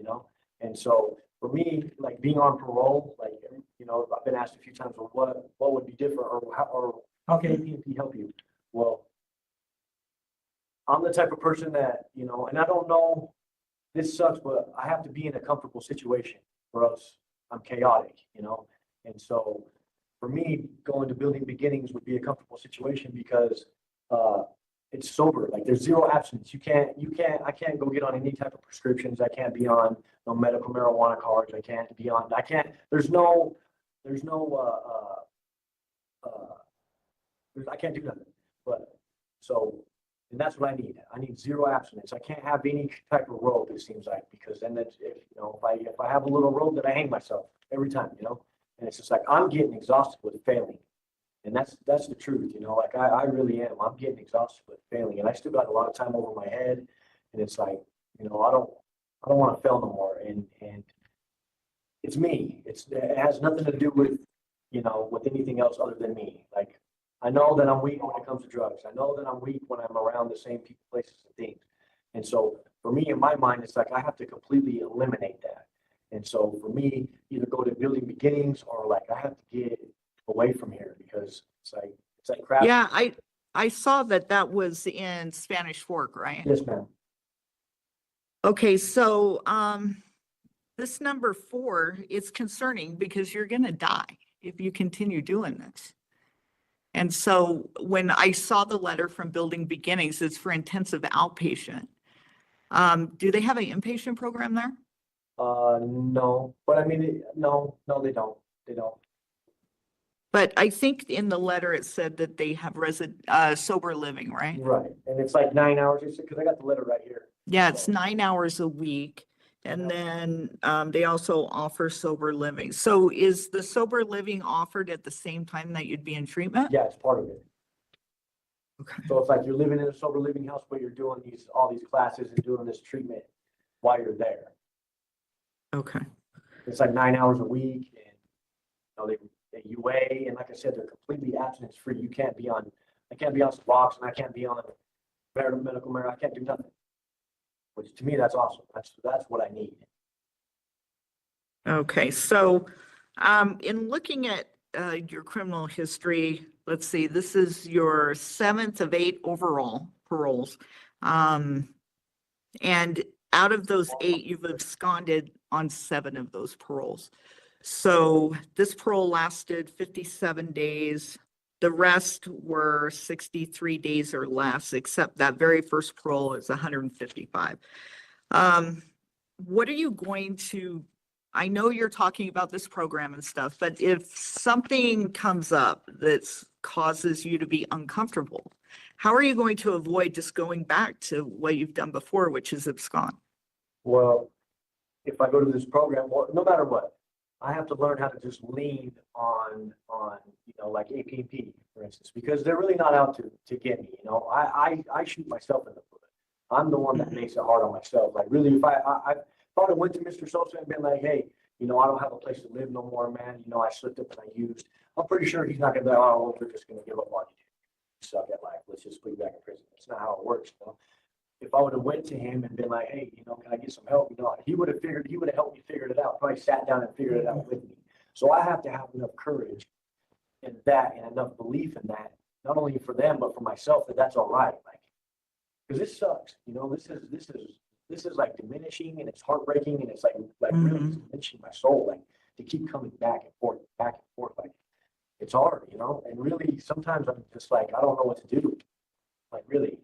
And so for me, like being on parole, like, I've been asked a few times, well, what would be different, or how can APNP help you? Well, I'm the type of person that, and I don't know, this sucks, but I have to be in a comfortable situation, or else I'm chaotic, And so for me, going to Building Beginnings would be a comfortable situation because it's sober. Like there's zero abstinence. I can't go get on any type of prescriptions. I can't be on no medical marijuana cards. I can't, I can't do nothing. But so, and that's what I need. I need zero abstinence. I can't have any type of rope, it seems like, because then that's, if I have a little rope, then I hang myself every time, And it's just like, I'm getting exhausted with failing. And that's the truth, like I really am. I'm getting exhausted with failing, and I still got a lot of time over my head. And it's like, I don't want to fail no more. And it's me. It has nothing to do with, with anything else other than me. Like, I know that I'm weak when it comes to drugs. I know that I'm weak when I'm around the same people, places, and things. And so for me, in my mind, it's like I have to completely eliminate that. And so for me, either go to building beginnings or like I have to get away from here because it's like crap. Yeah, I saw that was in Spanish Fork, right? Yes, ma'am. Okay, so this number 4 is concerning because you're gonna die if you continue doing this. And so when I saw the letter from Building Beginnings, it's for intensive outpatient. Do they have an inpatient program there? No, but I mean, no, they don't. They don't. But I think in the letter it said that they have sober living, right? Right, and it's like 9 hours, because I got the letter right here. Yeah, it's 9 hours a week. And then they also offer sober living. So is the sober living offered at the same time that you'd be in treatment? Yeah, it's part of it. Okay. So it's like you're living in a sober living house, but you're doing all these classes and doing this treatment while you're there. Okay. It's like 9 hours a week, and you weigh, and like I said, they're completely abstinence free. I can't be on Suboxone, and I can't be on medical marijuana. I can't do nothing. Which to me, that's awesome. That's what I need. Okay, so in looking at your criminal history, let's see, this is your 7th of 8 overall paroles. And out of those 8, you've absconded on 7 of those paroles. So this parole lasted 57 days. The rest were 63 days or less, except that very first parole is 155. What are you going to, I know you're talking about this program and stuff, but if something comes up that causes you to be uncomfortable, how are you going to avoid just going back to what you've done before, which is abscond? Well, if I go to this program, well, no matter what, I have to learn how to just lean on like APP, for instance, because they're really not out to get me. I shoot myself in the foot. I'm the one that makes it hard on myself. Like really, if I thought I went to Mr. Sosa and been like, hey, I don't have a place to live no more, man. I slipped up and I used. I'm pretty sure he's not gonna be like, oh, we're just gonna give up on you. You suck at life. Let's just put you back in prison. That's not how it works. If I would have went to him and been like, hey, can I get some help? He would have helped me figure it out. Probably sat down and figured it out with me. So I have to have enough courage in that and enough belief in that, not only for them, but for myself, that's all right. Like, because this sucks. This is like diminishing and it's heartbreaking and it's like really diminishing my soul, like to keep coming back and forth. Like it's hard, and really sometimes I'm just like, I don't know what to do. Like really.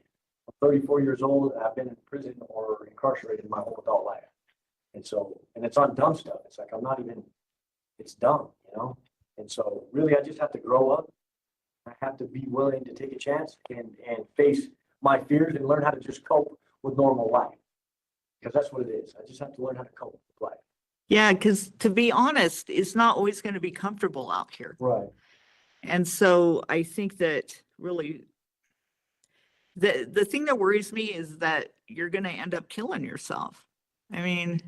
I'm 34 years old and I've been in prison or incarcerated my whole adult life. And it's on dumb stuff. It's like, it's dumb, And so really, I just have to grow up. I have to be willing to take a chance and face my fears and learn how to just cope with normal life. Because that's what it is. I just have to learn how to cope with life. Yeah, because to be honest, it's not always going to be comfortable out here. Right. And so I think that really the thing that worries me is that you're going to end up killing yourself. I mean,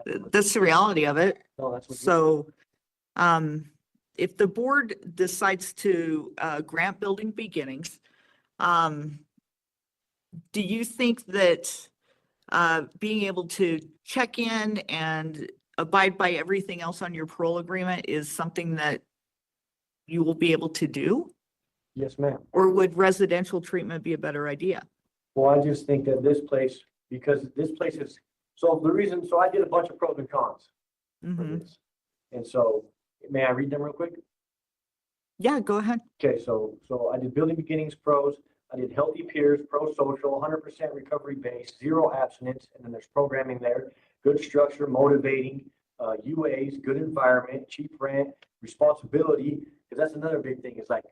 that's the reality of it. No, that's what So if the board decides to grant Building Beginnings, do you think that being able to check in and abide by everything else on your parole agreement is something that you will be able to do? Yes, ma'am. Or would residential treatment be a better idea? Well, I just think that this place, because this place is, so I did a bunch of pros and cons for this. And so, may I read them real quick? Yeah, go ahead. Okay, so I did Building Beginnings pros, I did Healthy Peers, pro-social, 100% recovery based, 0 abstinence, and then there's programming there, good structure, motivating, UAs, good environment, cheap rent, responsibility, because that's another big thing, is like,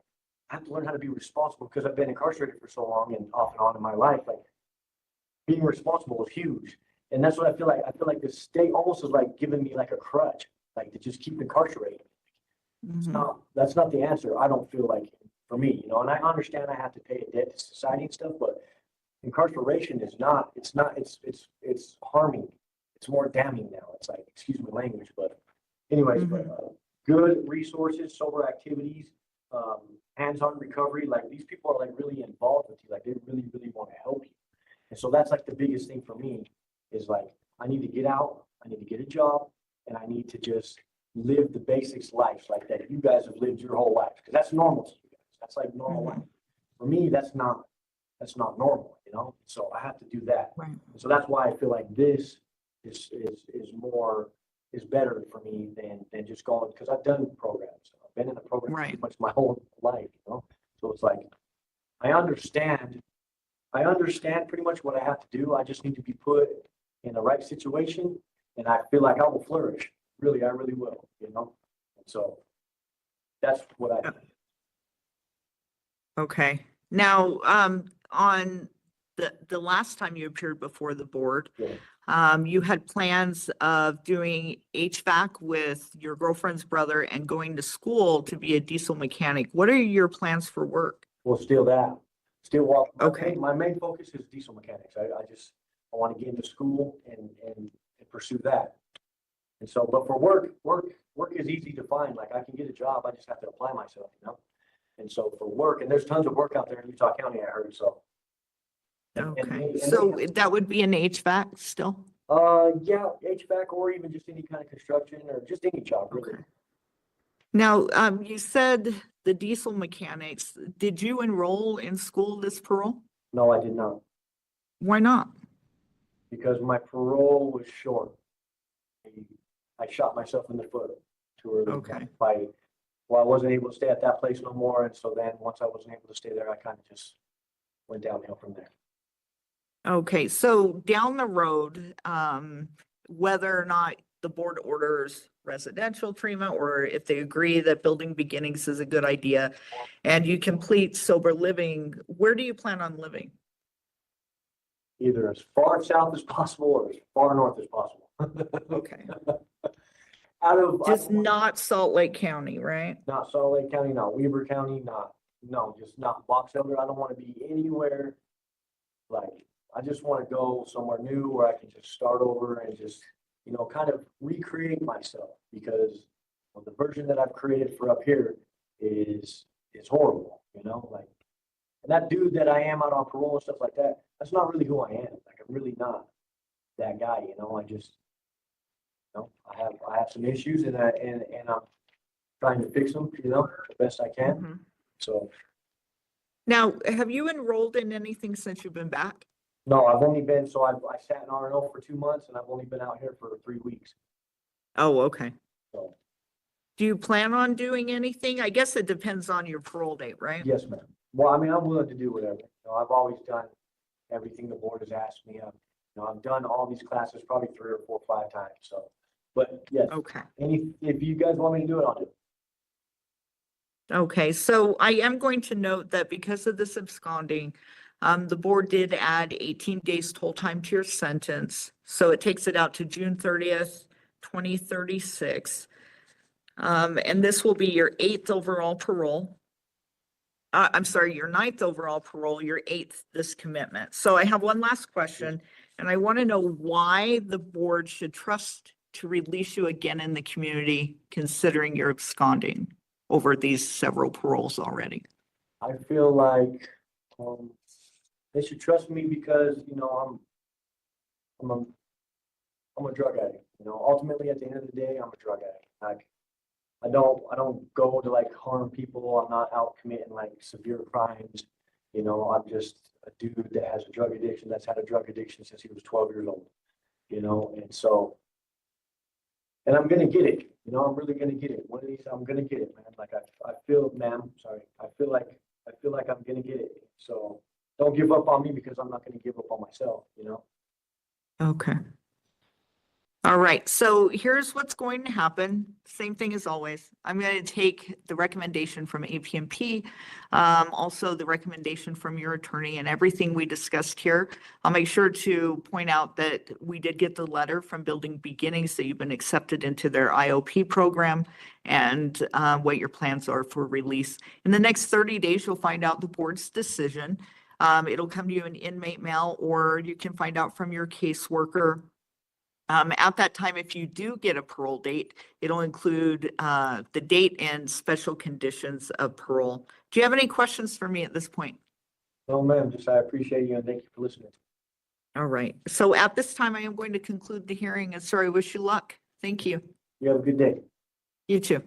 I have to learn how to be responsible because I've been incarcerated for so long and off and on in my life. Like being responsible is huge. And that's what I feel like. I feel like the state almost is like giving me like a crutch, like to just keep incarcerated. That's not the answer. I don't feel like for me, and I understand I have to pay a debt to society and stuff, but incarceration is not, it's harming. It's more damning now. It's like, excuse my language, but anyways, good resources, sober activities, hands-on recovery. Like these people are like really involved with you. Like they really, really want to help you. And so that's like the biggest thing for me is like, I need to get out. I need to get a job and I need to just live the basics life like that you guys have lived your whole life, because that's normal to you guys. That's like normal life. For me, that's not normal, you know? So I have to do that. Right. So that's why I feel like this is better for me than just going, because I've done programs. I've been in the program pretty much my whole life, you know? So it's like, I understand pretty much what I have to do. I just need to be put in the right situation, and I feel like I will flourish. Really, I really will, you know? And so that's what I think. Okay. Now, on the last time you appeared before the board, you had plans of doing HVAC with your girlfriend's brother and going to school to be a diesel mechanic. What are your plans for work? We'll steal that. Well, Okay. my main focus is diesel mechanics. I want to get into school and pursue that. And so, but for work is easy to find. Like, I can get a job, I just have to apply myself, you know? And so for work, and there's tons of work out there in Utah County, I heard, so. Okay. So that would be an HVAC still? Yeah, HVAC or even just any kind of construction or just any job, really. Okay. Now, you said the diesel mechanics, did you enroll in school this parole? No, I did not. Why not? Because my parole was short. I shot myself in the foot too early. Okay. Well, I wasn't able to stay at that place no more, and so then once I wasn't able to stay there, I kind of just went downhill from there. Okay, so down the road, whether or not the board orders residential treatment, or if they agree that building beginnings is a good idea, and you complete sober living, where do you plan on living? Either as far south as possible or as far north as possible. Okay. Just not Salt Lake County, right? Not Salt Lake County, not Weber County, just not Box Elder. I don't want to be anywhere. Like, I just want to go somewhere new where I can just start over and just, you know, kind of recreate myself, because the version that I've created for up here is horrible, you know, like, and that dude that I am out on parole and stuff like that, that's not really who I am. Like, I'm really not that guy, you know. I just, you know, I have some issues, and I'm trying to fix them, you know, the best I can. So Now, have you enrolled in anything since you've been back? no, I've only been, so I sat in RNO for 2 months, and I've only been out here for 3 weeks. Oh, okay. So Do you plan on doing anything? I guess it depends on your parole date, right? yes, ma'am. Well, I mean, I'm willing to do whatever. You know, I've always done everything the board has asked me. I've done all these classes probably 3 or 4 or 5 times. So, but yes. Okay. If you guys want me to do it, I'll do it. Okay, so I am going to note that because of this absconding, the board did add 18 days total time to your sentence. So it takes it out to June 30th, 2036. And this will be your 8th overall parole. I'm sorry, your 9th overall parole, your 8th this commitment. So I have one last question, and I want to know why the board should trust to release you again in the community, considering you're absconding over these several paroles already. I feel like they should trust me because, you know, I'm a drug addict. You know, ultimately at the end of the day, I'm a drug addict. Like, I don't go to like harm people. I'm not out committing like severe crimes. You know, I'm just a dude that has a drug addiction, that's had a drug addiction since he was 12 years old. You know, and so, and I'm gonna get it. You know, I'm really gonna get it. One of these, I'm gonna get it, man. Like I feel, ma'am, sorry. I feel like I'm gonna get it. So don't give up on me, because I'm not gonna give up on myself, you know? Okay. All right, so here's what's going to happen. Same thing as always. I'm going to take the recommendation from APMP, also the recommendation from your attorney, and everything we discussed here. I'll make sure to point out that we did get the letter from Building Beginnings that you've been accepted into their IOP program, and what your plans are for release. In the next 30 days, you'll find out the board's decision. It'll come to you in inmate mail, or you can find out from your caseworker. At that time, if you do get a parole date, it'll include the date and special conditions of parole. Do you have any questions for me at this point? No, ma'am, just I appreciate you and thank you for listening. All right. So at this time, I am going to conclude the hearing, and sorry, wish you luck. Thank you. You have a good day. You too.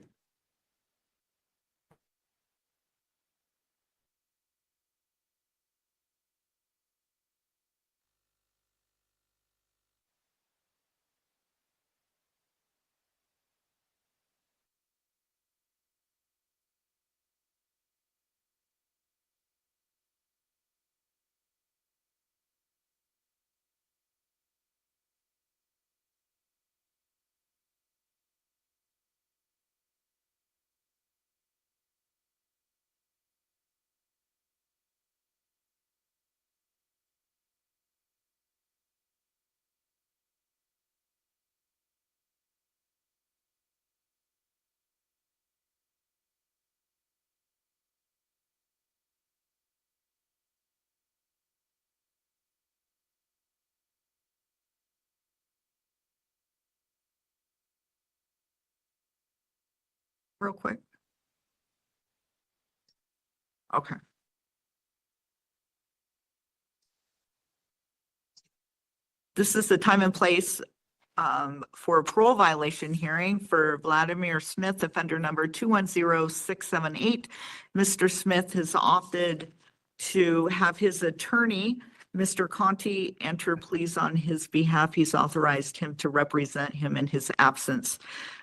Real quick. Okay. This is the time and place for a parole violation hearing for Vladimir Smith, offender number 210678. Mr. Smith has opted to have his attorney, Mr. Conti, enter pleas on his behalf. He's authorized him to represent him in his absence.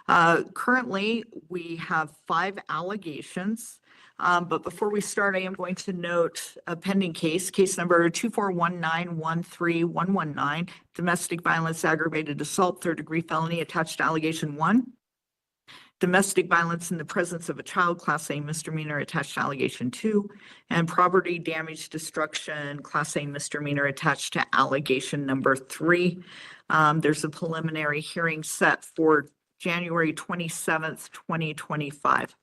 Currently, we have 5 allegations. But before we start, I am going to note a pending case number 241913119, domestic violence, aggravated assault, 3rd-degree felony, attached to allegation 1. Domestic violence in the presence of a child, class A misdemeanor, attached to allegation 2. And property damage destruction, class A misdemeanor, attached to allegation number 3. There's a preliminary hearing set for January 27th, 2025.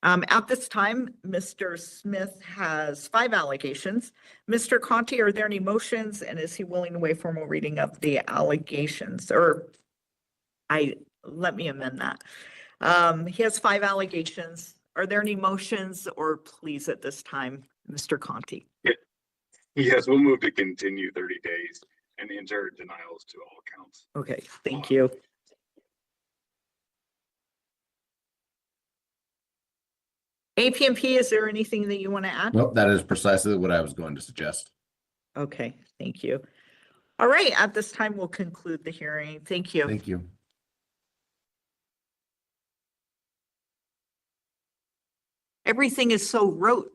At this time, Mr. Smith has 5 allegations. Mr. Conti, are there any motions, and is he willing to waive formal reading of the allegations? Let me amend that. He has 5 allegations. Are there any motions or pleas at this time, Mr. Conti? Yes, we'll move to continue 30 days and enter denials to all counts. Okay, thank you. APMP, is there anything that you want to add? Nope, that is precisely what I was going to suggest. Okay, thank you. All right, at this time, we'll conclude the hearing. Thank you. Thank you. Everything is so rote.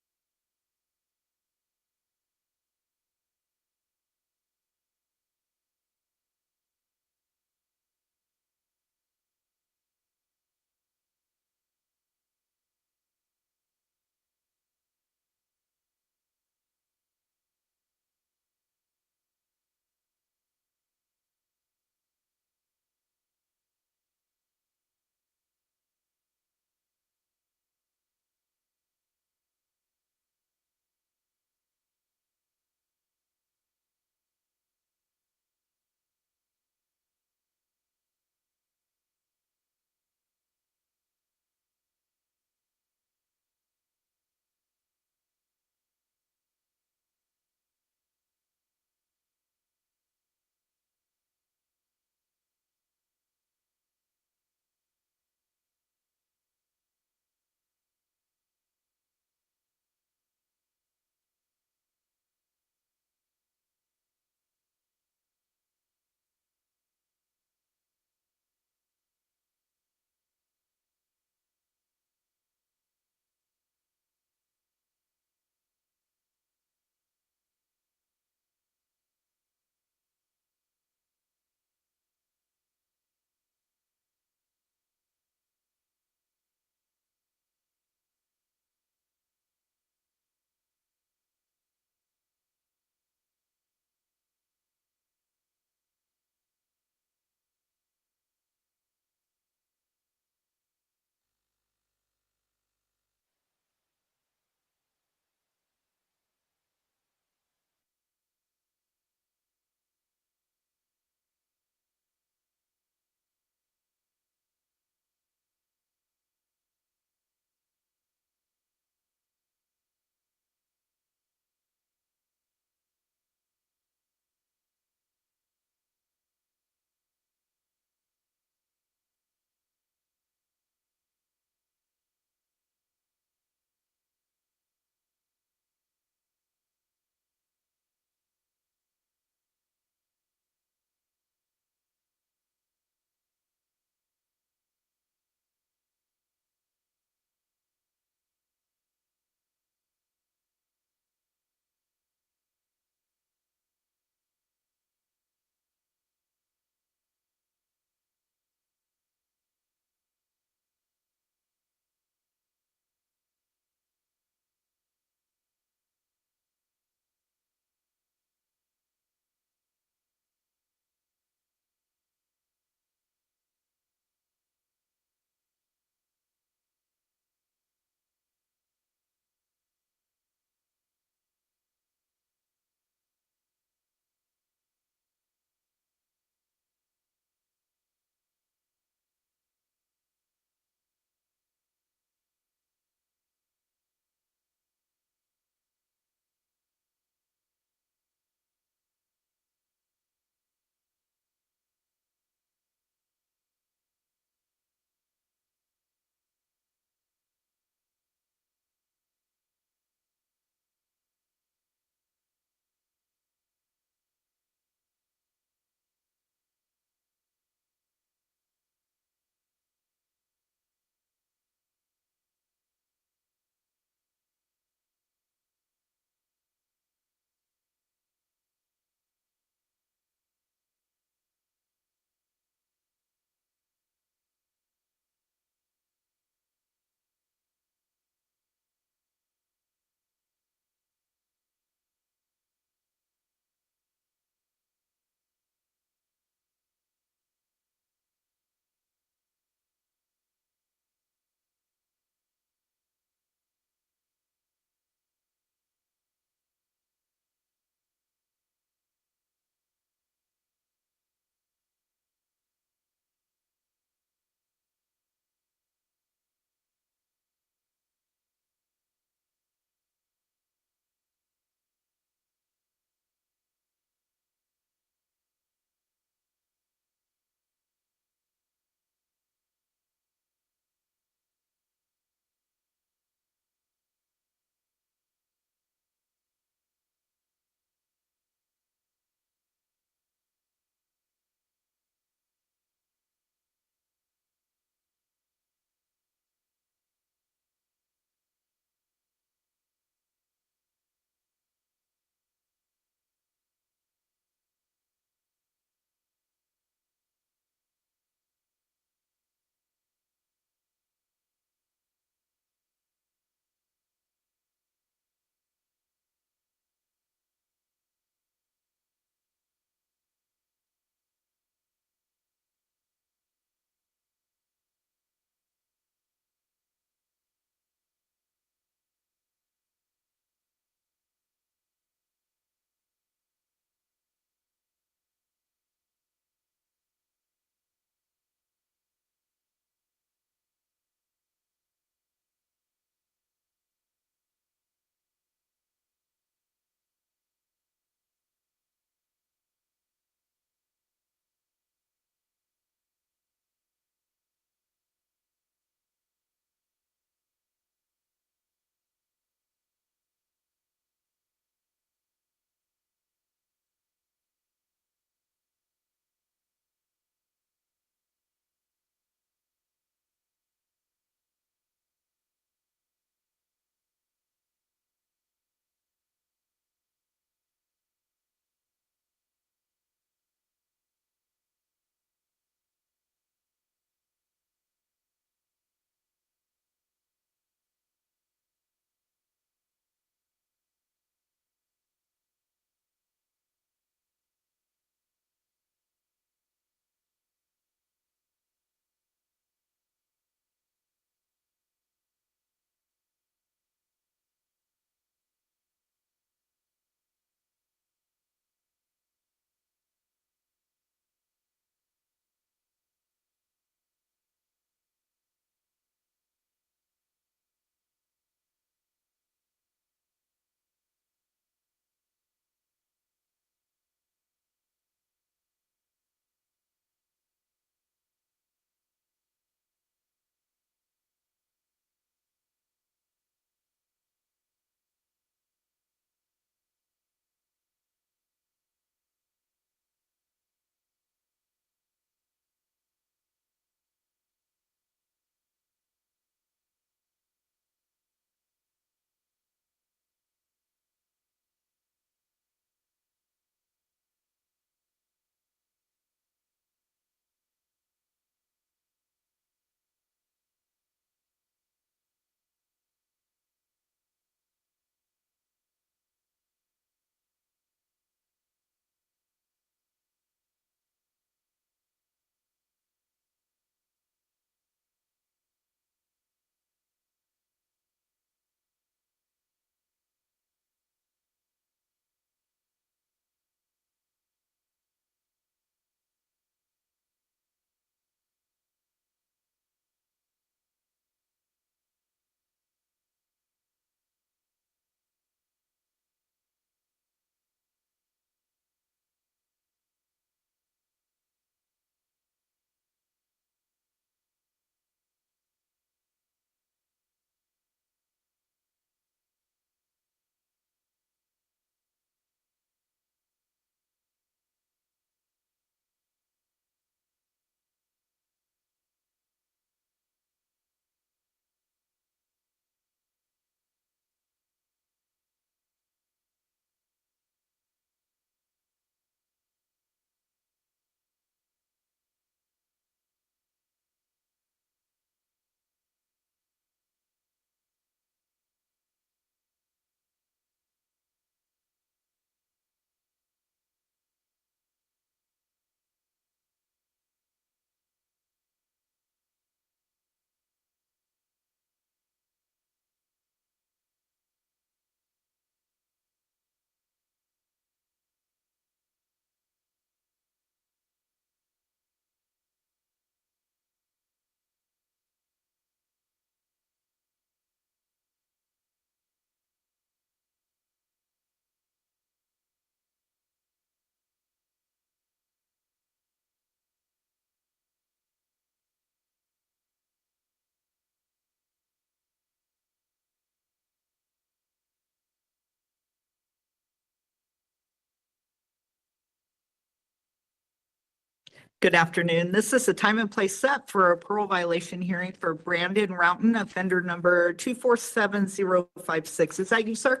Good afternoon. This is the time and place set for a parole violation hearing for Brandon Roughton, offender number 247056. Is that you, sir?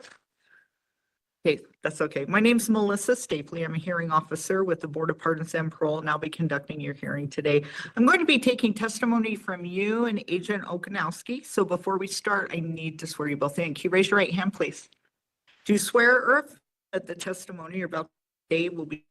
Okay, that's okay. My name's Melissa Stapley. I'm a hearing officer with the Board of Pardons and Parole, and I'll be conducting your hearing today. I'm going to be taking testimony from you and Agent Okanowski. So before we start, I need to swear you both in. Can you raise your right hand, please? Do you swear or affirm that the testimony you're about to say will be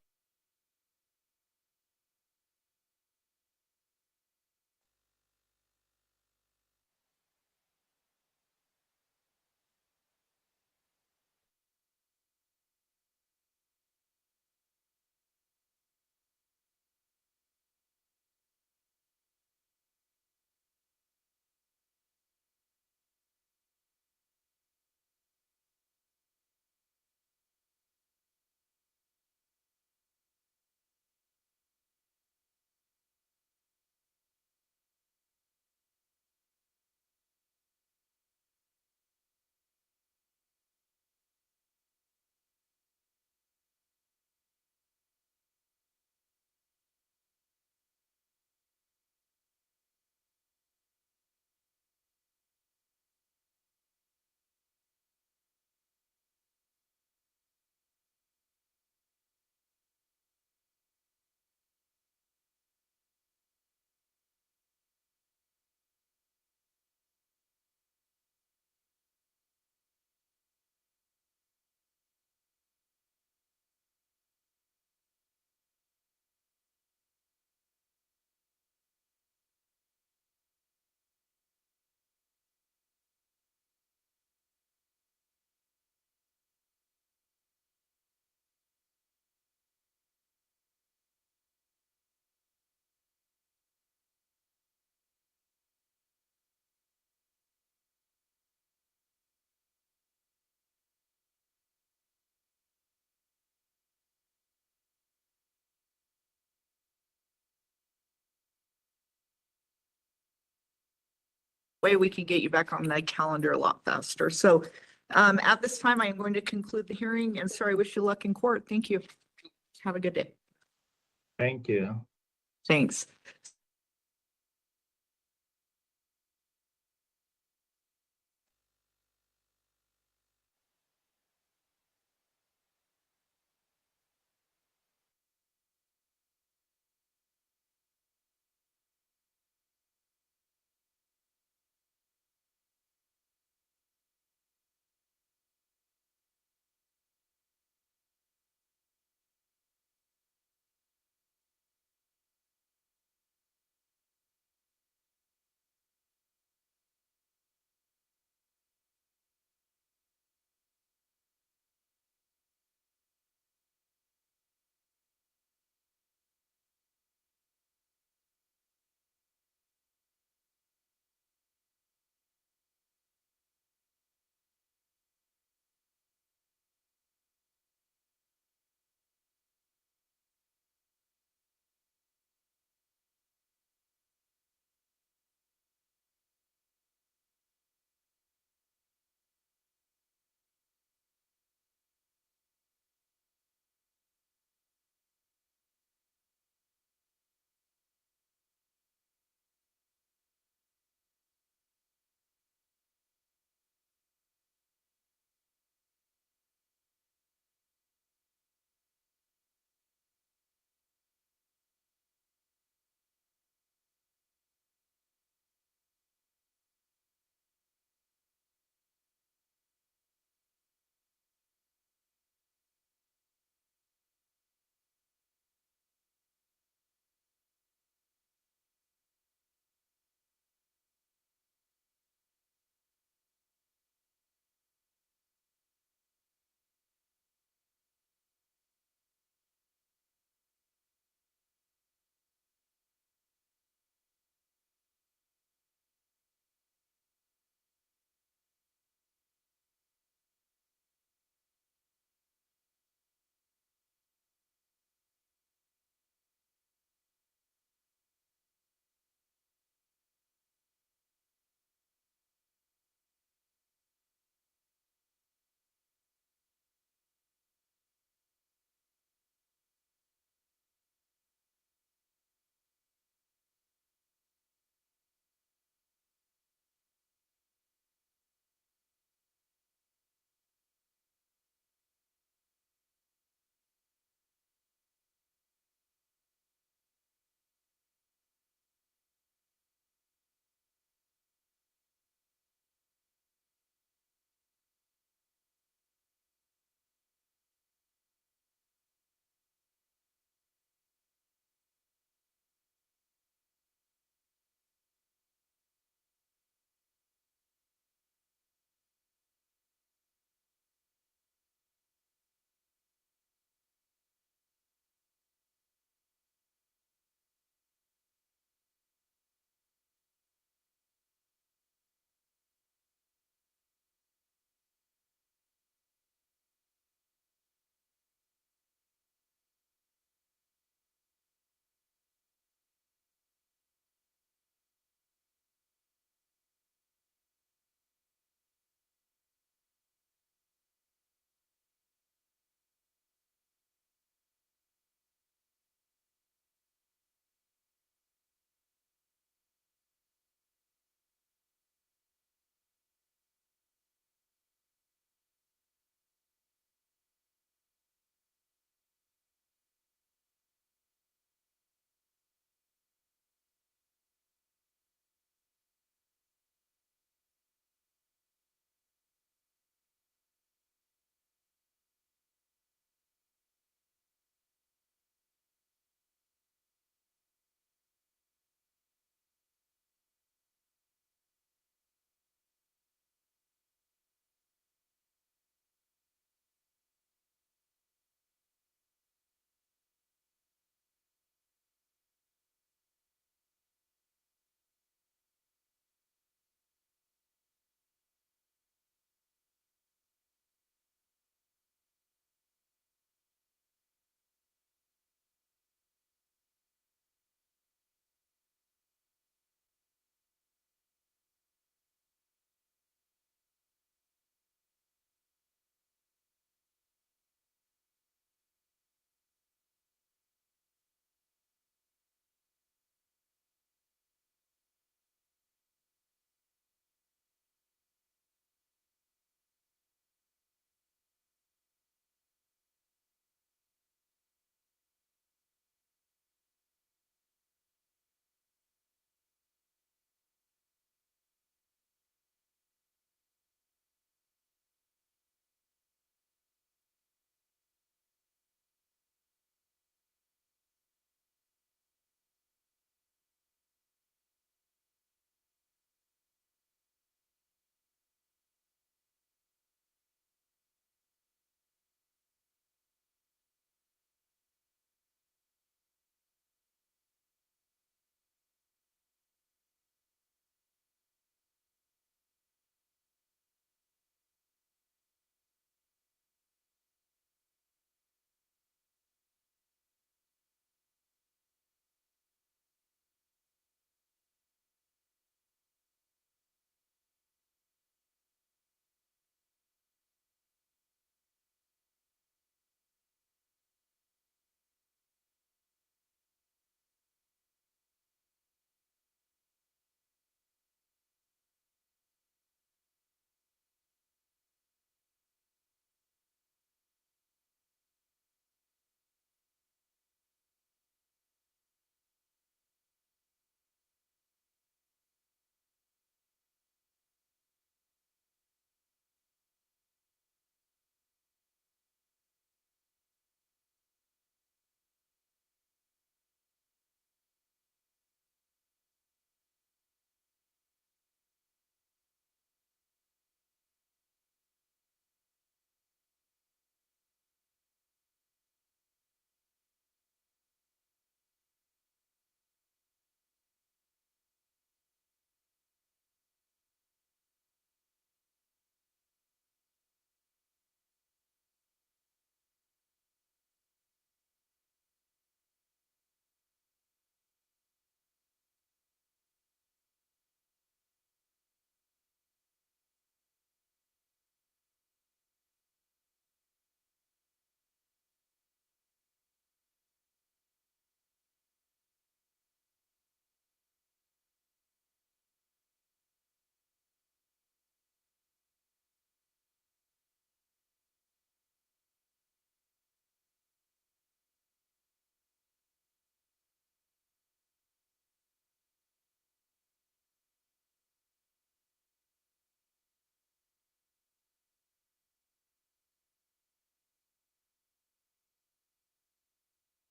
way we can get you back on the calendar a lot faster. So at this time, I am going to conclude the hearing and sorry, wish you luck in court. Thank you. Have a good day. Thank you. Thanks.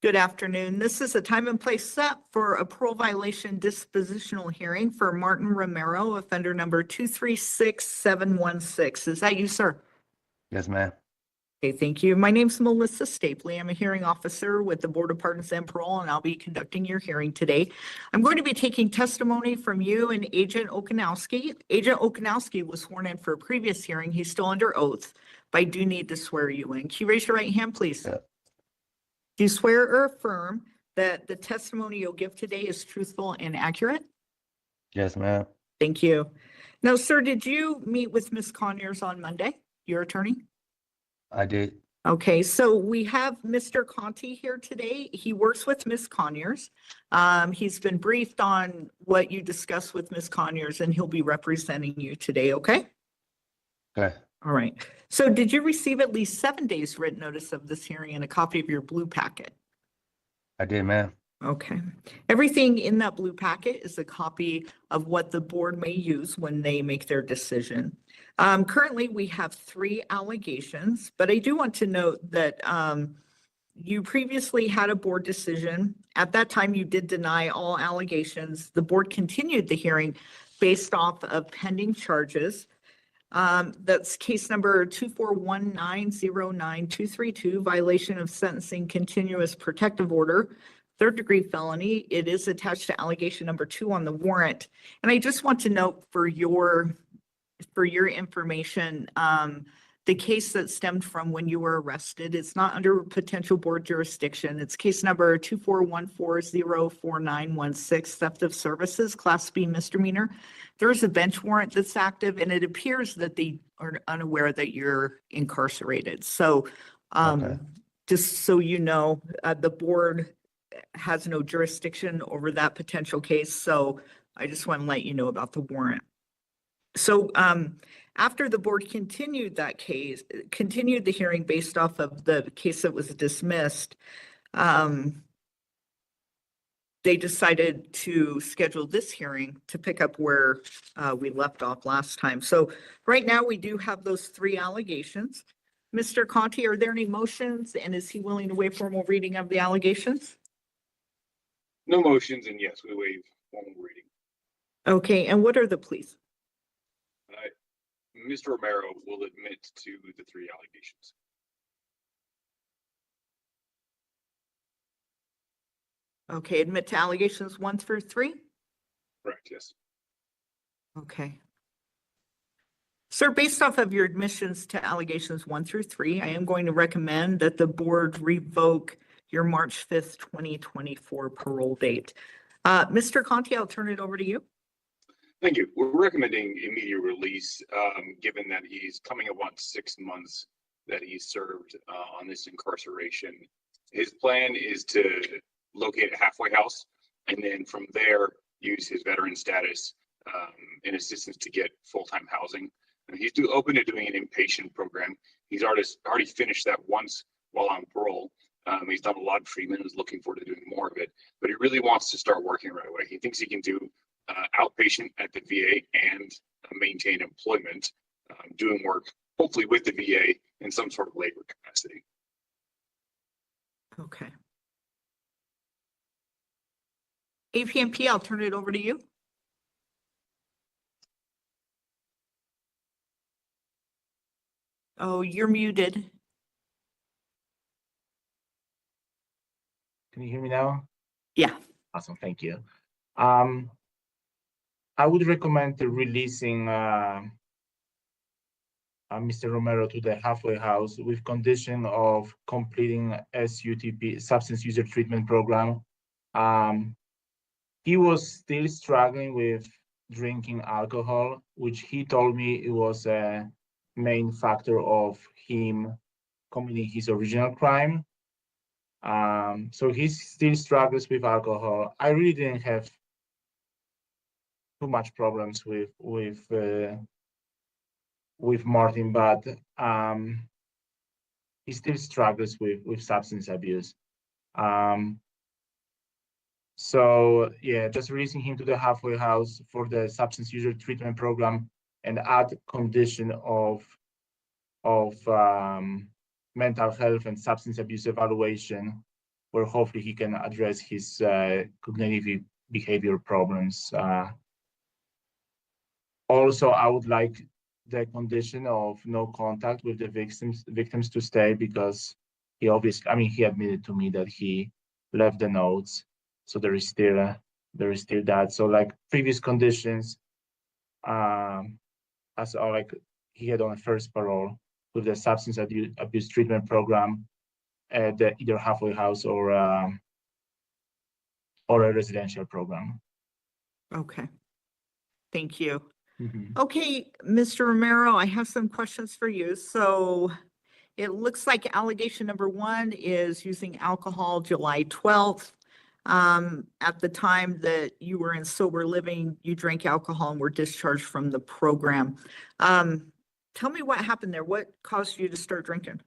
Good afternoon. This is a time and place set for a parole violation dispositional hearing for Martin Romero, offender number 236716. Is that you, sir? Yes, ma'am. Okay, thank you. My name's Melissa Stapley. I'm a hearing officer with the Board of Pardons and Parole, and I'll be conducting your hearing today. I'm going to be taking testimony from you and Agent Okanowski. Agent Okanowski was sworn in for a previous hearing. He's still under oath, but I do need to swear you in. Can you raise your right hand, please? Yeah. Do you swear or affirm that the testimony you'll give today is truthful and accurate? Yes, ma'am. Thank you. Now, sir, did you meet with Ms. Conyers on Monday, your attorney? I did. Okay, so we have Mr. Conti here today. He works with Ms. Conyers. He's been briefed on what you discussed with Ms. Conyers, and he'll be representing you today, okay? Okay. All right. So did you receive at least 7 days written notice of this hearing and a copy of your blue packet? I did, ma'am. Okay. Everything in that blue packet is a copy of what the board may use when they make their decision. Currently, we have 3 allegations, but I do want to note that you previously had a board decision. At that time, you did deny all allegations. The board continued the hearing based off of pending charges. That's case number 241909232, violation of sentencing continuous protective order, 3rd-degree felony. It is attached to allegation number 2 on the warrant. And I just want to note for your information, the case that stemmed from when you were arrested, it's not under potential board jurisdiction. It's case number 241404916, theft of services, class B misdemeanor. There is a bench warrant that's active, and it appears that they are unaware that you're incarcerated. So just so you know, the board has no jurisdiction over that potential case. So I just want to let you know about the warrant. So after the board continued the hearing based off of the case that was dismissed, they decided to schedule this hearing to pick up where we left off last time. So right now we do have those 3 allegations. Mr. Conti, are there any motions, and is he willing to waive formal reading of the allegations? No motions, and yes, we waive formal reading. Okay, and what are the pleas? Mr. Romero will admit to the 3 allegations. Okay, admit to allegations 1 through 3? Correct, yes. Okay. Sir, based off of your admissions to allegations 1 through 3, I am going to recommend that the board revoke your March 5th, 2024 parole date. Mr. Conti, I'll turn it over to you. Thank you. We're recommending immediate release, given that he's coming up on 6 months that he's served on this incarceration. His plan is to locate a halfway house, and then from there use his veteran status and assistance to get full-time housing. And he's open to doing an inpatient program. He's already finished that once while on parole. He's done a lot of treatment and is looking forward to doing more of it, but he really wants to start working right away. He thinks he can do outpatient at the VA and maintain employment, doing work hopefully with the VA in some sort of labor capacity. Okay. APMP, I'll turn it over to you. Oh, you're muted. Can you hear me now? Yeah. Awesome, thank you. I would recommend releasing Mr. Romero to the halfway house with condition of completing SUTP, substance user treatment program. He was still struggling with drinking alcohol, which he told me it was a main factor of him committing his original crime. So he still struggles with alcohol. I really didn't have too much problems with Martin, but he still struggles with substance abuse. So yeah, just releasing him to the halfway house for the substance user treatment program and add condition of mental health and substance abuse evaluation where hopefully he can address his cognitive behavior problems. Also, I would like the condition of no contact with the victims to stay, because he obviously, I mean, he admitted to me that he left the notes, so there is still that. So like previous conditions, as like he had on a first parole with the substance abuse treatment program at the either halfway house or a residential program. Okay. Thank you. Mhm. Okay, Mr. Romero, I have some questions for you. So it looks like allegation number 1 is using alcohol July 12th. At the time that you were in sober living, you drank alcohol and were discharged from the program. Tell me what happened there. What caused you to start drinking?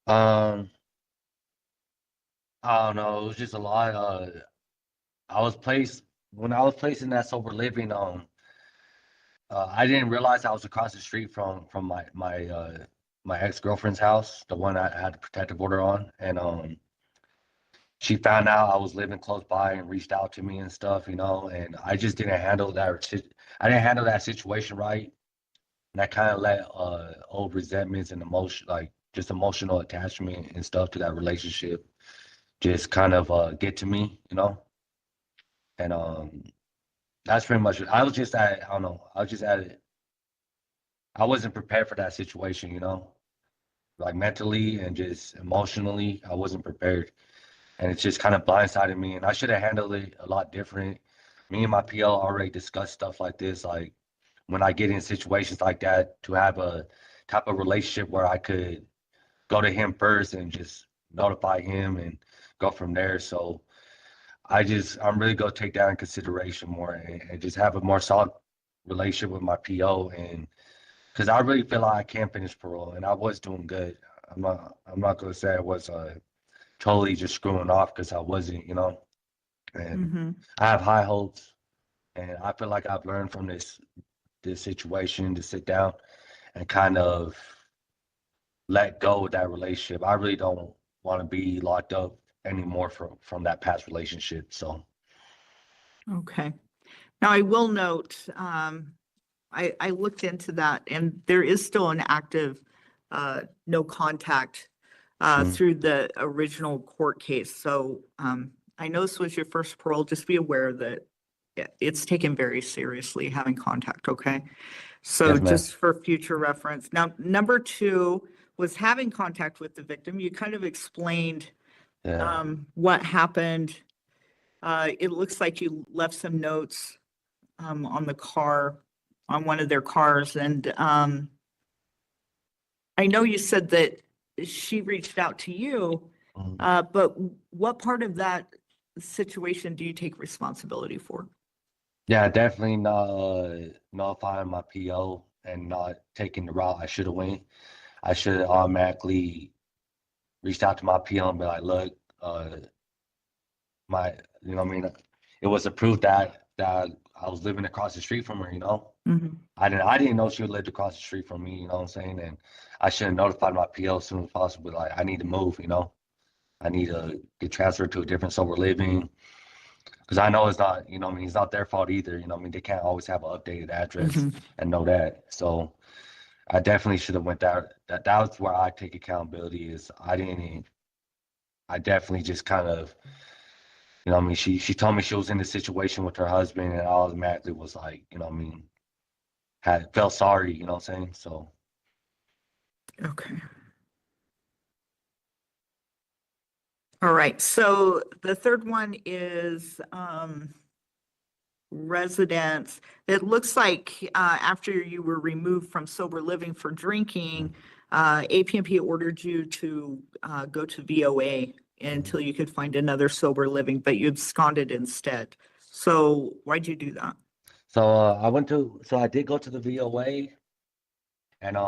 I don't know. It was just a lot. When I was placed in that sober living. I didn't realize I was across the street from my ex-girlfriend's house, the one I had the protective order on, and she found out I was living close by and reached out to me and stuff, and I just didn't handle that. I didn't handle that situation right, and I kind of let old resentments and just emotional attachment and stuff to that relationship just kind of get to me, and that's pretty much it. I was just at it. I wasn't prepared for that situation, like mentally and just emotionally, I wasn't prepared. And it just kind of blindsided me, and I should have handled it a lot different. Me and my PL already discussed stuff like this, like when I get in situations like that, to have a type of relationship where I could go to him first and just notify him and go from there. So I'm really gonna take that in consideration more and just have a more solid relationship with my PO, and because I really feel like I can finish parole, and I was doing good. I'm not gonna say I was totally just screwing off, because I wasn't, and I have high hopes, and I feel like I've learned from this situation to sit down and kind of let go of that relationship. I really don't want to be locked up anymore from that past relationship. So Okay. Now I will note, I looked into that, and there is still an active no contact through the original court case. So I know this was your first parole. Just be aware that it's taken very seriously, having contact, okay? So Yes, ma'am. just for future reference. Now, number 2 was having contact with the victim. You kind of explained what happened. It looks like you left some notes on one of their cars. And I know you said that she reached out to you, but what part of that situation do you take responsibility for? yeah, definitely not notifying my PO and not taking the route I should have went. I should have automatically reached out to my PO and be like, look, it was approved that I was living across the street from her, I didn't know she lived across the street from me, you know what I'm saying? And I should have notified my PO as soon as possible, like, I need to move, I need to get transferred to a different sober living. Because I know it's not, it's not their fault either, they can't always have an updated address and know that. So I definitely should have went that was where I take accountability. Is I definitely just kind of, she told me she was in a situation with her husband, and I automatically was like, felt sorry, you know what I'm saying? So Okay. All right. So the third one is residence. It looks like after you were removed from sober living for drinking, APMP ordered you to go to VOA until you could find another sober living, but you absconded instead. So why'd you do that? So I did go to the VOA, and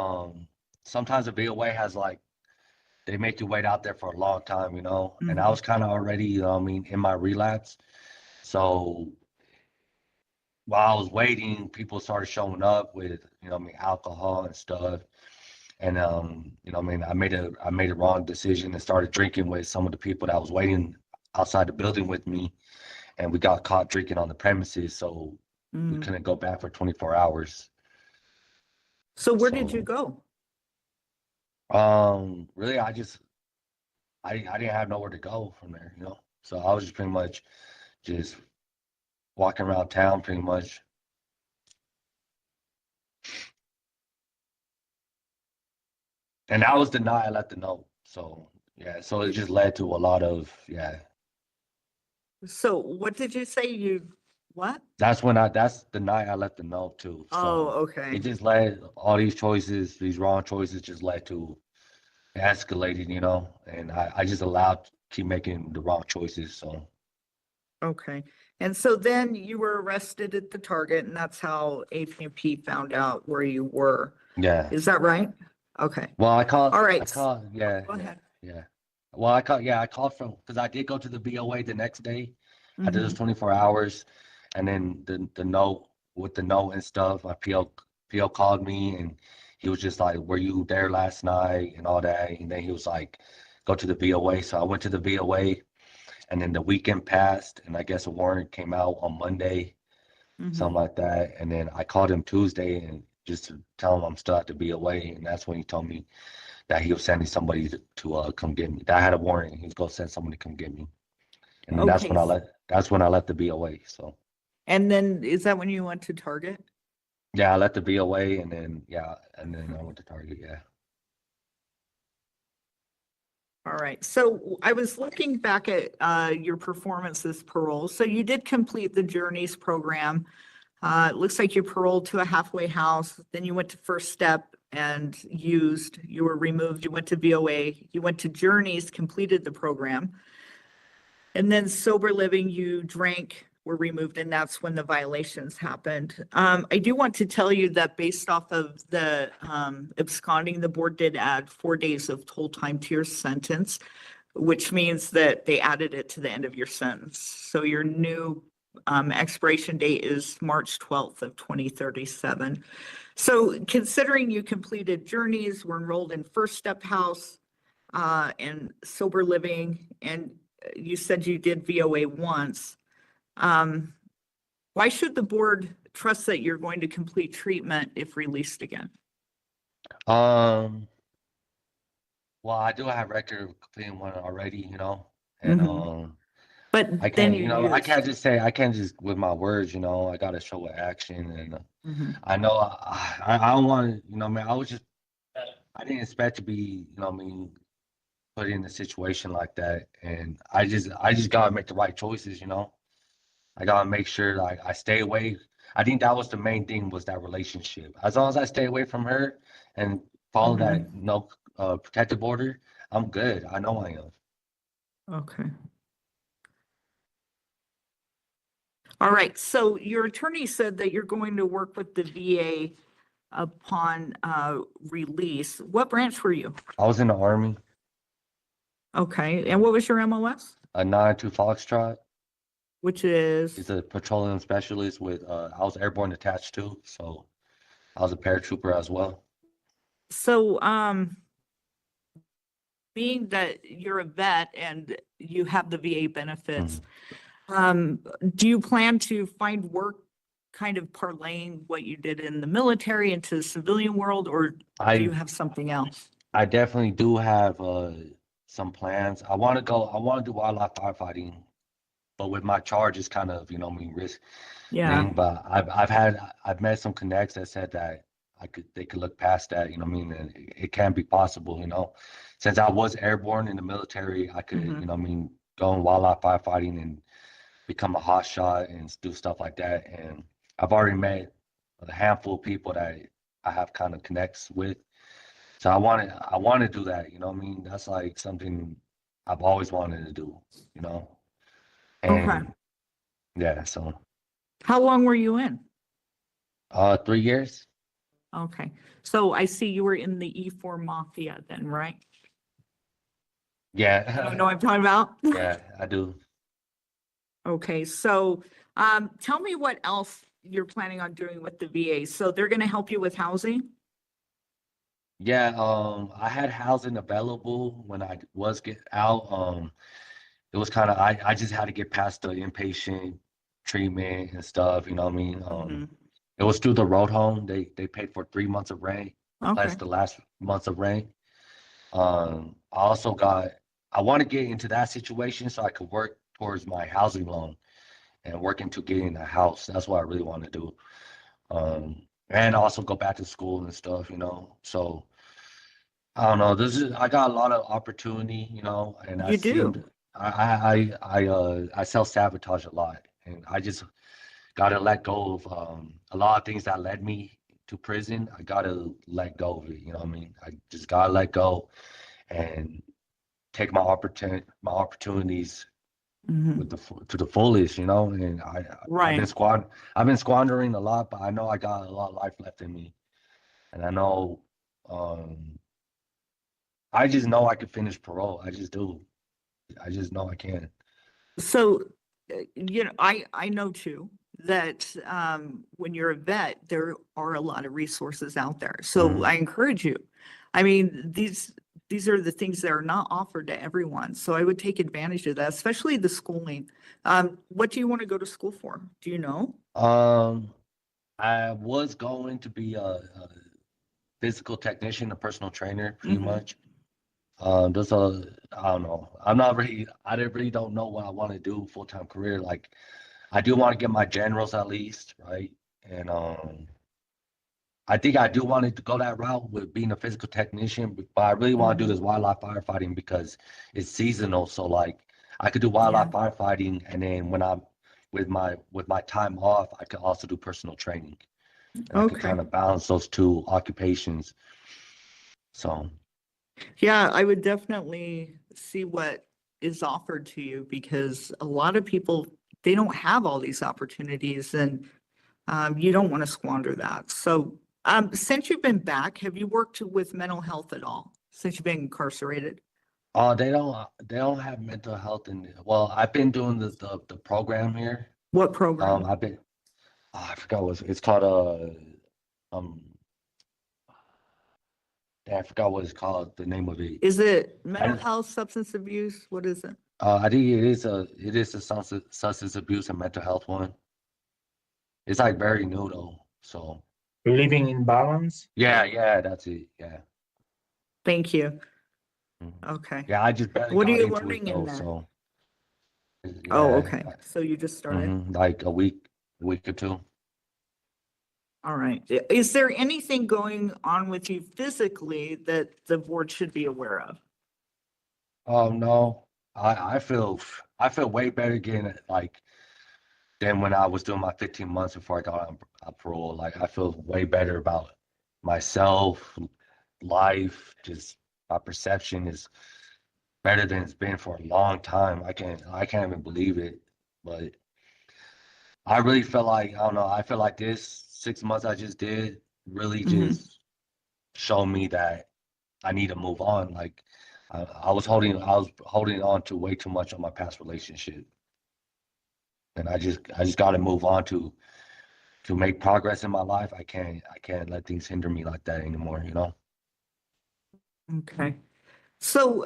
sometimes the VOA has they make you wait out there for a long time, and I was kind of already, in my relapse. So while I was waiting, people started showing up with, alcohol and stuff. And you know, I mean, I made a wrong decision and started drinking with some of the people that was waiting outside the building with me, and we got caught drinking on the premises, so we couldn't go back for 24 hours. So where did you go? Really, I didn't have nowhere to go from there, you know. So I was just pretty much just walking around town, pretty much. And that was the night I let them know. So yeah, so it just led to a lot of, yeah. So what did you say? What? That's the night I let them know too. So Oh, okay. it just led, all these choices, these wrong choices just led to escalating, you know, and I just allowed keep making the wrong choices. So Okay. And so then you were arrested at the Target, and that's how APP found out where you were. yeah. Is that right? Okay. Well, I called. All right. I called. Yeah. Go ahead. Yeah. Well, I called. Yeah, I called from because I did go to the BOA the next day. I did those 24 hours, and then the note with the note and stuff. My PO called me, and he was just like, "Were you there last night?" and all that. And then he was like, "Go to the BOA." So I went to the BOA, and then the weekend passed, and I guess a warrant came out on Monday, something like that. And then I called him Tuesday and just to tell him I'm still at the BOA, and that's when he told me that he was sending somebody to come get me. That I had a warrant. He was gonna send somebody to come get me, and then that's Okay. when I left the BOA. So And then is that when you went to Target? yeah, I left the BOA, and then I went to Target. Yeah. All right. So I was looking back at your performance as parole. So you did complete the Journeys program. It looks like you paroled to a halfway house. Then you went to First Step and you were removed. You went to VOA. You went to Journeys, completed the program. And then Sober Living, you drank, were removed, and that's when the violations happened. I do want to tell you that based off of the absconding, the board did add 4 days of toll time to your sentence, which means that they added it to the end of your sentence. So your new expiration date is March 12th of 2037. So considering you completed Journeys, were enrolled in First Step House and Sober Living, and you said you did VOA once, why should the board trust that you're going to complete treatment if released again? Well, I do have record of completing one already, you know, and But I then can't, you you know, I can't used. just say, I can't just with my words, you know, I got to show with action. And I know I don't want to, you know, man, I didn't expect to be, you know, what I mean, put in a situation like that. And I just got to make the right choices, you know. I got to make sure like I stay away. I think that was the main thing, was that relationship. As long as I stay away from her and follow that, you know, protective order, I'm good. I know I am. Okay. All right. So your attorney said that you're going to work with the VA upon release. What branch were you? I was in the Army, Okay. And what was your MOS? a 9-2 Foxtrot. Which is? He's a petroleum specialist with, I was airborne attached too. So I was a paratrooper as well. So, being that you're a vet and you have the VA benefits, do you plan to find work kind of parlaying what you did in the military into the civilian world, or do you have something else? I definitely do have some plans. I want to do wildlife firefighting, but with my charge, it's kind of, you know, risk thing. But I've met some connects that said that they could look past that, you know what I mean? And it can be possible, you know. Since I was airborne in the military, I could, you know what I mean, go in wildlife firefighting and become a hot shot and do stuff like that. And I've already met a handful of people that I have kind of connects with. So I want to do that, you know what I mean? That's like something I've always wanted to do, you know? And yeah, so. How long were you in? 3 years. Okay. So I see you were in the E4 Mafia then, right? Yeah. I don't know what I'm talking about. Yeah, I do. Okay, so tell me what else you're planning on doing with the VA. So they're going to help you with housing? Yeah, I had housing available when I was get out. It was kind of I just had to get past the inpatient treatment and stuff, you know what I mean? It was through the road home. They paid for 3 months of rent plus Okay. the last months of rent. I want to get into that situation so I could work towards my housing loan and work into getting a house. That's what I really want to do. And also go back to school and stuff, you know. So I don't know. I got a lot of opportunity, you know, and You do. I self-sabotage a lot, and I just gotta let go of a lot of things that led me to prison. I gotta let go of it, you know what I mean? I just gotta let go and take my opportunities Mhm. to the fullest, you know. And Right. I've been squandering a lot, but I know I got a lot of life left in me, and I know I just know I could finish parole. I just do. I just know I can. So, I know too that when you're a vet, there are a lot of resources out there. So I encourage you. I mean, these are the things that are not offered to everyone. So I would take advantage of that, especially the schooling. What do you want to go to school for? Do you know? I was going to be a physical technician, a personal trainer, pretty Mhm. much. I don't know. I really don't know what I want to do full-time career. Like, I do want to get my generals at least, right? And I think I do want to go that route with being a physical technician, but I really want to do this wildlife firefighting because it's seasonal. So like, I could do wildlife firefighting, and then when I'm with my time off, I could also do personal training, and I could Okay. kind of balance those two occupations. So. Yeah, I would definitely see what is offered to you because a lot of people, they don't have all these opportunities and you don't want to squander that. So, since you've been back, have you worked with mental health at all since you've been incarcerated? They don't have mental health well, I've been doing the program here. What program? I've been I forgot what it's called um I forgot what it's called, the name of it. Is it mental health, substance abuse? What is it? I think it is a substance abuse and mental health one. It's like very new though. So Living in balance. yeah, that's it. Yeah. Thank you. Okay. Yeah, I just barely What are got you into it learning in though. that? So Oh, yeah. okay. So you just started? Like a week or two. All right. Is there anything going on with you physically that the board should be aware of? No, I feel way better getting it like than when I was doing my 15 months before I got on parole. Like I feel way better about myself, life, just my perception is better than it's been for a long time. I can't even believe it. But I really feel like I don't know, I feel like this 6 months I just did really just showed me that I need to move on. Like I was holding on to way too much on my past relationship. And I just got to move on to make progress in my life. I can't let things hinder me like that anymore, you know? Okay. So,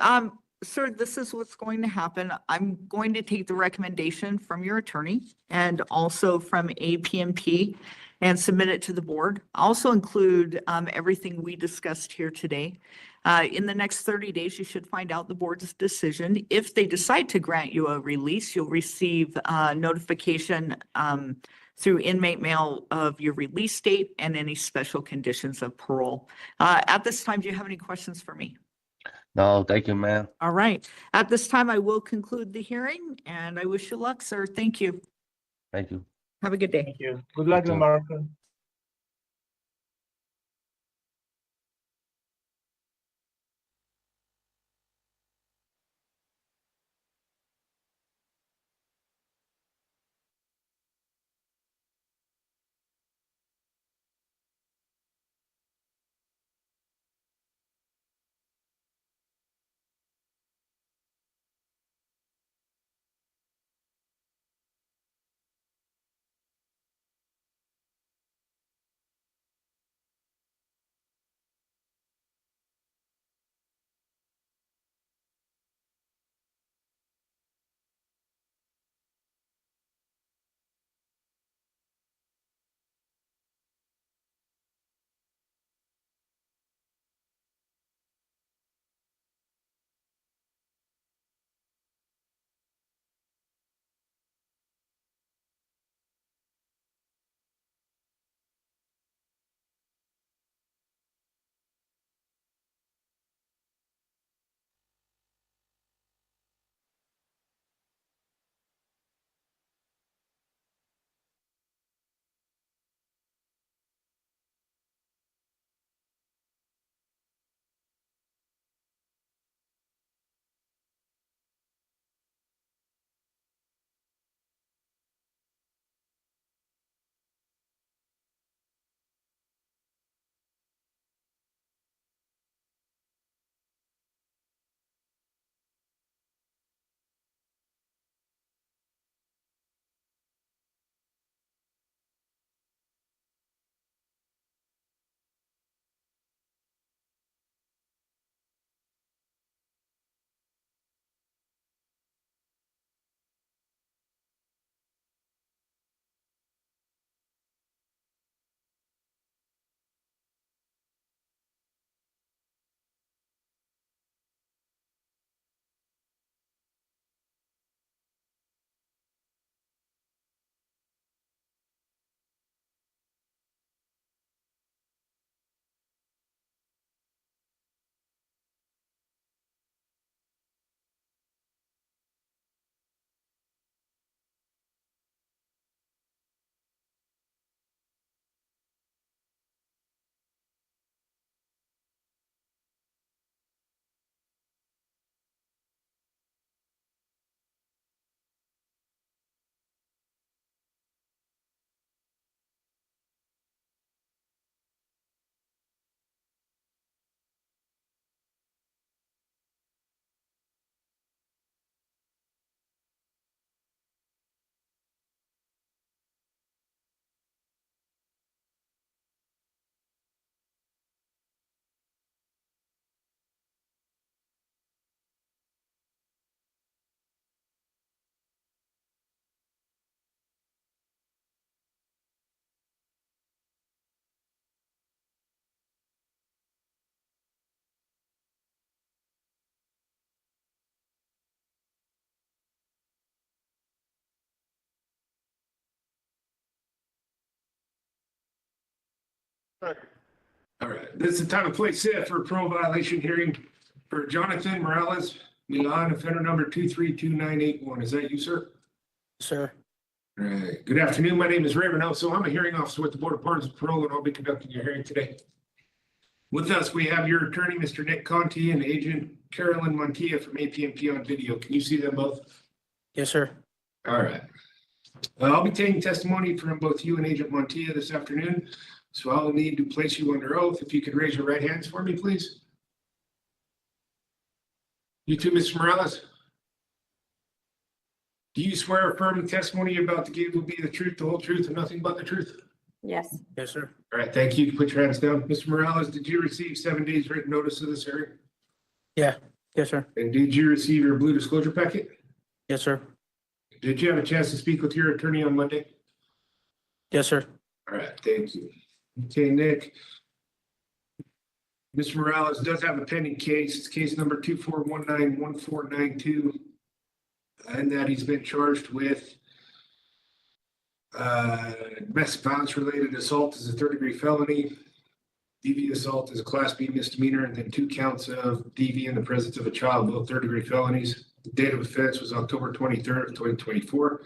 sir, this is what's going to happen. I'm going to take the recommendation from your attorney and also from APMP and submit it to the board. I'll also include everything we discussed here today. In the next 30 days, you should find out the board's decision. If they decide to grant you a release, you'll receive notification through inmate mail of your release date and any special conditions of parole. At this time, do you have any questions for me? No, thank you, man. All right. At this time, I will conclude the hearing and I wish you luck, sir. Thank you. Thank you. Have a good day. Thank you. Good luck, too. Marco. All right, this is the time and place set for a parole violation hearing for Jonathan Morales-MILLAN, offender number 232981. Is that you, sir? Sir. All right, good afternoon. My name is Ray Reynoso. I'm a hearing officer with the Board of Pardons and Parole, and I'll be conducting your hearing today. With us, we have your attorney, Mr. Nick Conti, and Agent Carolyn Montilla from APMP on video. Can you see them both? Yes, sir. All right. I'll be taking testimony from both you and Agent Montilla this afternoon, so I will need to place you under oath. If you could raise your right hands for me, please. You too, Mr. Morales. Do you swear or affirm the testimony you're about to give will be the truth, the whole truth, and nothing but the truth? Yes. Yes, sir. All right, thank you. Put your hands down. Mr. Morales, did you receive 7 days written notice of this hearing? Yeah. Yes, sir. And did you receive your blue disclosure packet? Yes, sir. Did you have a chance to speak with your attorney on Monday? Yes, sir. All right, thank you. Okay, Nick. Mr. Morales does have a pending case. It's case number 24191492. And that he's been charged with domestic violence related assault is a third-degree felony. DV assault is a Class B misdemeanor, and then 2 counts of DV in the presence of a child, both third-degree felonies. The date of offense was October 23rd of 2024.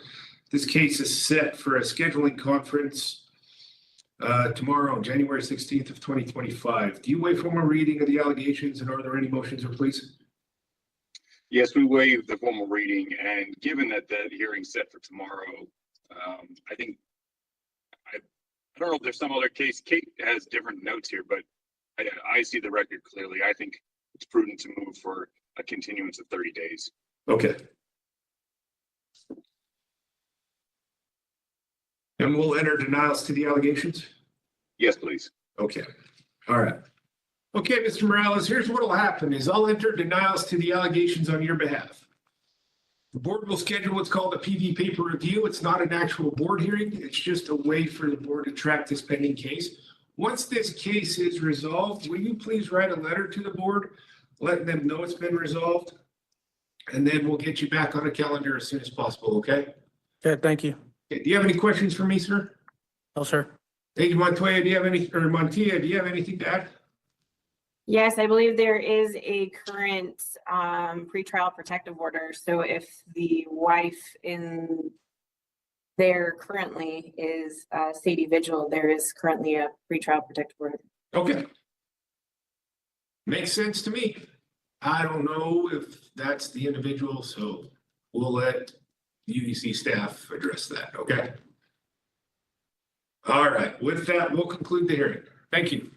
This case is set for a scheduling conference tomorrow, January 16th of 2025. Do you waive formal reading of the allegations, and are there any motions or pleas? Yes, we waive the formal reading, and given that the hearing's set for tomorrow, I think, I don't know if there's some other case. Kate has different notes here, but I see the record clearly. I think it's prudent to move for a continuance of 30 days. Okay. And we'll enter denials to the allegations? Yes, please. Okay. All right. Okay, Mr. Morales, here's what will happen is I'll enter denials to the allegations on your behalf. The board will schedule what's called a PV paper review. It's not an actual board hearing. It's just a way for the board to track this pending case. Once this case is resolved, will you please write a letter to the board, letting them know it's been resolved? And then we'll get you back on a calendar as soon as possible, okay? Okay, thank you. Okay, do you have any questions for me, sir? No, sir. Thank you, Montoya. Do you have any, or Montilla, do you have anything to add? Yes, I believe there is a current pretrial protective order. So if the wife in there currently is Sadie Vigil, there is currently a pretrial protective order. Okay. Makes sense to me. I don't know if that's the individual, so we'll let UDC staff address that, okay? All right, with that, we'll conclude the hearing. Thank you.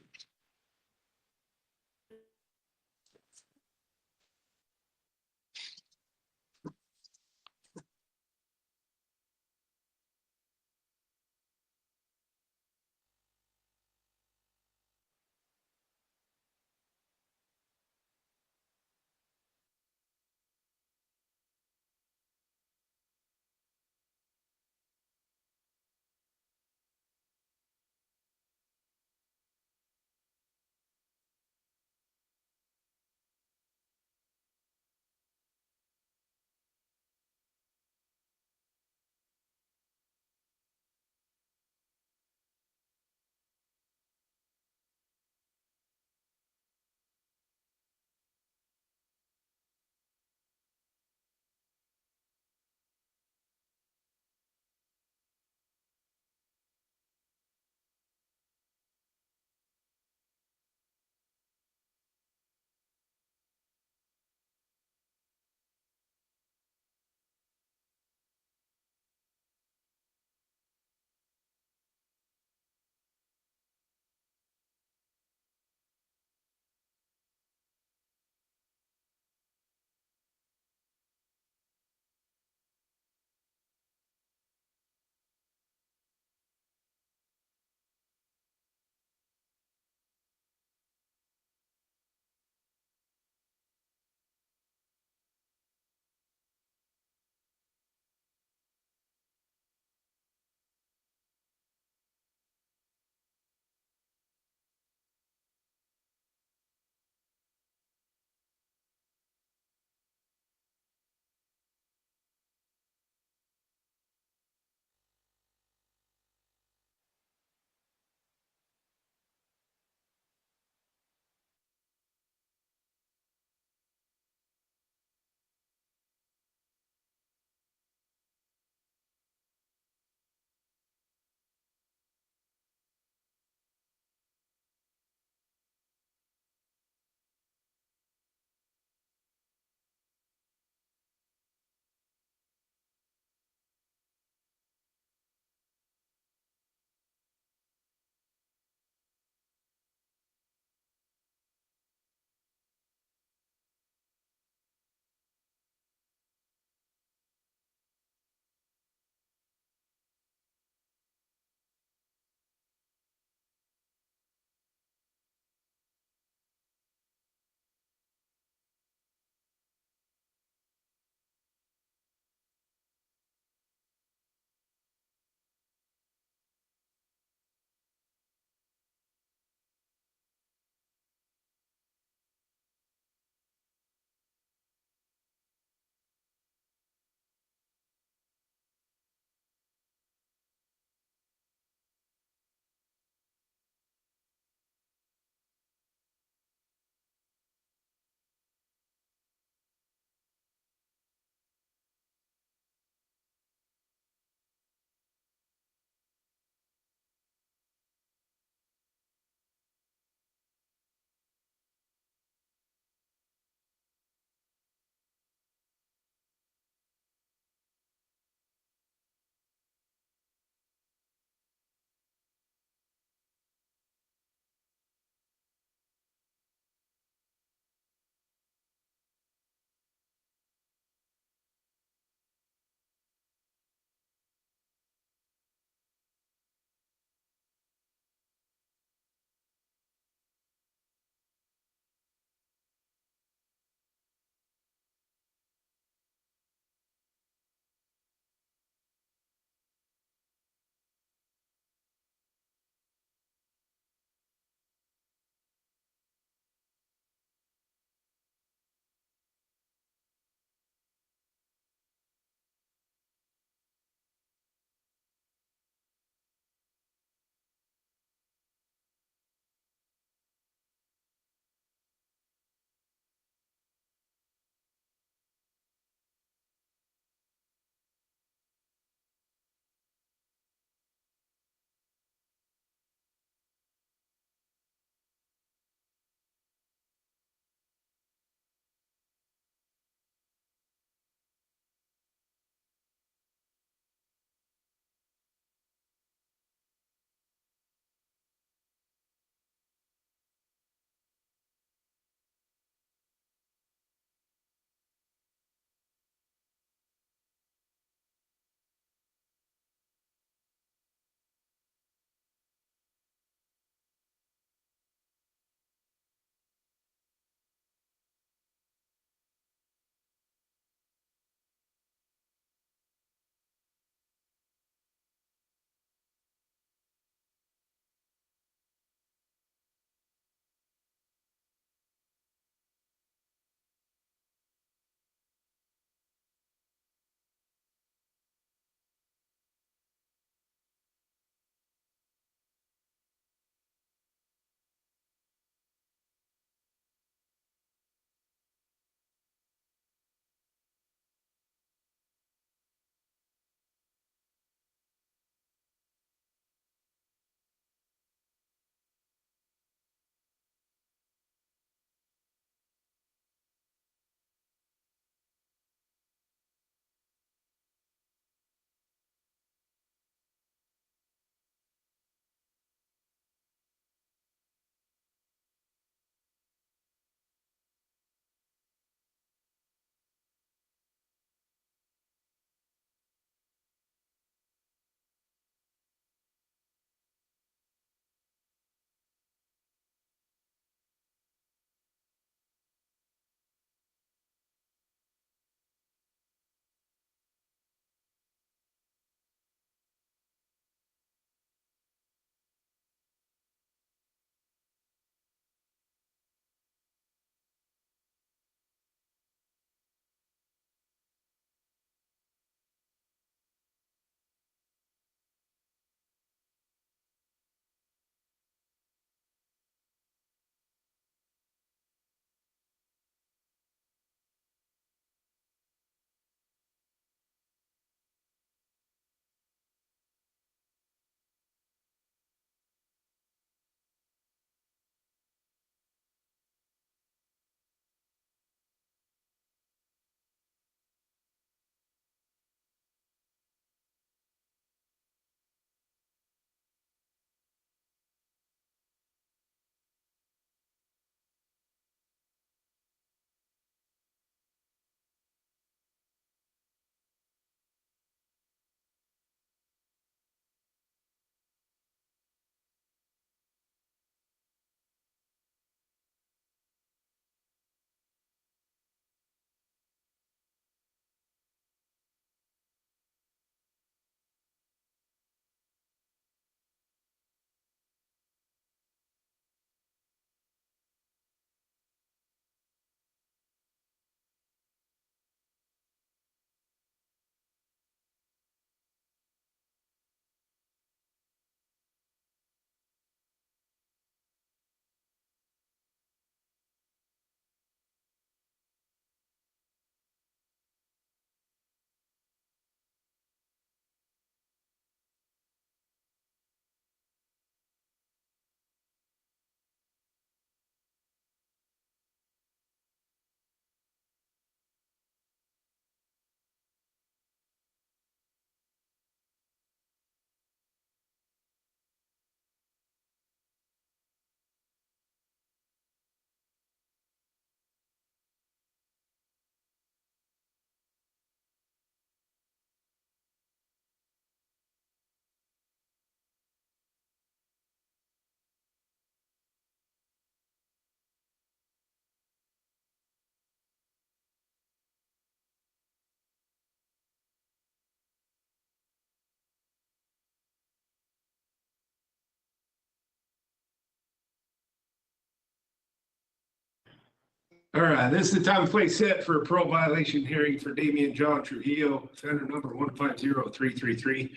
All right, this is the time and place set for a parole violation hearing for Damian John Trujillo, offender number 150333.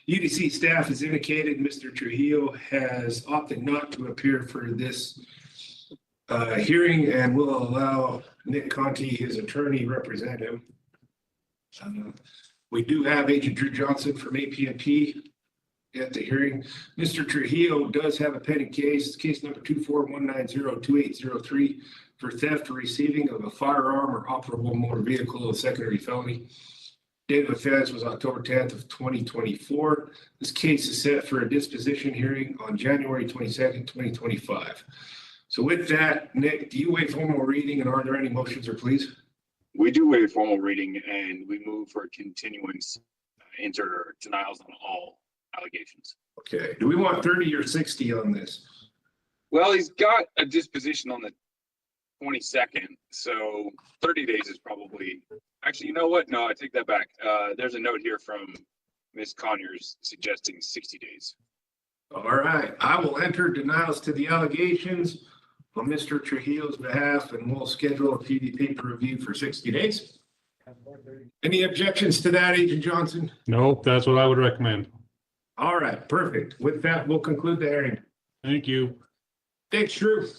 UDC staff has indicated Mr. Trujillo has opted not to appear for this hearing and will allow Nick Conti, his attorney, represent him. We do have Agent Drew Johnson from APNP at the hearing. Mr. Trujillo does have a pending case number 241902803 for theft or receiving of a firearm or operable motor vehicle, a secondary felony. Date of offense was October 10th of 2024. This case is set for a disposition hearing on January 22nd, 2025. So with that, Nick, do you waive formal reading and are there any motions or pleas? We do waive formal reading and we move for continuance, enter denials on all allegations. Okay, do we want 30 or 60 on this? Well, he's got a disposition on the 22nd, so 30 days is probably, actually, you know what? No, I take that back. There's a note here from Ms. Conyers suggesting 60 days. All right, I will enter denials to the allegations on Mr. Trujillo's behalf and we'll schedule a PD paper review for 60 days. Any objections to that, Agent Johnson? Nope, that's what I would recommend. All right, perfect. With that, we'll conclude the hearing. Thank you. Thanks, Drew.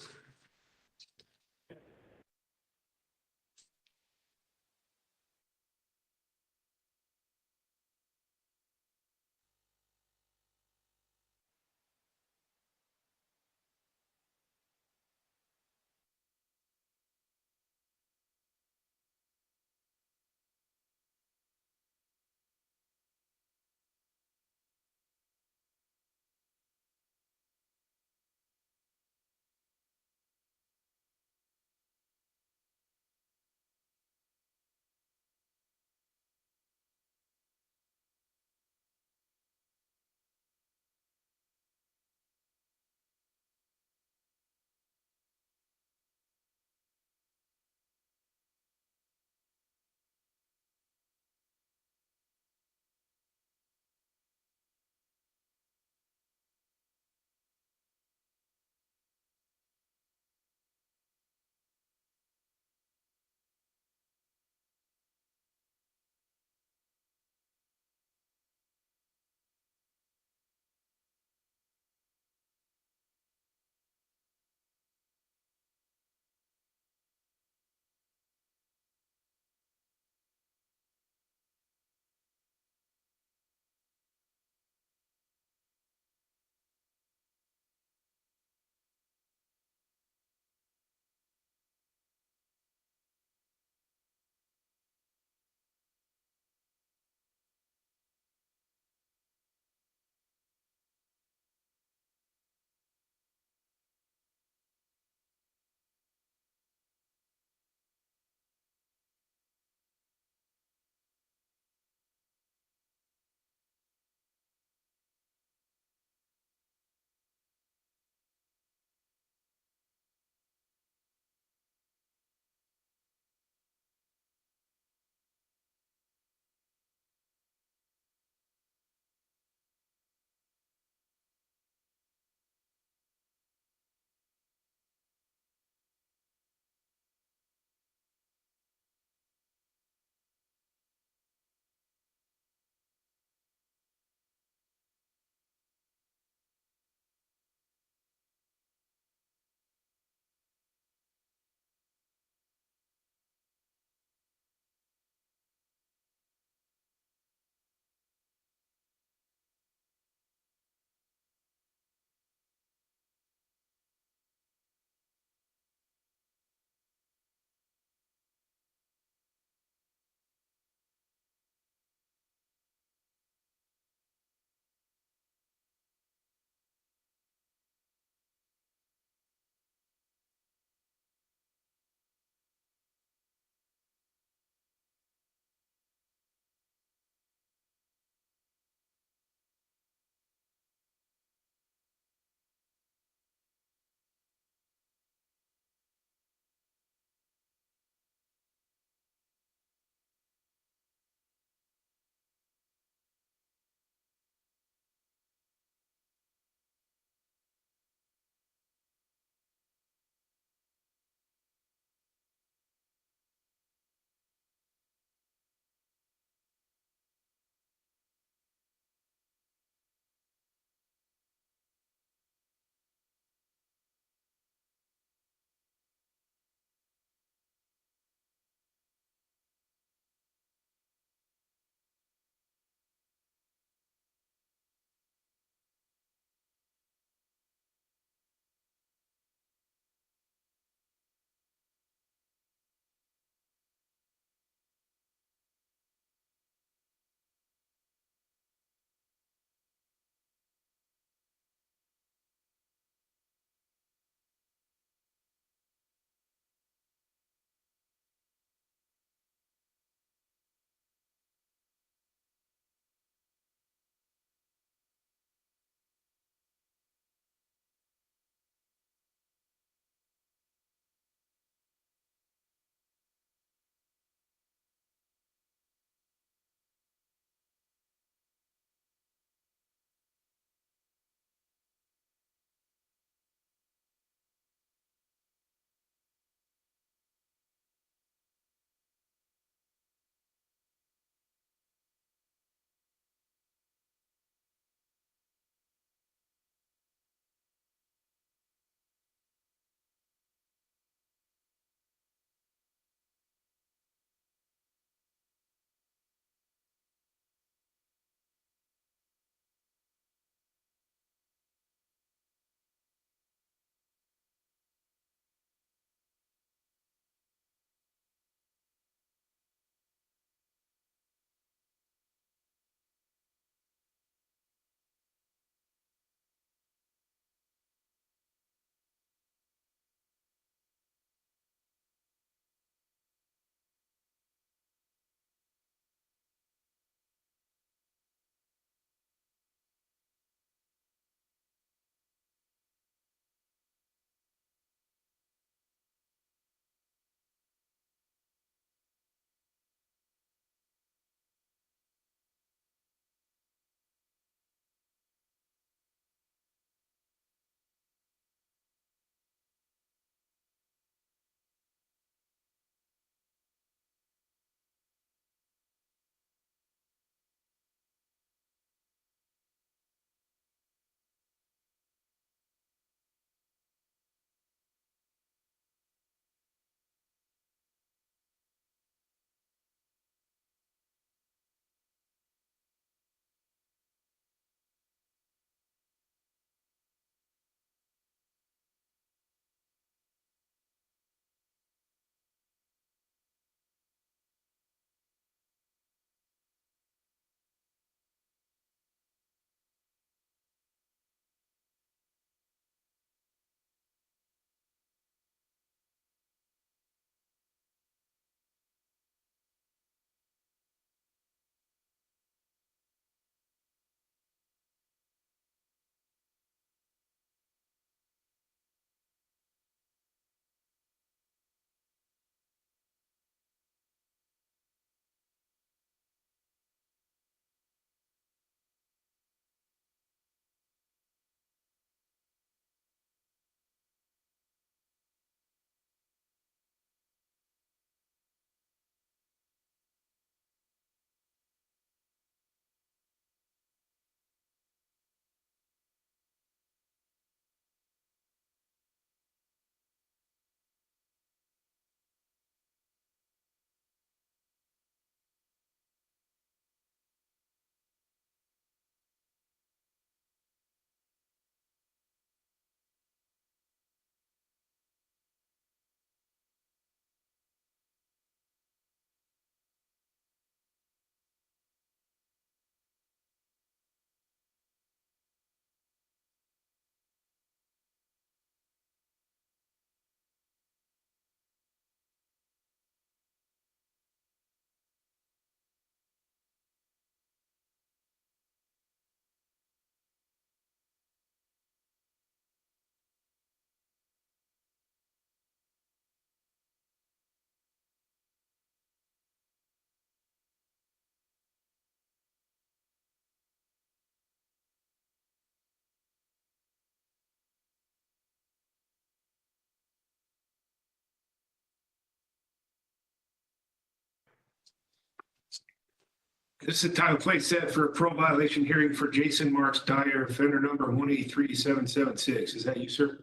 This is the time and place set for a parole violation hearing for Jason Marks Dyer, offender number 183776. Is that you, sir?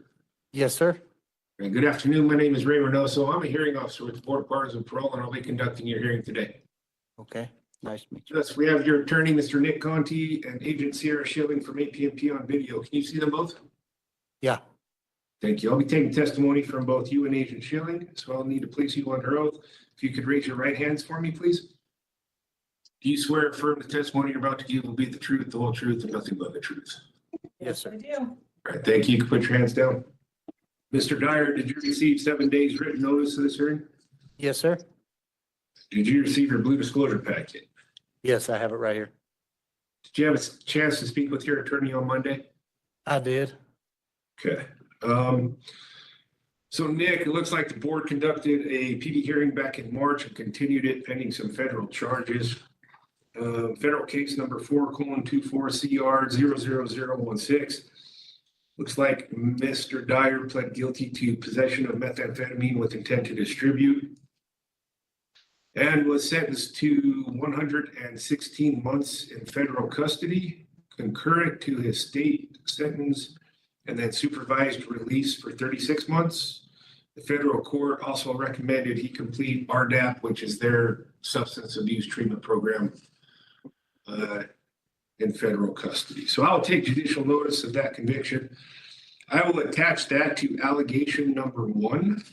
Yes, sir. And good afternoon. My name is Ray Reynoso. I'm a hearing officer with the Board of Pardons and Parole, and I'll be conducting your hearing today. Okay, nice to meet you. Yes, we have your attorney, Mr. Nick Conti, and Agent Sierra Schilling from APMP on video. Can you see them both? Yeah. Thank you. I'll be taking testimony from both you and Agent Schilling, so I'll need to place you under oath. If you could raise your right hands for me, please. Do you swear or affirm the testimony you're about to give will be the truth, the whole truth, and nothing but the truth? Yes, sir. I do. All right, thank you. You can put your hands down. Mr. Dyer, did you receive 7 days written notice of this hearing? Yes, sir. Did you receive your blue disclosure packet? Yes, I have it right here. Did you have a chance to speak with your attorney on Monday? I did. Okay. So Nick, it looks like the board conducted a PD hearing back in March and continued it pending some federal charges. Federal case number 4:24 CR 00016. Looks like Mr. Dyer pled guilty to possession of methamphetamine with intent to distribute and was sentenced to 116 months in federal custody, concurrent to his state sentence, and then supervised release for 36 months. The federal court also recommended he complete RDAP, which is their substance abuse treatment program, in federal custody. So I'll take judicial notice of that conviction. I will attach that to allegation number 1.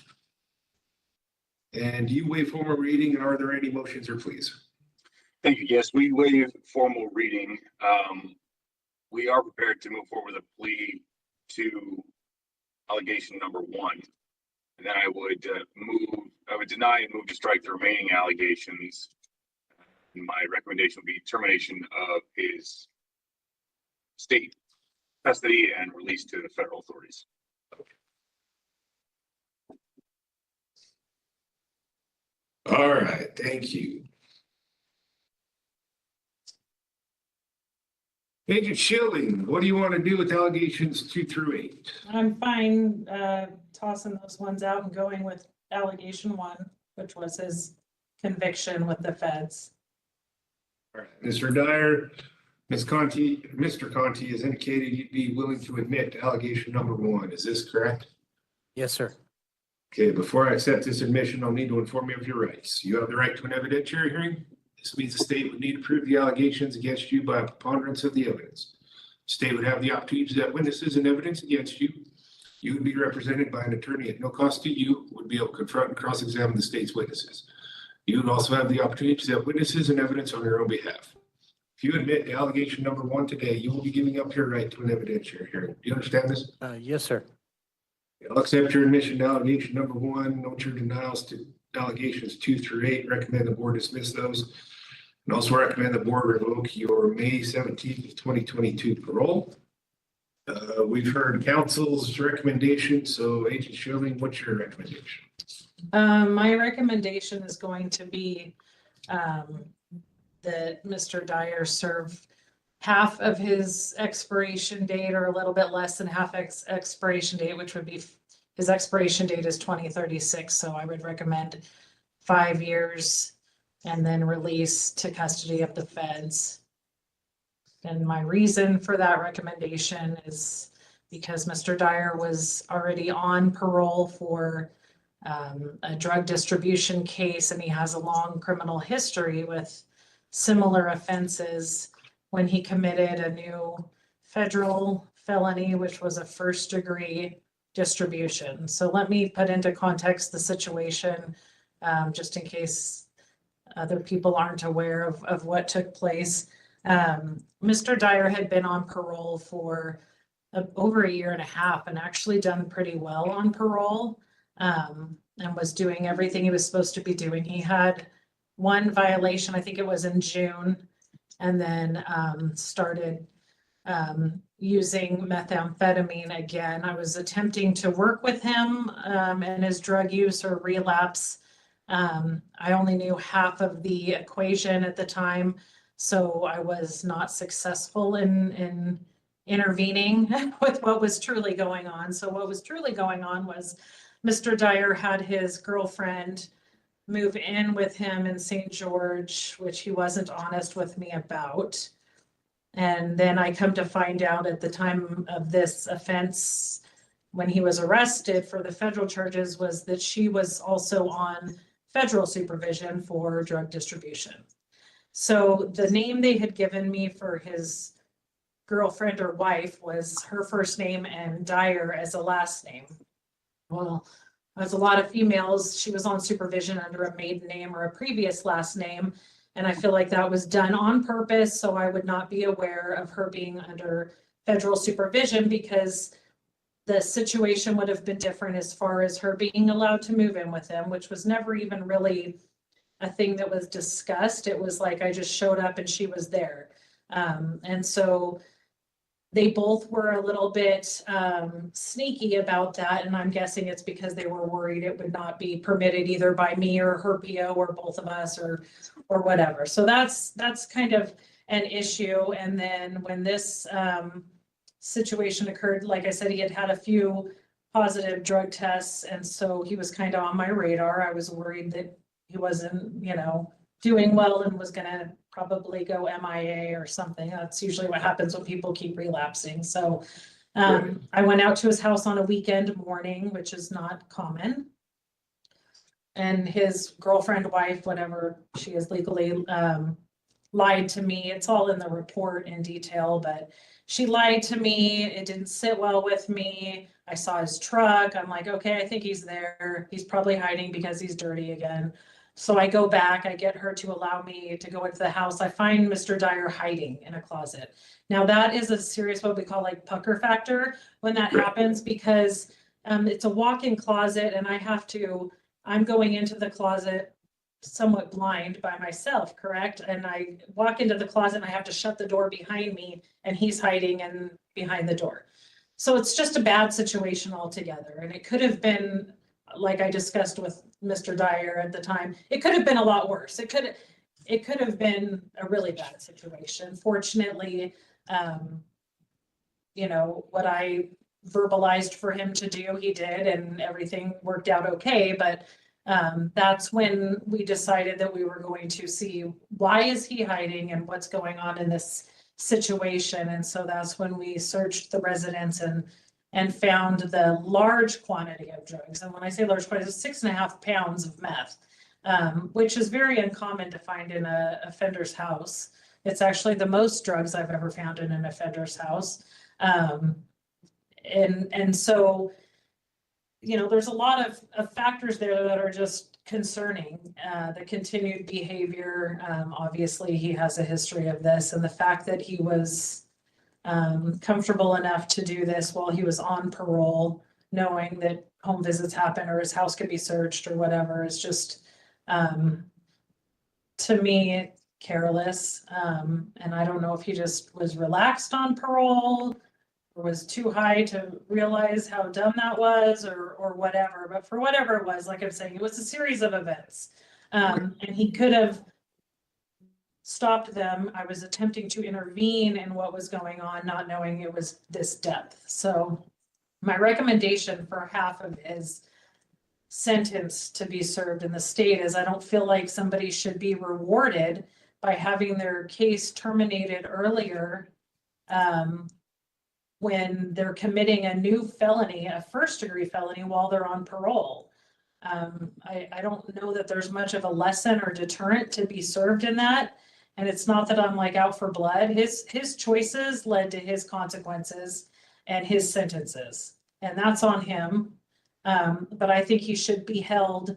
And do you waive formal reading, and are there any motions or pleas? Thank you. Yes, we waive formal reading. We are prepared to move forward with a plea to allegation number 1. And then I would deny and move to strike the remaining allegations. My recommendation would be termination of his state custody and release to the federal authorities. All right, thank you. Agent Schilling, what do you want to do with allegations 2 through 8? I'm fine tossing those ones out and going with allegation 1, which was his conviction with the feds. All right, Mr. Dyer, Mr. Conti has indicated you'd be willing to admit to allegation number 1. Is this correct? Yes, sir. Okay, before I accept this admission, I'll need to inform you of your rights. You have the right to an evidentiary hearing. This means the state would need to prove the allegations against you by a preponderance of the evidence. The state would have the opportunity to present witnesses and evidence against you. You would be represented by an attorney at no cost to you, would be able to confront and cross-examine the state's witnesses. You would also have the opportunity to present witnesses and evidence on your own behalf. If you admit to allegation number 1 today, you will be giving up your right to an evidentiary hearing. Do you understand this? Yes, sir. I'll accept your admission to allegation number 1, note your denials to allegations 2 through 8, recommend the board dismiss those. And also recommend the board revoke your May 17th of 2022 parole. We've heard council's recommendation, so Agent Schilling, what's your recommendation? My recommendation is going to be that Mr. Dyer serve half of his expiration date or a little bit less than half expiration date, which would be his expiration date is 2036. So I would recommend 5 years and then release to custody of the feds. And my reason for that recommendation is because Mr. Dyer was already on parole for a drug distribution case, and he has a long criminal history with similar offenses when he committed a new federal felony, which was a first-degree distribution. So let me put into context the situation, just in case other people aren't aware of what took place. Mr. Dyer had been on parole for over 1.5 years and actually done pretty well on parole, and was doing everything he was supposed to be doing. He had one violation, I think it was in June, and then started using methamphetamine again. I was attempting to work with him in his drug use or relapse. I only knew half of the equation at the time, so I was not successful in intervening with what was truly going on. So what was truly going on was Mr. Dyer had his girlfriend move in with him in St. George, which he wasn't honest with me about. And then I come to find out at the time of this offense, when he was arrested for the federal charges, was that she was also on federal supervision for drug distribution. So the name they had given me for his girlfriend or wife was her first name and Dyer as a last name. Well, as a lot of females, she was on supervision under a maiden name or a previous last name. And I feel like that was done on purpose, so I would not be aware of her being under federal supervision, because the situation would have been different as far as her being allowed to move in with him, which was never even really a thing that was discussed. It was like I just showed up and she was there. And so they both were a little bit sneaky about that. And I'm guessing it's because they were worried it would not be permitted either by me or her PO or both of us or whatever. So that's kind of an issue. And then when this situation occurred, like I said, he had had a few positive drug tests. And so he was kind of on my radar. I was worried that he wasn't, doing well and was gonna probably go MIA or something. That's usually what happens when people keep relapsing. So I went out to his house on a weekend morning, which is not common. And his girlfriend, wife, whatever she is legally, lied to me. It's all in the report in detail, but she lied to me. It didn't sit well with me. I saw his truck. I'm like, okay, I think he's there. He's probably hiding because he's dirty again. So I go back, I get her to allow me to go into the house. I find Mr. Dyer hiding in a closet. Now that is a serious, what we call like pucker factor when that happens, because it's a walk-in closet and I'm going into the closet somewhat blind by myself, correct? And I walk into the closet and I have to shut the door behind me and he's hiding and behind the door. So it's just a bad situation altogether. And it could have been, like I discussed with Mr. Dyer at the time, it could have been a lot worse. It could have been a really bad situation. Fortunately, what I verbalized for him to do, he did, and everything worked out okay. But that's when we decided that we were going to see why is he hiding and what's going on in this situation. And so that's when we searched the residence and found the large quantity of drugs. And when I say large quantity, it's 6.5 pounds of meth, which is very uncommon to find in a offender's house. It's actually the most drugs I've ever found in an offender's house. And so, there's a lot of factors there that are just concerning. The continued behavior, obviously he has a history of this, and the fact that he was comfortable enough to do this while he was on parole, knowing that home visits happen or his house could be searched or whatever, is just, to me, careless. And I don't know if he just was relaxed on parole or was too high to realize how dumb that was or whatever. But for whatever it was, like I'm saying, it was a series of events. And he could have stopped them. I was attempting to intervene in what was going on, not knowing it was this depth. So my recommendation for half of his sentence to be served in the state is I don't feel like somebody should be rewarded by having their case terminated earlier when they're committing a new felony, a first-degree felony, while they're on parole. I don't know that there's much of a lesson or deterrent to be served in that. And it's not that I'm like out for blood. His choices led to his consequences and his sentences, and that's on him. But I think he should be held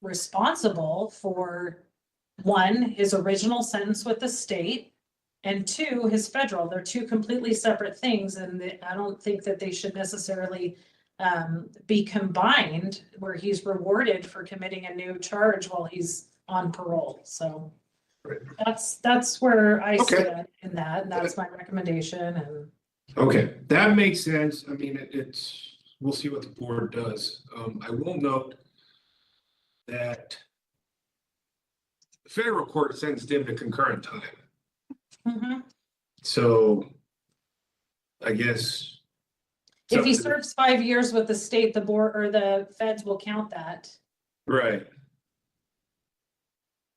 responsible for, one, his original sentence with the state, and two, his federal. They're two completely separate things, and I don't think that they should necessarily be combined where he's rewarded for committing a new charge while he's on parole. So that's where I stand in that, and that's my recommendation. And Okay, that makes sense. I mean, we'll see what the board does. I will note that the federal court sentenced him to concurrent time. So I guess If he So- serves 5 years with the state, the board or the feds will count that. Right.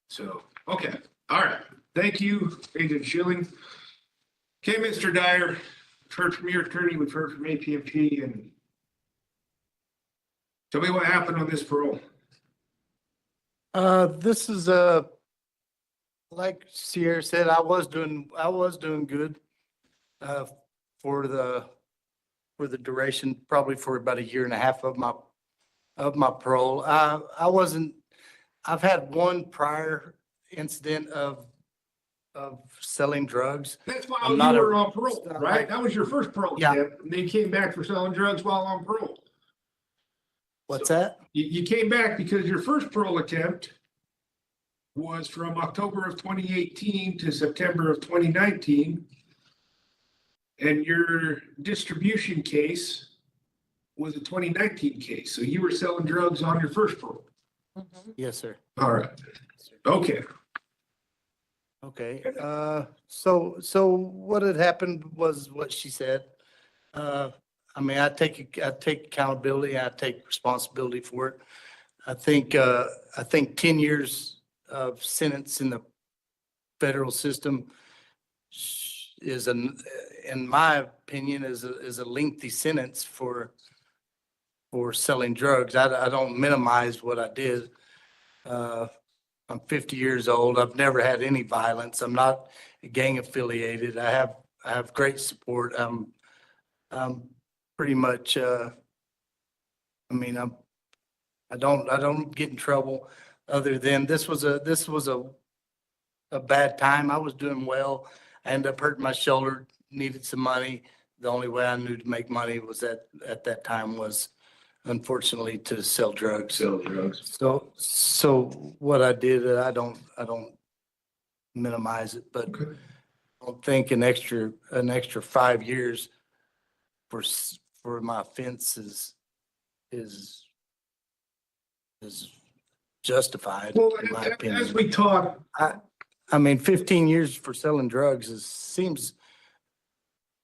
So, okay, all right. Thank you, Agent Schilling. Okay, Mr. Dyer, we've heard from your attorney, we've heard from APMP, and tell me what happened on this parole. This is like Sierra said, I was doing good for the duration, probably for about 1.5 years of my parole. I've had one prior incident of selling drugs. That's why I'm you not a- were on parole, right? That was your first parole Yeah. attempt, and then you came back for selling drugs while on parole. What's that? You came back because your first parole attempt was from October of 2018 to September of 2019. And your distribution case was a 2019 case. So you were selling drugs on your first parole. Yes, sir. All right. Okay. Okay, so what had happened was what she said. I mean, I take accountability, I take responsibility for it. I think 10 years of sentence in the federal system is in my opinion, is a lengthy sentence for selling drugs. I don't minimize what I did. I'm 50 years old. I've never had any violence. I'm not gang affiliated. I have great support. I'm pretty much, I don't get in trouble other than this was a bad time. I was doing well. I ended up hurting my shoulder, needed some money. The only way I knew to make money was at that time was unfortunately to sell drugs. So what I did, I don't minimize it, but I don't think an extra 5 years for my offense is justified, Well, in my as opinion. we talk, I mean, 15 years for selling drugs seems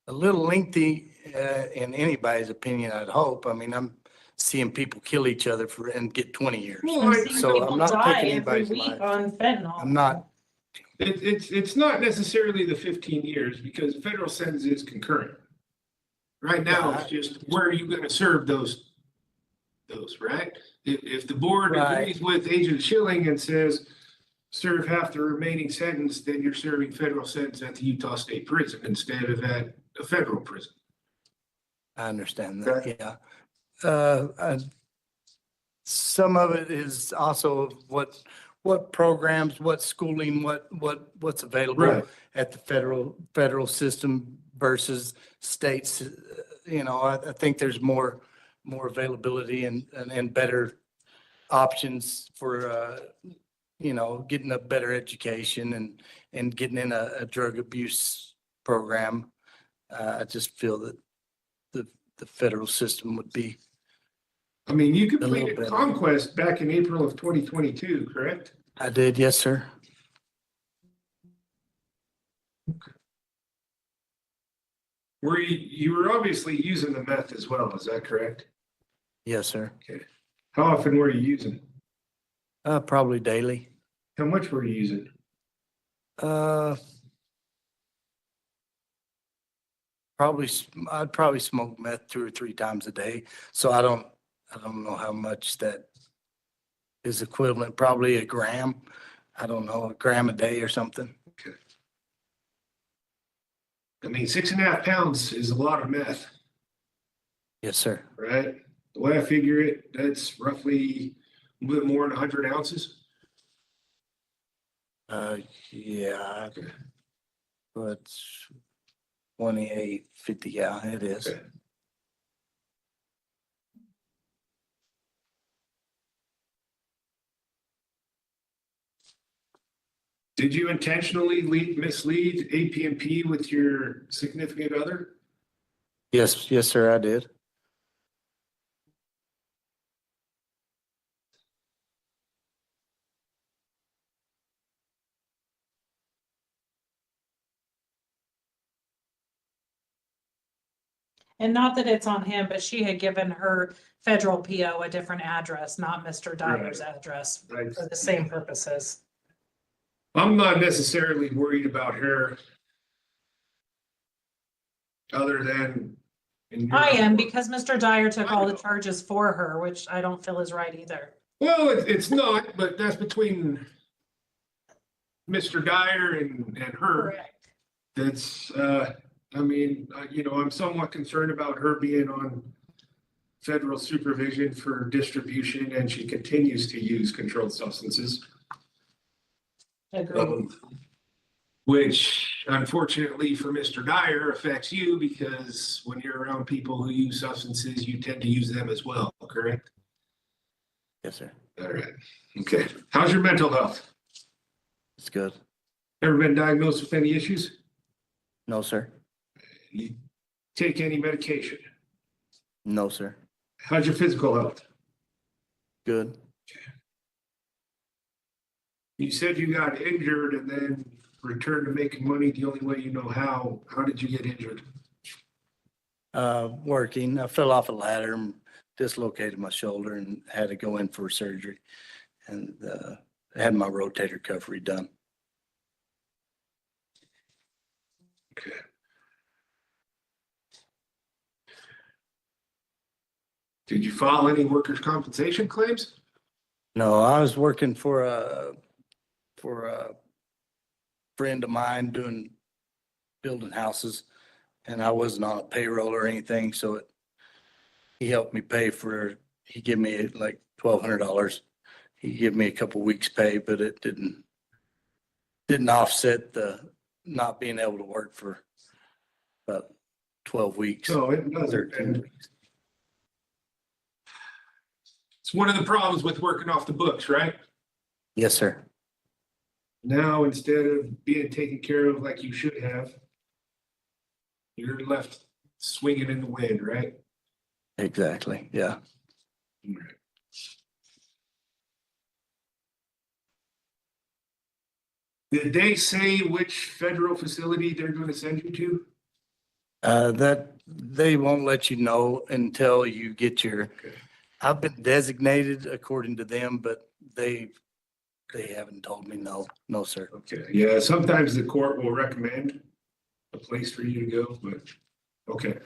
a little lengthy, in anybody's opinion, I'd hope. I mean, I'm seeing people kill each other and get 20 years. So I'm not taking anybody's life. On fentanyl. I'm not. it's not necessarily the 15 years because federal sentence is concurrent. Right now, it's just where are you going to serve those, right? If the board agrees with Agent Schilling and says, serve half the remaining sentence, then you're serving federal sentence at the Utah State Prison instead of at a federal prison. I understand that, yeah. Some of it is also what programs, what schooling, what's available Right. at the federal system versus states. You know, I think there's more availability and better options for, getting a better education and getting in a drug abuse program. I just feel that the federal system would be. I mean, you A little completed bit. Conquest back in April of 2022, correct? I did, yes, sir. You were obviously using the meth as well, is that correct? Yes, sir. Okay. How often were you using? Probably daily. How much were you using? I'd probably smoke meth 2 or 3 times a day. So I don't know how much that is equivalent, probably a gram. I don't know, a gram a day or something. Okay. I mean, 6.5 pounds is a lot of meth, Yes, sir. right? The way I figure it, that's roughly a little bit more than 100 ounces. Yeah. But 28.50, yeah, it is. Okay. Did you intentionally mislead APMP with your significant other? Yes, sir, I did. And not that it's on him, but she had given her federal PO a different address, not Mr. Dyer's address Right. for the same purposes. I'm not necessarily worried about her. Other than. in your I am report. because Mr. Dyer took all the charges for her, which I don't feel is right either. Well, it's not, but that's between Mr. Dyer and her. Correct. That's, I mean, you know, I'm somewhat concerned about her being on federal supervision for distribution, and she continues to use controlled substances. Agreed. Which unfortunately for Mr. Dyer affects you because when you're around people who use substances, you tend to use them as well, correct? Yes, sir. All right, okay. How's your mental health? It's good. Ever been diagnosed with any issues? No, sir. You take any medication? No, sir. How's your physical health? Good. You said you got injured and then returned to making money the only way you know how. How did you get injured? Working. I fell off a ladder and dislocated my shoulder and had to go in for surgery. And had my rotator cuff redone. Okay. Did you file any workers' compensation claims? No, I was working for a friend of mine building houses, and I wasn't on a payroll or anything, so he helped me pay for, he gave me like $1,200. He gave me a couple weeks pay, but it didn't offset the not being able to work for about 12 weeks. No, it doesn't. 13 weeks. It's one of the problems with working off the books, right? Yes, sir. Now, instead of being taken care of like you should have, you're left swinging in the wind, right? Exactly, yeah. Did they say which federal facility they're going to send you to? That they won't let you know until you get your, I've been designated according to them, but they haven't told me no, sir. Okay, yeah, sometimes the court will recommend a place for you to go, but, okay.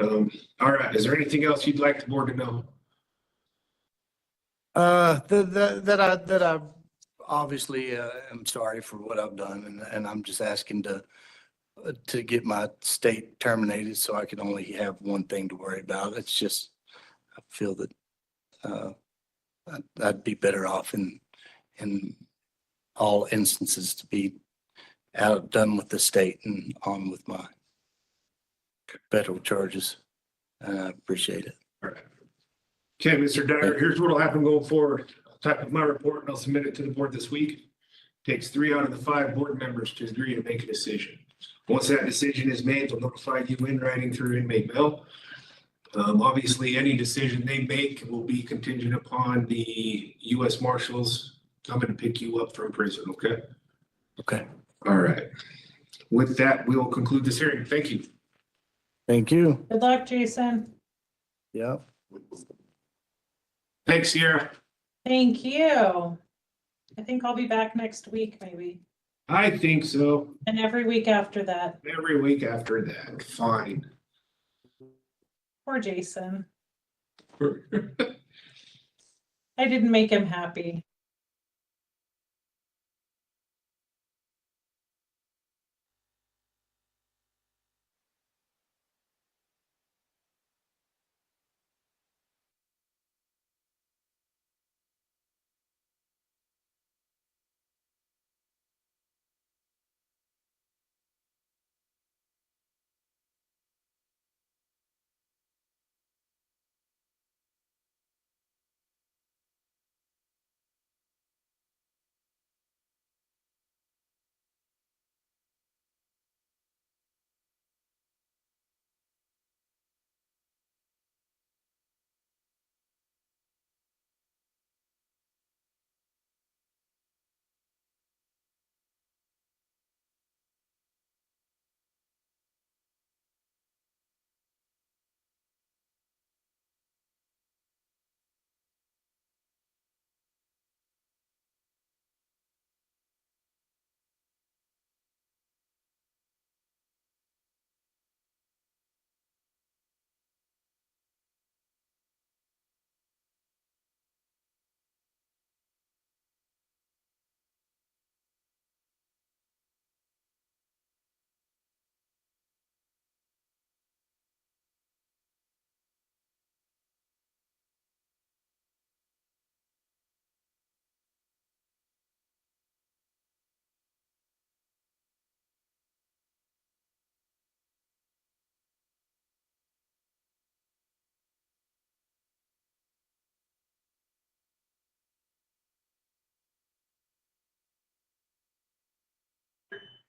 All right, is there anything else you'd like the board to know? That I obviously am sorry for what I've done, and I'm just asking to get my state terminated so I can only have one thing to worry about. It's just, I feel that I'd be better off in all instances to be done with the state and on with my federal charges. And I appreciate it. All right. Okay, Mr. Dyer, here's what'll happen going forward. I'll type up my report and I'll submit it to the board this week. Takes 3 out of the 5 board members to agree to make a decision. Once that decision is made, they'll notify you in writing through inmate mail. Obviously, any decision they make will be contingent upon the U.S. Marshals coming to pick you up from prison, okay? Okay. All right. With that, we'll conclude this hearing. Thank you. Thank you. Good luck, Jason. Yeah. Thanks, Sierra. Thank you. I think I'll be back next week, maybe, I think so. and every week after that. Every week after that, fine. Poor Jason. I didn't make him happy.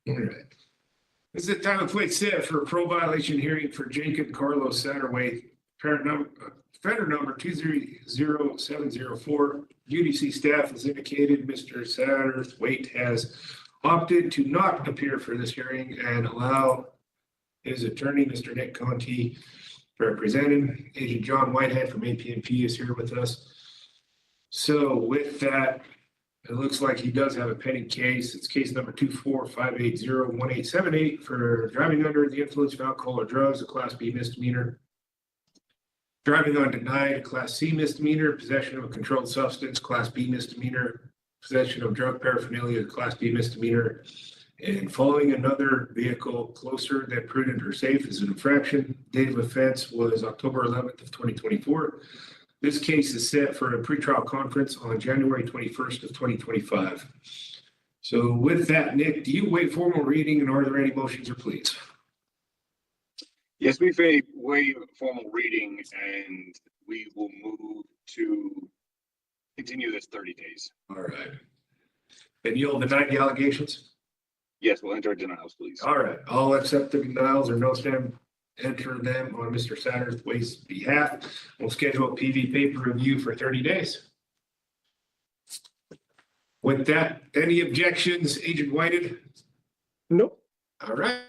All right. This is the time and place set for a pro violation hearing for Jacob Carlos Satterwhite, offender number 200704. UDC staff has indicated Mr. Satterwhite has opted to not appear for this hearing and allow his attorney, Mr. Nick Conti, to represent him. Agent John Whitehead from APNP is here with us. So with that, it looks like he does have a pending case. It's case number 245801878 for driving under the influence of alcohol or drugs, a Class B misdemeanor. Driving on denied, a Class C misdemeanor. Possession of a controlled substance, Class B misdemeanor. Possession of drug paraphernalia, Class B misdemeanor. And following another vehicle closer than prudent or safe is an infraction. Date of offense was October 11th of 2024. This case is set for a pretrial conference on January 21st of 2025. So with that, Nick, do you waive formal reading and are there any motions or pleas? Yes, we waive formal reading and we will move to continue this 30 days. All right. And you'll deny the allegations? Yes, we'll enter denials, please. All right, I'll accept the denials or no stand, enter them on Mr. Satterthwaite's behalf. We'll schedule a PV paper review for 30 days. With that, any objections, Agent Whited? Nope. All right.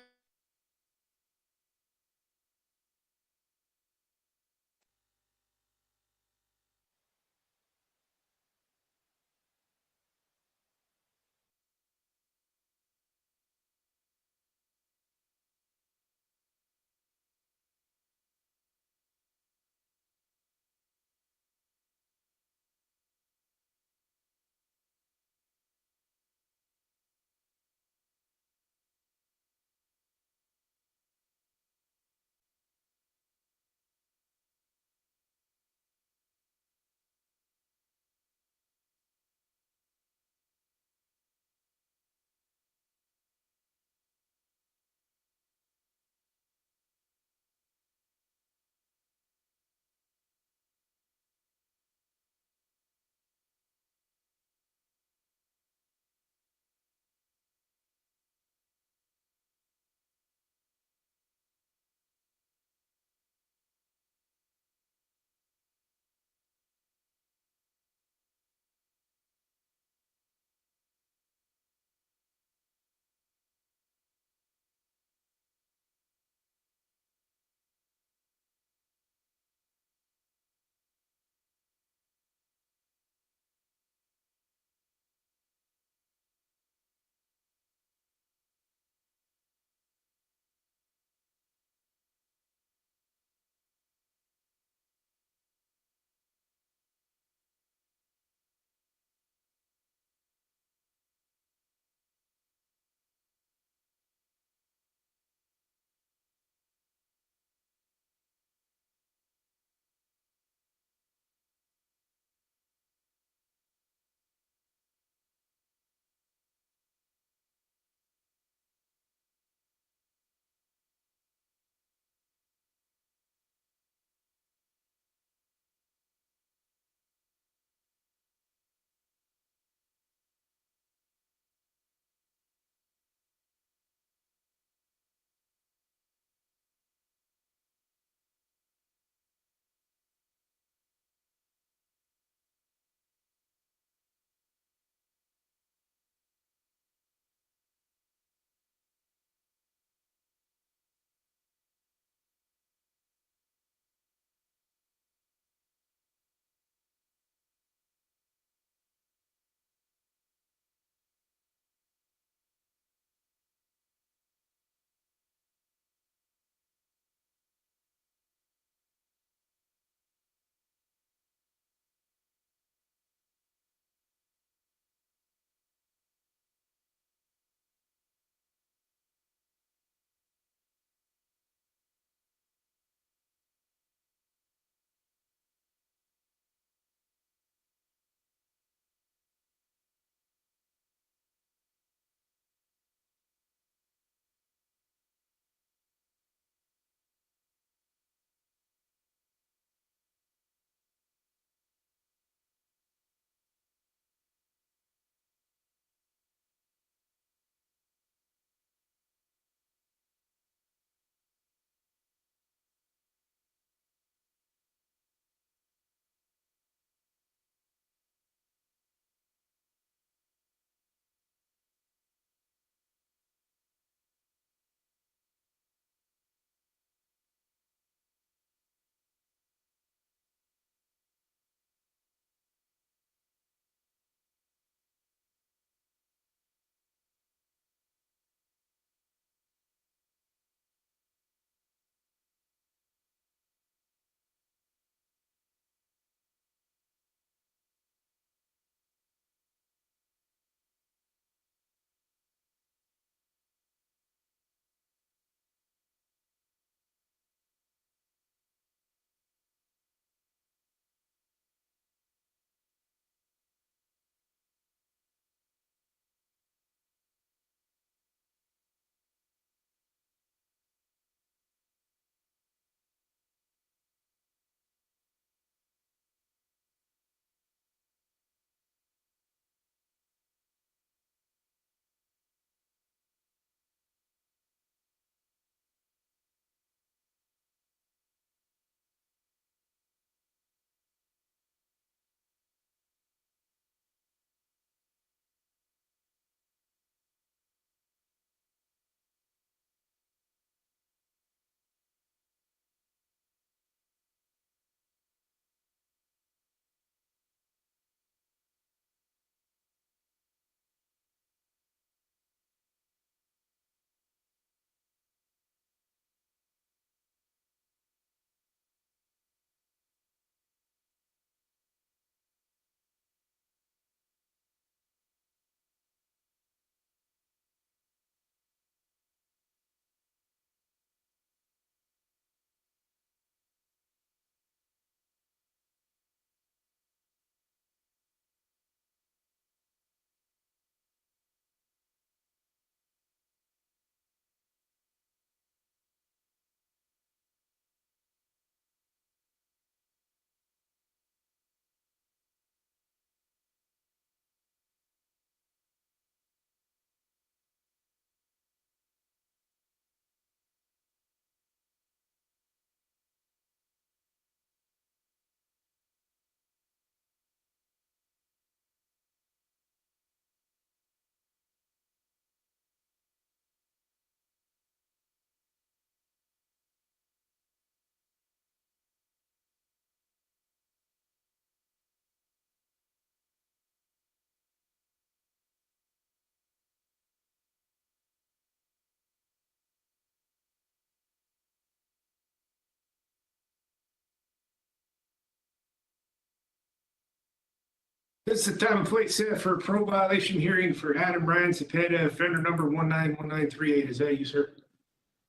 This is the time and place set for a pro violation hearing for Adam Ryan Cepeda, offender number 191938. Is that you, sir?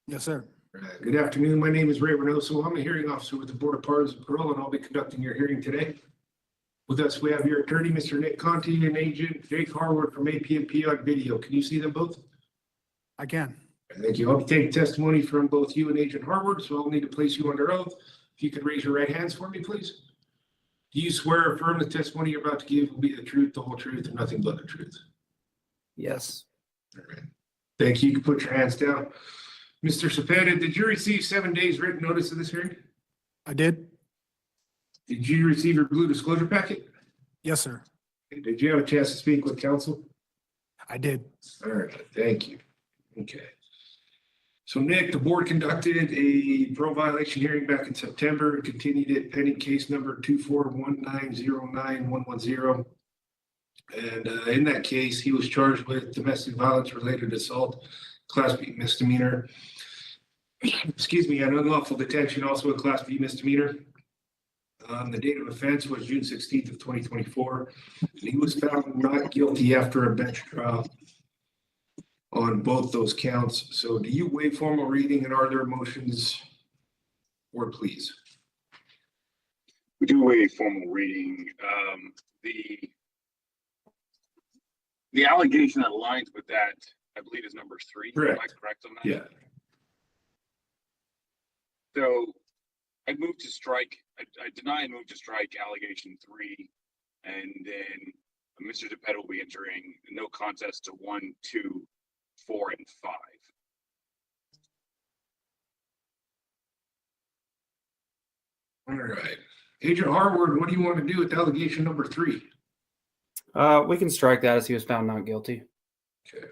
Yes, sir. Good afternoon. My name is Ray Reynoso. I'm a hearing officer with the Board of Pardons and Parole, and I'll be conducting your hearing today. With us, we have your attorney, Mr. Nick Conti, and agent Jake Harwood from APMP on video. Can you see them both? I can. Thank you. I'll be taking testimony from both you and Agent Harwood, so I'll need to place you under oath. If you could raise your right hands for me, please. Do you swear or affirm the testimony you're about to give will be the truth, the whole truth, and nothing but the truth? Yes. All right. Thank you. You can put your hands down. Mr. Cepeda, did you receive 7 days written notice of this hearing? I did. Did you receive your blue disclosure packet? Yes, sir. Did you have a chance to speak with counsel? I did. All right. Thank you. Okay. So Nick, the board conducted a pro violation hearing back in September and continued it pending case number 241909110. And in that case, he was charged with domestic violence related assault, Class B misdemeanor. Excuse me, and unlawful detention, also a Class B misdemeanor. The date of offense was June 16th of 2024. And he was found not guilty after a bench trial on both those counts. So do you waive formal reading, and are there motions or pleas? We do waive formal reading. The allegation that aligns with that, I believe, is number 3. Correct. Am I correct on that? Yeah. So I moved to strike, I deny and move to strike allegation 3, and then Mr. Cepeda will be entering no contest to 1, 2, 4, and 5. All right. Agent Harwood, what do you want to do with allegation number 3? We can strike that as he was found not guilty. Okay.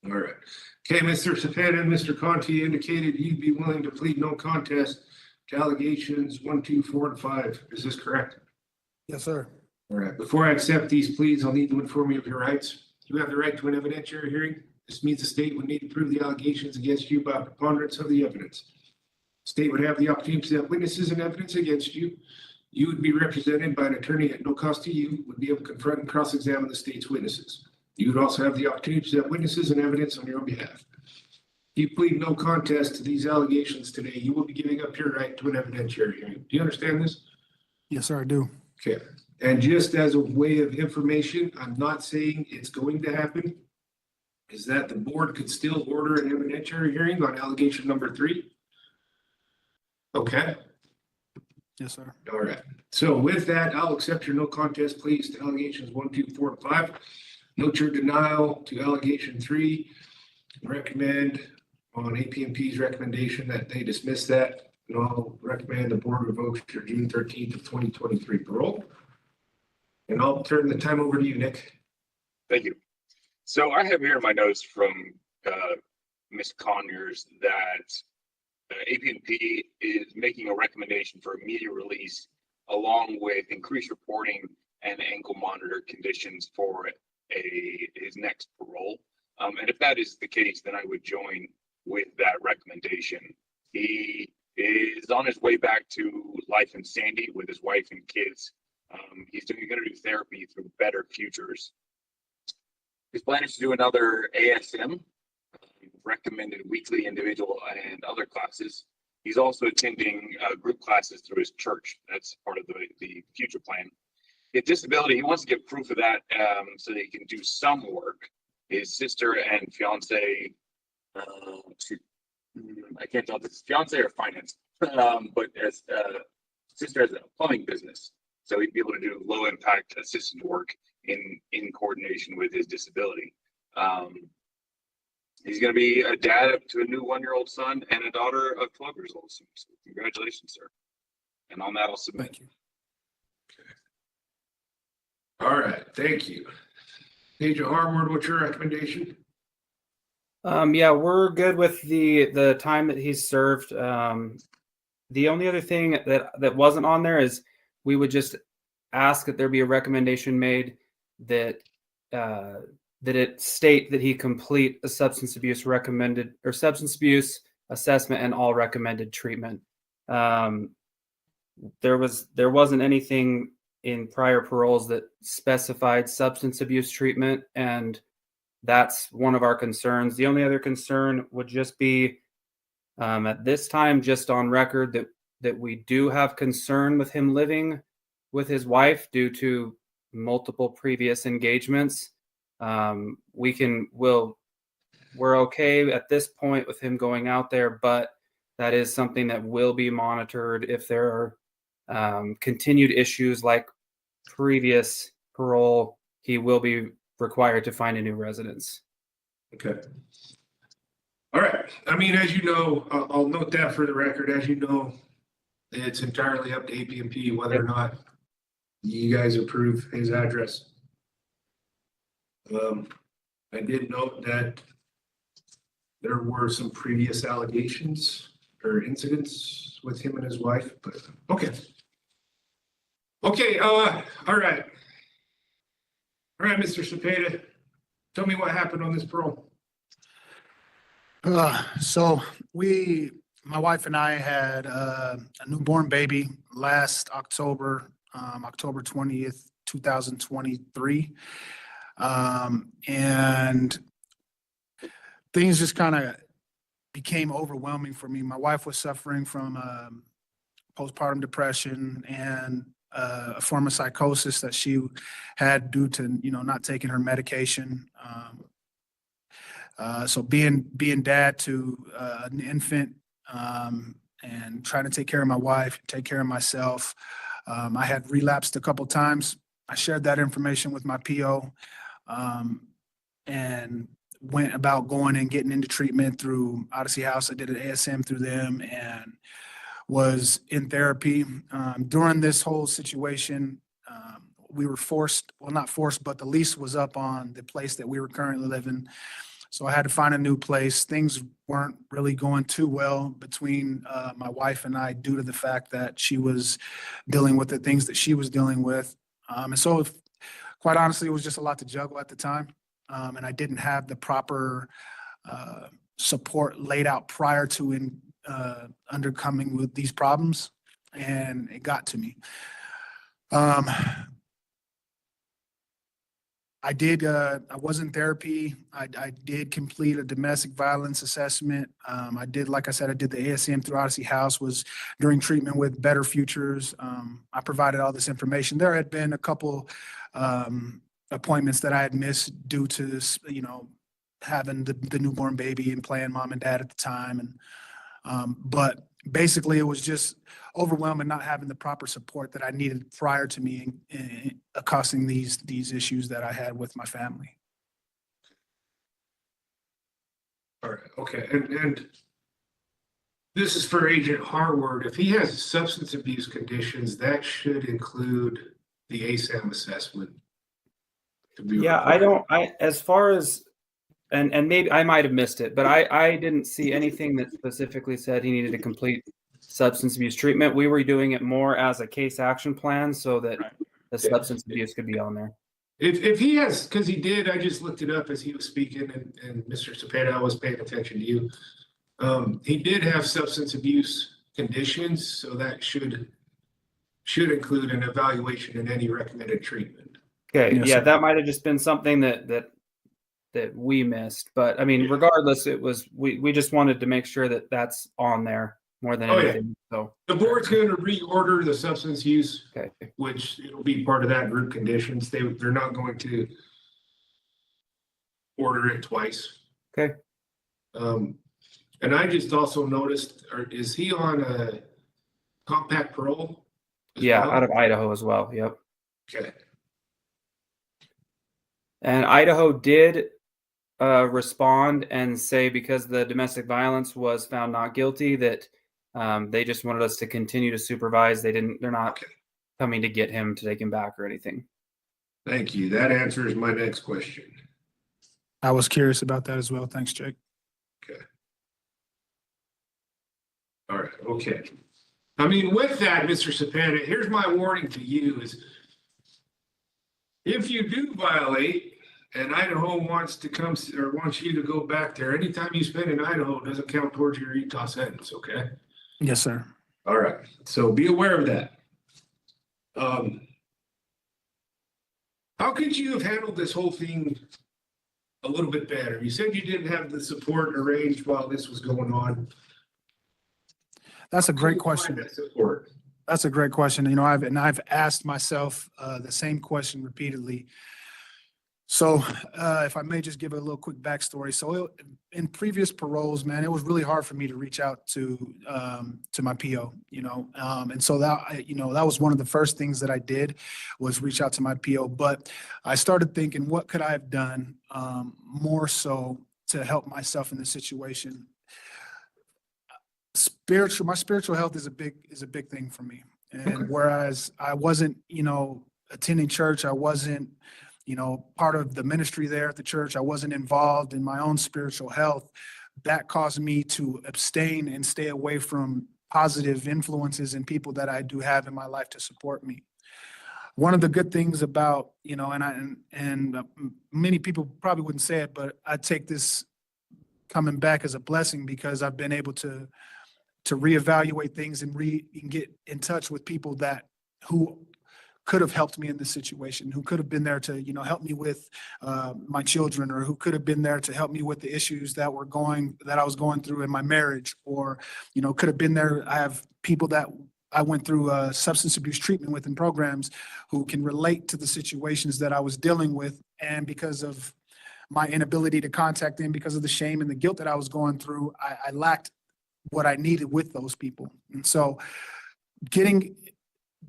All right. Okay, Mr. Cepeda and Mr. Conti indicated you'd be willing to plead no contest to allegations 1, 2, 4, and 5. Is this correct? Yes, sir. All right. Before I accept these pleas, I'll need to inform you of your rights. You have the right to an evidentiary hearing. This means the state would need to prove the allegations against you by preponderance of the evidence. The state would have the opportunity to present witnesses and evidence against you. You would be represented by an attorney at no cost to you, would be able to confront and cross-examine the state's witnesses. You would also have the opportunity to present witnesses and evidence on your own behalf. If you plead no contest to these allegations today, you will be giving up your right to an evidentiary hearing. Do you understand this? Yes, sir, I do. Okay. And just as a way of information, I'm not saying it's going to happen, is that the board could still order an evidentiary hearing on allegation number 3. Okay. Yes, sir. All right. So with that, I'll accept your no contest pleas to allegations 1, 2, 4, and 5. Note your denial to allegation 3. Recommend on APMP's recommendation that they dismiss that. And I'll recommend the board revokes your June 13th of 2023 parole. And I'll turn the time over to you, Nick. Thank you. So I have here in my notes from Ms. Conyers that APMP is making a recommendation for immediate release along with increased reporting and ankle monitor conditions for his next parole. And if that is the case, then I would join with that recommendation. He is on his way back to life in Sandy with his wife and kids. He's going to do therapy through Better Futures. His plan is to do another ASM, recommended weekly, individual, and other classes. He's also attending group classes through his church. That's part of the future plan. His disability, he wants to get proof of that so that he can do some work. His sister and fiance, I can't tell if it's fiance or finance, but as sister has a plumbing business. So he'd be able to do low impact assistant work in coordination with his disability. He's going to be a dad to a new 1-year-old son and a daughter of 12 years old. So congratulations, sir. And on that, I'll submit. Thank you. All right. Thank you. Agent Harwood, what's your recommendation? Yeah, we're good with the time that he's served. The only other thing that wasn't on there is we would just ask that there be a recommendation made that that it state that he complete a substance abuse recommended or substance abuse assessment and all recommended treatment. There wasn't anything in prior paroles that specified substance abuse treatment, and that's one of our concerns. The only other concern would just be at this time, just on record, that we do have concern with him living with his wife due to multiple previous engagements. We're okay at this point with him going out there, but that is something that will be monitored if there are continued issues like previous parole. He will be required to find a new residence. Okay. All right. I mean, as you know, I'll note that for the record, as you know, it's entirely up to APMP whether or not you guys approve his address. I did note that there were some previous allegations or incidents with him and his wife, but okay. Okay, all right. All right, Mr. Cepeda, tell me what happened on this parole. So my wife and I had a newborn baby last October, October 20th, 2023. And things just kind of became overwhelming for me. My wife was suffering from postpartum depression and a form of psychosis that she had due to, not taking her medication. So being dad to an infant and trying to take care of my wife, take care of myself, I had relapsed a couple times. I shared that information with my PO and went about going and getting into treatment through Odyssey House. I did an ASM through them and was in therapy. During this whole situation, we were forced, well, not forced, but the lease was up on the place that we were currently living. So I had to find a new place. Things weren't really going too well between my wife and I due to the fact that she was dealing with the things that she was dealing with. And so quite honestly, it was just a lot to juggle at the time. And I didn't have the proper support laid out prior to undercoming with these problems, and it got to me. I was in therapy. I did complete a domestic violence assessment. I did, like I said, I did the ASM through Odyssey House, was during treatment with Better Futures. I provided all this information. There had been a couple appointments that I had missed due to this, having the newborn baby and playing mom and dad at the time. And but basically, it was just overwhelming not having the proper support that I needed prior to me accosting these issues that I had with my family. All right, okay, and this is for Agent Harward. If he has substance abuse conditions, that should include the ASAM assessment. Yeah, as far as, and maybe I might have missed it, but I didn't see anything that specifically said he needed to complete substance abuse treatment. We were doing it more as a case action plan so that the substance abuse could be on there. If he has, because he did, I just looked it up as he was speaking, and Mr. Cepeda, I was paying attention to you. He did have substance abuse conditions, so that should include an evaluation and any recommended treatment. Okay, Yes, yeah, sir. that might have just been something that we missed, but I mean, regardless, it was we just wanted to make sure that that's on there more than anything. So The board's going to reorder the substance use, okay, which it'll be part of that group conditions. They're not going to order it twice. Okay. And I just also noticed, is he on a compact parole? yeah, well? out of Idaho as well. Yep. Okay. And Idaho did respond and say because the domestic violence was found not guilty that they just wanted us to continue to supervise. They're not coming to get him to take him back or anything. Thank you. That answers my next question. I was curious about that as well. Thanks, Jake. Okay. All right. Okay. I mean, with that, Mr. Cepeda, here's my warning to you is if you do violate and Idaho wants to come or wants you to go back there, anytime you spend in Idaho doesn't count towards your Utah sentence, okay? Yes, sir. All right. So be aware of that. How could you have handled this whole thing a little bit better? You said you didn't have the support arranged while this was going on. That's a great Who provided question. that support? That's a great question. You know, I've asked myself the same question repeatedly. So if I may just give a little quick backstory. So in previous paroles, man, it was really hard for me to reach out to my PO, you know. And so that, you know, that was one of the first things that I did was reach out to my PO. But I started thinking, what could I have done more so to help myself in this situation? My spiritual health is a big thing for me. And whereas I wasn't, you know, attending church, I wasn't, you know, part of the ministry there at the church, I wasn't involved in my own spiritual health. That caused me to abstain and stay away from positive influences and people that I do have in my life to support me. One of the good things about, you know, and many people probably wouldn't say it, but I take this coming back as a blessing because I've been able to reevaluate things and get in touch with people who could have helped me in this situation, who could have been there to, you know, help me with my children, or who could have been there to help me with the issues that I was going through in my marriage, or, you know, could have been there. I have people that I went through substance abuse treatment with in programs who can relate to the situations that I was dealing with. And because of my inability to contact them, because of the shame and the guilt that I was going through, I lacked what I needed with those people. And so getting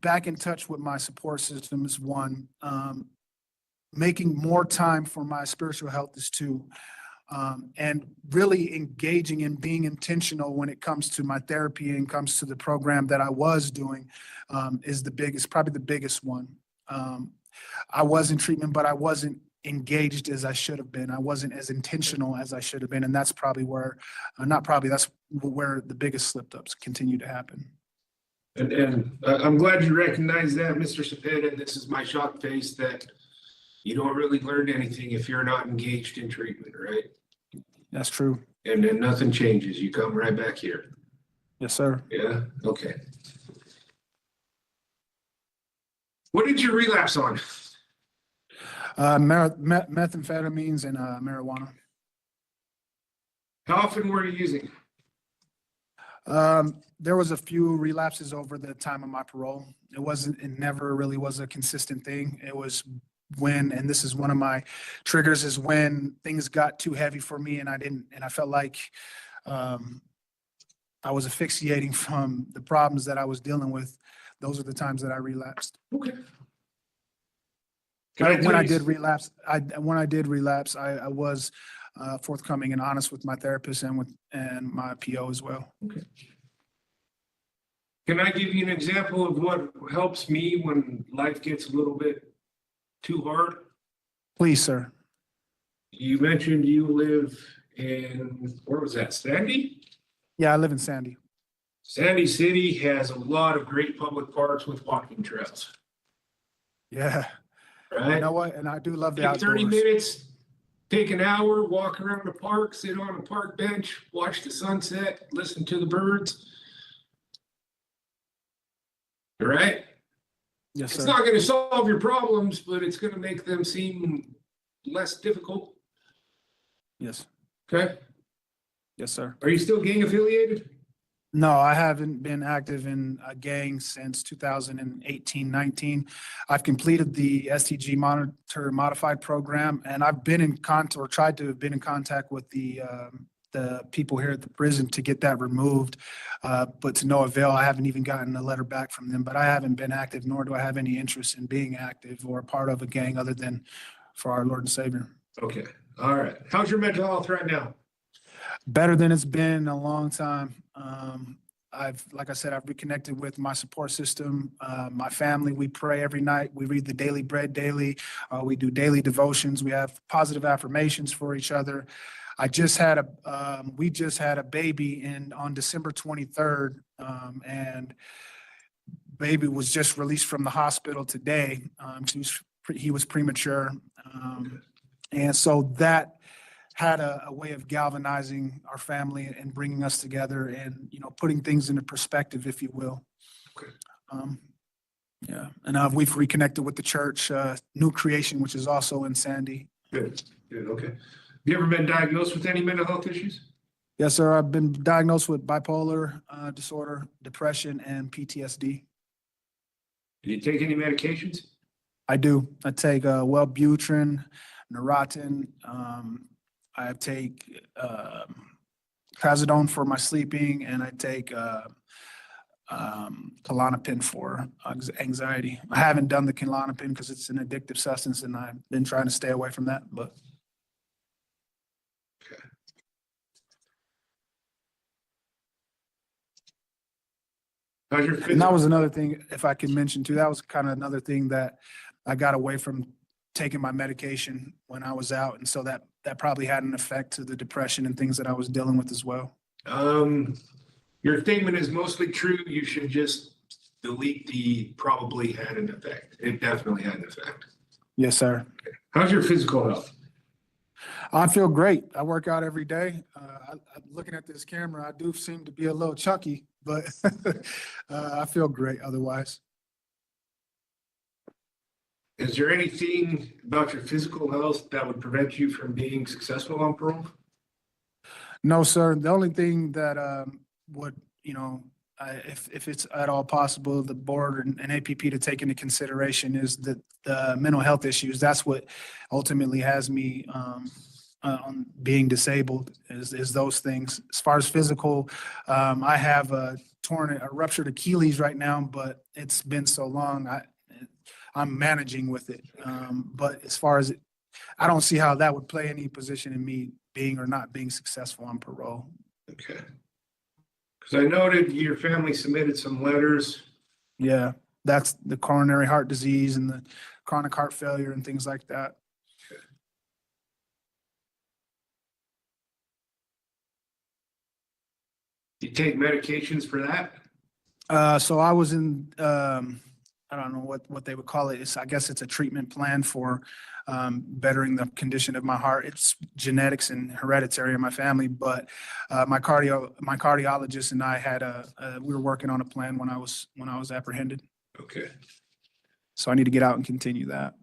back in touch with my support system is one. Making more time for my spiritual health is two. And really engaging and being intentional when it comes to my therapy and comes to the program that I was doing is probably the biggest one. I was in treatment, but I wasn't engaged as I should have been. I wasn't as intentional as I should have been. And that's probably where, that's where the biggest slip ups continue to happen. And I'm glad you recognize that, Mr. Cepeda. This is my shock face that you don't really learn anything if you're not engaged in treatment, right? That's true. And then nothing changes. You come right back here. Yes, sir. Yeah, okay. What did you relapse on? Methamphetamines and marijuana. How often were you using? There was a few relapses over the time of my parole. It never really was a consistent thing. It was when, and this is one of my triggers, is when things got too heavy for me and I felt like I was asphyxiating from the problems that I was dealing with. Those are the times that I relapsed. Okay. When I did relapse, I was forthcoming and honest with my therapist and my PO as well. Okay. Can I give you an example of what helps me when life gets a little bit too hard? Please, sir. You mentioned you live in, where was that, Sandy? Yeah, I live in Sandy. Sandy City has a lot of great public parks with walking trails. Yeah. Right? You know what? And I do love the Take outdoors. 30 minutes, take an hour, walk around the park, sit on a park bench, watch the sunset, listen to the birds. Right? Yes, sir. It's not going to solve your problems, but it's going to make them seem less difficult. Yes. Okay. Yes, sir. Are you still gang affiliated? No, I haven't been active in a gang since 2018-19. I've completed the STG Monitor Modified program, and I've been in contact, or tried to have been in contact with the people here at the prison to get that removed, but to no avail. I haven't even gotten a letter back from them, but I haven't been active, nor do I have any interest in being active or a part of a gang other than for our Lord and Savior. Okay. All right. How's your mental health right now? Better than it's been in a long time. Like I said, I've reconnected with my support system, my family. We pray every night. We read the Daily Bread daily. We do daily devotions. We have positive affirmations for each other. We just had a baby on December 23rd, and baby was just released from the hospital today. He was premature. And so that had a way of galvanizing our family and bringing us together and, you know, putting things into perspective, if you will. Okay. Yeah, and we've reconnected with the church, New Creation, which is also in Sandy. Good, good, okay. Have you ever been diagnosed with any mental health issues? Yes, sir. I've been diagnosed with bipolar disorder, depression, and PTSD. Do you take any medications? I do. I take Wellbutrin, Neurontin. I take Trazodone for my sleeping, and I take Klonopin for anxiety. I haven't done the Klonopin because it's an addictive substance, and I've been trying to stay away from that. But and that was another thing, if I could mention too, that was kind of another thing that I got away from taking my medication when I was out. And so that probably had an effect to the depression and things that I was dealing with as well. Your statement is mostly true. You should just delete the probably had an effect. It definitely had an effect. Yes, sir. How's your physical health? I feel great. I work out every day. Looking at this camera, I do seem to be a little chunky, but I feel great otherwise. Is there anything about your physical health that would prevent you from being successful on parole? No, sir. The only thing that would, if it's at all possible, the board and APP to take into consideration is that the mental health issues. That's what ultimately has me on being disabled is those things. As far as physical, I have a ruptured Achilles right now, but it's been so long. I'm managing with it. But as far as I don't see how that would play any position in me being or not being successful on parole. Okay. Because I noted your family submitted some letters. Yeah, that's the coronary heart disease and the chronic heart failure and things like that. Okay. You take medications for that? So I was in, I don't know what they would call it. I guess it's a treatment plan for bettering the condition of my heart. It's genetics and hereditary in my family, but my cardiologist and I had we were working on a plan when I was apprehended. Okay. So I need to get out and continue that.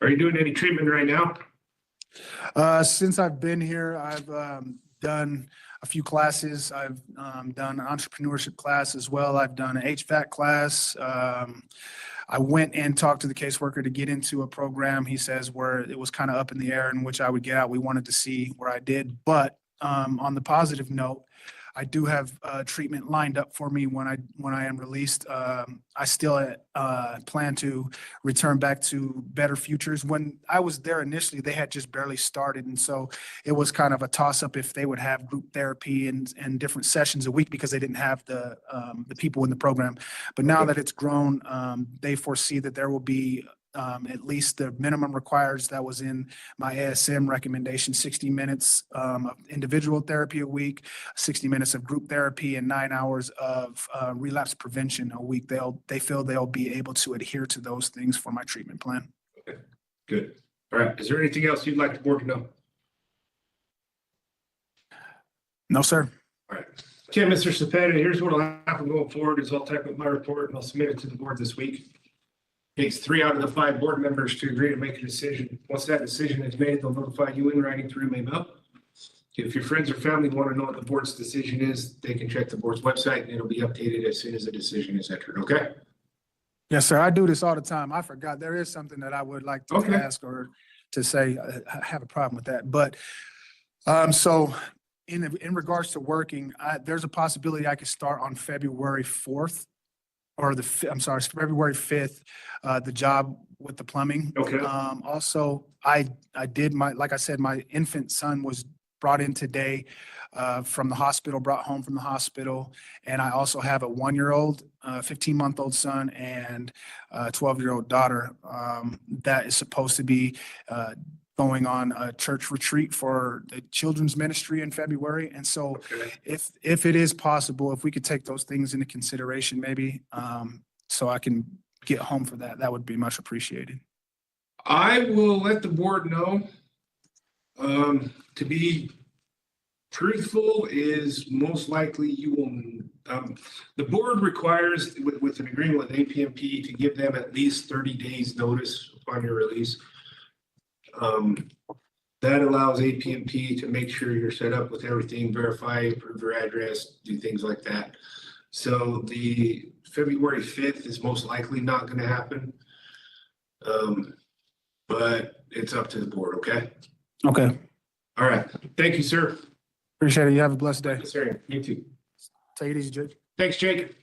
Are you doing any treatment right now? Since I've been here, I've done a few classes. I've done an entrepreneurship class as well. I've done an HVAC class. I went and talked to the caseworker to get into a program, he says, where it was kind of up in the air in which I would get out. We wanted to see where I did. But on the positive note, I do have treatment lined up for me when I am released. I still plan to return back to Better Futures. When I was there initially, they had just barely started. And so it was kind of a toss-up if they would have group therapy and different sessions a week because they didn't have the people in the program. But now that it's grown, they foresee that there will be at least the minimum requires that was in my ASM recommendation, 60 minutes of individual therapy a week, 60 minutes of group therapy, and 9 hours of relapse prevention a week. They feel they'll be able to adhere to those things for my treatment plan. Okay, good. All right. Is there anything else you'd like the board to know? No, sir. All right. Okay, Mr. Cepeda, here's what will happen going forward is I'll type up my report and I'll submit it to the board this week. Takes 3 out of the 5 board members to agree to make a decision. Once that decision is made, they'll notify you in writing through mail. If your friends or family want to know what the board's decision is, they can check the board's website and it'll be updated as soon as the decision is entered, okay? Yes, sir. I do this all the time. I forgot there is something that I would like to ask or to say. I have a problem with that. But so in regards to working, there's a possibility I could start on February 4th. Or February 5th, the job with the plumbing. Okay. Also, I did like I said, my infant son was brought in today from the hospital, brought home from the hospital. And I also have a 1-year-old, 15-month-old son and a 12-year-old daughter that is supposed to be going on a church retreat for the children's ministry in February. And so if it is possible, if we could take those things into consideration, maybe, so I can get home for that, that would be much appreciated. I will let the board know to be truthful is most likely you will, the board requires with an agreement with APMP to give them at least 30 days notice upon your release. That allows APMP to make sure you're set up with everything, verify, approve your address, do things like that. So the February 5th is most likely not going to happen. But it's up to the board, okay? Okay, All right. Thank you, sir. appreciate it. You have a blessed day. Yes, sir. You too. Take it easy, Jake. Thanks, Jake.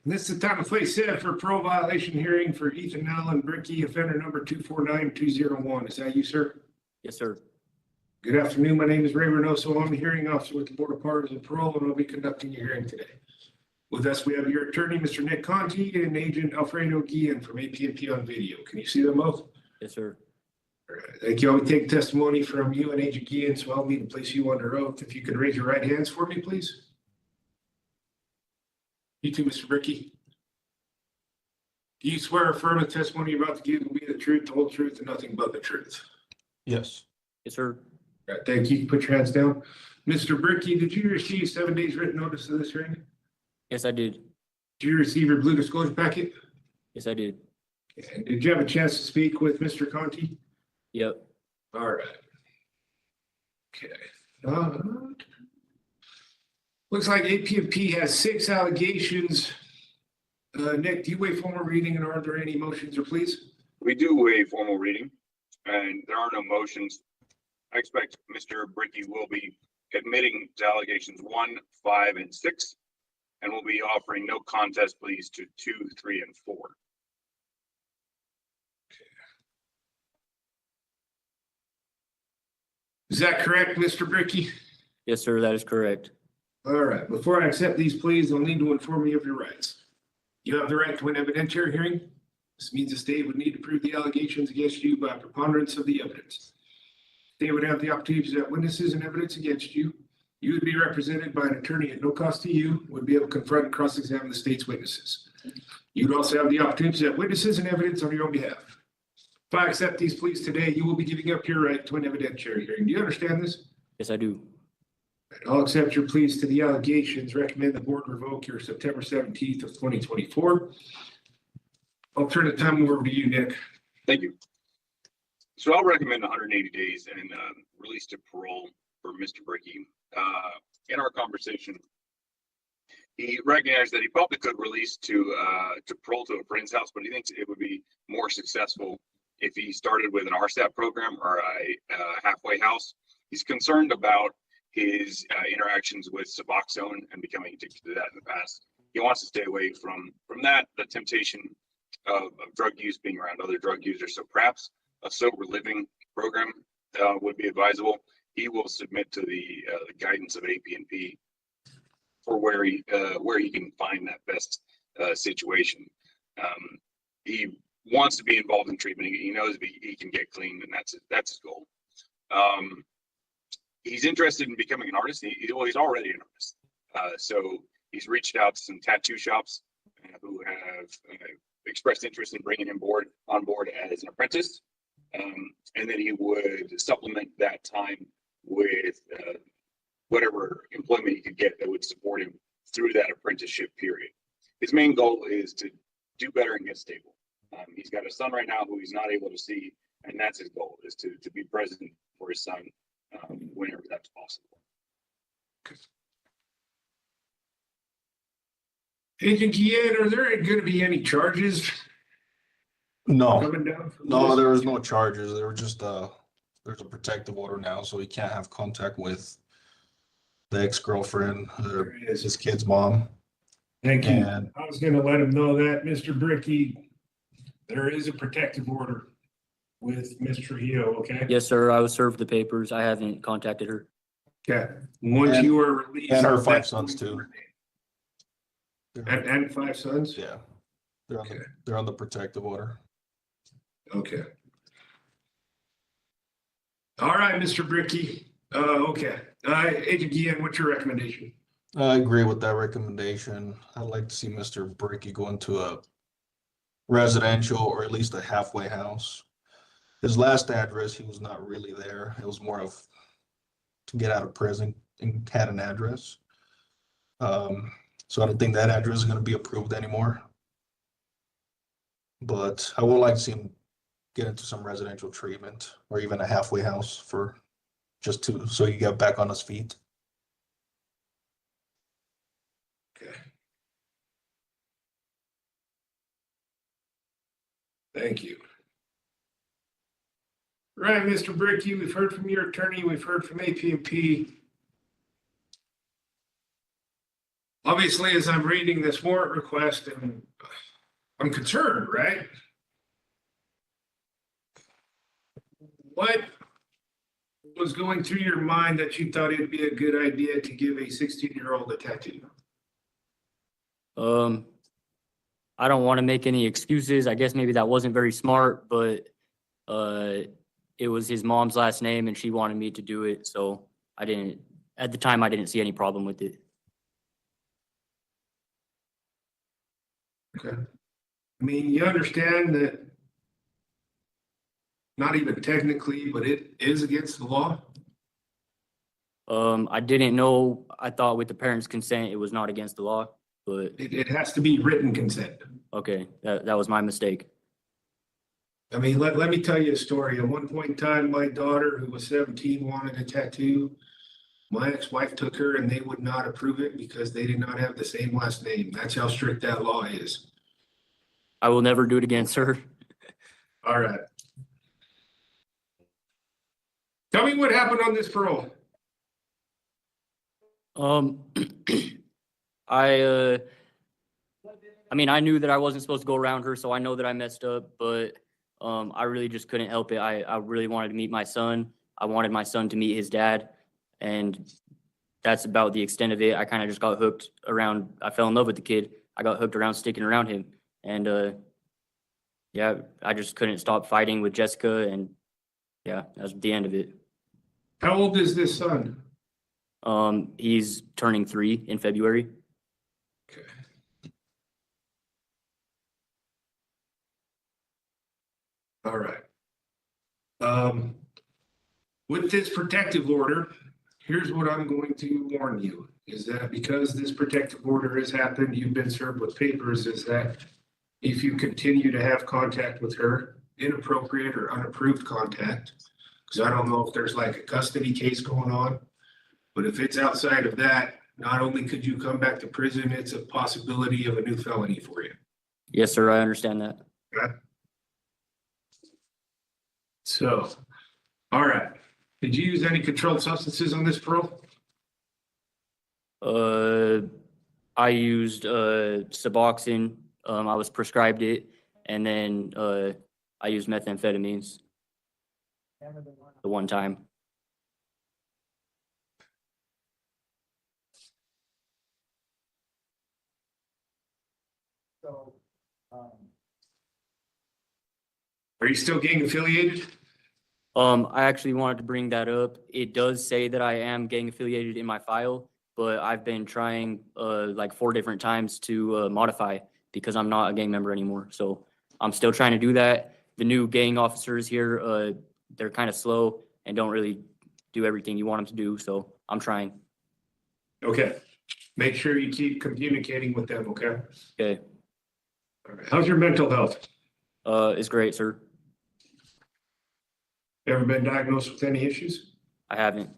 This is the time and place set for parole violation hearing for Ethan Allen Bricky, offender number 249201. Is that you, sir? Yes, sir. Good afternoon. My name is Ray Reynoso. I'm the hearing officer with the Board of Pardons and Parole, and I'll be conducting your hearing today. With us, we have your attorney, Mr. Nick Conti, and Agent Alfredo Guillen from APNP on video. Can you see them both? Yes, sir. All right. Thank you. I'll be taking testimony from you and Agent Guillen, so I'll need to place you under oath. If you could raise your right hands for me, please. You too, Mr. Bricky. Do you swear or affirm the testimony you're about to give will be the truth, the whole truth, and nothing but the truth? Yes. Yes, sir. All right, thank you. Put your hands down. Mr. Bricky, did you receive 7 days written notice of this hearing? Yes, I did. Did you receive your blue disclosure packet? Yes, I did. And did you have a chance to speak with Mr. Conti? Yep. All right. Okay. Looks like APNP has 6 allegations. Nick, do you waive formal reading, and are there any motions or pleas? We do waive formal reading, and there are no motions. I expect Mr. Bricky will be admitting to allegations 1, 5, and 6, and will be offering no contest pleas to 2, 3, and 4. Is that correct, Mr. Bricky? Yes, sir. That is correct. All right. Before I accept these pleas, I'll need to inform you of your rights. You have the right to an evidentiary hearing. This means the state would need to prove the allegations against you by preponderance of the evidence. They would have the opportunity to present witnesses and evidence against you. You would be represented by an attorney at no cost to you, would be able to confront and cross-examine the state's witnesses. You would also have the opportunity to present witnesses and evidence on your own behalf. If I accept these pleas today, you will be giving up your right to an evidentiary hearing. Do you understand this? Yes, I do. I'll accept your pleas to the allegations. Recommend the board revoke your September 17th of 2024. I'll turn the time over to you, Nick. Thank you. So I'll recommend 180 days and release to parole for Mr. Bricky. In our conversation, he recognized that he probably could release to parole to a friend's house, but he thinks it would be more successful if he started with an RSAP program or a halfway house. He's concerned about his interactions with Suboxone and becoming addicted to that in the past. He wants to stay away from that, the temptation of drug use, being around other drug users. So perhaps a sober living program would be advisable. He will submit to the guidance of APNP for where he can find that best situation. He wants to be involved in treatment. He knows he can get clean, and that's his goal. He's interested in becoming an artist. He's already an artist. So he's reached out to some tattoo shops who have expressed interest in bringing him on board as an apprentice. And then he would supplement that time with whatever employment he could get that would support him through that apprenticeship period. His main goal is to do better and get stable. He's got a son right now who he's not able to see, and that's his goal, is to be present for his son whenever that's possible. Agent Guillen, are there going to be any charges? No, coming down from no, this? there was no charges. There were just there's a protective order now, so he can't have contact with the ex-girlfriend, his kid's mom. Thank you. And I was gonna let him know that, Mr. Bricky, there is a protective order with Ms. Trujillo, okay? Yes, sir. I was served the papers. I haven't contacted her. Okay, once you are released. and her 5 that's sons too. And 5 sons? Yeah, they're on the protective order. Okay. All right, Mr. Bricky. Okay. Agent Guillen, what's your recommendation? I agree with that recommendation. I'd like to see Mr. Bricky go into a residential or at least a halfway house. His last address, he was not really there. It was more of to get out of prison and had an address. So I don't think that address is going to be approved anymore. But I would like to see him get into some residential treatment or even a halfway house for so he get back on his feet. Okay. Thank you. Right, Mr. Bricky, we've heard from your attorney, we've heard from APNP. Obviously, as I'm reading this warrant request, and I'm concerned, right? What was going through your mind that you thought it'd be a good idea to give a 16-year-old a tattoo? I don't want to make any excuses. I guess maybe that wasn't very smart, but it was his mom's last name and she wanted me to do it. So at the time, I didn't see any problem with it. Okay. I mean, you understand that not even technically, but it is against the law? I didn't know. I thought with the parents' consent, it was not against the law, but It has to be written consent. okay, that was my mistake. I mean, let me tell you a story. At one point in time, my daughter, who was 17, wanted a tattoo. My ex-wife took her and they would not approve it because they did not have the same last name. That's how strict that law is. I will never do it again, sir. All right. Tell me what happened on this parole. I mean, I knew that I wasn't supposed to go around her, so I know that I messed up, but I really just couldn't help it. I really wanted to meet my son. I wanted my son to meet his dad, and that's about the extent of it. I kind of just got hooked around. I fell in love with the kid. I got hooked around sticking around him, and yeah, I just couldn't stop fighting with Jessica, and yeah, that's the end of it. How old is this son? He's turning 3 in February. Okay. All right. With this protective order, here's what I'm going to warn you, is that because this protective order has happened, you've been served with papers, is that if you continue to have contact with her, inappropriate or unapproved contact, because I don't know if there's like a custody case going on, but if it's outside of that, not only could you come back to prison, it's a possibility of a new felony for you. Yes, sir, I understand that. Okay? So, all right. Did you use any controlled substances on this parole? I used Suboxone. I was prescribed it, and then I used methamphetamines the one time. So, Are you still gang affiliated? I actually wanted to bring that up. It does say that I am gang affiliated in my file, but I've been trying like 4 different times to modify because I'm not a gang member anymore. So I'm still trying to do that. The new gang officers here, they're kind of slow and don't really do everything you want them to do. So I'm trying. Okay. Make sure you keep communicating with them, okay? Okay. All right. How's your mental health? It's great, sir. Ever been diagnosed with any issues? I haven't.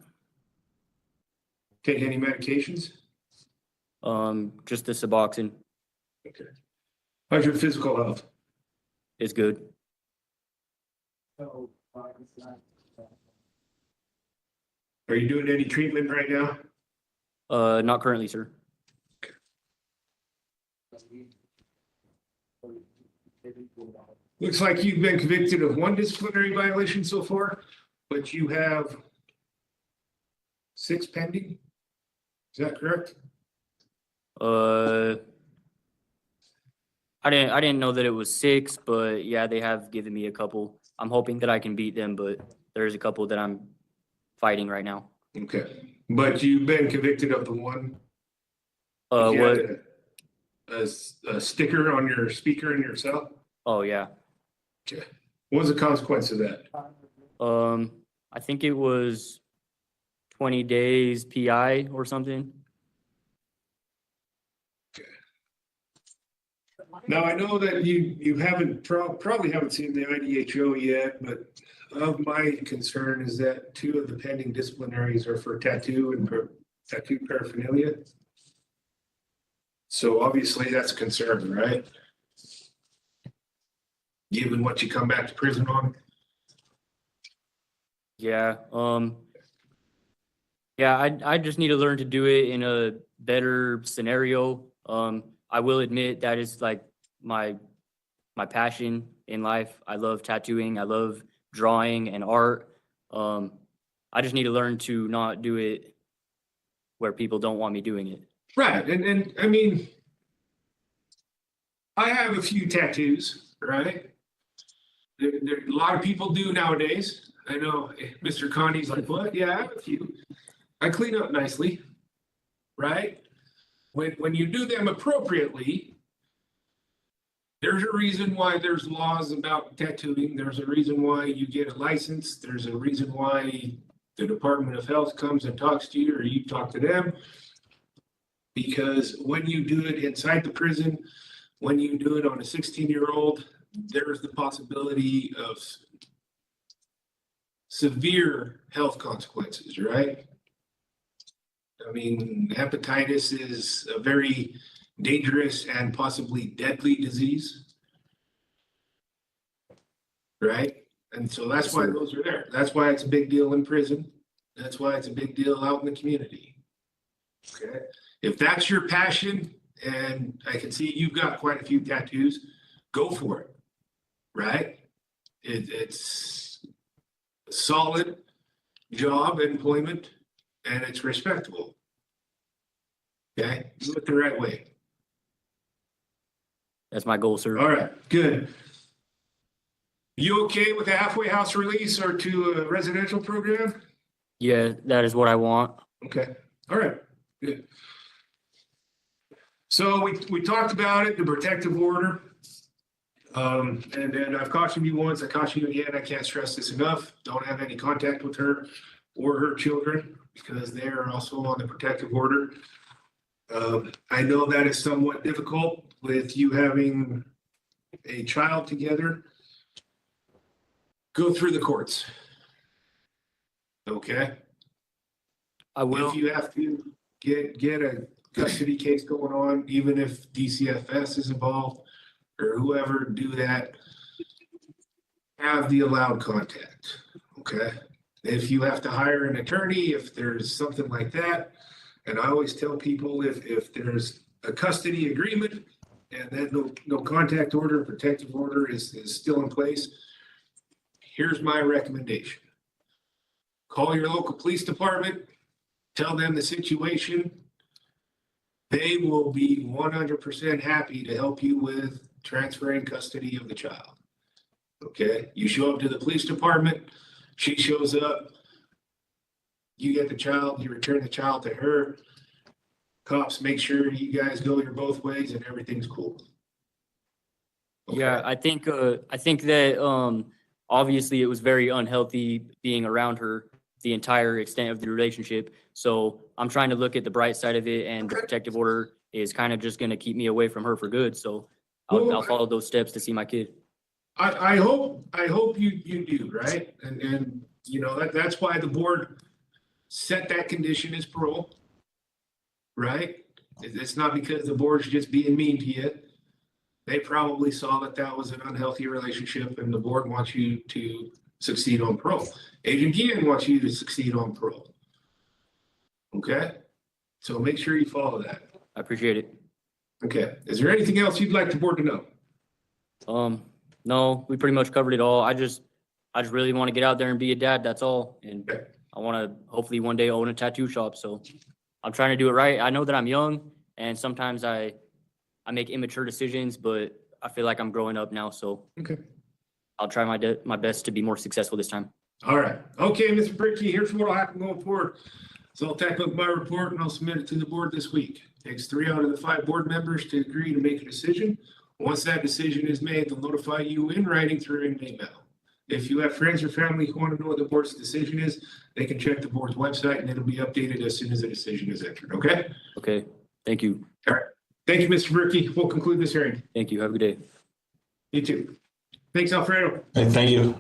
Take any medications? Just the Suboxone. Okay. How's your physical health? It's good. Are you doing any treatment right now? Not currently, sir. Looks like you've been convicted of 1 disciplinary violation so far, but you have 6 pending. Is that correct? I didn't know that it was 6, but yeah, they have given me a couple. I'm hoping that I can beat them, but there's a couple that I'm fighting right now. Okay, but you've been convicted of the one? What? You had a sticker on your speaker in your cell? Oh, yeah. Okay. What was the consequence of that? I think it was 20 days PI or something. Now, I know that you haven't, probably haven't seen the IDHO yet, but of my concern is that 2 of the pending disciplinaries are for tattoo and tattoo paraphernalia. So obviously that's a concern, right? Given what you come back to prison on. Yeah. Yeah, I just need to learn to do it in better scenario. I will admit that is like my passion in life. I love tattooing. I love drawing and art. I just need to learn to not do it where people don't want me doing it. Right, and I mean, I have a few tattoos, right? A lot of people do nowadays. I know Mr. Connie's like, what? Yeah, I have a few. I clean up nicely, right? When you do them appropriately, there's a reason why there's laws about tattooing. There's a reason why you get a license. There's a reason why the Department of Health comes and talks to you or you talk to them. Because when you do it inside the prison, when you do it on a 16-year-old, there's the possibility of severe health consequences, right? I mean, hepatitis is a very dangerous and possibly deadly disease, right? And so that's why those are there. That's why it's a big deal in prison. That's why it's a big deal out in the community. Okay, if that's your passion, and I can see you've got quite a few tattoos, go for it, right? It's a solid job, employment, and it's respectable. Okay, do it the right way. That's my goal, sir. All right, good. You okay with a halfway house release or to a residential program? Yeah, that is what I want. Okay, all right, good. So we talked about it, the protective order. And then I've cautioned you once, I caution you again, I can't stress this enough. Don't have any contact with her or her children because they are also on the protective order. I know that is somewhat difficult with you having a child together. Go through the courts. Okay? I will. If you have to get a custody case going on, even if DCFS is involved or whoever, do that. Have the allowed contact, okay? If you have to hire an attorney, if there's something like that, and I always tell people if there's a custody agreement and then no contact order, protective order is still in place, here's my recommendation. Call your local police department, tell them the situation. They will be 100% happy to help you with transferring custody of the child. Okay, you show up to the police department, she shows up, you get the child, you return the child to her. Cops make sure you guys go your both ways and everything's cool. Okay. Yeah, I think that obviously it was very unhealthy being around her the entire extent of the relationship. So I'm trying to look at the bright side of it, and the protective order is kind of just going to keep me away from her for good. So I'll follow those steps to see my kid. I hope you do, right? And you know, that's why the board set that condition as parole, right? It's not because the board's just being mean to you. They probably saw that was an unhealthy relationship and the board wants you to succeed on parole. Agent Guillen wants you to succeed on parole. Okay? So make sure you follow that. I appreciate it. Okay. Is there anything else you'd like the board to know? No, we pretty much covered it all. I just really want to get out there and be a dad. That's all. And Okay. I want to hopefully one day own a tattoo shop. So I'm trying to do it right. I know that I'm young and sometimes I make immature decisions, but I feel like I'm growing up now. So Okay. I'll try my best to be more successful this time. All right. Okay, Mr. Brickey, here's what will happen going forward. So I'll type up my report and I'll submit it to the board this week. Takes 3 out of the 5 board members to agree to make a decision. Once that decision is made, they'll notify you in writing through an email. If you have friends or family who want to know what the board's decision is, they can check the board's website and it'll be updated as soon as the decision is entered, okay? Okay. Thank you. All right. Thank you, Mr. Brickey. We'll conclude this hearing. Thank you. Have a good day. You too. Thanks, Alfredo. Hey, thank you.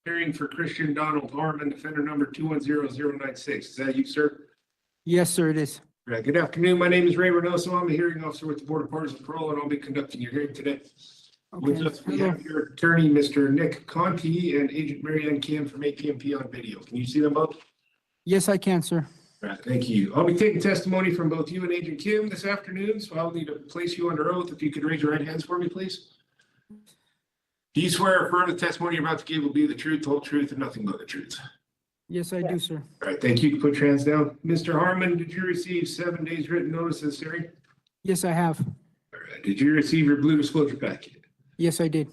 hearing for Christian Donald Harmon, offender number 210096. Is that you, sir? Yes, sir, it is. Right. Good afternoon. My name is Ray Reynoso. I'm a hearing officer with the Board of Pardons and Parole, and I'll be conducting your hearing today. With us, we have your attorney, Mr. Nick Conti, and Agent Mary Ann Kim from APMP on video. Can you see them both? Yes, I can, sir. Right, thank you. I'll be taking testimony from both you and Agent Kim this afternoon, so I'll need to place you under oath. If you could raise your right hands for me, please. Do you swear or affirm the testimony you're about to give will be the truth, the whole truth, and nothing but the truth? Yes, I do, sir. All right, thank you. Put your hands down. Mr. Harmon, did you receive 7 days written notice of this hearing? Yes, I have. All right, did you receive your blue disclosure packet? Yes, I did.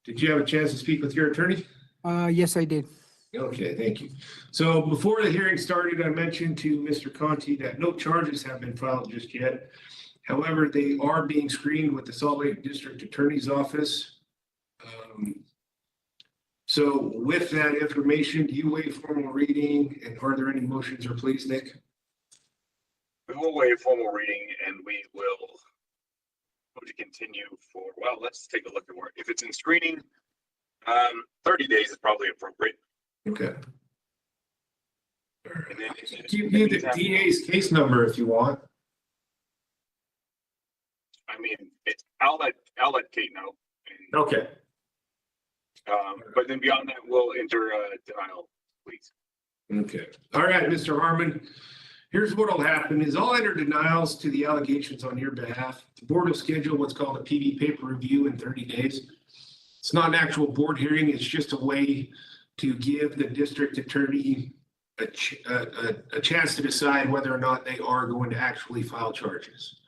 Did you have a chance to speak with your attorney? Yes, I did. Okay, thank you. So before the hearing started, I mentioned to Mr. Conti that no charges have been filed just yet. However, they are being screened with the Salt Lake District Attorney's Office. So with that information, do you waive formal reading, and are there any motions or pleas, Nick? We will waive formal reading and we will go to continue for, well, let's take a look at where, if it's in screening, 30 days is probably appropriate. Okay. And then Give you the DA's case number if you want. I mean, I'll let Kate know. Okay. But then beyond that, we'll enter denial, please. Okay. All right, Mr. Harmon. Here's what will happen is I'll enter denials to the allegations on your behalf. The board will schedule what's called a PV paper review in 30 days. It's not an actual board hearing. It's just a way to give the district attorney a chance to decide whether or not they are going to actually file charges.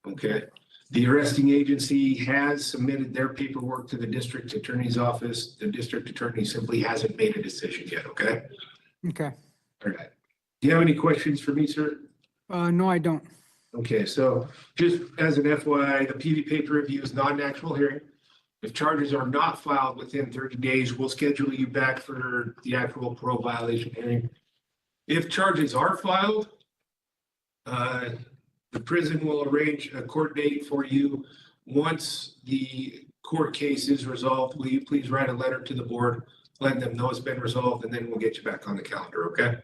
Okay. The arresting agency has submitted their paperwork to the district attorney's office. The district attorney simply hasn't made a decision yet. Okay. Okay. All right. Do you have any questions for me, sir? No, I don't. Okay, so just as an FYI, the PV paper review is not an actual hearing. If charges are not filed within 30 days, we'll schedule you back for the actual parole violation hearing. If charges are filed, the prison will arrange a court date for you. Once the court case is resolved, will you please write a letter to the board, letting them know it's been resolved, and then we'll get you back on the calendar, okay?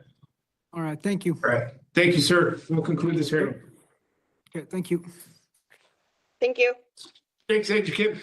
All right, thank you. All right, thank you, sir. We'll conclude this hearing. Okay, thank you. Thank you. Thanks, Agent Kim.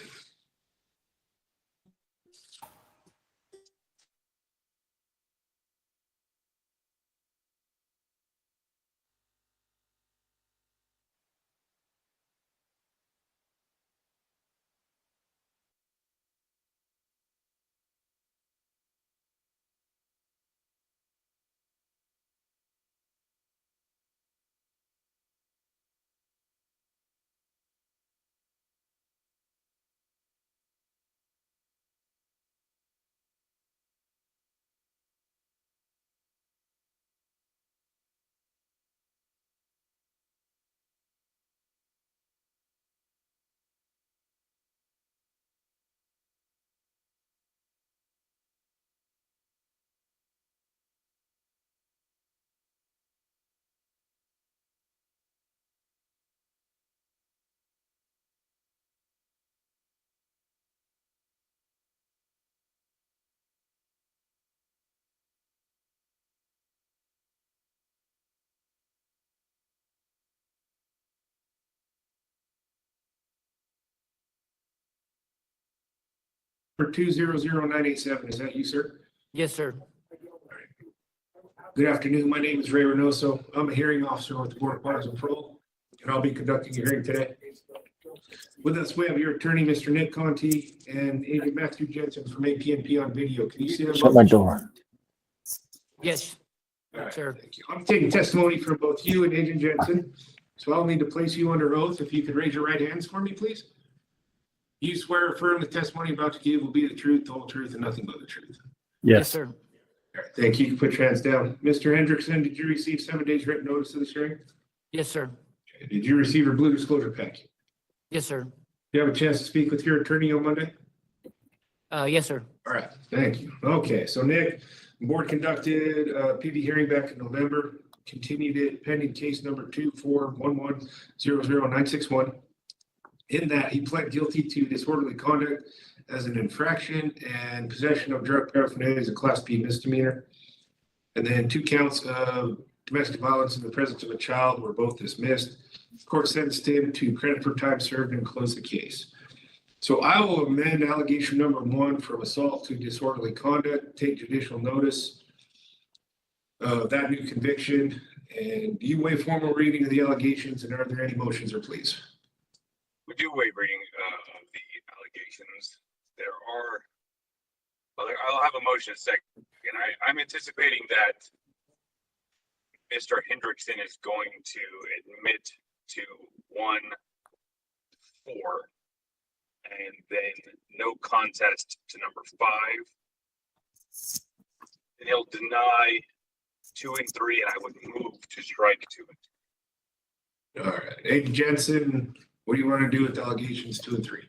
For 200987, is that you, sir? Yes, sir. Good afternoon. My name is Ray Reynoso. I'm a hearing officer with the Board of Pardons and Parole, and I'll be conducting your hearing today. With us, we have your attorney, Mr. Nick Conti, and Agent Matthew Jensen from APNP on video. Can you see them? Shut my door. Yes, All right, sir. thank you. I'm taking testimony from both you and Agent Jensen, so I'll need to place you under oath. If you could raise your right hands for me, please. You swear or affirm the testimony you're about to give will be the truth, the whole truth, and nothing but the truth. Yes, sir. All right, thank you. You can put your hands down. Mr. Hendrickson, did you receive 7 days written notice of this hearing? Yes, sir. Okay. Did you receive your blue disclosure packet? Yes, sir. Do you have a chance to speak with your attorney on Monday? Yes, sir. All right, thank you. Okay, so Nick, the board conducted a PV hearing back in November, continued it pending case number 241100961. In that, he pled guilty to disorderly conduct as an infraction, and possession of drug paraphernalia is a Class B misdemeanor. And then 2 counts of domestic violence in the presence of a child were both dismissed. The court sentenced him to credit for time served and closed the case. So I will amend allegation number 1 from assault to disorderly conduct, take judicial notice of that new conviction. And do you waive formal reading of the allegations, and are there any motions or pleas? We do waive reading of the allegations. I'll have a motion in a second. And I'm anticipating that Mr. Hendrickson is going to admit to 1, 4, and then no contest to number 5. And he'll deny 2 and 3, and I would move to strike 2 and 3. All right, Agent Jensen, what do you want to do with allegations 2 and 3?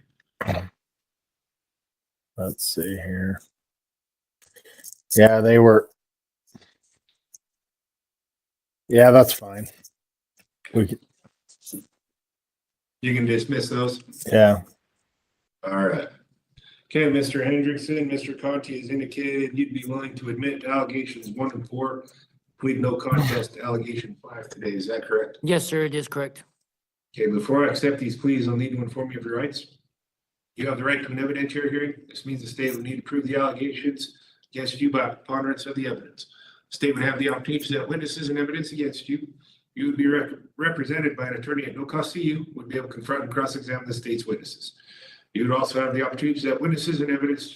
Let's see here. Yeah, they were. Yeah, that's fine. We can, You can dismiss those. yeah. All right. Okay, Mr. Hendrickson, Mr. Conti has indicated you'd be willing to admit to allegations 1 and 4, plead no contest to allegation 5 today. Is that correct? Yes, sir, it is correct. Okay, before I accept these pleas, I'll need to inform you of your rights. You have the right to an evidentiary hearing. This means the state would need to prove the allegations against you by preponderance of the evidence. The state would have the opportunity to present witnesses and evidence against you. You would be represented by an attorney at no cost to you, would be able to confront and cross-examine the state's witnesses. You would also have the opportunity to present witnesses and evidence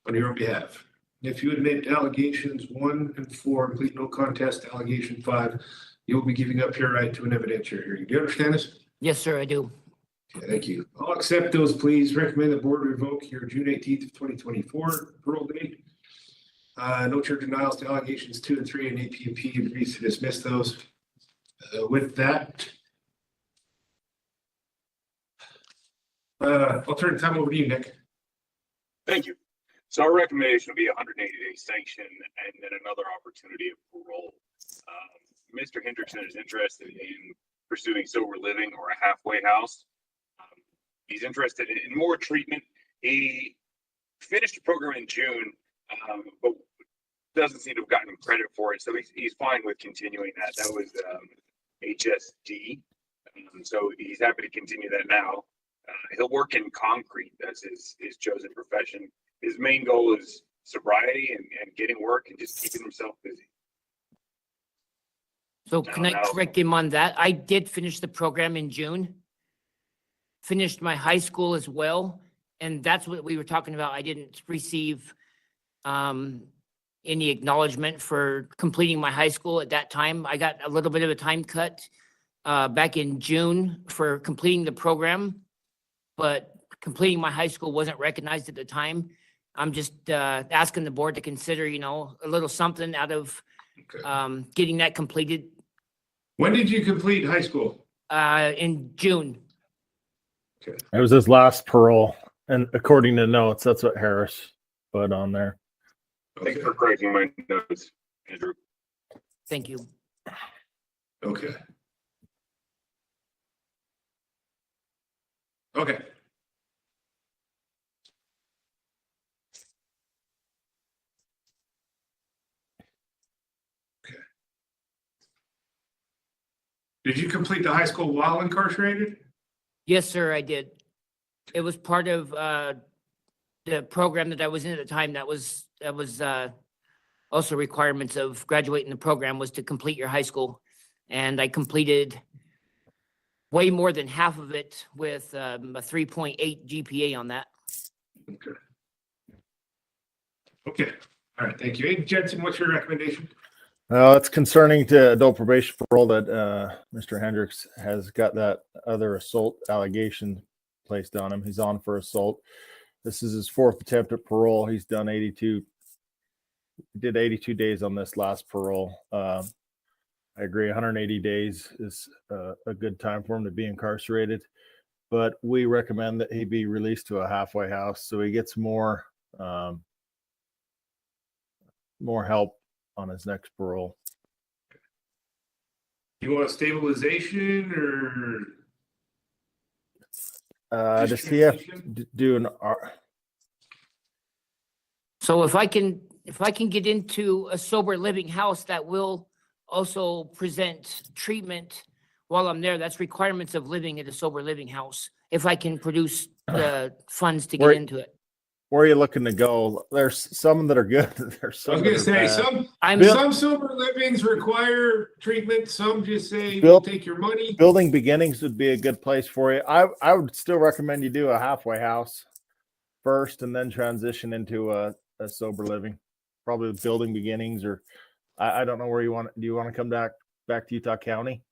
on your own behalf. If you admit to allegations 1 and 4 and plead no contest to allegation 5, you will be giving up your right to an evidentiary hearing. Do you understand this? Yes, sir, I do. Okay, thank you. I'll accept those pleas. Recommend the board revoke your June 18th of 2024 parole date. Note your denials to allegations 2 and 3, and APP agrees to dismiss those. With that, I'll turn the time over to you, Nick. Thank you. So our recommendation would be a 180-day sanction and then another opportunity of parole. Mr. Hendrickson is interested in pursuing sober living or a halfway house. He's interested in more treatment. He finished the program in June, but doesn't seem to have gotten credit for it. So he's fine with continuing that. That was HSD. So he's happy to continue that now. He'll work in concrete. That's his chosen profession. His main goal is sobriety and getting work and just keeping himself busy. So can I correct him on that? I did finish the program in June. Finished my high school as well. And that's what we were talking about. I didn't receive any acknowledgement for completing my high school at that time. I got a little bit of a time cut back in June for completing the program, but completing my high school wasn't recognized at the time. I'm just asking the board to consider, a little something out of getting that completed. When did you complete high school? In June. Okay. It was his last parole, and according to notes, that's what Harris put on there. Thanks for correcting my notes, Andrew. Thank you. Okay. Okay. Did you complete the high school while incarcerated? Yes, sir, I did. It was part of the program that I was in at the time. That was also requirements of graduating the program was to complete your high school. And I completed way more than half of it with a 3.8 GPA on that. Okay. Okay. All right. Thank you. Hey, Jensen, what's your recommendation? It's concerning to adult probation parole that Mr. Hendricks has got that other assault allegation placed on him. He's on for assault. This is his 4th attempt at parole. He's done 82. Did 82 days on this last parole. I agree. 180 days is a good time for him to be incarcerated, but we recommend that he be released to a halfway house so he gets more help on his next parole. You want stabilization or? Does he have to do an So if I can get into a sober living house that will also present treatment while I'm there, that's requirements of living at a sober living house. If I can produce the funds to get into it. Where are you looking to go? There's some that are good. There's I some was that gonna are say, bad. some sober livings require treatment, some just say, we'll take your money. Building beginnings would be a good place for you. I would still recommend you do a halfway house first and then transition into a sober living. Probably with building beginnings, or I don't know where you want. Do you want to come back to Utah County?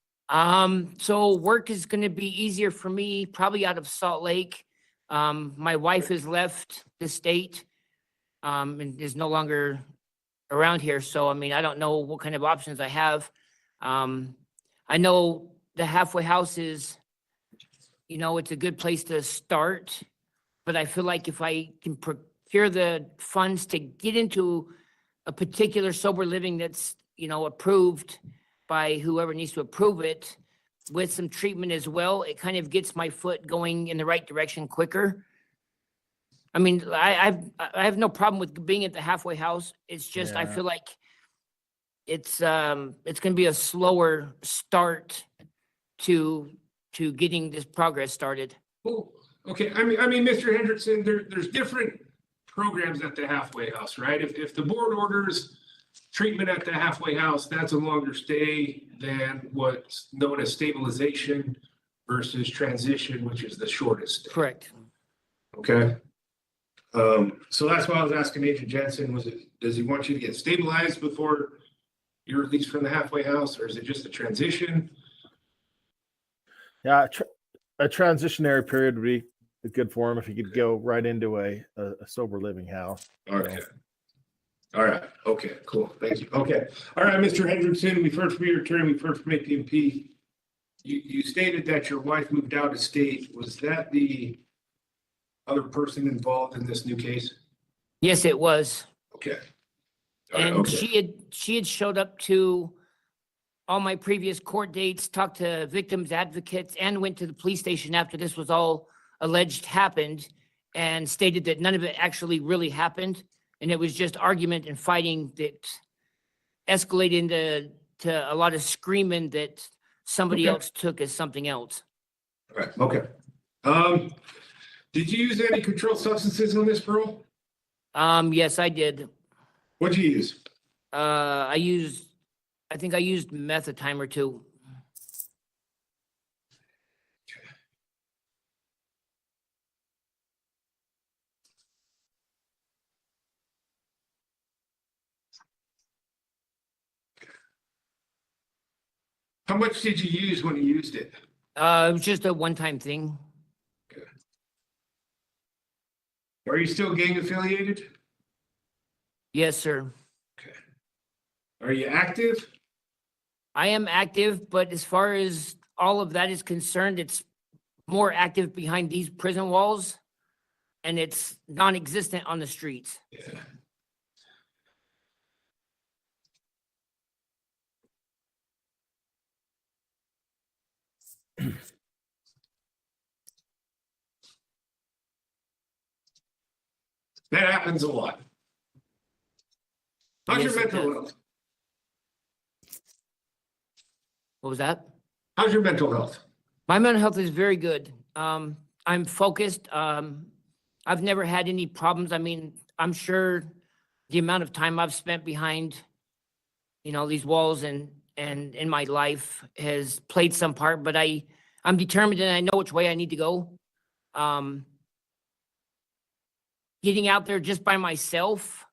So work is going to be easier for me, probably out of Salt Lake. My wife has left the state, and is no longer around here. So, I mean, I don't know what kind of options I have. I know the halfway house is, you know, it's a good place to start, but I feel like if I can procure the funds to get into a particular sober living that's, you know, approved by whoever needs to approve it with some treatment as well, it kind of gets my foot going in the right direction quicker. I mean, I have no problem with being at the halfway house. It's just, I feel like it's going to be a slower start to getting this progress started. Oh, okay. I mean, Mr. Hendrickson, there's different programs at the halfway house, right? If the board orders treatment at the halfway house, that's a longer stay than what's known as stabilization versus transition, which is the shortest stay. Correct. Okay. So that's why I was asking Agent Jensen, does he want you to get stabilized before you're released from the halfway house, or is it just a transition? Yeah, a transitionary period would be good for him if he could go right into a sober living house. Okay. All right. Okay, cool. Thank you. Okay. All right, Mr. Hendrickson, we've heard from your attorney, we've heard from APMP. You stated that your wife moved out of state. Was that the other person involved in this new case? Yes, it was. Okay. And she had showed up to all my previous court dates, talked to victims advocates, and went to the police station after this was all alleged happened, and stated that none of it actually really happened. And it was just argument and fighting that escalated into a lot of screaming that somebody else took as something else. All right. Okay. Did you use any controlled substances on this parole? Yes, I did. What'd you use? I think I used meth a time or two. How much did you use when you used it? It was just a one-time thing. Are you still gang affiliated? Yes, sir. Are you active? I am active, but as far as all of that is concerned, it's more active behind these prison walls, and it's non-existent on the streets. Yeah. That happens a lot. How's your mental health? What was that? How's your mental health? My mental health is very good. I'm focused. I've never had any problems. I mean, I'm sure the amount of time I've spent behind, you know, these walls and in my life has played some part, but I'm determined and I know which way I need to go. Getting out there just by myself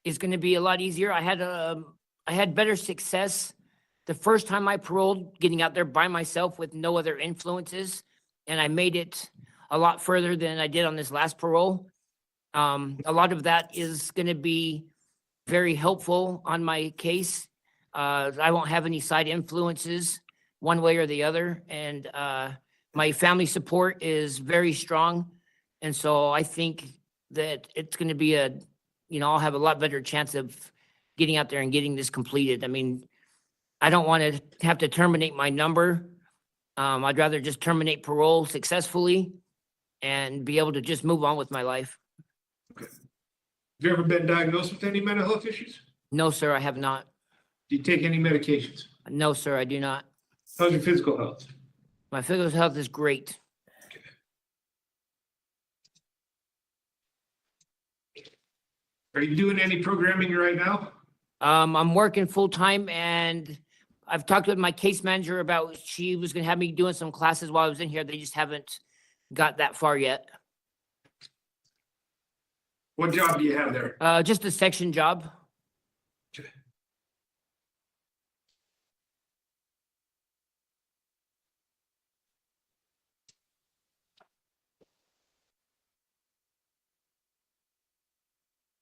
is going to be a lot easier. I had better success the first time I paroled, getting out there by myself with no other influences, and I made it a lot further than I did on this last parole. A lot of that is going to be very helpful on my case. I won't have any side influences one way or the other, and my family support is very strong, and so I think that it's going to be I'll have a lot better chance of getting out there and getting this completed. I mean, I don't want to have to terminate my number. I'd rather just terminate parole successfully and be able to just move on with my life. you ever been diagnosed with any mental health issues? No, sir, I have not. Do you take any medications? No, sir, I do not. How's your physical health? My physical health is great. Are you doing any programming right now? I'm working full-time and I've talked with my case manager about, she was gonna have me doing some classes while I was in here. They just haven't got that far yet. What job do you have there? Just a section job.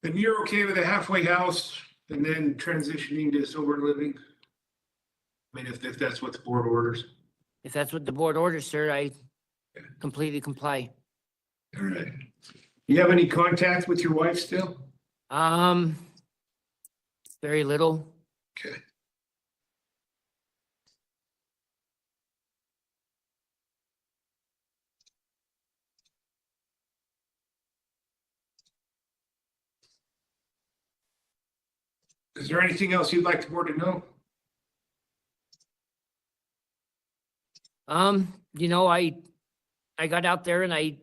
And you're okay with a halfway house and then transitioning to sober living? I mean, if that's what the board orders. If that's what the board orders, sir, I completely comply. All right. You have any contact with your wife still? Very little. Okay. Is there anything else you'd like the board to know? You know, I got out there and I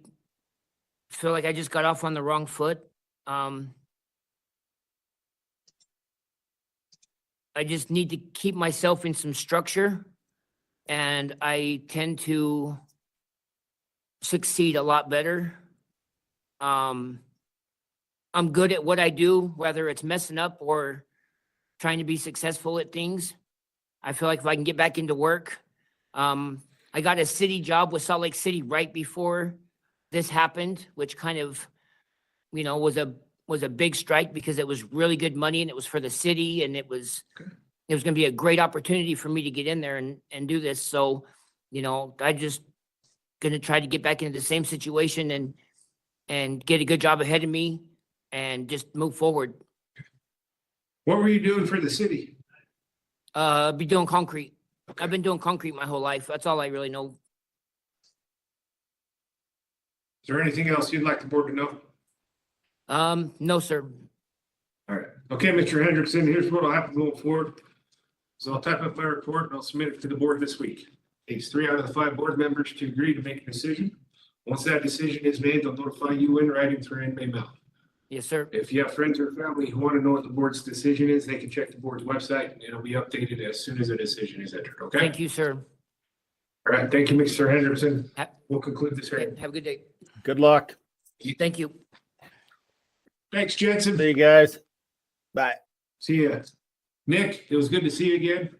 feel like I just got off on the wrong foot. I just need to keep myself in some structure, and I tend to succeed a lot better. I'm good at what I do, whether it's messing up or trying to be successful at things. I feel like if I can get back into work, I got a city job with Salt Lake City right before this happened, which kind of, you know, was a big strike because it was really good money and it was for the city, and it was going to be a great opportunity for me to get in there and do this. So, you know, I just going to try to get back into the same situation and get a good job ahead of me and just move forward. What were you doing for the city? Be doing concrete. I've been doing concrete my whole life. That's all I really know. Is there anything else you'd like the board to know? No, sir. All right. Okay, Mr. Hendrickson, here's what'll happen going forward. So I'll type up my report and I'll submit it to the board this week. Takes 3 out of the 5 board members to agree to make a decision. Once that decision is made, they'll notify you in writing through inmate mail. Yes, sir. If you have friends or family who want to know what the board's decision is, they can check the board's website and it'll be updated as soon as a decision is entered, okay? Thank you, sir. All right, thank you, Mr. Hendrickson. We'll conclude this hearing. Have a good day. Good luck. Thank you. Thanks, Jensen. See you guys. Bye. See ya. Nick, it was good to see you again.